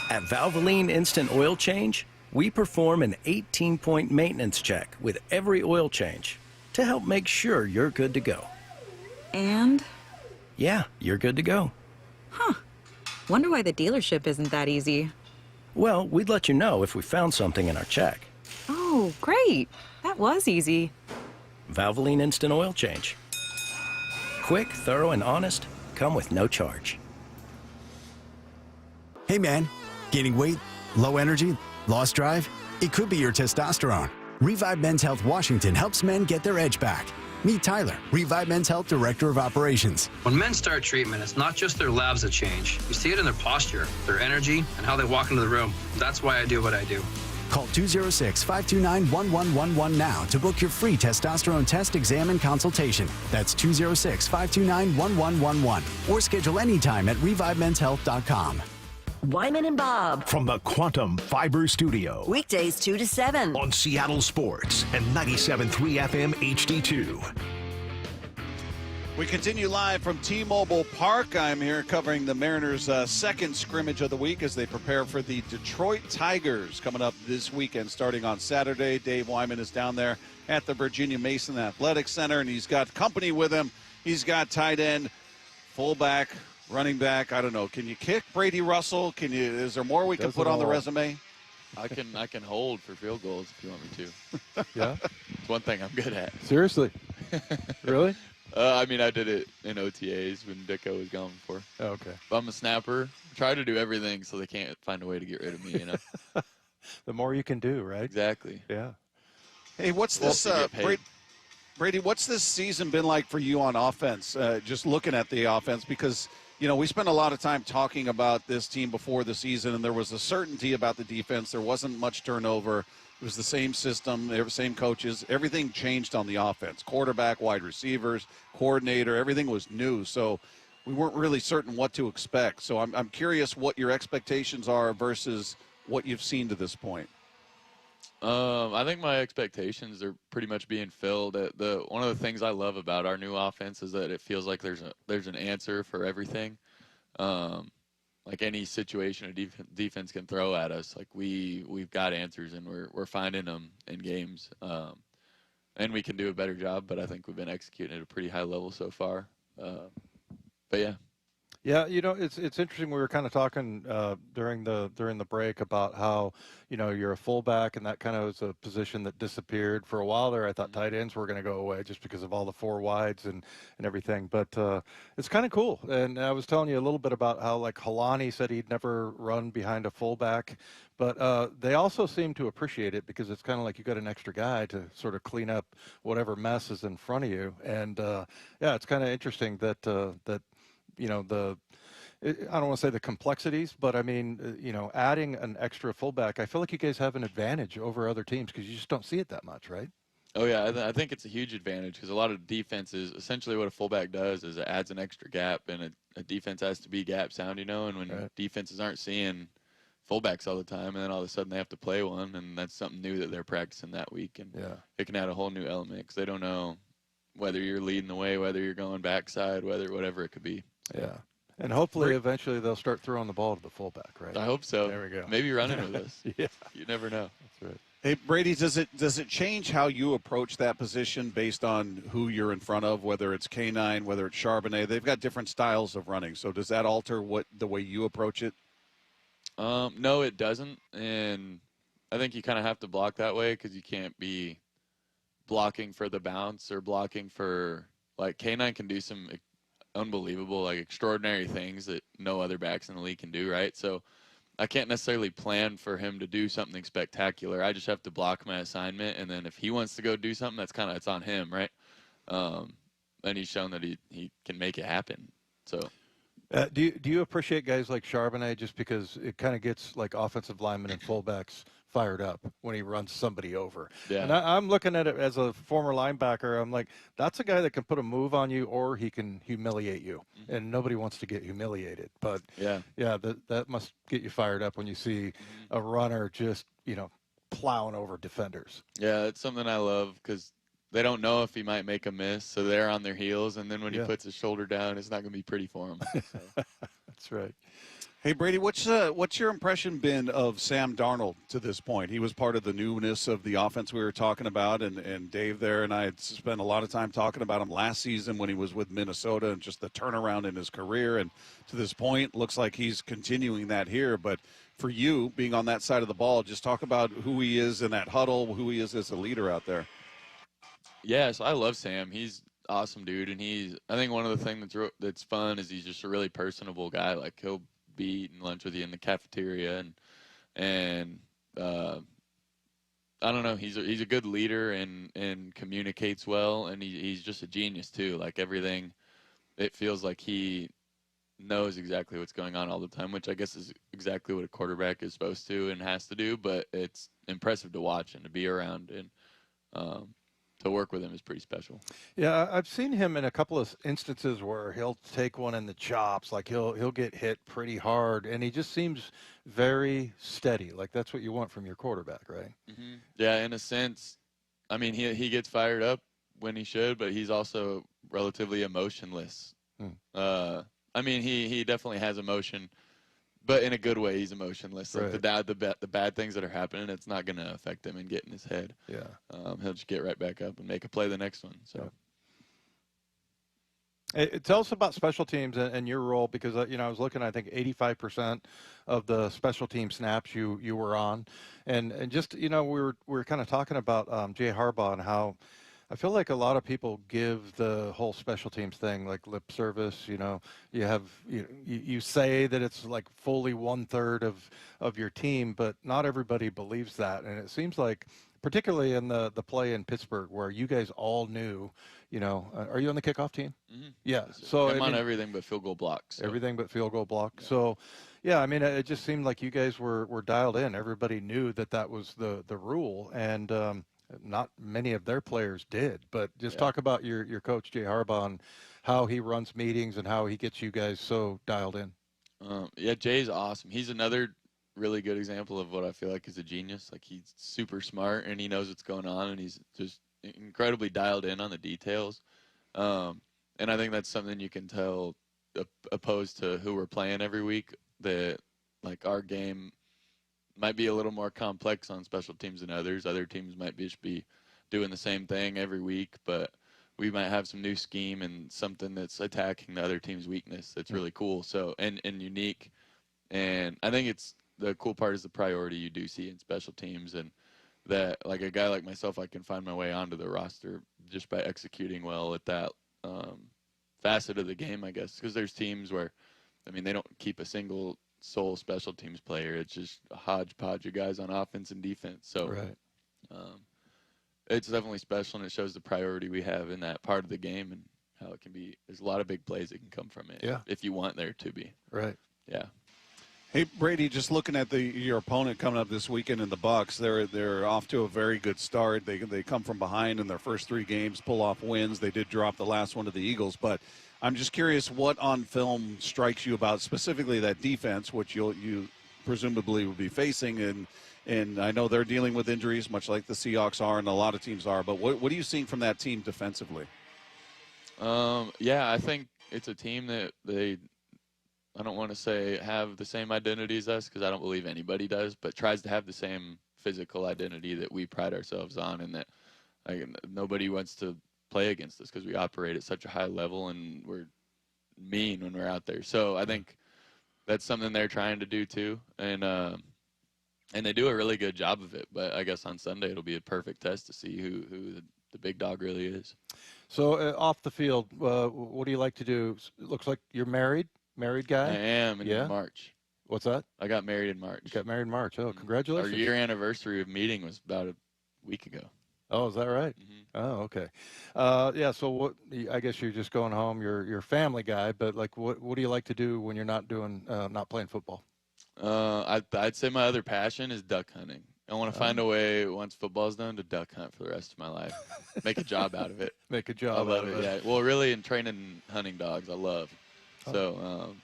At Valvoline Instant Oil Change, we perform an 18-point maintenance check with every oil change to help make sure you're good to go. And? Yeah, you're good to go. Huh. Wonder why the dealership isn't that easy. Well, we'd let you know if we found something in our check. Oh, great. That was easy. Valvoline Instant Oil Change. Quick, thorough, and honest, come with no charge. Hey man, gaining weight, low energy, lost drive? It could be your testosterone. Revive Men's Health Washington helps men get their edge back. Meet Tyler, Revive Men's Health Director of Operations. When men start treatment, it's not just their labs that change. You see it in their posture, their energy, and how they walk into the room. That's why I do what I do. Call 206-529-1111 now to book your free testosterone test, exam, and consultation. That's 206-529-1111. Or schedule anytime at ReviveMen'sHealth.com. Wyman and Bob. From the Quantum Fiber Studio. Weekdays 2 to 7. On Seattle Sports and 97.3 FM HD2. We continue live from T-Mobile Park. I'm here covering the Mariners' second scrimmage of the week as they prepare for the Detroit Tigers coming up this weekend starting on Saturday. Dave Wyman is down there at the Virginia Mason Athletic Center, and he's got company with him. He's got tight end, fullback, running back. I don't know. Can you kick Brady Russell? Is there more we can put on the resume? I can hold for field goals if you want me to. Yeah? It's one thing I'm good at. Seriously? Really? I mean, I did it in OTAs when Dicko was gone before. Oh, okay. I'm a snapper. Try to do everything so they can't find a way to get rid of me, you know? The more you can do, right? Exactly. Yeah. Hey, what's this, Brady, what's this season been like for you on offense, just looking at the offense? Because, you know, we spent a lot of time talking about this team before the season, and there was a certainty about the defense. There wasn't much turnover. It was the same system, same coaches. Everything changed on the offense. Quarterback, wide receivers, coordinator, everything was new. So we weren't really certain what to expect. So I'm curious what your expectations are versus what you've seen to this point. I think my expectations are pretty much being filled. One of the things I love about our new offense is that it feels like there's an answer for everything. Like any situation a defense can throw at us, like we've got answers and we're finding them in games, and we can do a better job. But I think we've been executing at a pretty high level so far. But yeah. Yeah, you know, it's interesting. We were kind of talking during the break about how, you know, you're a fullback, and that kind of was a position that disappeared for a while there. I thought tight ends were going to go away just because of all the four wides and everything. But it's kind of cool. And I was telling you a little bit about how, like, Halani said he'd never run behind a fullback. But they also seem to appreciate it because it's kind of like you got an extra guy to sort of clean up whatever mess is in front of you. And, yeah, it's kind of interesting that you know, I don't want to say the complexities, but I mean, you know, adding an extra fullback, I feel like you guys have an advantage over other teams because you just don't see it that much, right? Oh, yeah, I think it's a huge advantage because a lot of defenses, essentially what a fullback does is it adds an extra gap, and a defense has to be gap sound, you know, and when defenses aren't seeing fullbacks all the time, and then all of a sudden they have to play one, and that's something new that they're practicing that week, and it can add a whole new element because they don't know whether you're leading the way, whether you're going backside, whatever it could be. Yeah. And hopefully eventually they'll start throwing the ball to the fullback, right? I hope so. There we go. Maybe running with us. Yeah. You never know. That's right. Hey, Brady, does it change how you approach that position based on who you're in front of, whether it's K9, whether it's Charbonnet? They've got different styles of running. So does that alter the way you approach it? No, it doesn't. And I think you kind of have to block that way because you can't be blocking for the bounce or blocking for, like, K9 can do some unbelievable, like, extraordinary things that no other backs in the league can do, right? So I can't necessarily plan for him to do something spectacular. I just have to block my assignment, and then if he wants to go do something, it's on him, right? And he's shown that he can make it happen. So do you appreciate guys like Charbonnet just because it kind of gets, like, offensive linemen and fullbacks fired up when he runs somebody over? Yeah. And I'm looking at it as a former linebacker. I'm like, that's a guy that can put a move on you or he can humiliate you. Mm-hmm. And nobody wants to get humiliated. But, yeah, that must get you fired up when you see a runner just, you know, plowing over defenders. Yeah, it's something I love because they don't know if he might make a miss, so they're on their heels. And then when he puts his shoulder down, it's not going to be pretty for him. So. That's right. Hey, Brady, what's your impression been of Sam Darnold to this point? He was part of the newness of the offense we were talking about, and Dave there and I had spent a lot of time talking about him last season when he was with Minnesota and just the turnaround in his career. And to this point, looks like he's continuing that here. But for you, being on that side of the ball, just talk about who he is in that huddle, who he is as a leader out there. Yes, I love Sam. He's awesome, dude. And I think one of the things that's fun is he's just a really personable guy. Like, he'll be eating lunch with you in the cafeteria, and I don't know, he's a good leader and communicates well, and he's just a genius too. Like, everything, it feels like he knows exactly what's going on all the time, which I guess is exactly what a quarterback is supposed to and has to do. But it's impressive to watch and to be around, and to work with him is pretty special. Yeah, I've seen him in a couple of instances where he'll take one in the chops, like he'll get hit pretty hard, and he just seems very steady. Like that's what you want from your quarterback, right? Mm-hmm. Yeah, in a sense. I mean, he gets fired up when he should, but he's also relatively emotionless. I mean, he definitely has emotion, but in a good way. He's emotionless. Like the bad things that are happening, it's not going to affect him and get in his head. Yeah, he'll just get right back up and make a play the next one. So. Yeah. Tell us about special teams and your role, because I was looking. I think 85% of the special team snaps you were on, and just we were kind of talking about Jay Harbaugh and how I feel like a lot of people give the whole special teams thing like lip service. You say that it's like fully 1/3 of your team, but not everybody believes that, and it seems like, particularly in the play in Pittsburgh, where you guys all knew, are you on the kickoff team? Mm-hmm. Yeah. So I'm on everything but field goal blocks. So. Everything but field goal block. Yeah. So, yeah, I mean, it just seemed like you guys were dialed in. Everybody knew that was the rule, and not many of their players did. But just talk about your coach, Jay Harbaugh, and how he runs meetings and how he gets you guys so dialed in. Yeah, Jay's awesome. He's another really good example of what I feel like is a genius. Like, he's super smart and he knows what's going on, and he's just incredibly dialed in on the details. And I think that's something you can tell opposed to who we're playing every week, that like our game might be a little more complex on special teams than others. Other teams might just be doing the same thing every week, but we might have some new scheme and something that's attacking the other team's weakness that's really cool. So and unique. And I think the cool part is the priority you do see in special teams, and that like a guy like myself, I can find my way onto the roster just by executing well at that facet of the game, I guess. Because there's teams where, I mean, they don't keep a single sole special teams player. It's just a hodgepodge of guys on offense and defense. So it's definitely special, and it shows the priority we have in that part of the game and how it can be. There's a lot of big plays that can come from it if you want there to be. Right. Yeah. Hey, Brady, just looking at your opponent coming up this weekend in the Bucs, they're off to a very good start. They come from behind in their first 3 games, pull off wins. They did drop the last one to the Eagles, but I'm just curious what on film strikes you about specifically that defense, which you presumably will be facing, and I know they're dealing with injuries, much like the Seahawks are and a lot of teams are. But what are you seeing from that team defensively? Yeah, I think it's a team that I don't want to say have the same identity as us, because I don't believe anybody does, but tries to have the same physical identity that we pride ourselves on, and that nobody wants to play against us because we operate at such a high level and we're mean when we're out there. So I think that's something they're trying to do too, and they do a really good job of it. But I guess on Sunday it'll be a perfect test to see who the big dog really is. So off the field, what do you like to do? It looks like you're married guy? I am in March. What's that? I got married in March. You got married in March. Oh, congratulations. Our year anniversary of meeting was about a week ago. Oh, is that right? Mm-hmm. Oh, okay. Yeah, so what? I guess you're just going home. You're a family guy, but like, what do you like to do when you're not playing football? I'd say my other passion is duck hunting. I want to find a way, once football's done, to duck hunt for the rest of my life. Make a job out of it. Make a job out of it. Yeah. Well, really, in training hunting dogs, I love. So,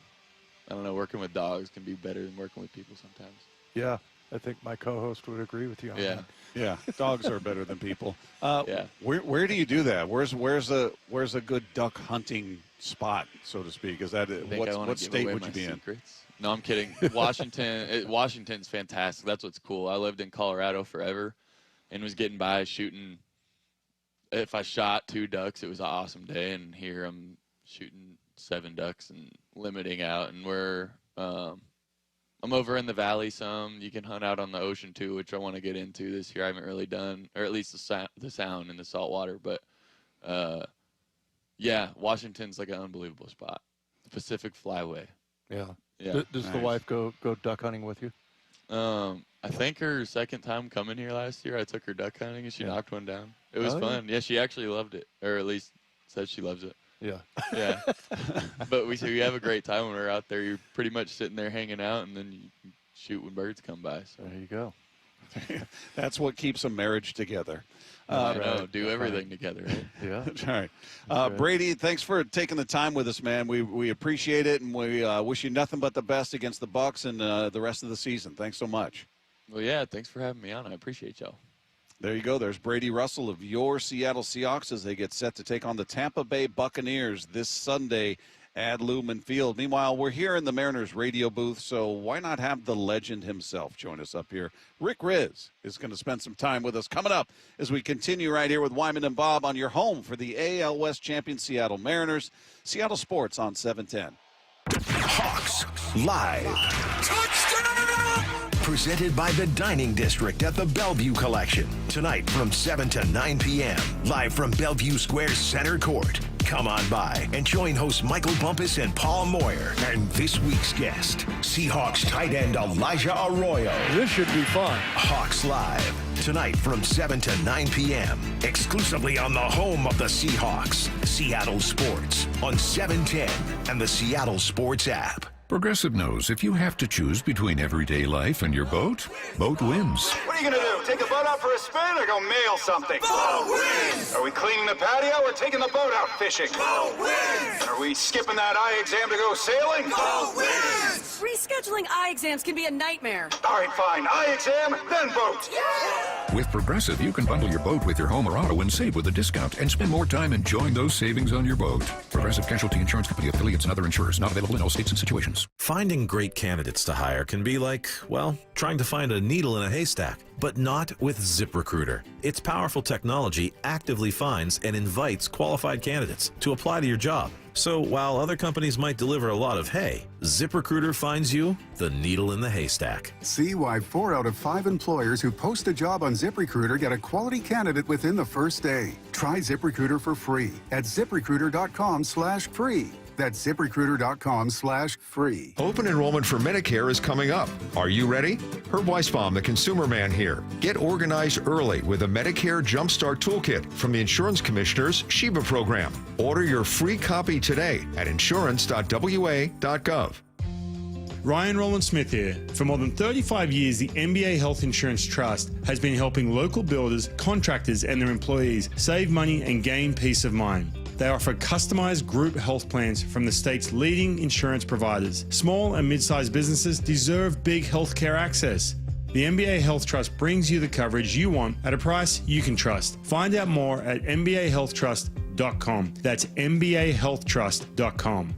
I don't know, working with dogs can be better than working with people sometimes. Yeah, I think my co-host would agree with you on that. Yeah, dogs are better than people. Yeah. Where do you do that? Where's a good duck hunting spot, so to speak? Is that what state would you be in? No, I'm kidding. Washington's fantastic. That's what's cool. I lived in Colorado forever and was getting by shooting. If I shot 2 ducks, it was an awesome day, and here I'm shooting 7 ducks and limiting out, and I'm over in the valley some. You can hunt out on the ocean too, which I want to get into this year. I haven't really done, or at least the sound in the saltwater. But yeah, Washington's like an unbelievable spot. The Pacific Flyway. Yeah. Yeah. Does the wife go duck hunting with you? I think her second time coming here last year, I took her duck hunting and she knocked one down. It was fun. Yeah, she actually loved it, or at least said she loves it. Yeah. Yeah. But we have a great time when we're out there. You're pretty much sitting there hanging out, and then you shoot when birds come by. So there you go. That's what keeps a marriage together. Do everything together, right? Yeah. All right. Brady, thanks for taking the time with us, man. We appreciate it, and we wish you nothing but the best against the Bucs and the rest of the season. Thanks so much. Well, yeah, thanks for having me on. I appreciate y'all. There you go. There's Brady Russell of your Seattle Seahawks as they get set to take on the Tampa Bay Buccaneers this Sunday at Lumen Field. Meanwhile, we're here in the Mariners radio booth, so why not have the legend himself join us up here? Rick Rizzs is going to spend some time with us coming up as we continue right here with Wyman and Bob on your home for the AL West champion Seattle Mariners. Seattle Sports on 710. Hawks Live. Touchdown! Presented by the Dining District at the Bellevue Collection. Tonight from 7 to 9 p.m. Live from Bellevue Square Center Court. Come on by and join hosts Michael Bumpus and Paul Moyer. And this week's guest, Seahawks tight end Elijah Arroyo. This should be fun. Hawks Live. Tonight from 7 to 9 p.m. Exclusively on the home of the Seahawks. Seattle Sports on 710 and the Seattle Sports app. Progressive knows if you have to choose between everyday life and your boat, boat wins. What are you going to do? Take the boat out for a spin or go mail something? Boat wins! Are we cleaning the patio or taking the boat out fishing? Boat wins! Are we skipping that eye exam to go sailing? Boat wins! Rescheduling eye exams can be a nightmare. All right, fine. Eye exam, then boat. Yeah! With Progressive, you can bundle your boat with your home or auto and save with a discount and spend more time enjoying those savings on your boat. Progressive Casualty Insurance Company, affiliates, and other insurers. Not available in all states and situations. Finding great candidates to hire can be like, well, trying to find a needle in a haystack, but not with ZipRecruiter. Its powerful technology actively finds and invites qualified candidates to apply to your job. So while other companies might deliver a lot of hay, ZipRecruiter finds you the needle in the haystack. See why 4 out of 5 employers who post a job on ZipRecruiter get a quality candidate within the first day. Try ZipRecruiter for free at ZipRecruiter.com/free. That's ZipRecruiter.com/free. Open enrollment for Medicare is coming up. Are you ready? Herb Weisbaum, the consumer man here. Get organized early with a Medicare Jumpstart Toolkit from the Insurance Commissioner's Sheba program. Order your free copy today at insurance.wa.gov. Ryan Rowland-Smith here. For more than 35 years, the NBA Health Insurance Trust has been helping local builders, contractors, and their employees save money and gain peace of mind. They offer customized group health plans from the state's leading insurance providers. Small and mid-sized businesses deserve big healthcare access. The NBA Health Trust brings you the coverage you want at a price you can trust. Find out more at mbahealthtrust.com. That's mbahealthtrust.com.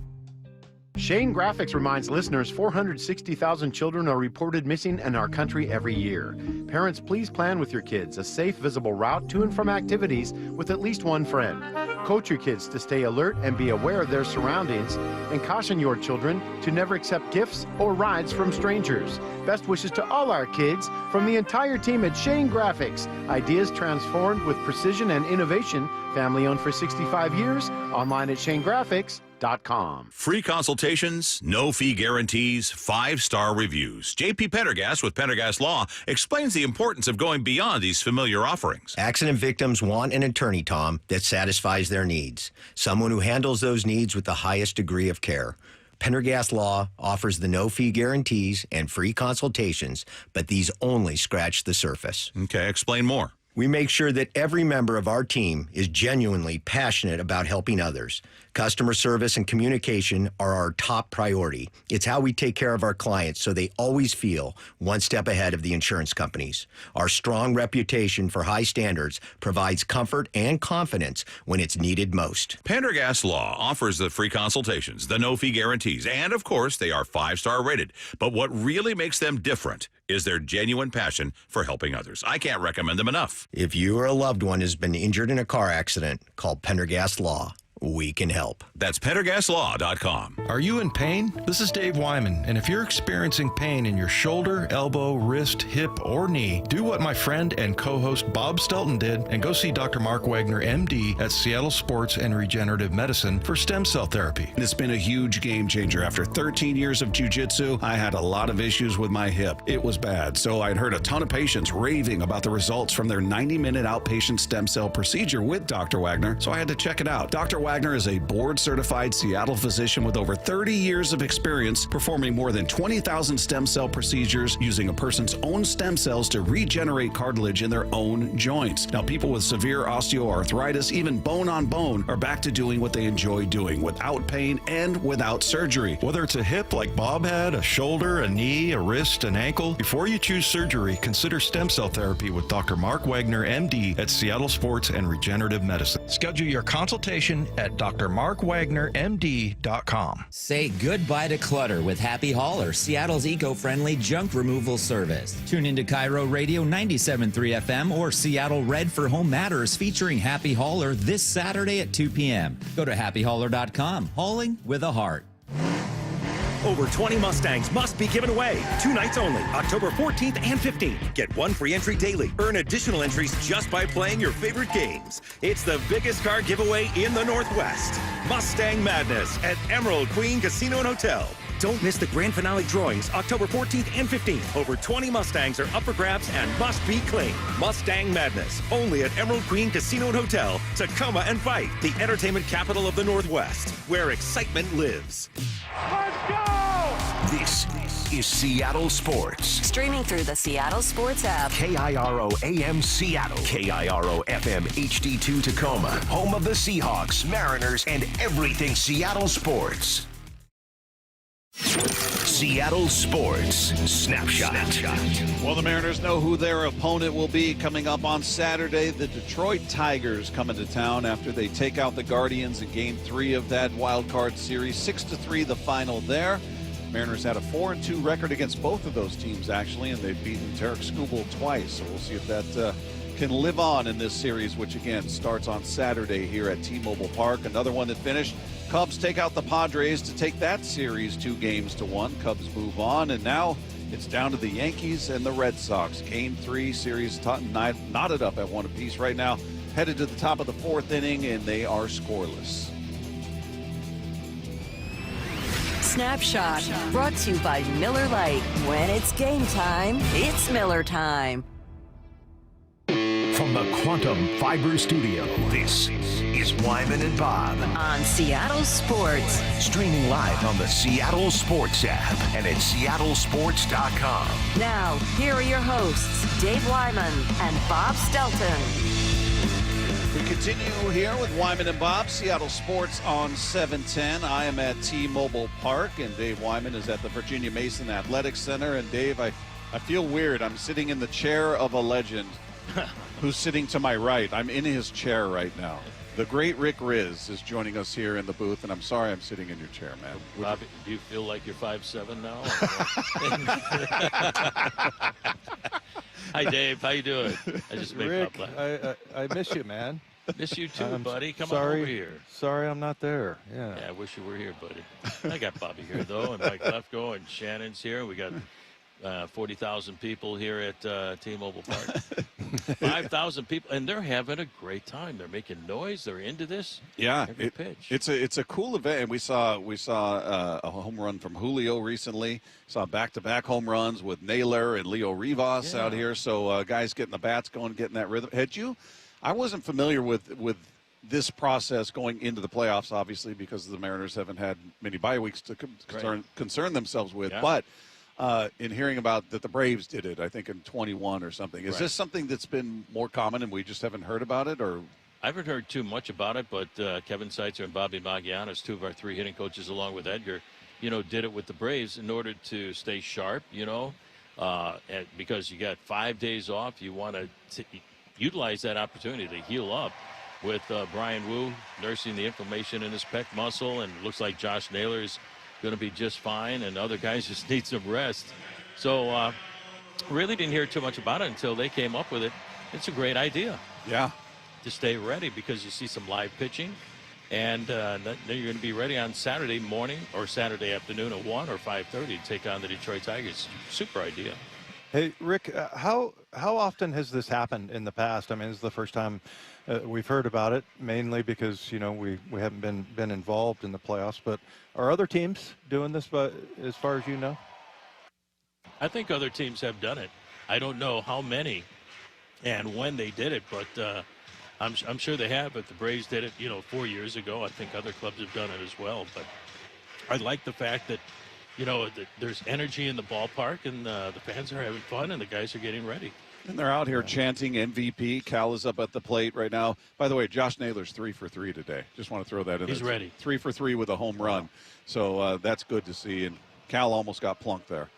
Shane Graphics reminds listeners 460,000 children are reported missing in our country every year. Parents, please plan with your kids a safe, visible route to and from activities with at least one friend. Coach your kids to stay alert and be aware of their surroundings, and caution your children to never accept gifts or rides from strangers. Best wishes to all our kids from the entire team at Shane Graphics. Ideas transformed with precision and innovation. Family owned for 65 years. Online at shanegraphics.com. Free consultations, no fee guarantees, 5-star reviews. J.P. Pendergast with Pendergast Law explains the importance of going beyond these familiar offerings. Accident victims want an attorney, Tom, that satisfies their needs. Someone who handles those needs with the highest degree of care. Pendergast Law offers the no-fee guarantees and free consultations, but these only scratch the surface. Okay, explain more. We make sure that every member of our team is genuinely passionate about helping others. Customer service and communication are our top priority. It's how we take care of our clients so they always feel one step ahead of the insurance companies. Our strong reputation for high standards provides comfort and confidence when it's needed most. Pendergast Law offers the free consultations, the no-fee guarantees, and, of course, they are 5-star rated. But what really makes them different is their genuine passion for helping others. I can't recommend them enough. If you or a loved one has been injured in a car accident, call Pendergast Law. We can help. That's PendergastLaw.com. Are you in pain? This is Dave Wyman, and if you're experiencing pain in your shoulder, elbow, wrist, hip, or knee, do what my friend and co-host Bob Stelton did and go see Dr. Mark Wagner, MD, at Seattle Sports and Regenerative Medicine for stem cell therapy. It's been a huge game changer. After 13 years of jiu-jitsu, I had a lot of issues with my hip. It was bad, so I'd heard a ton of patients raving about the results from their 90-minute outpatient stem cell procedure with Dr. Wagner, so I had to check it out. Dr. Wagner Wagner is a board-certified Seattle physician with over 30 years of experience performing more than 20,000 stem cell procedures using a person's own stem cells to regenerate cartilage in their own joints. Now, people with severe osteoarthritis, even bone on bone, are back to doing what they enjoy doing without pain and without surgery. Whether it's a hip like Bob had, a shoulder, a knee, a wrist, an ankle, before you choose surgery, consider stem cell therapy with Dr. Mark Wagner, MD, at Seattle Sports and Regenerative Medicine. Schedule your consultation at drmarkwagnermd.com. Say goodbye to clutter with Happy Hauler, Seattle's eco-friendly junk removal service. Tune into Cairo Radio 97.3 FM or Seattle Red for Home Matters featuring Happy Hauler this Saturday at 2 p.m. Go to happyhauler.com. Hauling with a heart. Over 20 Mustangs must be given away. 2 nights only, October 14th and 15th. Get 1 free entry daily. Earn additional entries just by playing your favorite games. It's the biggest car giveaway in the Northwest. Mustang Madness at Emerald Queen Casino and Hotel. Don't miss the grand finale drawings October 14th and 15th. Over 20 Mustangs are up for grabs and must be claimed. Mustang Madness, only at Emerald Queen Casino and Hotel, Tacoma and Fight, the entertainment capital of the Northwest, where excitement lives. Let's go! This is Seattle Sports. Streaming through the Seattle Sports app. KIRO AM Seattle. KIRO FM HD2 Tacoma. Home of the Seahawks, Mariners, and everything Seattle sports. Seattle Sports Snapshot. Well, the Mariners know who their opponent will be coming up on Saturday. The Detroit Tigers coming to town after they take out the Guardians in Game 3 of that wild card series. 6-3 the final there. Mariners had a 4-2 record against both of those teams, actually, and they've beaten Tarek Skubal twice. So we'll see if that can live on in this series, which, again, starts on Saturday here at T-Mobile Park. Another one that finished. Cubs take out the Padres to take that series 2-1. Cubs move on, and now it's down to the Yankees and the Red Sox. Game 3 series knotted up at 1 apiece right now. Headed to the top of the 4th inning, and they are scoreless. Snapshot, brought to you by Miller Lite. When it's game time, it's Miller time. From the Quantum Fiber Studio, this is Wyman and Bob. On Seattle Sports. Streaming live on the Seattle Sports app and at seattlesports.com. Now, here are your hosts, Dave Wyman and Bob Stelton. We continue here with Wyman and Bob, Seattle Sports on 710. I am at T-Mobile Park, and Dave Wyman is at the Virginia Mason Athletic Center. And Dave, I feel weird. I'm sitting in the chair of a legend who's sitting to my right. I'm in his chair right now. The great Rick Rizzs is joining us here in the booth, and I'm sorry I'm sitting in your chair, man. Bobby, do you feel like you're 5'7" now? Hi, Dave. How you doing? I just made Rick, Bob laugh. I miss you, man. Miss you too, buddy. Come sorry, on over here. Sorry I'm not there. Yeah. Yeah, I wish you were here, buddy. I got Bobby here, though, and Mike Lefko, and Shannon's here. We got 40,000 people here at T-Mobile Park. 5,000 people, and they're having a great time. They're making noise. They're into this. Yeah, every pitch. It's a cool event. And we saw a home run from Julio recently. Saw back-to-back home runs with Naylor and Leo Rivas out here. So guys getting the bats going, getting that rhythm. I wasn't familiar with this process going into the playoffs, obviously, because the Mariners haven't had many bye weeks to concern themselves with. Yeah. But in hearing about that the Braves did it, I think in 21 or something. Is this something that's been more common and we just haven't heard about it? Or I haven't heard too much about it, but Kevin Seitzer and Bobby Magianis, 2 of our 3 hitting coaches, along with Edgar, did it with the Braves in order to stay sharp, and because you got 5 days off. You want to utilize that opportunity to heal up with Brian Wu nursing the inflammation in his pec muscle, and looks like Josh Naylor is going to be just fine, and other guys just need some rest. So really didn't hear too much about it until they came up with it. It's a great idea. Yeah. To stay ready, because you see some live pitching, and then you're going to be ready on Saturday morning or Saturday afternoon at 1 or 5:30 to take on the Detroit Tigers. Super idea. Hey, Rick, how often has this happened in the past? I mean, this is the first time we've heard about it, mainly because, we haven't been involved in the playoffs. But are other teams doing this, as far as you know? I think other teams have done it. I don't know how many and when they did it, but I'm sure they have, but the Braves did it, 4 years ago. I think other clubs have done it as well. But I like the fact that, that there's energy in the ballpark, and the fans are having fun, and the guys are getting ready. And they're out here chanting MVP. Cal is up at the plate right now. By the way, Josh Naylor's 3 for 3 today. Just want to throw that in. He's ready. 3 for 3 with a home run. So that's good to see. And Cal almost got plunked there.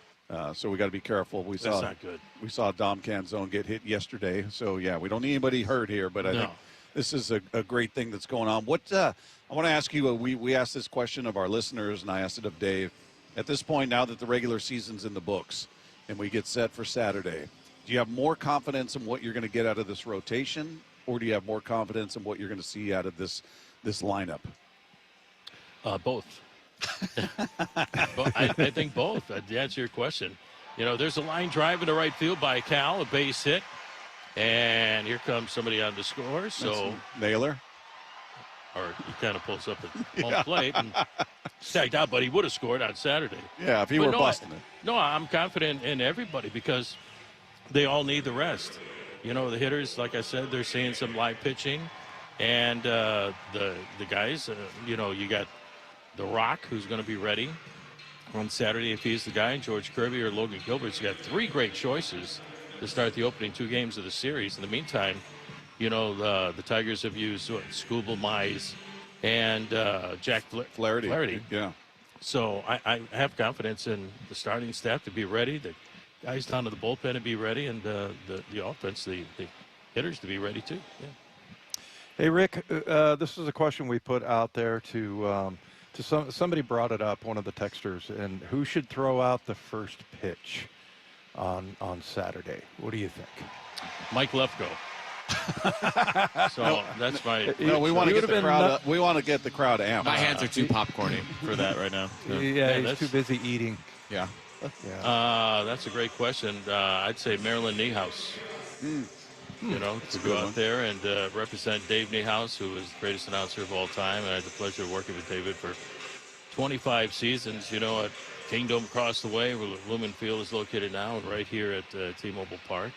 So we got to be careful. That's not good. We saw Dom Canzone get hit yesterday. So, yeah, we don't need anybody hurt here. But I think this is a great thing that's going on. What I want to ask you, we asked this question of our listeners, and I asked it of Dave. At this point, now that the regular season's in the books and we get set for Saturday, do you have more confidence in what you're going to get out of this rotation, or do you have more confidence in what you're going to see out of this lineup? Both. I think both. To answer your question, there's a line drive into right field by Cal, a base hit, and here comes somebody on the score. So Naylor, or he kind of pulls up at home plate and tagged out, but he would have scored on Saturday. Yeah, if he were busting it. No, I'm confident in everybody because they all need the rest. The hitters, like I said, they're seeing some live pitching, and the guys, you got The Rock, who's going to be ready on Saturday if he's the guy, George Kirby or Logan Gilbert's got 3 great choices to start the opening 2 games of the series. In the meantime, the Tigers have used Scooble Mize and Jack Flaherty. Yeah. So I have confidence in the starting staff to be ready, the guys down to the bullpen to be ready, and the offense, the hitters to be ready too. Yeah. Hey, Rick, this is a question we put out there to somebody brought it up, one of the texters, and who should throw out the first pitch on Saturday? What do you think? Mike Lefko. So that's my. No, we want to get the crowd. We want to get the crowd amped. My hands are too popcorny for that right now. So. Yeah, he's too busy eating. Yeah. That's a great question. I'd say Marilyn Niehaus. To go out there and represent Dave Niehaus, who is the greatest announcer of all time. And I had the pleasure of working with David for 25 seasons, at Kingdom across the way, where Lumen Field is located now, and right here at T-Mobile Park.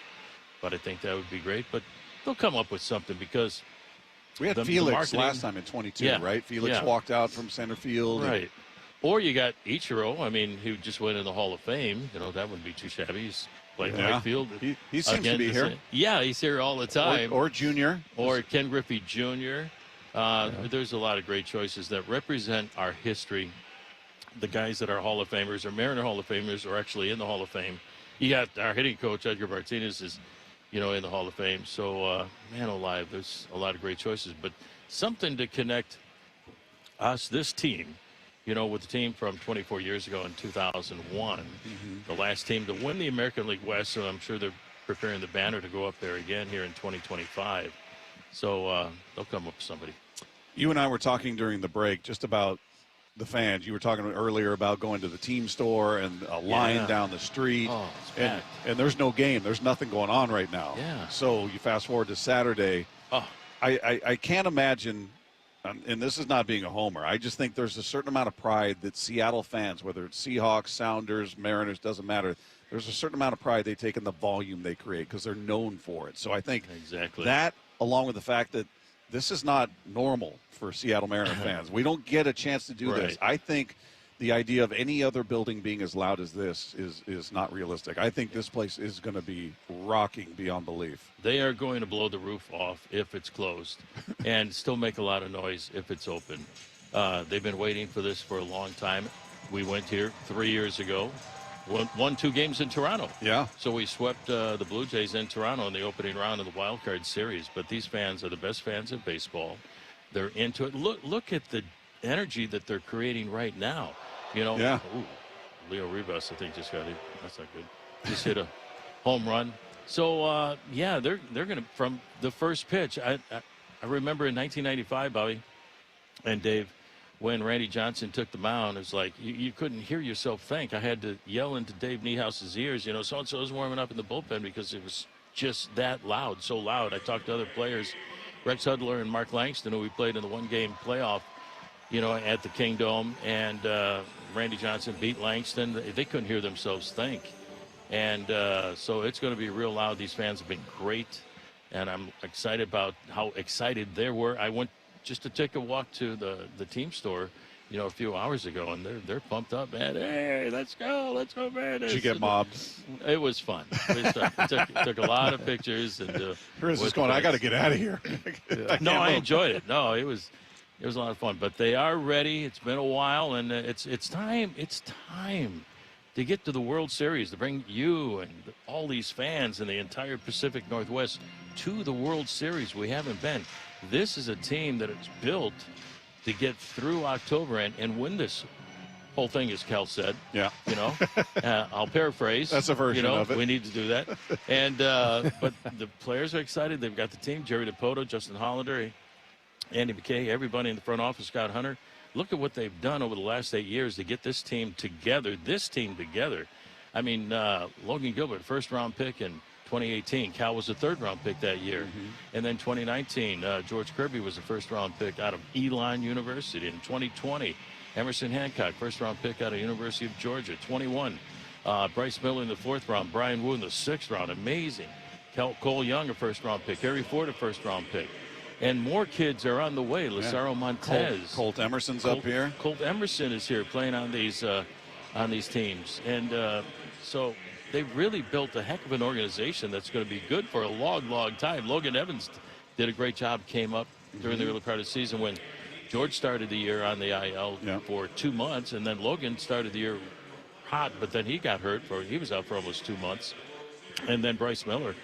But I think that would be great. But they'll come up with something because we had Felix last time in 22, right? Felix walked out from center field. Right. Or you got Ichiro, who just went in the Hall of Fame. That wouldn't be too shabby. He's playing right field. He seems to be here. Yeah, he's here all the time. Or Junior. Or Ken Griffey Jr. There's a lot of great choices that represent our history. The guys that are Hall of Famers or Mariner Hall of Famers are actually in the Hall of Fame. You got our hitting coach, Edgar Martinez, is, in the Hall of Fame. So, man alive, there's a lot of great choices. But something to connect us, this team, with the team from 24 years ago in 2001, the last team to win the American League West. So I'm sure they're preparing the banner to go up there again here in 2025. So they'll come up with somebody. You and I were talking during the break just about the fans. You were talking earlier about going to the team store and a line down the street. Oh, and there's no game. There's nothing going on right now. Yeah. So you fast forward to Saturday. Oh. I can't imagine, and this is not being a homer, I just think there's a certain amount of pride that Seattle fans, whether it's Seahawks, Sounders, Mariners, doesn't matter, there's a certain amount of pride they take in the volume they create because they're known for it. So I think that, along with the fact that this is not normal for Seattle Mariner fans. We don't get a chance to do this. I think the idea of any other building being as loud as this is not realistic. I think this place is going to be rocking beyond belief. They are going to blow the roof off if it's closed and still make a lot of noise if it's open. They've been waiting for this for a long time. We went here 3 years ago. Won 2 games in Toronto. Yeah. So we swept the Blue Jays in Toronto in the opening round of the Wild Card Series. But these fans are the best fans of baseball. They're into it. Look at the energy that they're creating right now. Yeah. Ooh, Leo Rivas, I think, just got hit. That's not good. Just hit a home run. So, they're going to, from the first pitch, I remember in 1995, Bobby and Dave, when Randy Johnson took the mound, it was like you couldn't hear yourself think. I had to yell into Dave Niehaus's ears, so-and-so is warming up in the bullpen because it was just that loud, so loud. I talked to other players, Rex Hudler and Mark Langston, who we played in the one-game playoff, at the Kingdome, and Randy Johnson beat Langston. They couldn't hear themselves think. And so it's going to be real loud. These fans have been great. and I'm excited about how excited they were. I went just to take a walk to the team store, a few hours ago, and they're pumped up, man. Hey, let's go, man. Did you get mobbed? It was fun. Took a lot of pictures, and Rizzs is going, I got to get out of here. No, I enjoyed it. No, it was a lot of fun. But they are ready. It's been a while, and it's time. It's time to get to the World Series, to bring you and all these fans in the entire Pacific Northwest to the World Series. We haven't been. This is a team that is built to get through October and win this whole thing, as Cal said. Yeah. I'll paraphrhrase. That's a version of it. We need to do that. And but the players are excited. They've got the team: Jerry DiPoto, Justin Hollander, Andy McKay, everybody in the front office, Scott Hunter. Look at what they've done over the last 8 years to get this team together. I mean, Logan Gilbert, first-round pick in 2018. Cal was a third-round pick that year. Mm-hmm. And then 2019, George Kirby was a first-round pick out of Elon University. In 2020, Emerson Hancock, first-round pick out of University of Georgia. 21, Bryce Miller in the fourth round. Brian Wu in the sixth round. Amazing. Cole Young, a first-round pick. Harry Ford, a first-round pick. And more kids are on the way. Lazaro Montez. Colt Emerson's up here. Colt Emerson is here playing on these teams. And so they've really built a heck of an organization that's going to be good for a long, long time. Logan Evans did a great job, came up during the early part of the season when George started the year on the IL for 2 months, and then Logan started the year hot, but then he got hurt. He was out for almost 2 months. And then Bryce Miller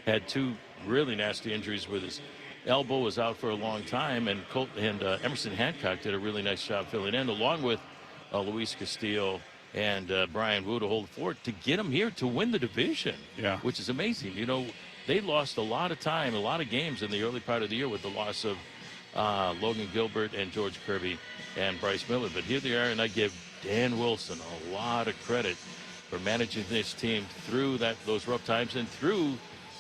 had 2 really nasty injuries with his elbow, was out for a long time, and Emerson Hancock did a really nice job filling in, along with Luis Castillo and Brian Wu to hold the fort to get them here to win the division, which is amazing. They lost a lot of time, a lot of games in the early part of the year with the loss of Logan Gilbert and George Kirby and Bryce Miller. But here they are, and I give Dan Wilson a lot of credit for managing this team through those rough times and through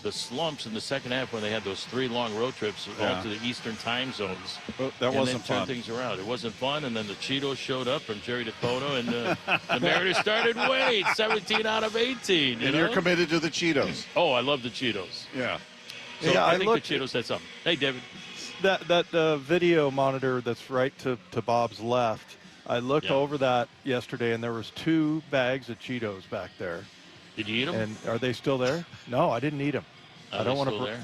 the slumps in the second half when they had those 3 long road trips all to the Eastern time zones. Well, that wasn't fun. And then turned things around. It wasn't fun, and then the Cheetos showed up from Jerry DiPoto, and the Mariners started winning 17 out of 18. You're committed to the Cheetos. Oh, I love the Cheetos. Yeah. So I think the Cheetos had something. Hey, David. That video monitor that's right to Bob's left, I looked over that yesterday, and there was 2 bags of Cheetos back there. Did you eat them? And are they still there? No, I didn't eat them. I don't want to.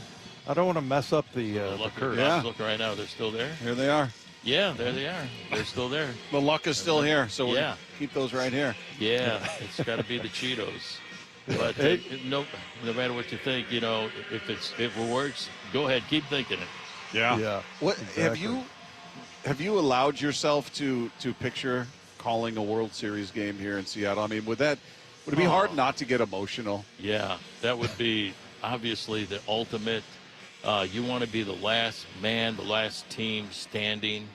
I don't want to mess up the curve. Yeah, look right now. They're still there. Here they are. Yeah, there they are. They're still there. The luck is still here, so we'll keep those right here. Yeah, it's got to be the Cheetos. But no matter what you think, if it works, go ahead, keep thinking it. Yeah. What exactly. Have you allowed yourself to picture calling a World Series game here in Seattle? I mean, would it be hard not to get emotional? Yeah, that would be obviously the ultimate. You want to be the last man, the last team standing,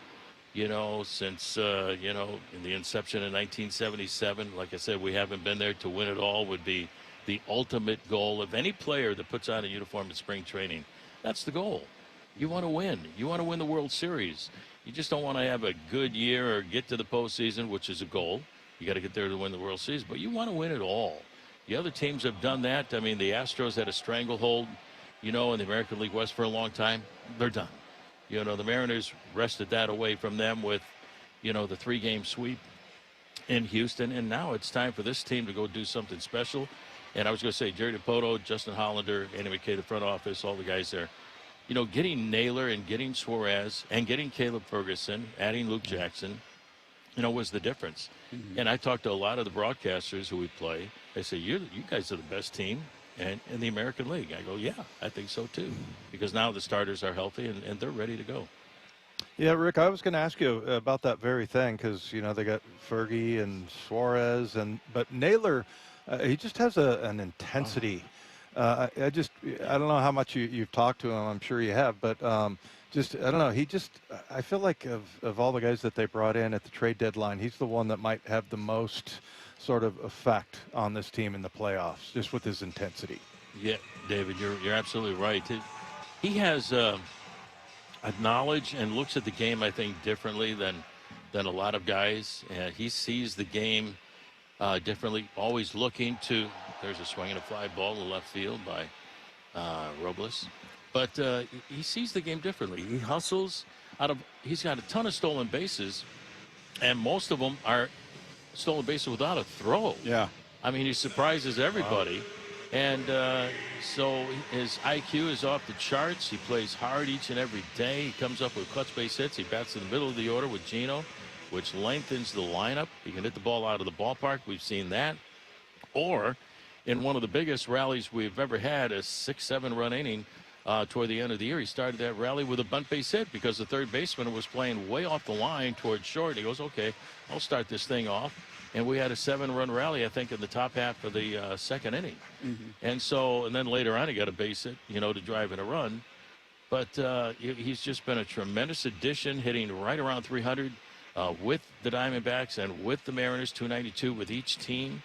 since, in the inception in 1977. Like I said, we haven't been there. To win it all would be the ultimate goal of any player that puts on a uniform in spring training. That's the goal. You want to win. You want to win the World Series. You just don't want to have a good year or get to the postseason, which is a goal. You got to get there to win the World Series, but you want to win it all. The other teams have done that. I mean, the Astros had a stranglehold, in the American League West for a long time. They're done. The Mariners wrested that away from them with, the 3-game sweep in Houston. And now it's time for this team to go do something special. And I was going to say, Jerry DiPoto, Justin Hollander, Andy McKay, the front office, all the guys there. Getting Naylor and getting Suarez and getting Caleb Ferguson, adding Luke Jackson, was the difference. Mm-hmm. And I talked to a lot of the broadcasters who we play. They say, you guys are the best team in the American League. I go, yeah, I think so too. Because now the starters are healthy and they're ready to go. Yeah, Rick, I was going to ask you about that very thing because, they got Fergie and Suarez, but Naylor, he just has an intensity. I don't know how much you've talked to him. I'm sure you have, but I don't know. I feel like of all the guys that they brought in at the trade deadline, he's the one that might have the most sort of effect on this team in the playoffs, just with his intensity. Yeah, David, you're absolutely right. He has a knowledge and looks at the game, I think, differently than a lot of guys. He sees the game differently, always looking to. There's a swing and a fly ball in left field by Robles. But he sees the game differently. He hustles he's got a ton of stolen bases, and most of them are stolen bases without a throw. Yeah. I mean, he surprises everybody. Wow. And so his IQ is off the charts. He plays hard each and every day. He comes up with clutch base hits. He bats in the middle of the order with Gino, which lengthens the lineup. He can hit the ball out of the ballpark. We've seen that. Or in one of the biggest rallies we've ever had, a 6-7 run inning toward the end of the year, he started that rally with a bunt base hit because the third baseman was playing way off the line towards short. He goes, okay, I'll start this thing off. And we had a 7-run rally, I think, in the top half of the second inning. And then later on, he got a base hit, to drive in a run. But he's just been a tremendous addition, hitting right around 300 with the Diamondbacks and with the Mariners, 292 with each team.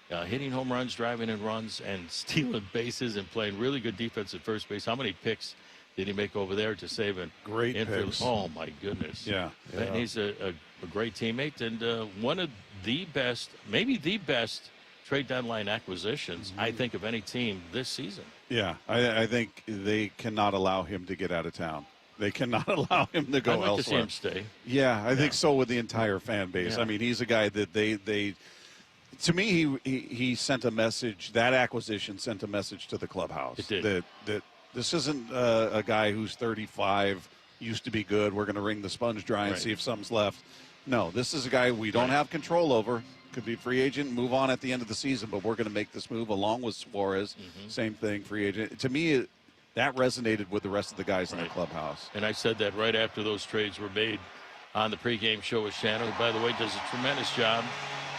Hitting home runs, driving in runs, and stealing bases and playing really good defense at first base. How many picks did he make over there to save it? Great picks. Oh, my goodness. Yeah. And he's a great teammate and one of the best, maybe the best trade deadline acquisitions, I think, of any team this season. Yeah, I think they cannot allow him to get out of town. They cannot allow him to go I'd like elsewhere. To see him stay. Yeah, I think so with the entire fan base. Yeah. I mean, he's a guy that they to me, he sent a message. That acquisition sent a message to the clubhouse. It did. That this isn't a guy who's 35, used to be good. We're going to wring the sponge dry and see if something's left. No, this is a guy we don't have control over. Could be free agent, move on at the end of the season, but we're going to make this move along with Suarez. Same thing, free agent. To me, that resonated with the rest of the guys in the clubhouse. And I said that right after those trades were made on the pregame show with Shannon, who, by the way, does a tremendous job.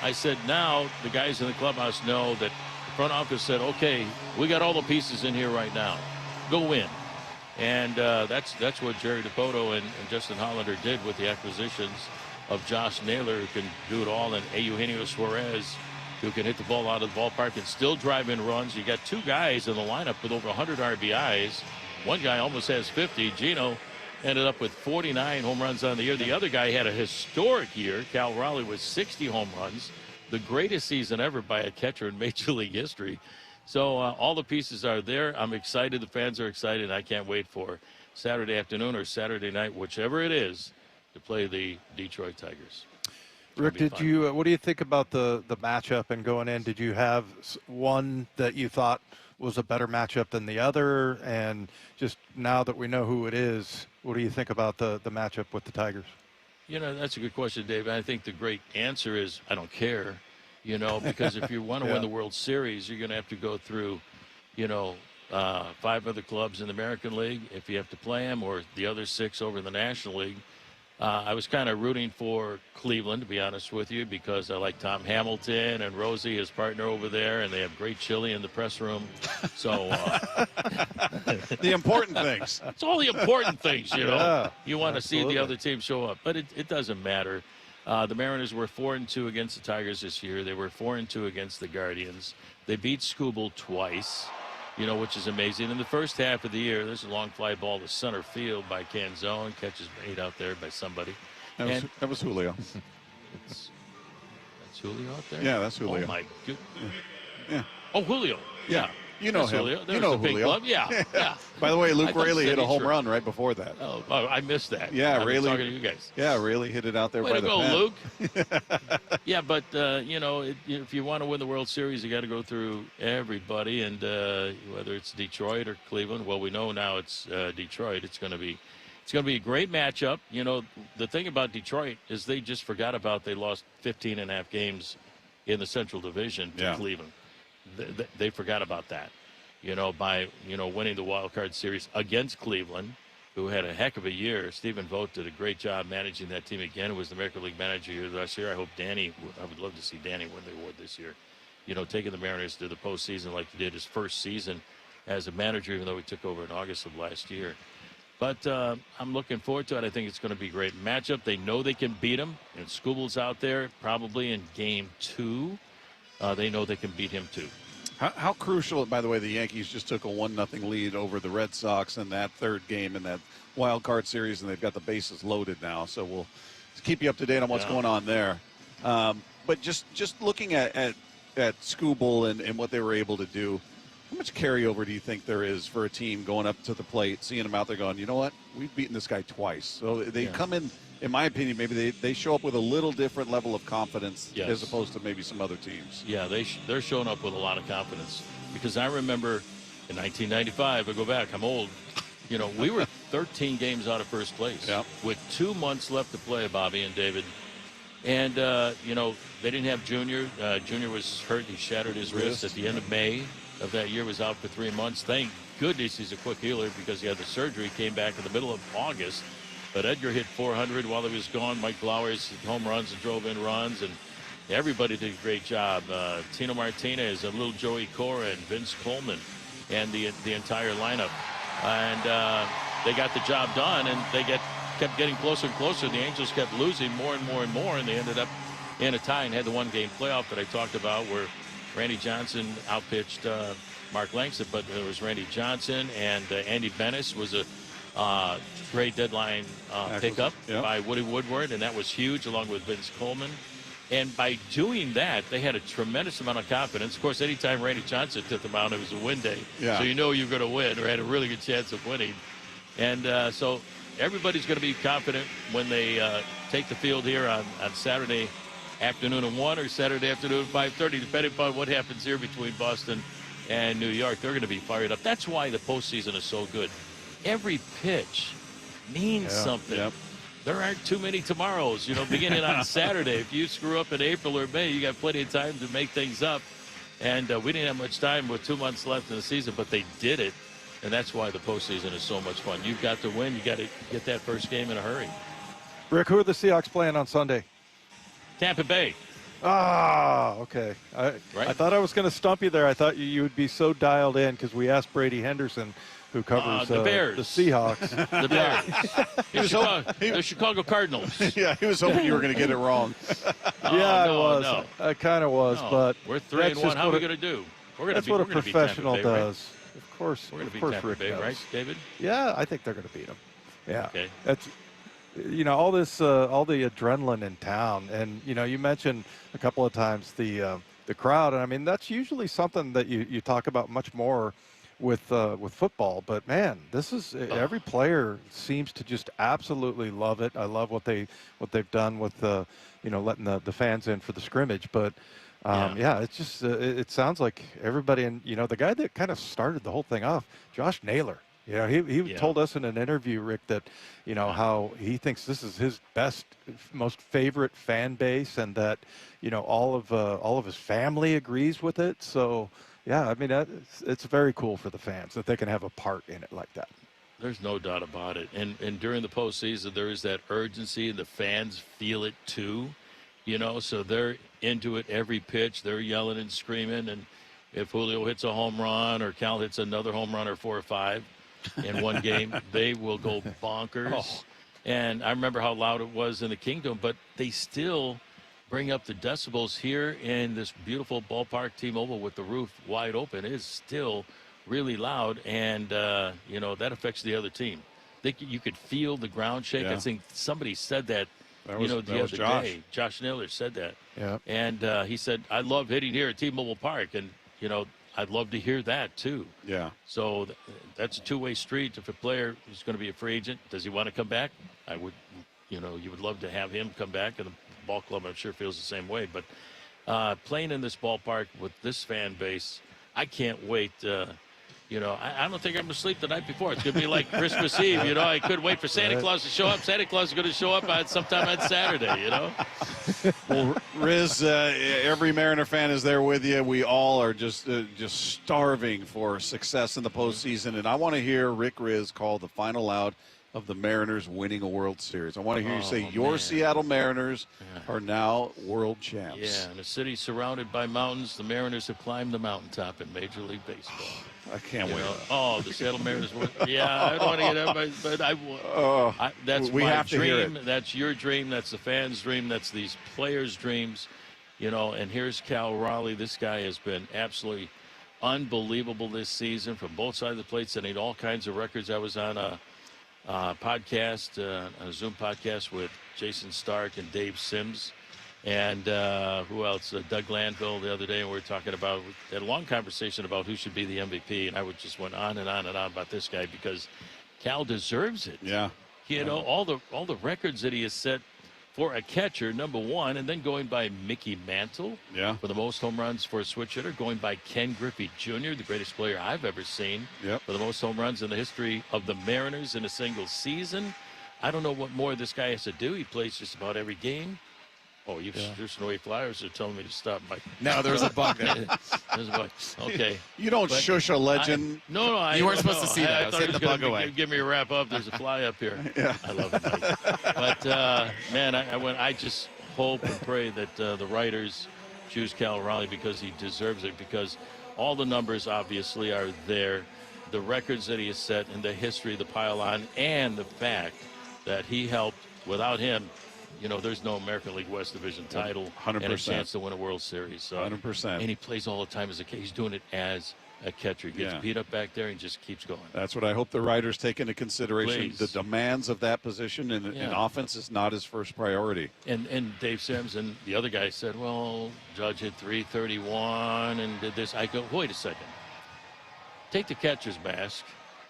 I said, now the guys in the clubhouse know that the front office said, okay, we got all the pieces in here right now. Go win. And that's what Jerry DiPoto and Justin Hollander did with the acquisitions of Josh Naylor, who can do it all, and Eugenio Suarez, who can hit the ball out of the ballpark and still drive in runs. You got two guys in the lineup with over 100 RBIs. One guy almost has 50. Gino ended up with 49 home runs on the year. The other guy had a historic year. Cal Raleigh with 60 home runs, the greatest season ever by a catcher in Major League history. So all the pieces are there. I'm excited. The fans are excited. I can't wait for Saturday afternoon or Saturday night, whichever it is, to play the Detroit Tigers. Rick, what do you think about the matchup and going in? Did you have one that you thought was a better matchup than the other? And just now that we know who it is, what do you think about the matchup with the Tigers? That's a good question, Dave. I think the great answer is I don't care, because if you want to win the World Series, you're going to have to go through, 5 other clubs in the American League if you have to play them, or the other 6 over in the National League. I was kind of rooting for Cleveland, to be honest with you, because I like Tom Hamilton and Rosie, his partner over there, and they have great chili in the press room. So the important things. It's all the important things, Yeah, you want to see the other team show up, but it doesn't matter. The Mariners were 4-2 against the Tigers this year. They were 4-2 against the Guardians. They beat Skubal twice, which is amazing. In the first half of the year, there's a long fly ball to center field by Canzone. Catches made out there by somebody. That was Julio. That's Julio out there? Yeah, that's Julio. Oh, my goodness. Yeah. Oh, Julio. Yeah. You know That's him. Julio. You know the big Julio. glove. Yeah. By the way, Luke I thought Raley you hit said a home Detroit. run right before that. Oh, I missed that. Yeah, I've been Raley. talking to you guys. Yeah, Raley hit it out there Way by to the go, pen. Luke. Yeah, but, if you want to win the World Series, you got to go through everybody, and whether it's Detroit or Cleveland, well, we know now it's Detroit. It's going to be a great matchup. The thing about Detroit is they just forgot about they lost 15 and a half games in the Central Division to Cleveland. They forgot about that, by winning the wild card series against Cleveland, who had a heck of a year. Stephen Vogt did a great job managing that team again. It was the American League Manager year last year. I would love to see Danny win the award this year. Taking the Mariners to the postseason like he did his first season as a manager, even though he took over in August of last year. But I'm looking forward to it. I think it's going to be a great matchup. They know they can beat him, and Skubal's out there probably in Game 2. They know they can beat him too. How crucial, by the way, the Yankees just took a 1-0 lead over the Red Sox in that third game in that wild card series, and they've got the bases loaded now. So we'll keep you up to date on what's going on there. But just looking at Skubal and what they were able to do, How much carryover do you think there is for a team going up to the plate, seeing them out there going, you know what, we've beaten this guy twice. So they come in my opinion, maybe they show up with a little different level of confidence as opposed to maybe some other teams. Yeah, they're showing up with a lot of confidence. Because I remember in 1995, I go back, I'm old, you know, we were 13 games out of first place with 2 months left to play, Bobby and David. And, you know, they didn't have Junior. Junior was hurt. He shattered his wrist at the end of May of that year, was out for 3 months. Thank goodness he's a quick healer because he had the surgery, came back in the middle of August. But Edgar hit 400 while he was gone. Mike Blowers hit home runs and drove in runs. And everybody did a great job. Tino Martinez, a little Joey Cora, and Vince Coleman, and the entire lineup. And they got the job done, and they kept getting closer and closer. The Angels kept losing more and more and more, and they ended up in a tie and had the one-game playoff that I talked about where Randy Johnson outpitched Mark Langston, but it was Randy Johnson, and Andy Bennis was a great deadline pickup by Woody Woodward, and that was huge, along with Vince Coleman. And by doing that, they had a tremendous amount of confidence. Of course, anytime Randy Johnson took the mound, it was a win day. So you know you're going to win, or had a really good chance of winning. And so everybody's going to be confident when they take the field here on Saturday afternoon at 1 or Saturday afternoon at 5:30, depending upon what happens here between Boston and New York. They're going to be fired up. That's why the postseason is so good. Every pitch means something. There aren't too many tomorrows, you know, beginning on Saturday. If you screw up in April or May, you got plenty of time to make things up. And we didn't have much time with 2 months left in the season, but they did it. And that's why the postseason is so much fun. You've got to win. You got to get that first game in a hurry. Rick, who are the Seahawks playing on Sunday? Tampa Bay. Okay. I thought I was going to stump you there. I thought you would be so dialed in because we asked Brady Henderson, who covers the Bears, the Seahawks. The Bears. The Chicago Cardinals. He was hoping you were going to get it wrong. I was. I kind of was, but we're 3-1. How are we going to do? That's what a professional does. Of course, we're going to beat Tampa Rick Bay, knows. right, David? Yeah, I think they're going to beat them. Yeah. Okay. That's, you know, all this, all the adrenaline in town, and you know, you mentioned a couple of times the crowd, and I mean that's usually something that you talk about much more with football. But man, this is every player seems to just absolutely love it. I love what they've done with you know, letting the fans in for the scrimmage, but. It's just it sounds like everybody, and you know, the guy that kind of started the whole thing off, Josh Naylor. You know, he told us in an interview, Rick, that you know how he thinks this is his best, most favorite fan base, and that you know all of his family agrees with it. So yeah, I mean it's very cool for the fans that they can have a part in it like that. There's no doubt about it. And during the postseason, there is that urgency, and the fans feel it too. You know, so they're into it every pitch. They're yelling and screaming. And if Julio hits a home run or Cal hits another home run or 4 or 5 in one game, they will go bonkers. And I remember how loud it was in the Kingdom, but they still bring up the decibels here in this beautiful ballpark. T-Mobile with the roof wide open is still really loud. And, you know, that affects the other team. You could feel the ground shake. I think somebody said that. The other day, Josh Naylor said that. Yeah. And he said, I love hitting here at T-Mobile Park. And, you know, I'd love to hear that, too. Yeah. So that's a two-way street. If a player is going to be a free agent, does he want to come back? I would, you know, you would love to have him come back. And the ball club, I'm sure, feels the same way. But playing in this ballpark with this fan base, I can't wait. You know, I don't think I'm going to sleep the night before. It's going to be like Christmas Eve. You know, I couldn't wait for Santa Claus to show up. Santa Claus is going to show up sometime on Saturday, you know. Well, Riz, every Mariner fan is there with you. We all are just starving for success in the postseason. And I want to hear Rick Rizzs call the final out of the Mariners winning a World Series. I want to hear you say your Seattle Mariners are now world champs. Yeah, in a city surrounded by mountains, the Mariners have climbed the mountaintop in Major League Baseball. I can't wait. Oh, the Seattle Mariners. Yeah, I don't want to get everybody, but that's my dream. That's your dream. That's the fans' dream. That's these players' dreams. You know, and here's Cal Raleigh. This guy has been absolutely unbelievable this season from both sides of the plate, setting all kinds of records. I was on a podcast, a Zoom podcast with Jason Stark and Dave Sims. And who else? Doug Glanville the other day, and we had a long conversation about who should be the MVP, and I just went on and on and on about this guy because Cal deserves it. Yeah. You know, all the records that he has set for a catcher, number one, and then going by Mickey Mantle for the most home runs for a switch hitter, going by Ken Griffey Jr., the greatest player I've ever seen for the most home runs in the history of the Mariners in a single season. I don't know what more this guy has to do. He plays just about every game. Oh, you've threw away flyers. They're telling me to stop. No, there's a bug there. There's a bug. Okay. You don't shush a legend. You weren't supposed to see that. I was hitting the bug away. Give me a wrap up. There's a fly up here. Yeah. I love it, Mike. But, man, I just hope and pray that the writers choose Cal Raleigh because he deserves it, because all the numbers obviously are there, the records that he has set in the history of the pylon, and the fact that he helped. Without him, you know, there's no American League West Division title 100%. and a chance to win a World Series. So, 100%. And he plays all the time as a catcher. He's doing it as a catcher. He gets beat up back there and just keeps going. That's what I hope the writers take into consideration. Please. The demands of that position, and offense is not his first priority. And Dave Sims and the other guy said, well, Judge hit 331 and did this. I go, wait a second. Take the catcher's mask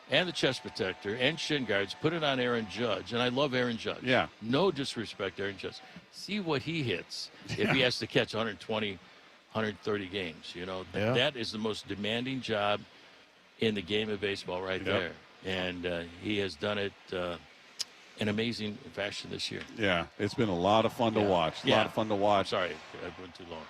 and the chest protector and shin guards, put it on Aaron Judge, and I love Aaron Judge. Yeah. No disrespect, Aaron Judge. See what he hits if he has to catch 120, 130 games. You know, that is the most demanding job in the game of baseball right there. And he has done it in amazing fashion this year. Yeah, it's been a lot of fun to watch. A lot of fun to watch. Sorry, I went too long.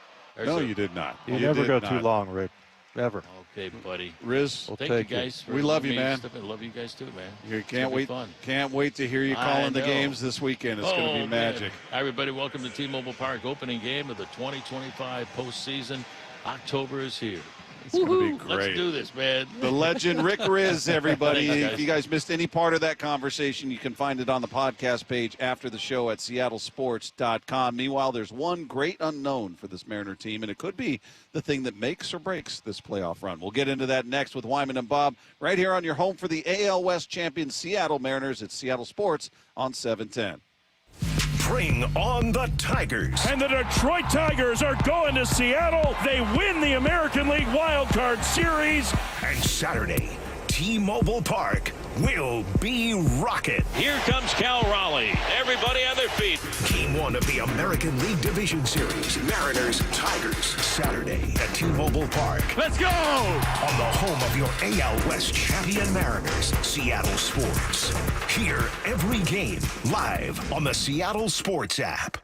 No, you did not. You never go too long, Rick. Never. Okay, buddy. Riz, Thank you guys. We love you, man. I love you guys too, man. You can't wait. Can't wait to hear you calling the games this weekend. It's going to be magic. Hi, everybody, welcome to T-Mobile Park, opening game of the 2025 postseason. October is here. It's going to be great. Let's do this, man. The legend Rick Rizzs, everybody. Thanks, guys. If you guys missed any part of that conversation, you can find it on the podcast page after the show at seattlesports.com. Meanwhile, there's one great unknown for this Mariner team, and it could be the thing that makes or breaks this playoff run. We'll get into that next with Wyman and Bob right here on your home for the AL West champion Seattle Mariners at Seattle Sports on 710. Bring on the Tigers. And the Detroit Tigers are going to Seattle. They win the American League Wild Card Series. And Saturday, T-Mobile Park will be rocket. Here comes Cal Raleigh. Everybody on their feet. Game 1 of the American League Division Series. Mariners, Tigers. Saturday at T-Mobile Park. Let's go! On the home of your AL West champion Mariners, Seattle Sports. Hear every game live on the Seattle Sports app.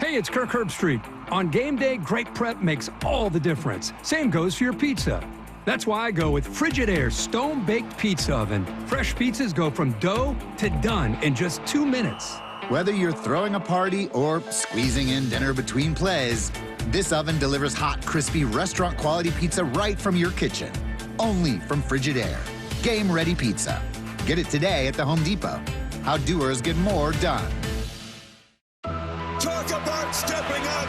Hey, it's Kirk Herbstreit. On game day, great prep makes all the difference. Same goes for your pizza. That's why I go with Frigidaire Stone-Baked Pizza Oven. Fresh pizzas go from dough to done in just 2 minutes. Whether you're throwing a party or squeezing in dinner between plays, this oven delivers hot, crispy, restaurant-quality pizza right from your kitchen. Only from Frigidaire. Game-ready pizza. Get it today at the Home Depot. How doers get more done. Talk about stepping up.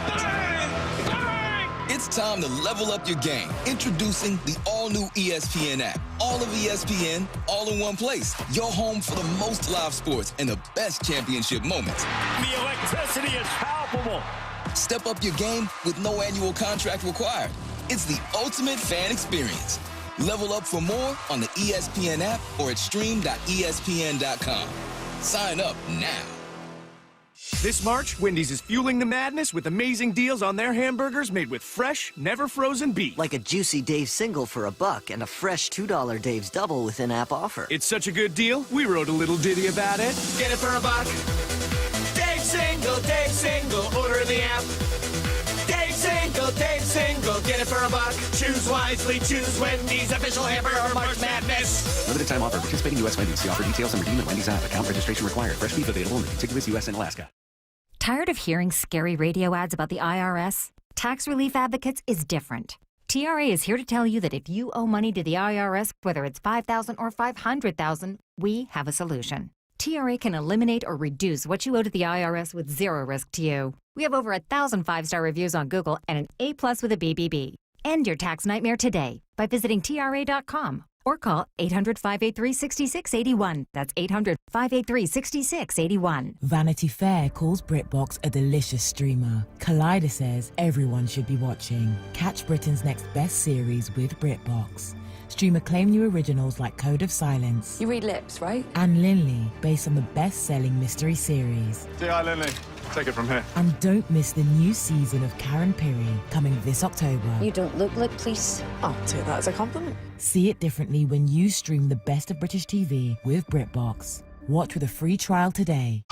It's time to level up your game. Introducing the all-new ESPN app. All of ESPN, all in one place. Your home for the most live sports and the best championship moments. The electricity is palpable. Step up your game with no annual contract required. It's the ultimate fan experience. Level up for more on the ESPN app or at stream.espn.com. Sign up now. This March, Wendy's is fueling the madness with amazing deals on their hamburgers made with fresh, never frozen beef. Like a juicy Dave's single for $1 and a fresh $2 Dave's double with in-app offer. It's such a good deal, we wrote a little ditty about it. Get it for $1. Dave's single, order in the app. Dave's single, get it for $1. Choose wisely, choose Wendy's, official hamburger March Madness. Limited time offer. Participating U.S. Wendy's. See offer details and redeem at Wendy's app. Account registration required. Fresh beef available in the contiguous U.S. and Alaska. Tired of hearing scary radio ads about the IRS? Tax Relief Advocates is different. TRA is here to tell you that if you owe money to the IRS, whether it's $5,000 or $500,000, we have a solution. TRA can eliminate or reduce what you owe to the IRS with zero risk to you. We have over 1,000 5-star reviews on Google and an A+ with a BBB. End your tax nightmare today by visiting TRA.com or call 800-583-6681. That's 800-583-6681. Vanity Fair calls BritBox a delicious streamer. Collider says everyone should be watching. Catch Britain's next best series with BritBox. Stream acclaimed new originals like Code of Silence. You read lips, right? And Linley, based on the best-selling mystery series. Say hi, Linley. Take it from here. And don't miss the new season of Karen Piri, coming this October. You don't look like police. I'll take that as a compliment. See it differently when you stream the best of British TV with BritBox. Watch with a free trial today.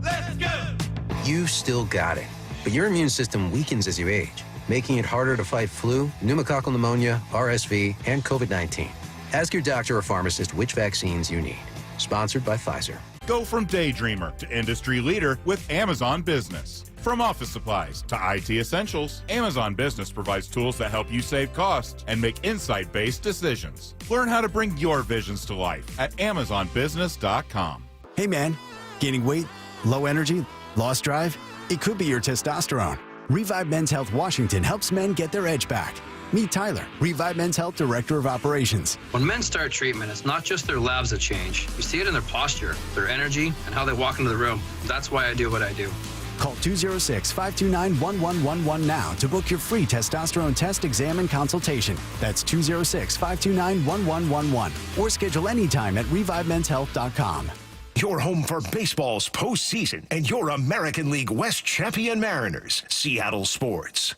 Let's go! You still got it, but your immune system weakens as you age, making it harder to fight flu, pneumococcal pneumonia, RSV, and COVID-19. Ask your doctor or pharmacist which vaccines you need. Sponsored by Pfizer. Go from daydreamer to industry leader with Amazon Business. From office supplies to IT essentials, Amazon Business provides tools that help you save costs and make insight-based decisions. Learn how to bring your visions to life at AmazonBusiness.com. Hey man, gaining weight, low energy, lost drive? It could be your testosterone. Revive Men's Health Washington helps men get their edge back. Meet Tyler, Revive Men's Health Director of Operations. When men start treatment, it's not just their labs that change. You see it in their posture, their energy, and how they walk into the room. That's why I do what I do. Call 206-529-1111 now to book your free testosterone test, exam, and consultation. That's 206-529-1111. Or schedule anytime at ReviveMen'sHealth.com. Your home for baseball's postseason and your American League West champion Mariners. Seattle Sports.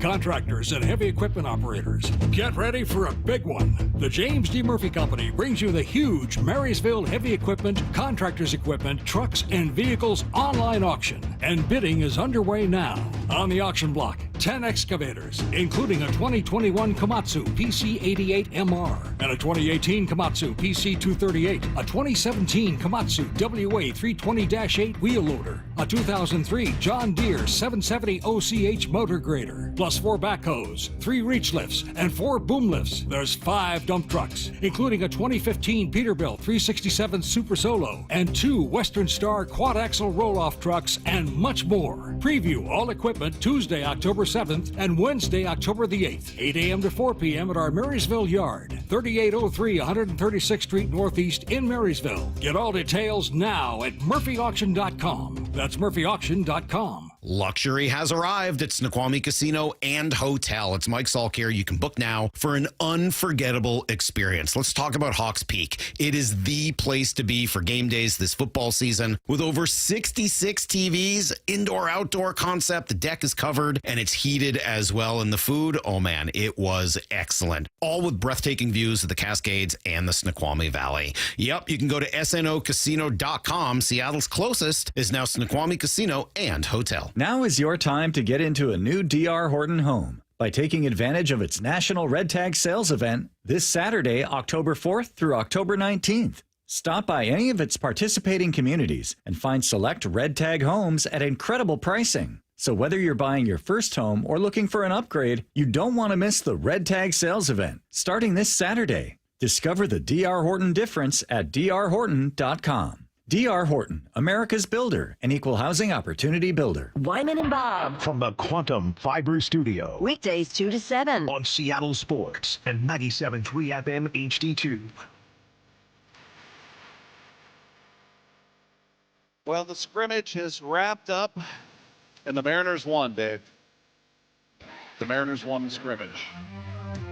Contractors and heavy equipment operators, get ready for a big one. The James D. Murphy Company brings you the huge Marysville Heavy Equipment, Contractors Equipment, Trucks, and Vehicles online auction. And bidding is underway now. On the auction block, 10 excavators, including a 2021 Komatsu PC88MR and a 2018 Komatsu PC238, a 2017 Komatsu WA320-8 wheel loader, a 2003 John Deere 770 OCH motor grader, plus 4 backhoes, 3 reach lifts, and 4 boom lifts. There's 5 dump trucks, including a 2015 Peterbilt 367 Super Solo and 2 Western Star quad-axle roll-off trucks, and much more. Preview all equipment Tuesday, October 7th and Wednesday, October the 8th, 8 a.m. to 4 p.m. at our Marysville yard, 3803 136th Street Northeast in Marysville. Get all details now at murphyauction.com. That's murphyauction.com. Luxury has arrived at Snoqualmie Casino and Hotel. It's Mike Salk here. You can book now for an unforgettable experience. Let's talk about Hawks Peak. It is the place to be for game days this football season. With over 66 TVs, indoor-outdoor concept, the deck is covered and it's heated as well. And the food, oh man, it was excellent. All with breathtaking views of the Cascades and the Snoqualmie Valley. Yep, you can go to snocasino.com. Seattle's closest is now Snoqualmie Casino and Hotel. Now is your time to get into a new D.R. Horton home by taking advantage of its National Red Tag Sales event this Saturday, October 4th through October 19th. Stop by any of its participating communities and find select Red Tag homes at incredible pricing. So whether you're buying your first home or looking for an upgrade, you don't want to miss the Red Tag Sales event starting this Saturday. Discover the D.R. Horton difference at drhorton.com. D.R. Horton, America's builder, an equal housing opportunity builder. Wyman and Bob. From the Quantum Fiber Studio. Weekdays 2 to 7. On Seattle Sports and 97.3 FM HD2. Well, the scrimmage has wrapped up, and the Mariners won, Dave. The Mariners won the scrimmage.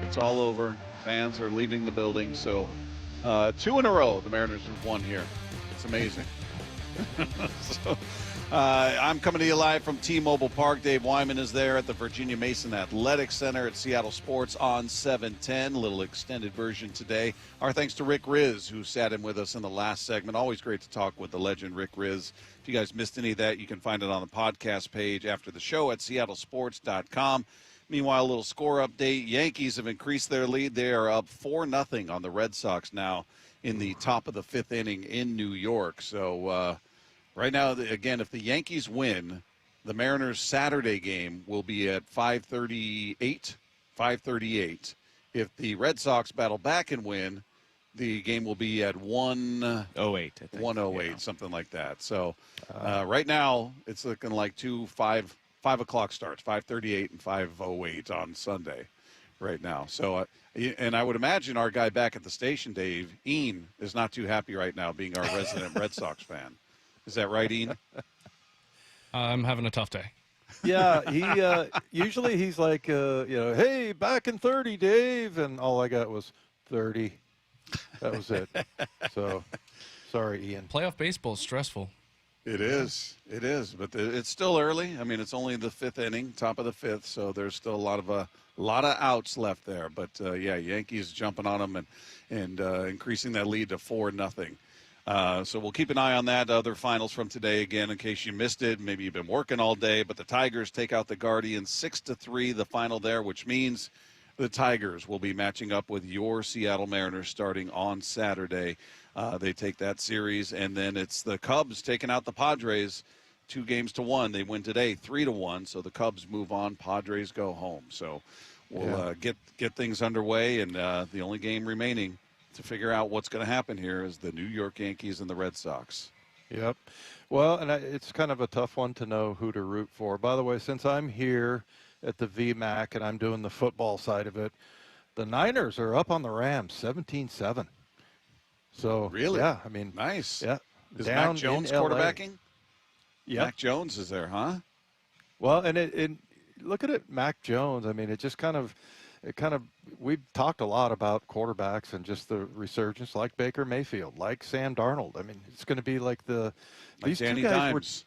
It's all over. Fans are leaving the building. So 2 in a row, the Mariners have won here. It's amazing. I'm coming to you live from T-Mobile Park. Dave Wyman is there at the Virginia Mason Athletic Center at Seattle Sports on 710. A little extended version today. Our thanks to Rick Rizzs, who sat in with us in the last segment. Always great to talk with the legend Rick Rizzs. If you guys missed any of that, you can find it on the podcast page after the show at seattlesports.com. Meanwhile, a little score update. Yankees have increased their lead. They are up 4-0 on the Red Sox now in the top of the 5th inning in New York. So right now, again, if the Yankees win, the Mariners' Saturday game will be at 5:38. If the Red Sox battle back and win, the game will be at 1:08, 1:08, something like that. So right now, it's looking like 5 o'clock starts, 5:38 and 5:08 on Sunday. right now. So, and I would imagine our guy back at the station, Dave, Ian, is not too happy right now being our resident Red Sox fan. Is that right, Ian? I'm having a tough day. Yeah, he usually he's like, hey, back in 30, Dave, and all I got was 30. That was it. So, sorry, Ian. Playoff baseball is stressful. It is, but it's still early. I mean, it's only the 5th inning, top of the 5th, so there's still a lot of outs left there. But Yankees jumping on them and increasing that lead to 4-0. So we'll keep an eye on that. Other finals from today again, in case you missed it. Maybe you've been working all day, but the Tigers take out the Guardians 6-3, the final there, which means the Tigers will be matching up with your Seattle Mariners starting on Saturday. They take that series, and then it's the Cubs taking out the Padres 2-1. They win today 3-1, so the Cubs move on. Padres go home. So we'll get things underway, and the only game remaining to figure out what's going to happen here is the New York Yankees and the Red Sox. Yep. Well, and it's kind of a tough one to know who to root for. By the way, since I'm here at the VMAC and I'm doing the football side of it, the Niners are up on the Rams 17-7. So really, yeah, I mean, nice. Yeah, is Mac Jones quarterbacking? Yeah, Mac Jones is there, huh? Well, and look at it, Mac Jones. I mean, it just kind of we've talked a lot about quarterbacks and just the resurgence, like Baker Mayfield, like Sam Darnold. I mean, it's going to be like these Danny two guys Dimes.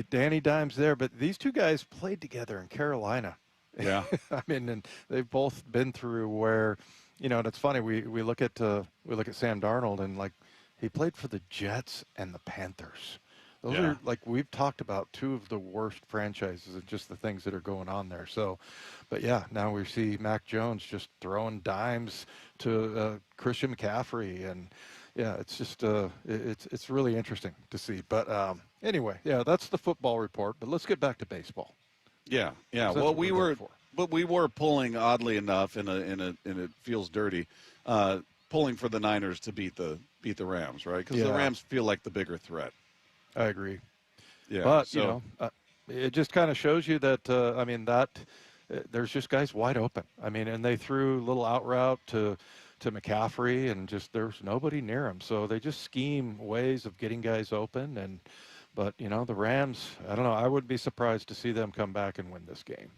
Danny Dimes there, but these two guys played together in Carolina. Yeah, I mean, and they've both been through where. And it's funny. We look at Sam Darnold, and like he played for the Jets and the Panthers. Those are, like, we've talked about, two of the worst franchises and just the things that are going on there. So, but yeah, now we see Mac Jones just throwing dimes to Christian McCaffrey, and yeah, it's just it's really interesting to see. But anyway, yeah, that's the football report. But let's get back to baseball. Yeah. Well, we were pulling, oddly enough, and it feels dirty, pulling for the Niners to beat the Rams, right? Because the Rams feel like the bigger threat. I agree. Yeah, but it just kind of shows you that there's just guys wide open. I mean, and they threw a little out route to McCaffrey, and just there's nobody near him. So they just scheme ways of getting guys open. But the Rams, I don't know. I wouldn't be surprised to see them come back and win this game.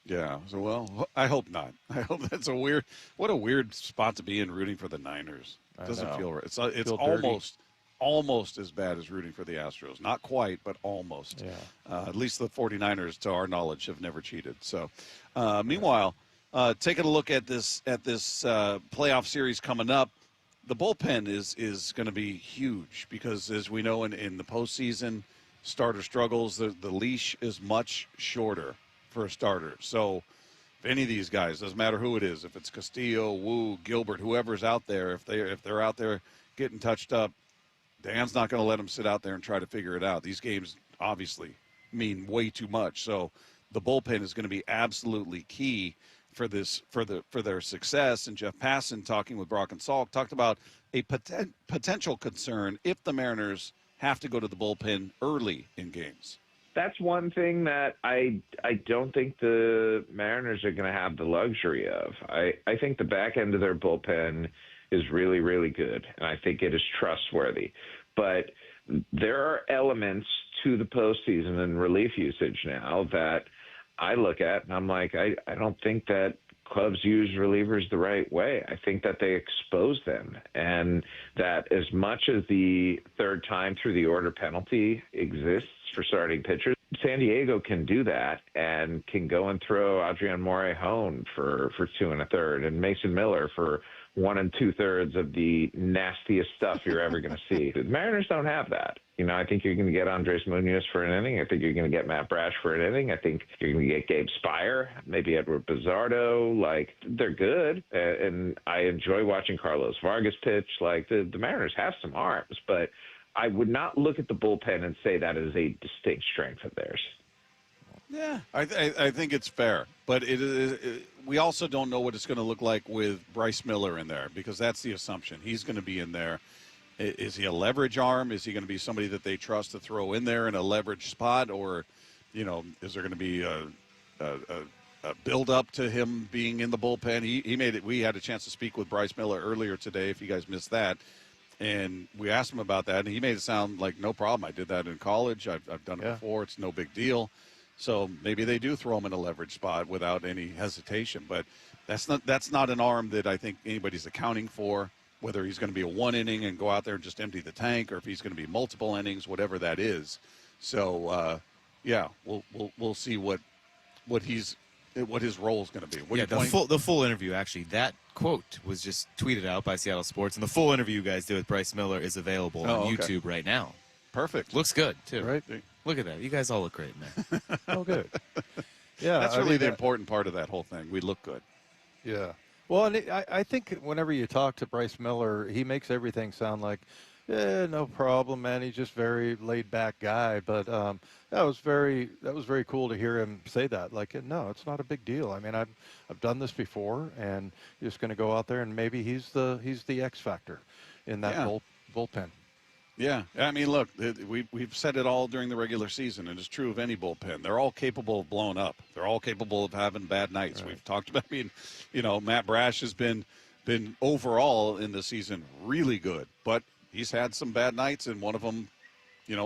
Yeah. So, well, I hope not. I hope that's what a weird spot to be in, rooting for the Niners. It doesn't feel right. It's almost as bad as rooting for the Astros. Not quite, but almost. Yeah. At least the 49ers, to our knowledge, have never cheated. So, meanwhile, taking a look at this playoff series coming up, the bullpen is going to be huge because, as we know, in the postseason, starter struggles, the leash is much shorter for a starter. So if any of these guys, doesn't matter who it is, if it's Castillo, Wu, Gilbert, whoever's out there, if they're out there getting touched up, Dan's not going to let them sit out there and try to figure it out. These games obviously mean way too much. So the bullpen is going to be absolutely key for their success. And Jeff Passan, talking with Brock and Salk, talked about a potential concern if the Mariners have to go to the bullpen early in games. That's one thing that I don't think the Mariners are going to have the luxury of. I think the back end of their bullpen is really, really good, and I think it is trustworthy. But there are elements to the postseason and relief usage now that I look at, and I'm like, I don't think that clubs use relievers the right way. I think that they expose them, and that as much as the third time through the order penalty exists for starting pitchers, San Diego can do that and can go and throw Adrian Morejon for 2 1/3 and Mason Miller for 1 2/3 of the nastiest stuff you're ever going to see. The Mariners don't have that. I think you're going to get Andres Munoz for an inning. I think you're going to get Matt Brash for an inning. I think you're going to get Gabe Spire, maybe Edward Bizzardo. Like, they're good, and I enjoy watching Carlos Vargas pitch. Like, the Mariners have some arms, but I would not look at the bullpen and say that is a distinct strength of theirs. Yeah, I think it's fair, but we also don't know what it's going to look like with Bryce Miller in there, because that's the assumption. He's going to be in there. Is he a leverage arm? Is he going to be somebody that they trust to throw in there in a leverage spot, or, is there going to be a build up to him being in the bullpen. He made it. We had a chance to speak with Bryce Miller earlier today, if you guys missed that. And we asked him about that, and he made it sound like no problem. I did that in college. I've done it before. It's no big deal. So maybe they do throw him in a leverage spot without any hesitation. But that's not an arm that I think anybody's accounting for, whether he's going to be a one inning and go out there and just empty the tank, or if he's going to be multiple innings, whatever that is. So, we'll see what his role is going to be. The full interview, actually, that quote was just tweeted out by Seattle Sports, and the full interview you guys did with Bryce Miller is available on YouTube right now. Perfect. Looks good, too. Right. Look at that. You guys all look great, man. Oh, good. Yeah. That's really the important part of that whole thing. We look good. Yeah. Well, and I think whenever you talk to Bryce Miller, he makes everything sound like, no problem, man. He's just very laid-back guy. But that was very cool to hear him say that. Like, no, it's not a big deal. I mean, I've done this before, and you're just going to go out there and maybe he's the X factor in that bullpen. Yeah, I mean, look, we've said it all during the regular season, and it's true of any bullpen. They're all capable of blowing up. They're all capable of having bad nights. Right. We've talked about, Matt Brash has been overall in the season really good, but he's had some bad nights, and one of them,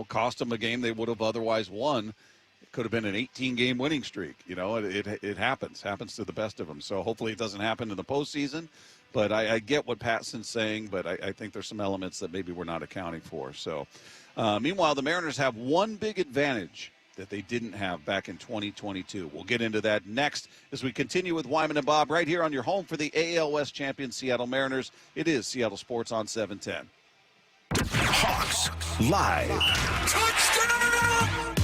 cost them a game they would have otherwise won. It could have been an 18-game winning streak. It happens to the best of them. So hopefully it doesn't happen in the postseason. But I get what Passan's saying, but I think there's some elements that maybe we're not accounting for. So, meanwhile, the Mariners have one big advantage that they didn't have back in 2022. We'll get into that next as we continue with Wyman and Bob right here on your home for the AL West champion Seattle Mariners. It is Seattle Sports on 710. Hawks Live. Touchdown!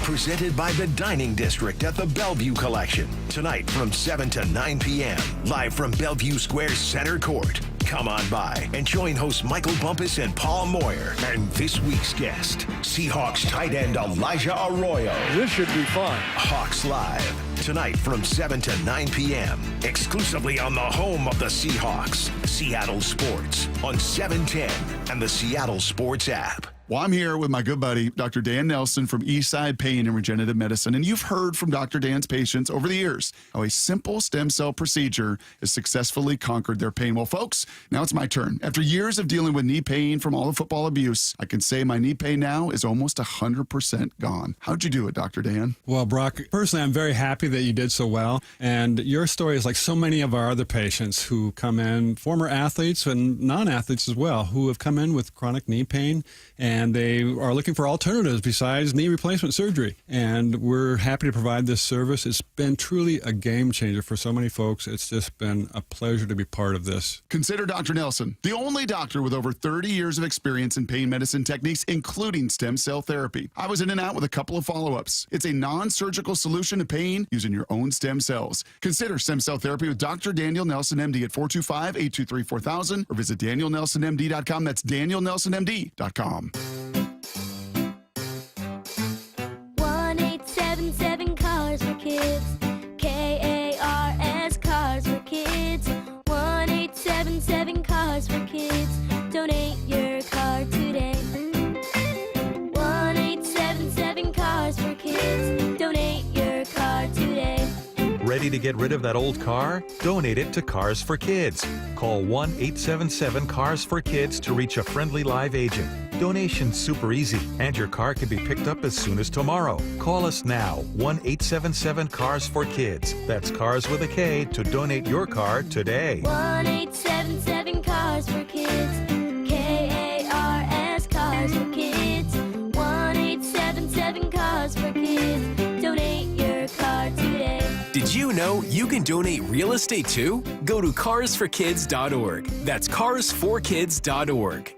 Presented by the Dining District at the Bellevue Collection. Tonight from 7 to 9 p.m. Live from Bellevue Square Center Court. Come on by and join hosts Michael Bumpus and Paul Moyer. And this week's guest, Seahawks tight end Elijah Arroyo. This should be fun. Hawks Live. Tonight from 7 to 9 p.m. Exclusively on the home of the Seahawks. Seattle Sports on 710 and the Seattle Sports app. Well, I'm here with my good buddy, Dr. Dan Nelson from Eastside Pain and Regenerative Medicine. And you've heard from Dr. Dan's patients over the years how a simple stem cell procedure has successfully conquered their pain. Well, folks, now it's my turn. After years of dealing with knee pain from all the football abuse, I can say my knee pain now is almost 100% gone. How'd you do it, Dr. Dan? Well, Brock, personally, I'm very happy that you did so well. And your story is like so many of our other patients who come in, former athletes and non-athletes as well, who have come in with chronic knee pain, and they are looking for alternatives besides knee replacement surgery. And we're happy to provide this service. It's been truly a game changer for so many folks. It's just been a pleasure to be part of this. Consider Dr. Nelson, the only doctor with over 30 years of experience in pain medicine techniques, including stem cell therapy. I was in and out with a couple of follow-ups. It's a non-surgical solution to pain using your own stem cells. Consider stem cell therapy with Dr. Daniel Nelson, MD at 425-823-4000 or visit DanielNelsonMD.com. That's DanielNelsonMD.com. 1-877 Cars for Kids. KARS Cars for Kids. 1-877 Cars for Kids. Donate your car today. 1-877 Cars for Kids. Donate your car today. Ready to get rid of that old car? Donate it to Cars for Kids. Call 1-877-CARS-FOR-KIDS to reach a friendly live agent. Donation's super easy, and your car can be picked up as soon as tomorrow. Call us now, 1-877-CARS-FOR-KIDS. That's Cars with a K to donate your car today. 1-877 Cars for Kids. KARS Cars for Kids. 1-877 Cars for Kids. Donate your car today. Did you know you can donate real estate too? Go to carsforkids.org. That's carsforkids.org.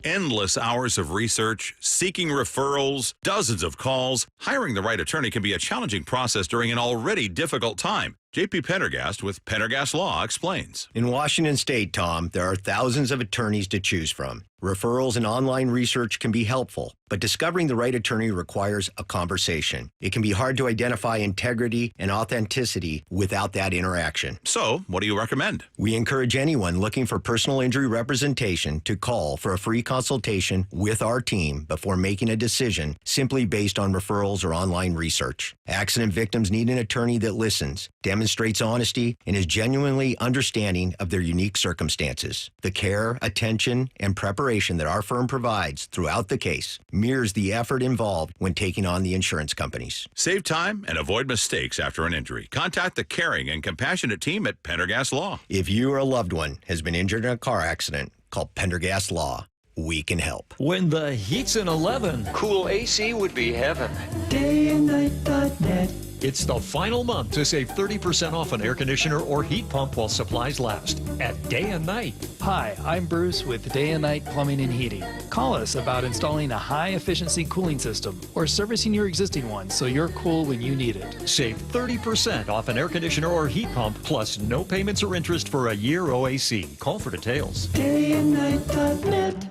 Endless hours of research, seeking referrals, dozens of calls. Hiring the right attorney can be a challenging process during an already difficult time. J.P. Pendergast with Pendergast Law explains. In Washington State, Tom, there are thousands of attorneys to choose from. Referrals and online research can be helpful, but discovering the right attorney requires a conversation. It can be hard to identify integrity and authenticity without that interaction. So, what do you recommend? We encourage anyone looking for personal injury representation to call for a free consultation with our team before making a decision simply based on referrals or online research. Accident victims need an attorney that listens, demonstrates demonstrates honesty, and is genuinely understanding of their unique circumstances. The care, attention, and preparation that our firm provides throughout the case mirrors the effort involved when taking on the insurance companies. Save time and avoid mistakes after an injury. Contact the caring and compassionate team at Pendergast Law. If you or a loved one has been injured in a car accident, call Pendergast Law. We can help. When the heat's in 11, cool AC would be heaven. Dayandnight.net. It's the final month to save 30% off an air conditioner or heat pump while supplies last at Day and Night. Hi, I'm Bruce with Day and Night Plumbing and Heating. Call us about installing a high-efficiency cooling system or servicing your existing one so you're cool when you need it. Save 30% off an air conditioner or heat pump, plus no payments or interest for a year OAC. Call for details. Dayandnight.net.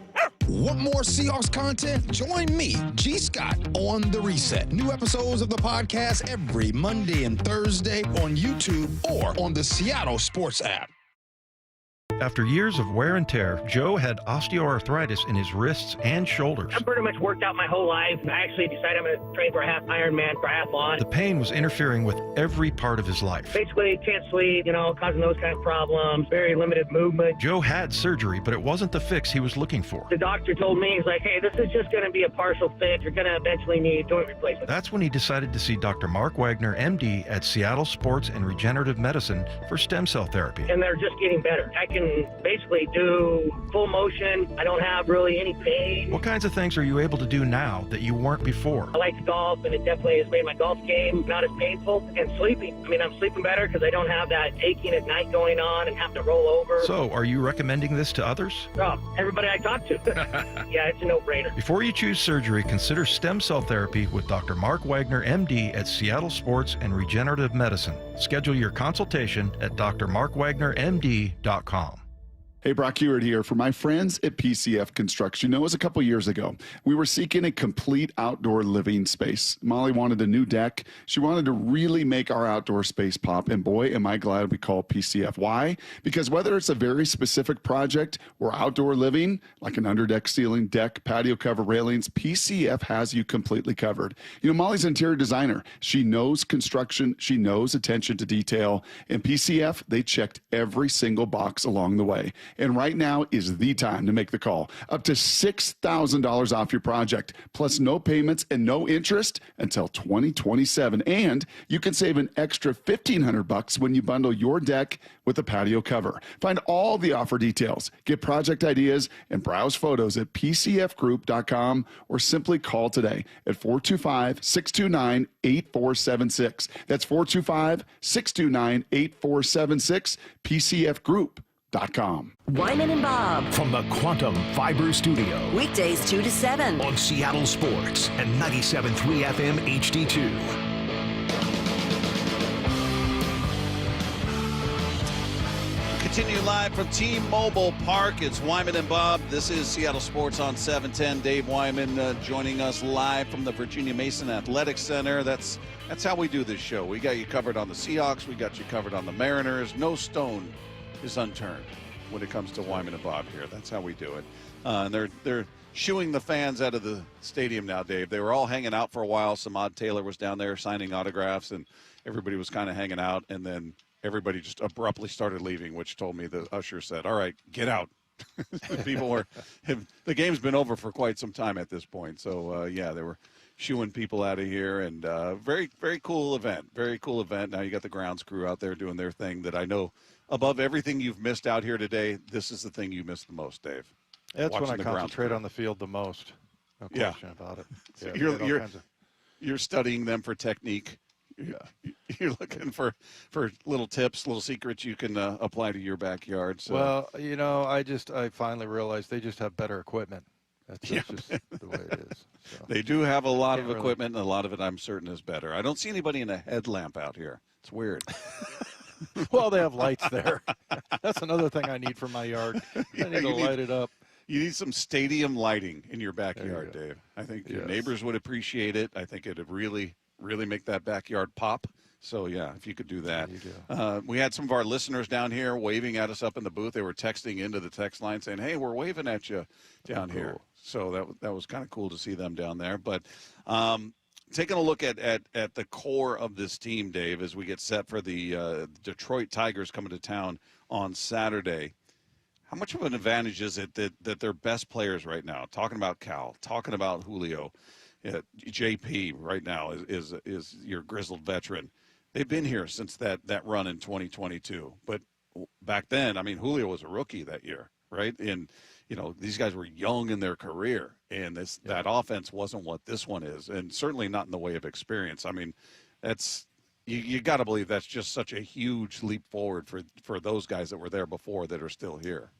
Want more Seahawks content? Join me, G. Scott, on The Reset. New episodes of the podcast every Monday and Thursday on YouTube or on the Seattle Sports app. After years of wear and tear, Joe had osteoarthritis in his wrists and shoulders. I've pretty much worked out my whole life. I actually decided I'm going to train for a half Ironman triathlon. The pain was interfering with every part of his life. Basically, can't sleep, causing those kind of problems, very limited movement. Joe had surgery, but it wasn't the fix he was looking for. The doctor told me, he's like, hey, this is just going to be a partial fix. You're going to eventually need joint replacement. That's when he decided to see Dr. Mark Wagner, MD, at Seattle Sports and Regenerative Medicine for stem cell therapy. And they're just getting better. I can basically do full motion. I don't have really any pain. What kinds of things are you able to do now that you weren't before? I like to golf, and it definitely has made my golf game not as painful. And sleeping. I'm sleeping better because I don't have that aching at night going on and have to roll over. So, are you recommending this to others? Oh, everybody I talk to. Yeah, it's a no-brainer. Before you choose surgery, consider stem cell therapy with Dr. Mark Wagner, MD, at Seattle Sports and Regenerative Medicine. Schedule your consultation at drmarkwagnermd.com. Hey, Brock Hewitt here for my friends at PCF Construction. It was a couple years ago. We were seeking a complete outdoor living space. Molly wanted a new deck. She wanted to really make our outdoor space pop, and boy, am I glad we called PCF. Why? Because whether it's a very specific project or outdoor living, like an underdeck ceiling, deck, patio cover, railings, PCF has you completely covered. Molly's an interior designer. She knows construction. She knows attention to detail. And PCF, they checked every single box along the way. And right now is the time to make the call. Up to $6,000 off your project, plus no payments and no interest until 2027. And you can save an extra $1,500 when you bundle your deck with a patio cover. Find all the offer details, get project ideas, and browse photos at pcfgroup.com or simply call today at 425-629-8476. That's 425-629-8476, pcfgroup.com. Wyman and Bob. From the Quantum Fiber Studio. Weekdays 2 to 7. On Seattle Sports and 97.3 FM HD2. Continue live from T-Mobile Park. It's Wyman and Bob. This is Seattle Sports on 710. Dave Wyman joining us live from the Virginia Mason Athletic Center. That's how we do this show. We got you covered on the Seahawks. We got you covered on the Mariners. No stone is unturned when it comes to Wyman and Bob here. That's how we do it. And they're shooing the fans out of the stadium now, Dave. They were all hanging out for a while. Samad Taylor was down there signing autographs, and everybody was kind of hanging out. And then everybody just abruptly started leaving, which told me the usher said, all right, get out. The game's been over for quite some time at this point. So, they were shooing people out of here, and very, very cool event. Very cool event. Now you got the grounds crew out there doing their thing that I know above everything you've missed out here today, this is the thing you missed the most, Dave. That's when I concentrate on the field the most. No question about it. Yeah, you're studying them for technique. You're looking for little tips, little secrets you can apply to your backyard. So. Well, I finally realized they just have better equipment. That's just the way it is. So. They do have a lot of equipment, and a lot of it I'm certain is better. I don't see anybody in a headlamp out here. It's weird. Well, they have lights there. That's another thing I need for my yard. I need to light it up. You need some stadium lighting in your backyard, Dave. I think your neighbors would appreciate it. I think it would really, really make that backyard pop. So, if you could do that. We had some of our listeners down here waving at us up in the booth. They were texting into the text line saying, hey, we're waving at you down here. So that was kind of cool to see them down there. But taking a look at the core of this team, Dave, as we get set for the Detroit Tigers coming to town on Saturday, how much of an advantage is it that their best players right now, talking about Cal, talking about Julio, JP right now is your grizzled veteran. They've been here since that run in 2022. But back then, I mean, Julio was a rookie that year, right? And, these guys were young in their career, and that offense wasn't what this one is, and certainly not in the way of experience. I mean, that's you got to believe that's just such a huge leap forward for those guys that were there before that are still here.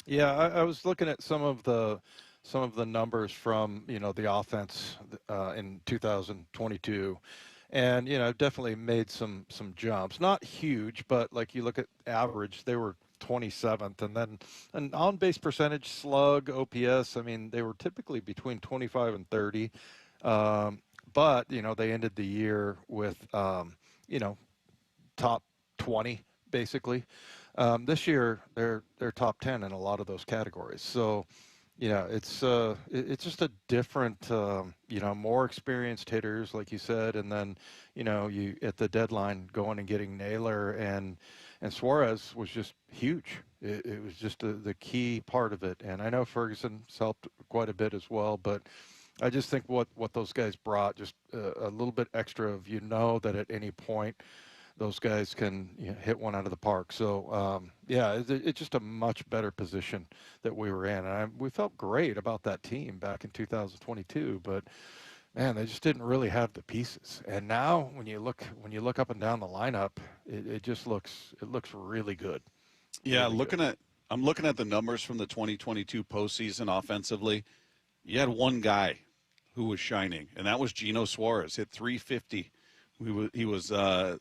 Yeah, I was looking at some of the numbers from the offense in 2022, and definitely made some jumps. Not huge, but like you look at average, they were 27th, and then an on-base percentage, slug, OPS. I mean, they were typically between 25 and 30, but they ended the year with top 20 basically. This year they're top 10 in a lot of those categories. So, it's just a different, more experienced hitters, like you said, and then, you at the deadline going and getting Naylor and Suarez was just huge. It was just the key part of it. And I know Ferguson's helped quite a bit as well, but I just think what those guys brought, just a little bit extra of, that at any point those guys can hit one out of the park. So, it's just a much better position that we were in. And we felt great about that team back in 2022, but man, they just didn't really have the pieces. And now when you look up and down the lineup, it just looks really good. Yeah, really I'm looking at the numbers from the 2022 postseason offensively. You had one guy who was shining, and that was Geno Suarez. Hit 350. He was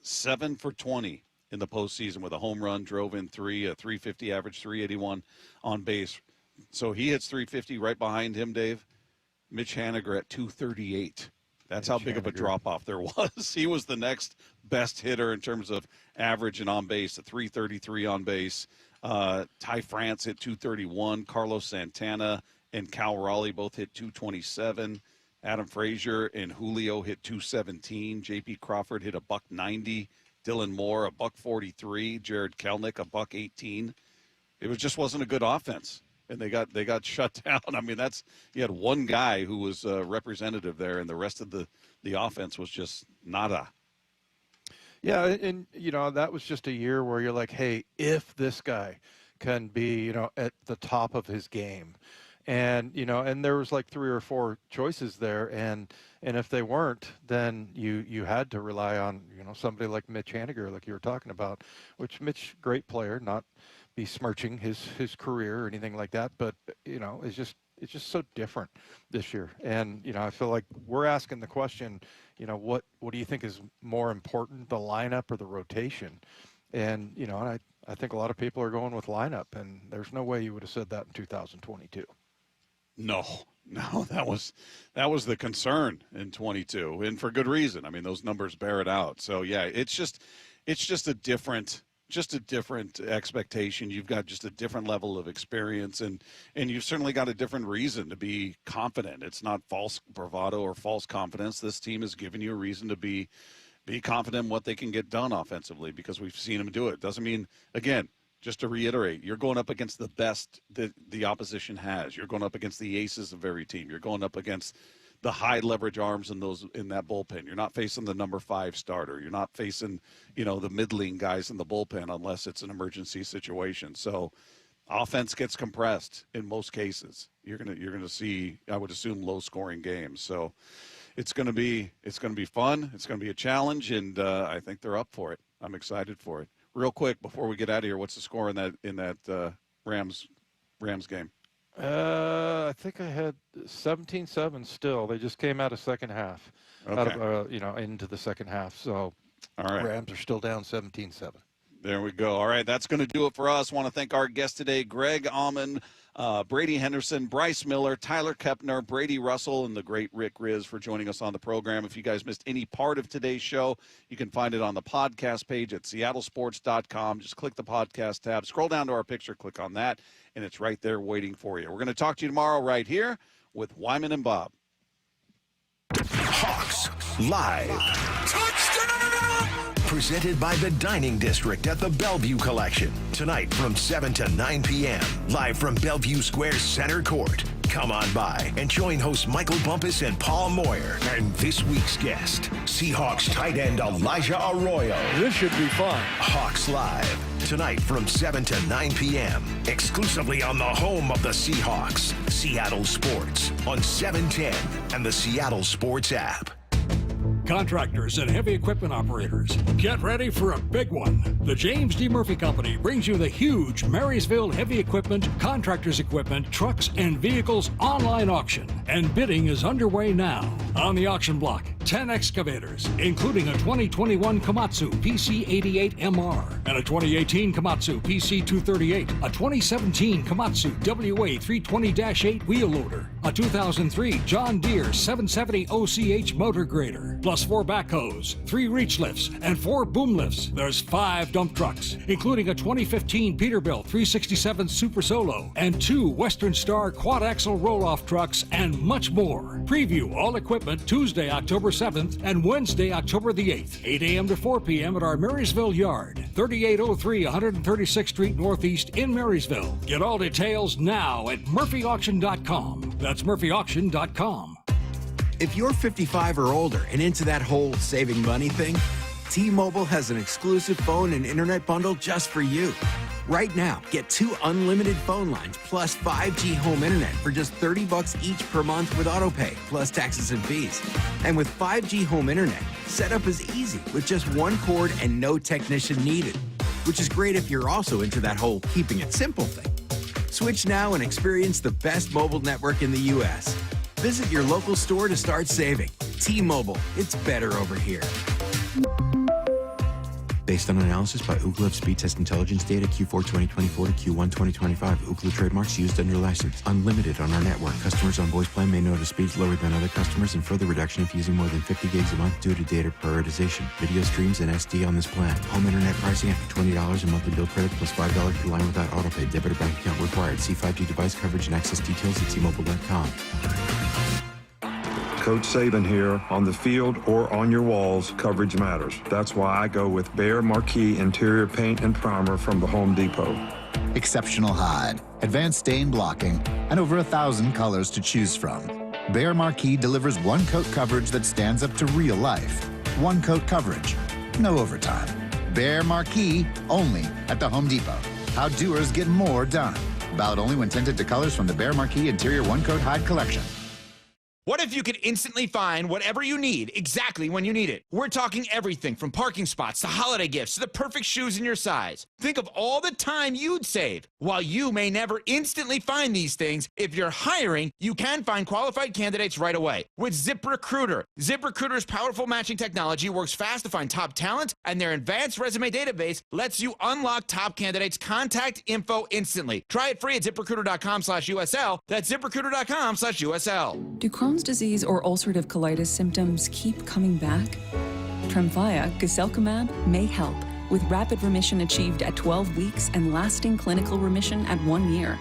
7 for 20 in the postseason with a home run, drove in 3, a 350 average, 381 on base. So he hits 350. Right behind him, Dave, Mitch Haniger at 238. That's how big of a drop-off there was. He was the next best hitter in terms of average and on base, at 333 on base. Ty France hit 231. Carlos Santana and Cal Raleigh both hit 227. Adam Frazier and Julio hit 217. J.P. Crawford hit $190. Dylan Moore $143. Jared Kelnick $118. It just wasn't a good offense, and they got shut down. I mean, you had one guy who was representative there, and the rest of the offense was just nada. Yeah, and that was just a year where you're like, hey, if this guy can be at the top of his game. And and there was like 3 or 4 choices there, and if they weren't, then you had to rely on somebody like Mitch Haniger, like you were talking about, which Mitch, great player, not besmirching his career or anything like that, but it's just so different this year. And I feel like we're asking the question, what do you think is more important, the lineup or the rotation? And I think a lot of people are going with lineup, and there's no way you would have said that in 2022. No, that was the concern in 22, and for good reason. I mean, those numbers bear it out. So yeah, it's just a different expectation. You've got just a different level of experience, and you've certainly got a different reason to be confident. It's not false bravado or false confidence. This team has given you a reason to be confident in what they can get done offensively, because we've seen them do it. Doesn't mean, again, just to reiterate, you're going up against the best that the opposition has. You're going up against the aces of every team. You're going up against the high leverage arms in that bullpen. You're not facing the number 5 starter. You're not facing, the middling guys in the bullpen unless it's an emergency situation. So offense gets compressed in most cases. You're gonna see, I would assume, low scoring games. So it's gonna be fun. It's gonna be a challenge, and I think they're up for it. I'm excited for it. Real quick before we get out of here, what's the score in that Rams game? I think I had 17-7 still. They just came out of second half, into the second half. So all right, Rams are still down 17-7. There we go. All right, that's going to do it for us. Want to thank our guests today, Greg Auman, Brady Henderson, Bryce Miller, Tyler Kepner, Brady Russell, and the great Rick Rizzs for joining us on the program. If you guys missed any part of today's show, you can find it on the podcast page at seattlesports.com. Just click the podcast tab, scroll down to our picture, click on that, and it's right there waiting for you. We're going to talk to you tomorrow right here with Wyman and Bob. Hawks Hawks Live. Touchdown! Presented by the Dining District at the Bellevue Collection. Tonight from 7 to 9 p.m. Live from Bellevue Square Center Court. Come on by and join hosts Michael Bumpus and Paul Moyer. And this week's guest, Seahawks tight end Elijah Arroyo. This should be fun. Hawks Live. Tonight from 7 to 9 p.m. Exclusively on the home of the Seahawks, Seattle Sports, on 710 and the Seattle Sports app. Contractors and heavy equipment operators, get ready for a big one. The James D. Murphy Company brings you the huge Marysville Heavy Equipment, Contractors Equipment, Trucks, and Vehicles online auction. And bidding is underway now. On the auction block, 10 excavators, including a 2021 Komatsu PC88MR and a 2018 Komatsu PC238, a 2017 Komatsu WA320-8 wheel loader, a 2003 John Deere 770 OCH motor grader, plus 4 backhoes, 3 reach lifts, and 4 boom lifts. There's 5 dump trucks, including a 2015 Peterbilt 367 Super Solo and 2 Western Star quad-axle roll-off trucks, and much more. Preview all equipment Tuesday, October 7th and Wednesday, October the 8th, 8 a.m. to 4 p.m. at our Marysville yard, 3803 136th Street Northeast in Marysville. Get all details now at murphyauction.com. That's murphyauction.com. If you're 55 or older and into that whole saving money thing, T-Mobile has an exclusive phone and internet bundle just for you. Right now, get 2 unlimited phone lines plus 5G home internet for just $30 each per month with autopay, plus taxes and fees. And with 5G home internet, setup is easy with just 1 cord and no technician needed, which is great if you're also into that whole keeping it simple thing. Switch now and experience the best mobile network in the U.S. Visit your local store to start saving. T-Mobile, it's better over here. Based on analysis by Ookla of speed test intelligence data Q4 2024 to Q1 2025. Ookla trademarks used under license. Unlimited on our network. Customers on voice plan may notice speeds lower than other customers and further reduction if using more than 50 gigs a month due to data prioritization. Video streams and SD on this plan. Home internet pricing after $20 a monthly bill credit plus $5 per line without autopay. Debit or bank account required. See 5G device coverage and access details at T-Mobile.com. Coach Saban here. On the field or on your walls, coverage matters. That's why I go with Behr Marquee Interior Paint and Primer from the Home Depot. Exceptional hide, advanced stain blocking, and over 1,000 colors to choose from. Behr Marquee delivers one-coat coverage that stands up to real life. One-coat coverage, no overtime. Behr Marquee, only at the Home Depot. How doers get more done. Valid only when tinted to colors from the Behr Marquee Interior One-Coat Hide Collection. What if you could instantly find whatever you need exactly when you need it? We're talking everything from parking spots to holiday gifts to the perfect shoes in your size. Think of all the time you'd save. While you may never instantly find these things, if you're hiring, you can find qualified candidates right away. With ZipRecruiter. ZipRecruiter's powerful matching technology works fast to find top talent, and their advanced resume database lets you unlock top candidates' contact info instantly. Try it free at ZipRecruiter.com/USL. That's ZipRecruiter.com/USL. Do Crohn's disease or ulcerative colitis symptoms keep coming back? Tremfya, guselkumab, may help, with rapid remission achieved at 12 weeks and lasting clinical remission at 1 year.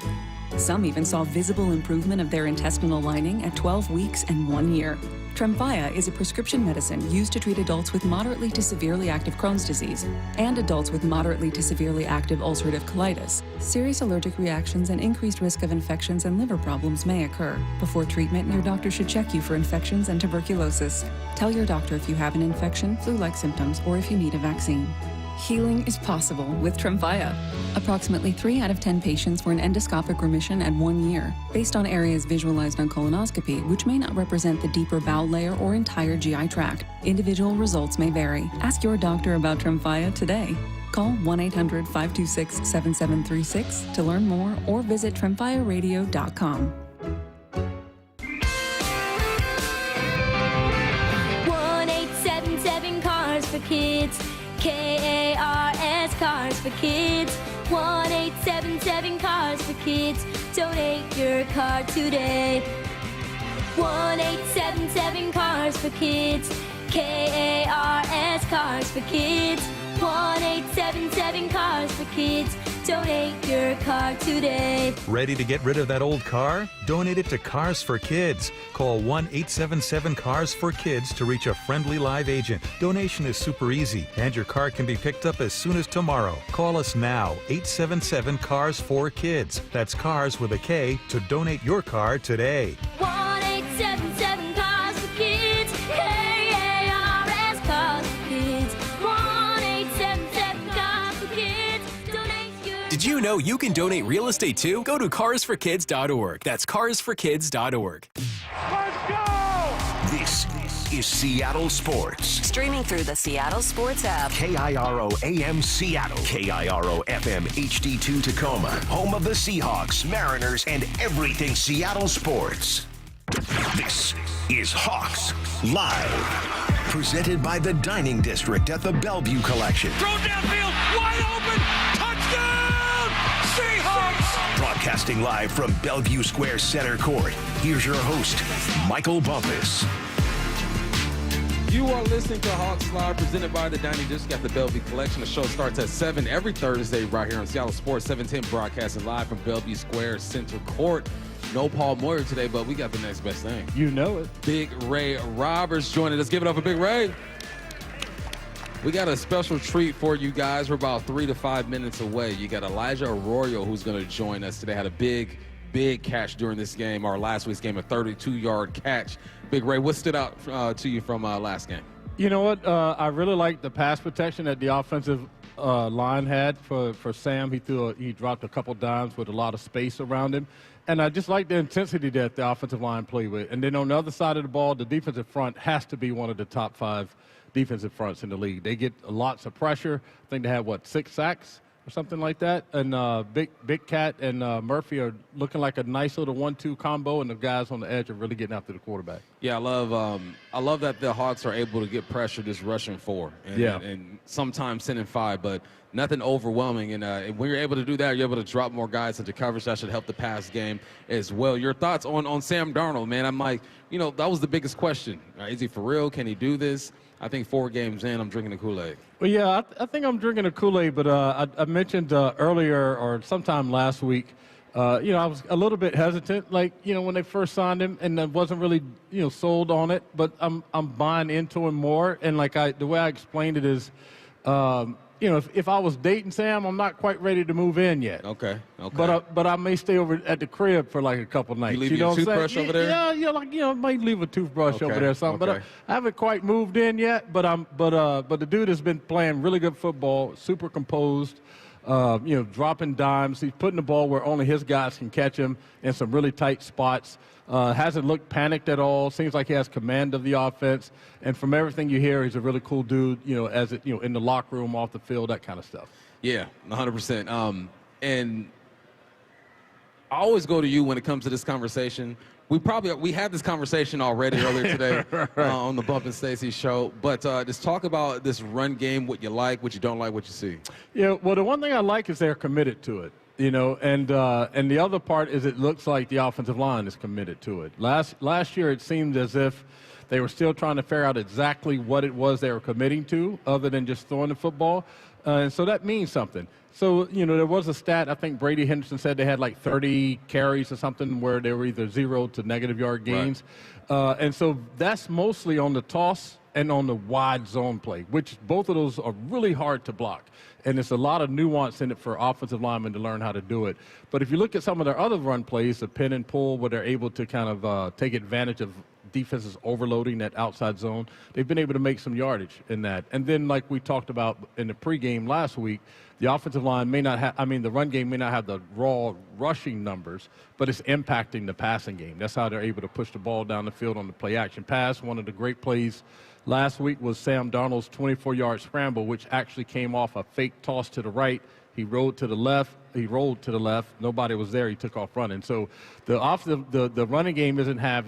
Some even saw visible improvement of their intestinal lining at 12 weeks and 1 year. Tremfya is a prescription medicine used to treat adults with moderately to severely active Crohn's disease and adults with moderately to severely active ulcerative colitis. Serious allergic reactions and increased risk of infections and liver problems may occur. Before treatment, your doctor should check you for infections and tuberculosis. Tell your doctor if you have an infection, flu-like symptoms, or if you need a vaccine. Healing is possible with Tremfya. Approximately 3 out of 10 patients were in endoscopic remission at 1 year, based on areas visualized on colonoscopy, which may not represent the deeper bowel layer or entire GI tract. Individual results may vary. Ask your doctor about Tremfya today. Call 1-800-526-7736 to learn more or visit tremfyaradio.com. 1-877 Cars for Kids. KARS Cars for Kids. 1-877 Cars for Kids. Donate your car today. 1-877 Cars for Kids. KARS Cars for Kids. 1-877 Cars for Kids. Donate your car today. Ready to get rid of that old car? Donate it to Cars for Kids. Call 1-877-CARS-FOR-KIDS to reach a friendly live agent. Donation is super easy, and your car can be picked up as soon as tomorrow. Call us now, 877-CARS-FOR-KIDS. That's cars with a K to donate your car today. 1-877-CARS for Kids. K-A-R-S, Cars for Kids. 1-877-CARS for Kids. Donate your... Did you know you can donate real estate too? Go to carsforkids.org. That's carsforkids.org. This is Seattle Sports. Streaming through the Seattle Sports app. KIRO AM Seattle. KIRO FM HD2 Tacoma. Home of the Seahawks, Mariners, and everything Seattle sports. This is Hawks Live. Presented by the Dining District at the Bellevue Collection. Throw downfield, wide open, touchdown, Seahawks! Broadcasting live from Bellevue Square Center Court. Here's your host, Michael Bumpus. You are listening to Hawks Live, presented by the Dining District at the Bellevue Collection. The show starts at 7 every Thursday right here on Seattle Sports 710, broadcasting live from Bellevue Square Center Court. No Paul Moyer today, but we got the next best thing. You know it. Big Ray Roberts joining us. Give it up for Big Ray. We got a special treat for you guys. We're about 3 to 5 minutes away. You got Elijah Arroyo who's going to join us today. Had a big catch during this game, our last week's game, a 32-yard catch. Big Ray, what stood out to you from last game? You know what? I really liked the pass protection that the offensive line had for Sam. He dropped a couple dimes with a lot of space around him. And I just like the intensity that the offensive line played with. And then on the other side of the ball, the defensive front has to be one of the top 5 defensive fronts in the league. They get lots of pressure. I think they had, 6 sacks or something like that. And Big Cat and Murphy are looking like a nice little 1-2 combo, and the guys on the edge are really getting after the quarterback. Yeah, I love that the Hawks are able to get pressure just rushing 4 and sometimes sending 5, but nothing overwhelming. And when you're able to do that, you're able to drop more guys into coverage. That should help the pass game as well. Your thoughts on Sam Darnold, man? I'm like, that was the biggest question. Is he for real? Can he do this? I think 4 games in, I'm drinking the Kool-Aid. Well, yeah, I think I'm drinking the Kool-Aid, but I mentioned earlier or sometime last week, I was a little bit hesitant, when they first signed him, and I wasn't really, sold on it. But I'm buying into him more, and the way I explained it is, if I was dating Sam, I'm not quite ready to move in yet. Okay. But I may stay over at the crib for a couple nights. You leave your toothbrush over there? Yeah, might leave a toothbrush over there or something. But I haven't quite moved in yet. But the dude has been playing really good football, super composed. Dropping dimes. He's putting the ball where only his guys can catch him in some really tight spots. Hasn't looked panicked at all. Seems like he has command of the offense. And from everything you hear, he's a really cool dude, in the locker room, off the field, that kind of stuff. Yeah, 100%. And I always go to you when it comes to this conversation. We had this conversation already earlier today on the Bump and Stacy show. But just talk about this run game, what you like, what you don't like, what you see. Yeah, well, the one thing I like is they're committed to it. And the other part is it looks like the offensive line is committed to it. Last year, it seemed as if they were still trying to figure out exactly what it was they were committing to, other than just throwing the football. And so that means something. So, there was a stat, I think Brady Henderson said they had 30 carries or something where they were either 0 to negative yard gains. Right. And so that's mostly on the toss and on the wide zone play, which both of those are really hard to block. And there's a lot of nuance in it for offensive linemen to learn how to do it. But if you look at some of their other run plays, the pin and pull, where they're able to kind of take advantage of defenses overloading that outside zone, they've been able to make some yardage in that. And then, like we talked about in the pregame last week, the offensive line may not have, the run game may not have the raw rushing numbers, but it's impacting the passing game. That's how they're able to push the ball down the field on the play action pass. One of the great plays last week was Sam Darnold's 24-yard scramble, which actually came off a fake toss to the right. He rolled to the left. Nobody was there. He took off running. So the running game isn't having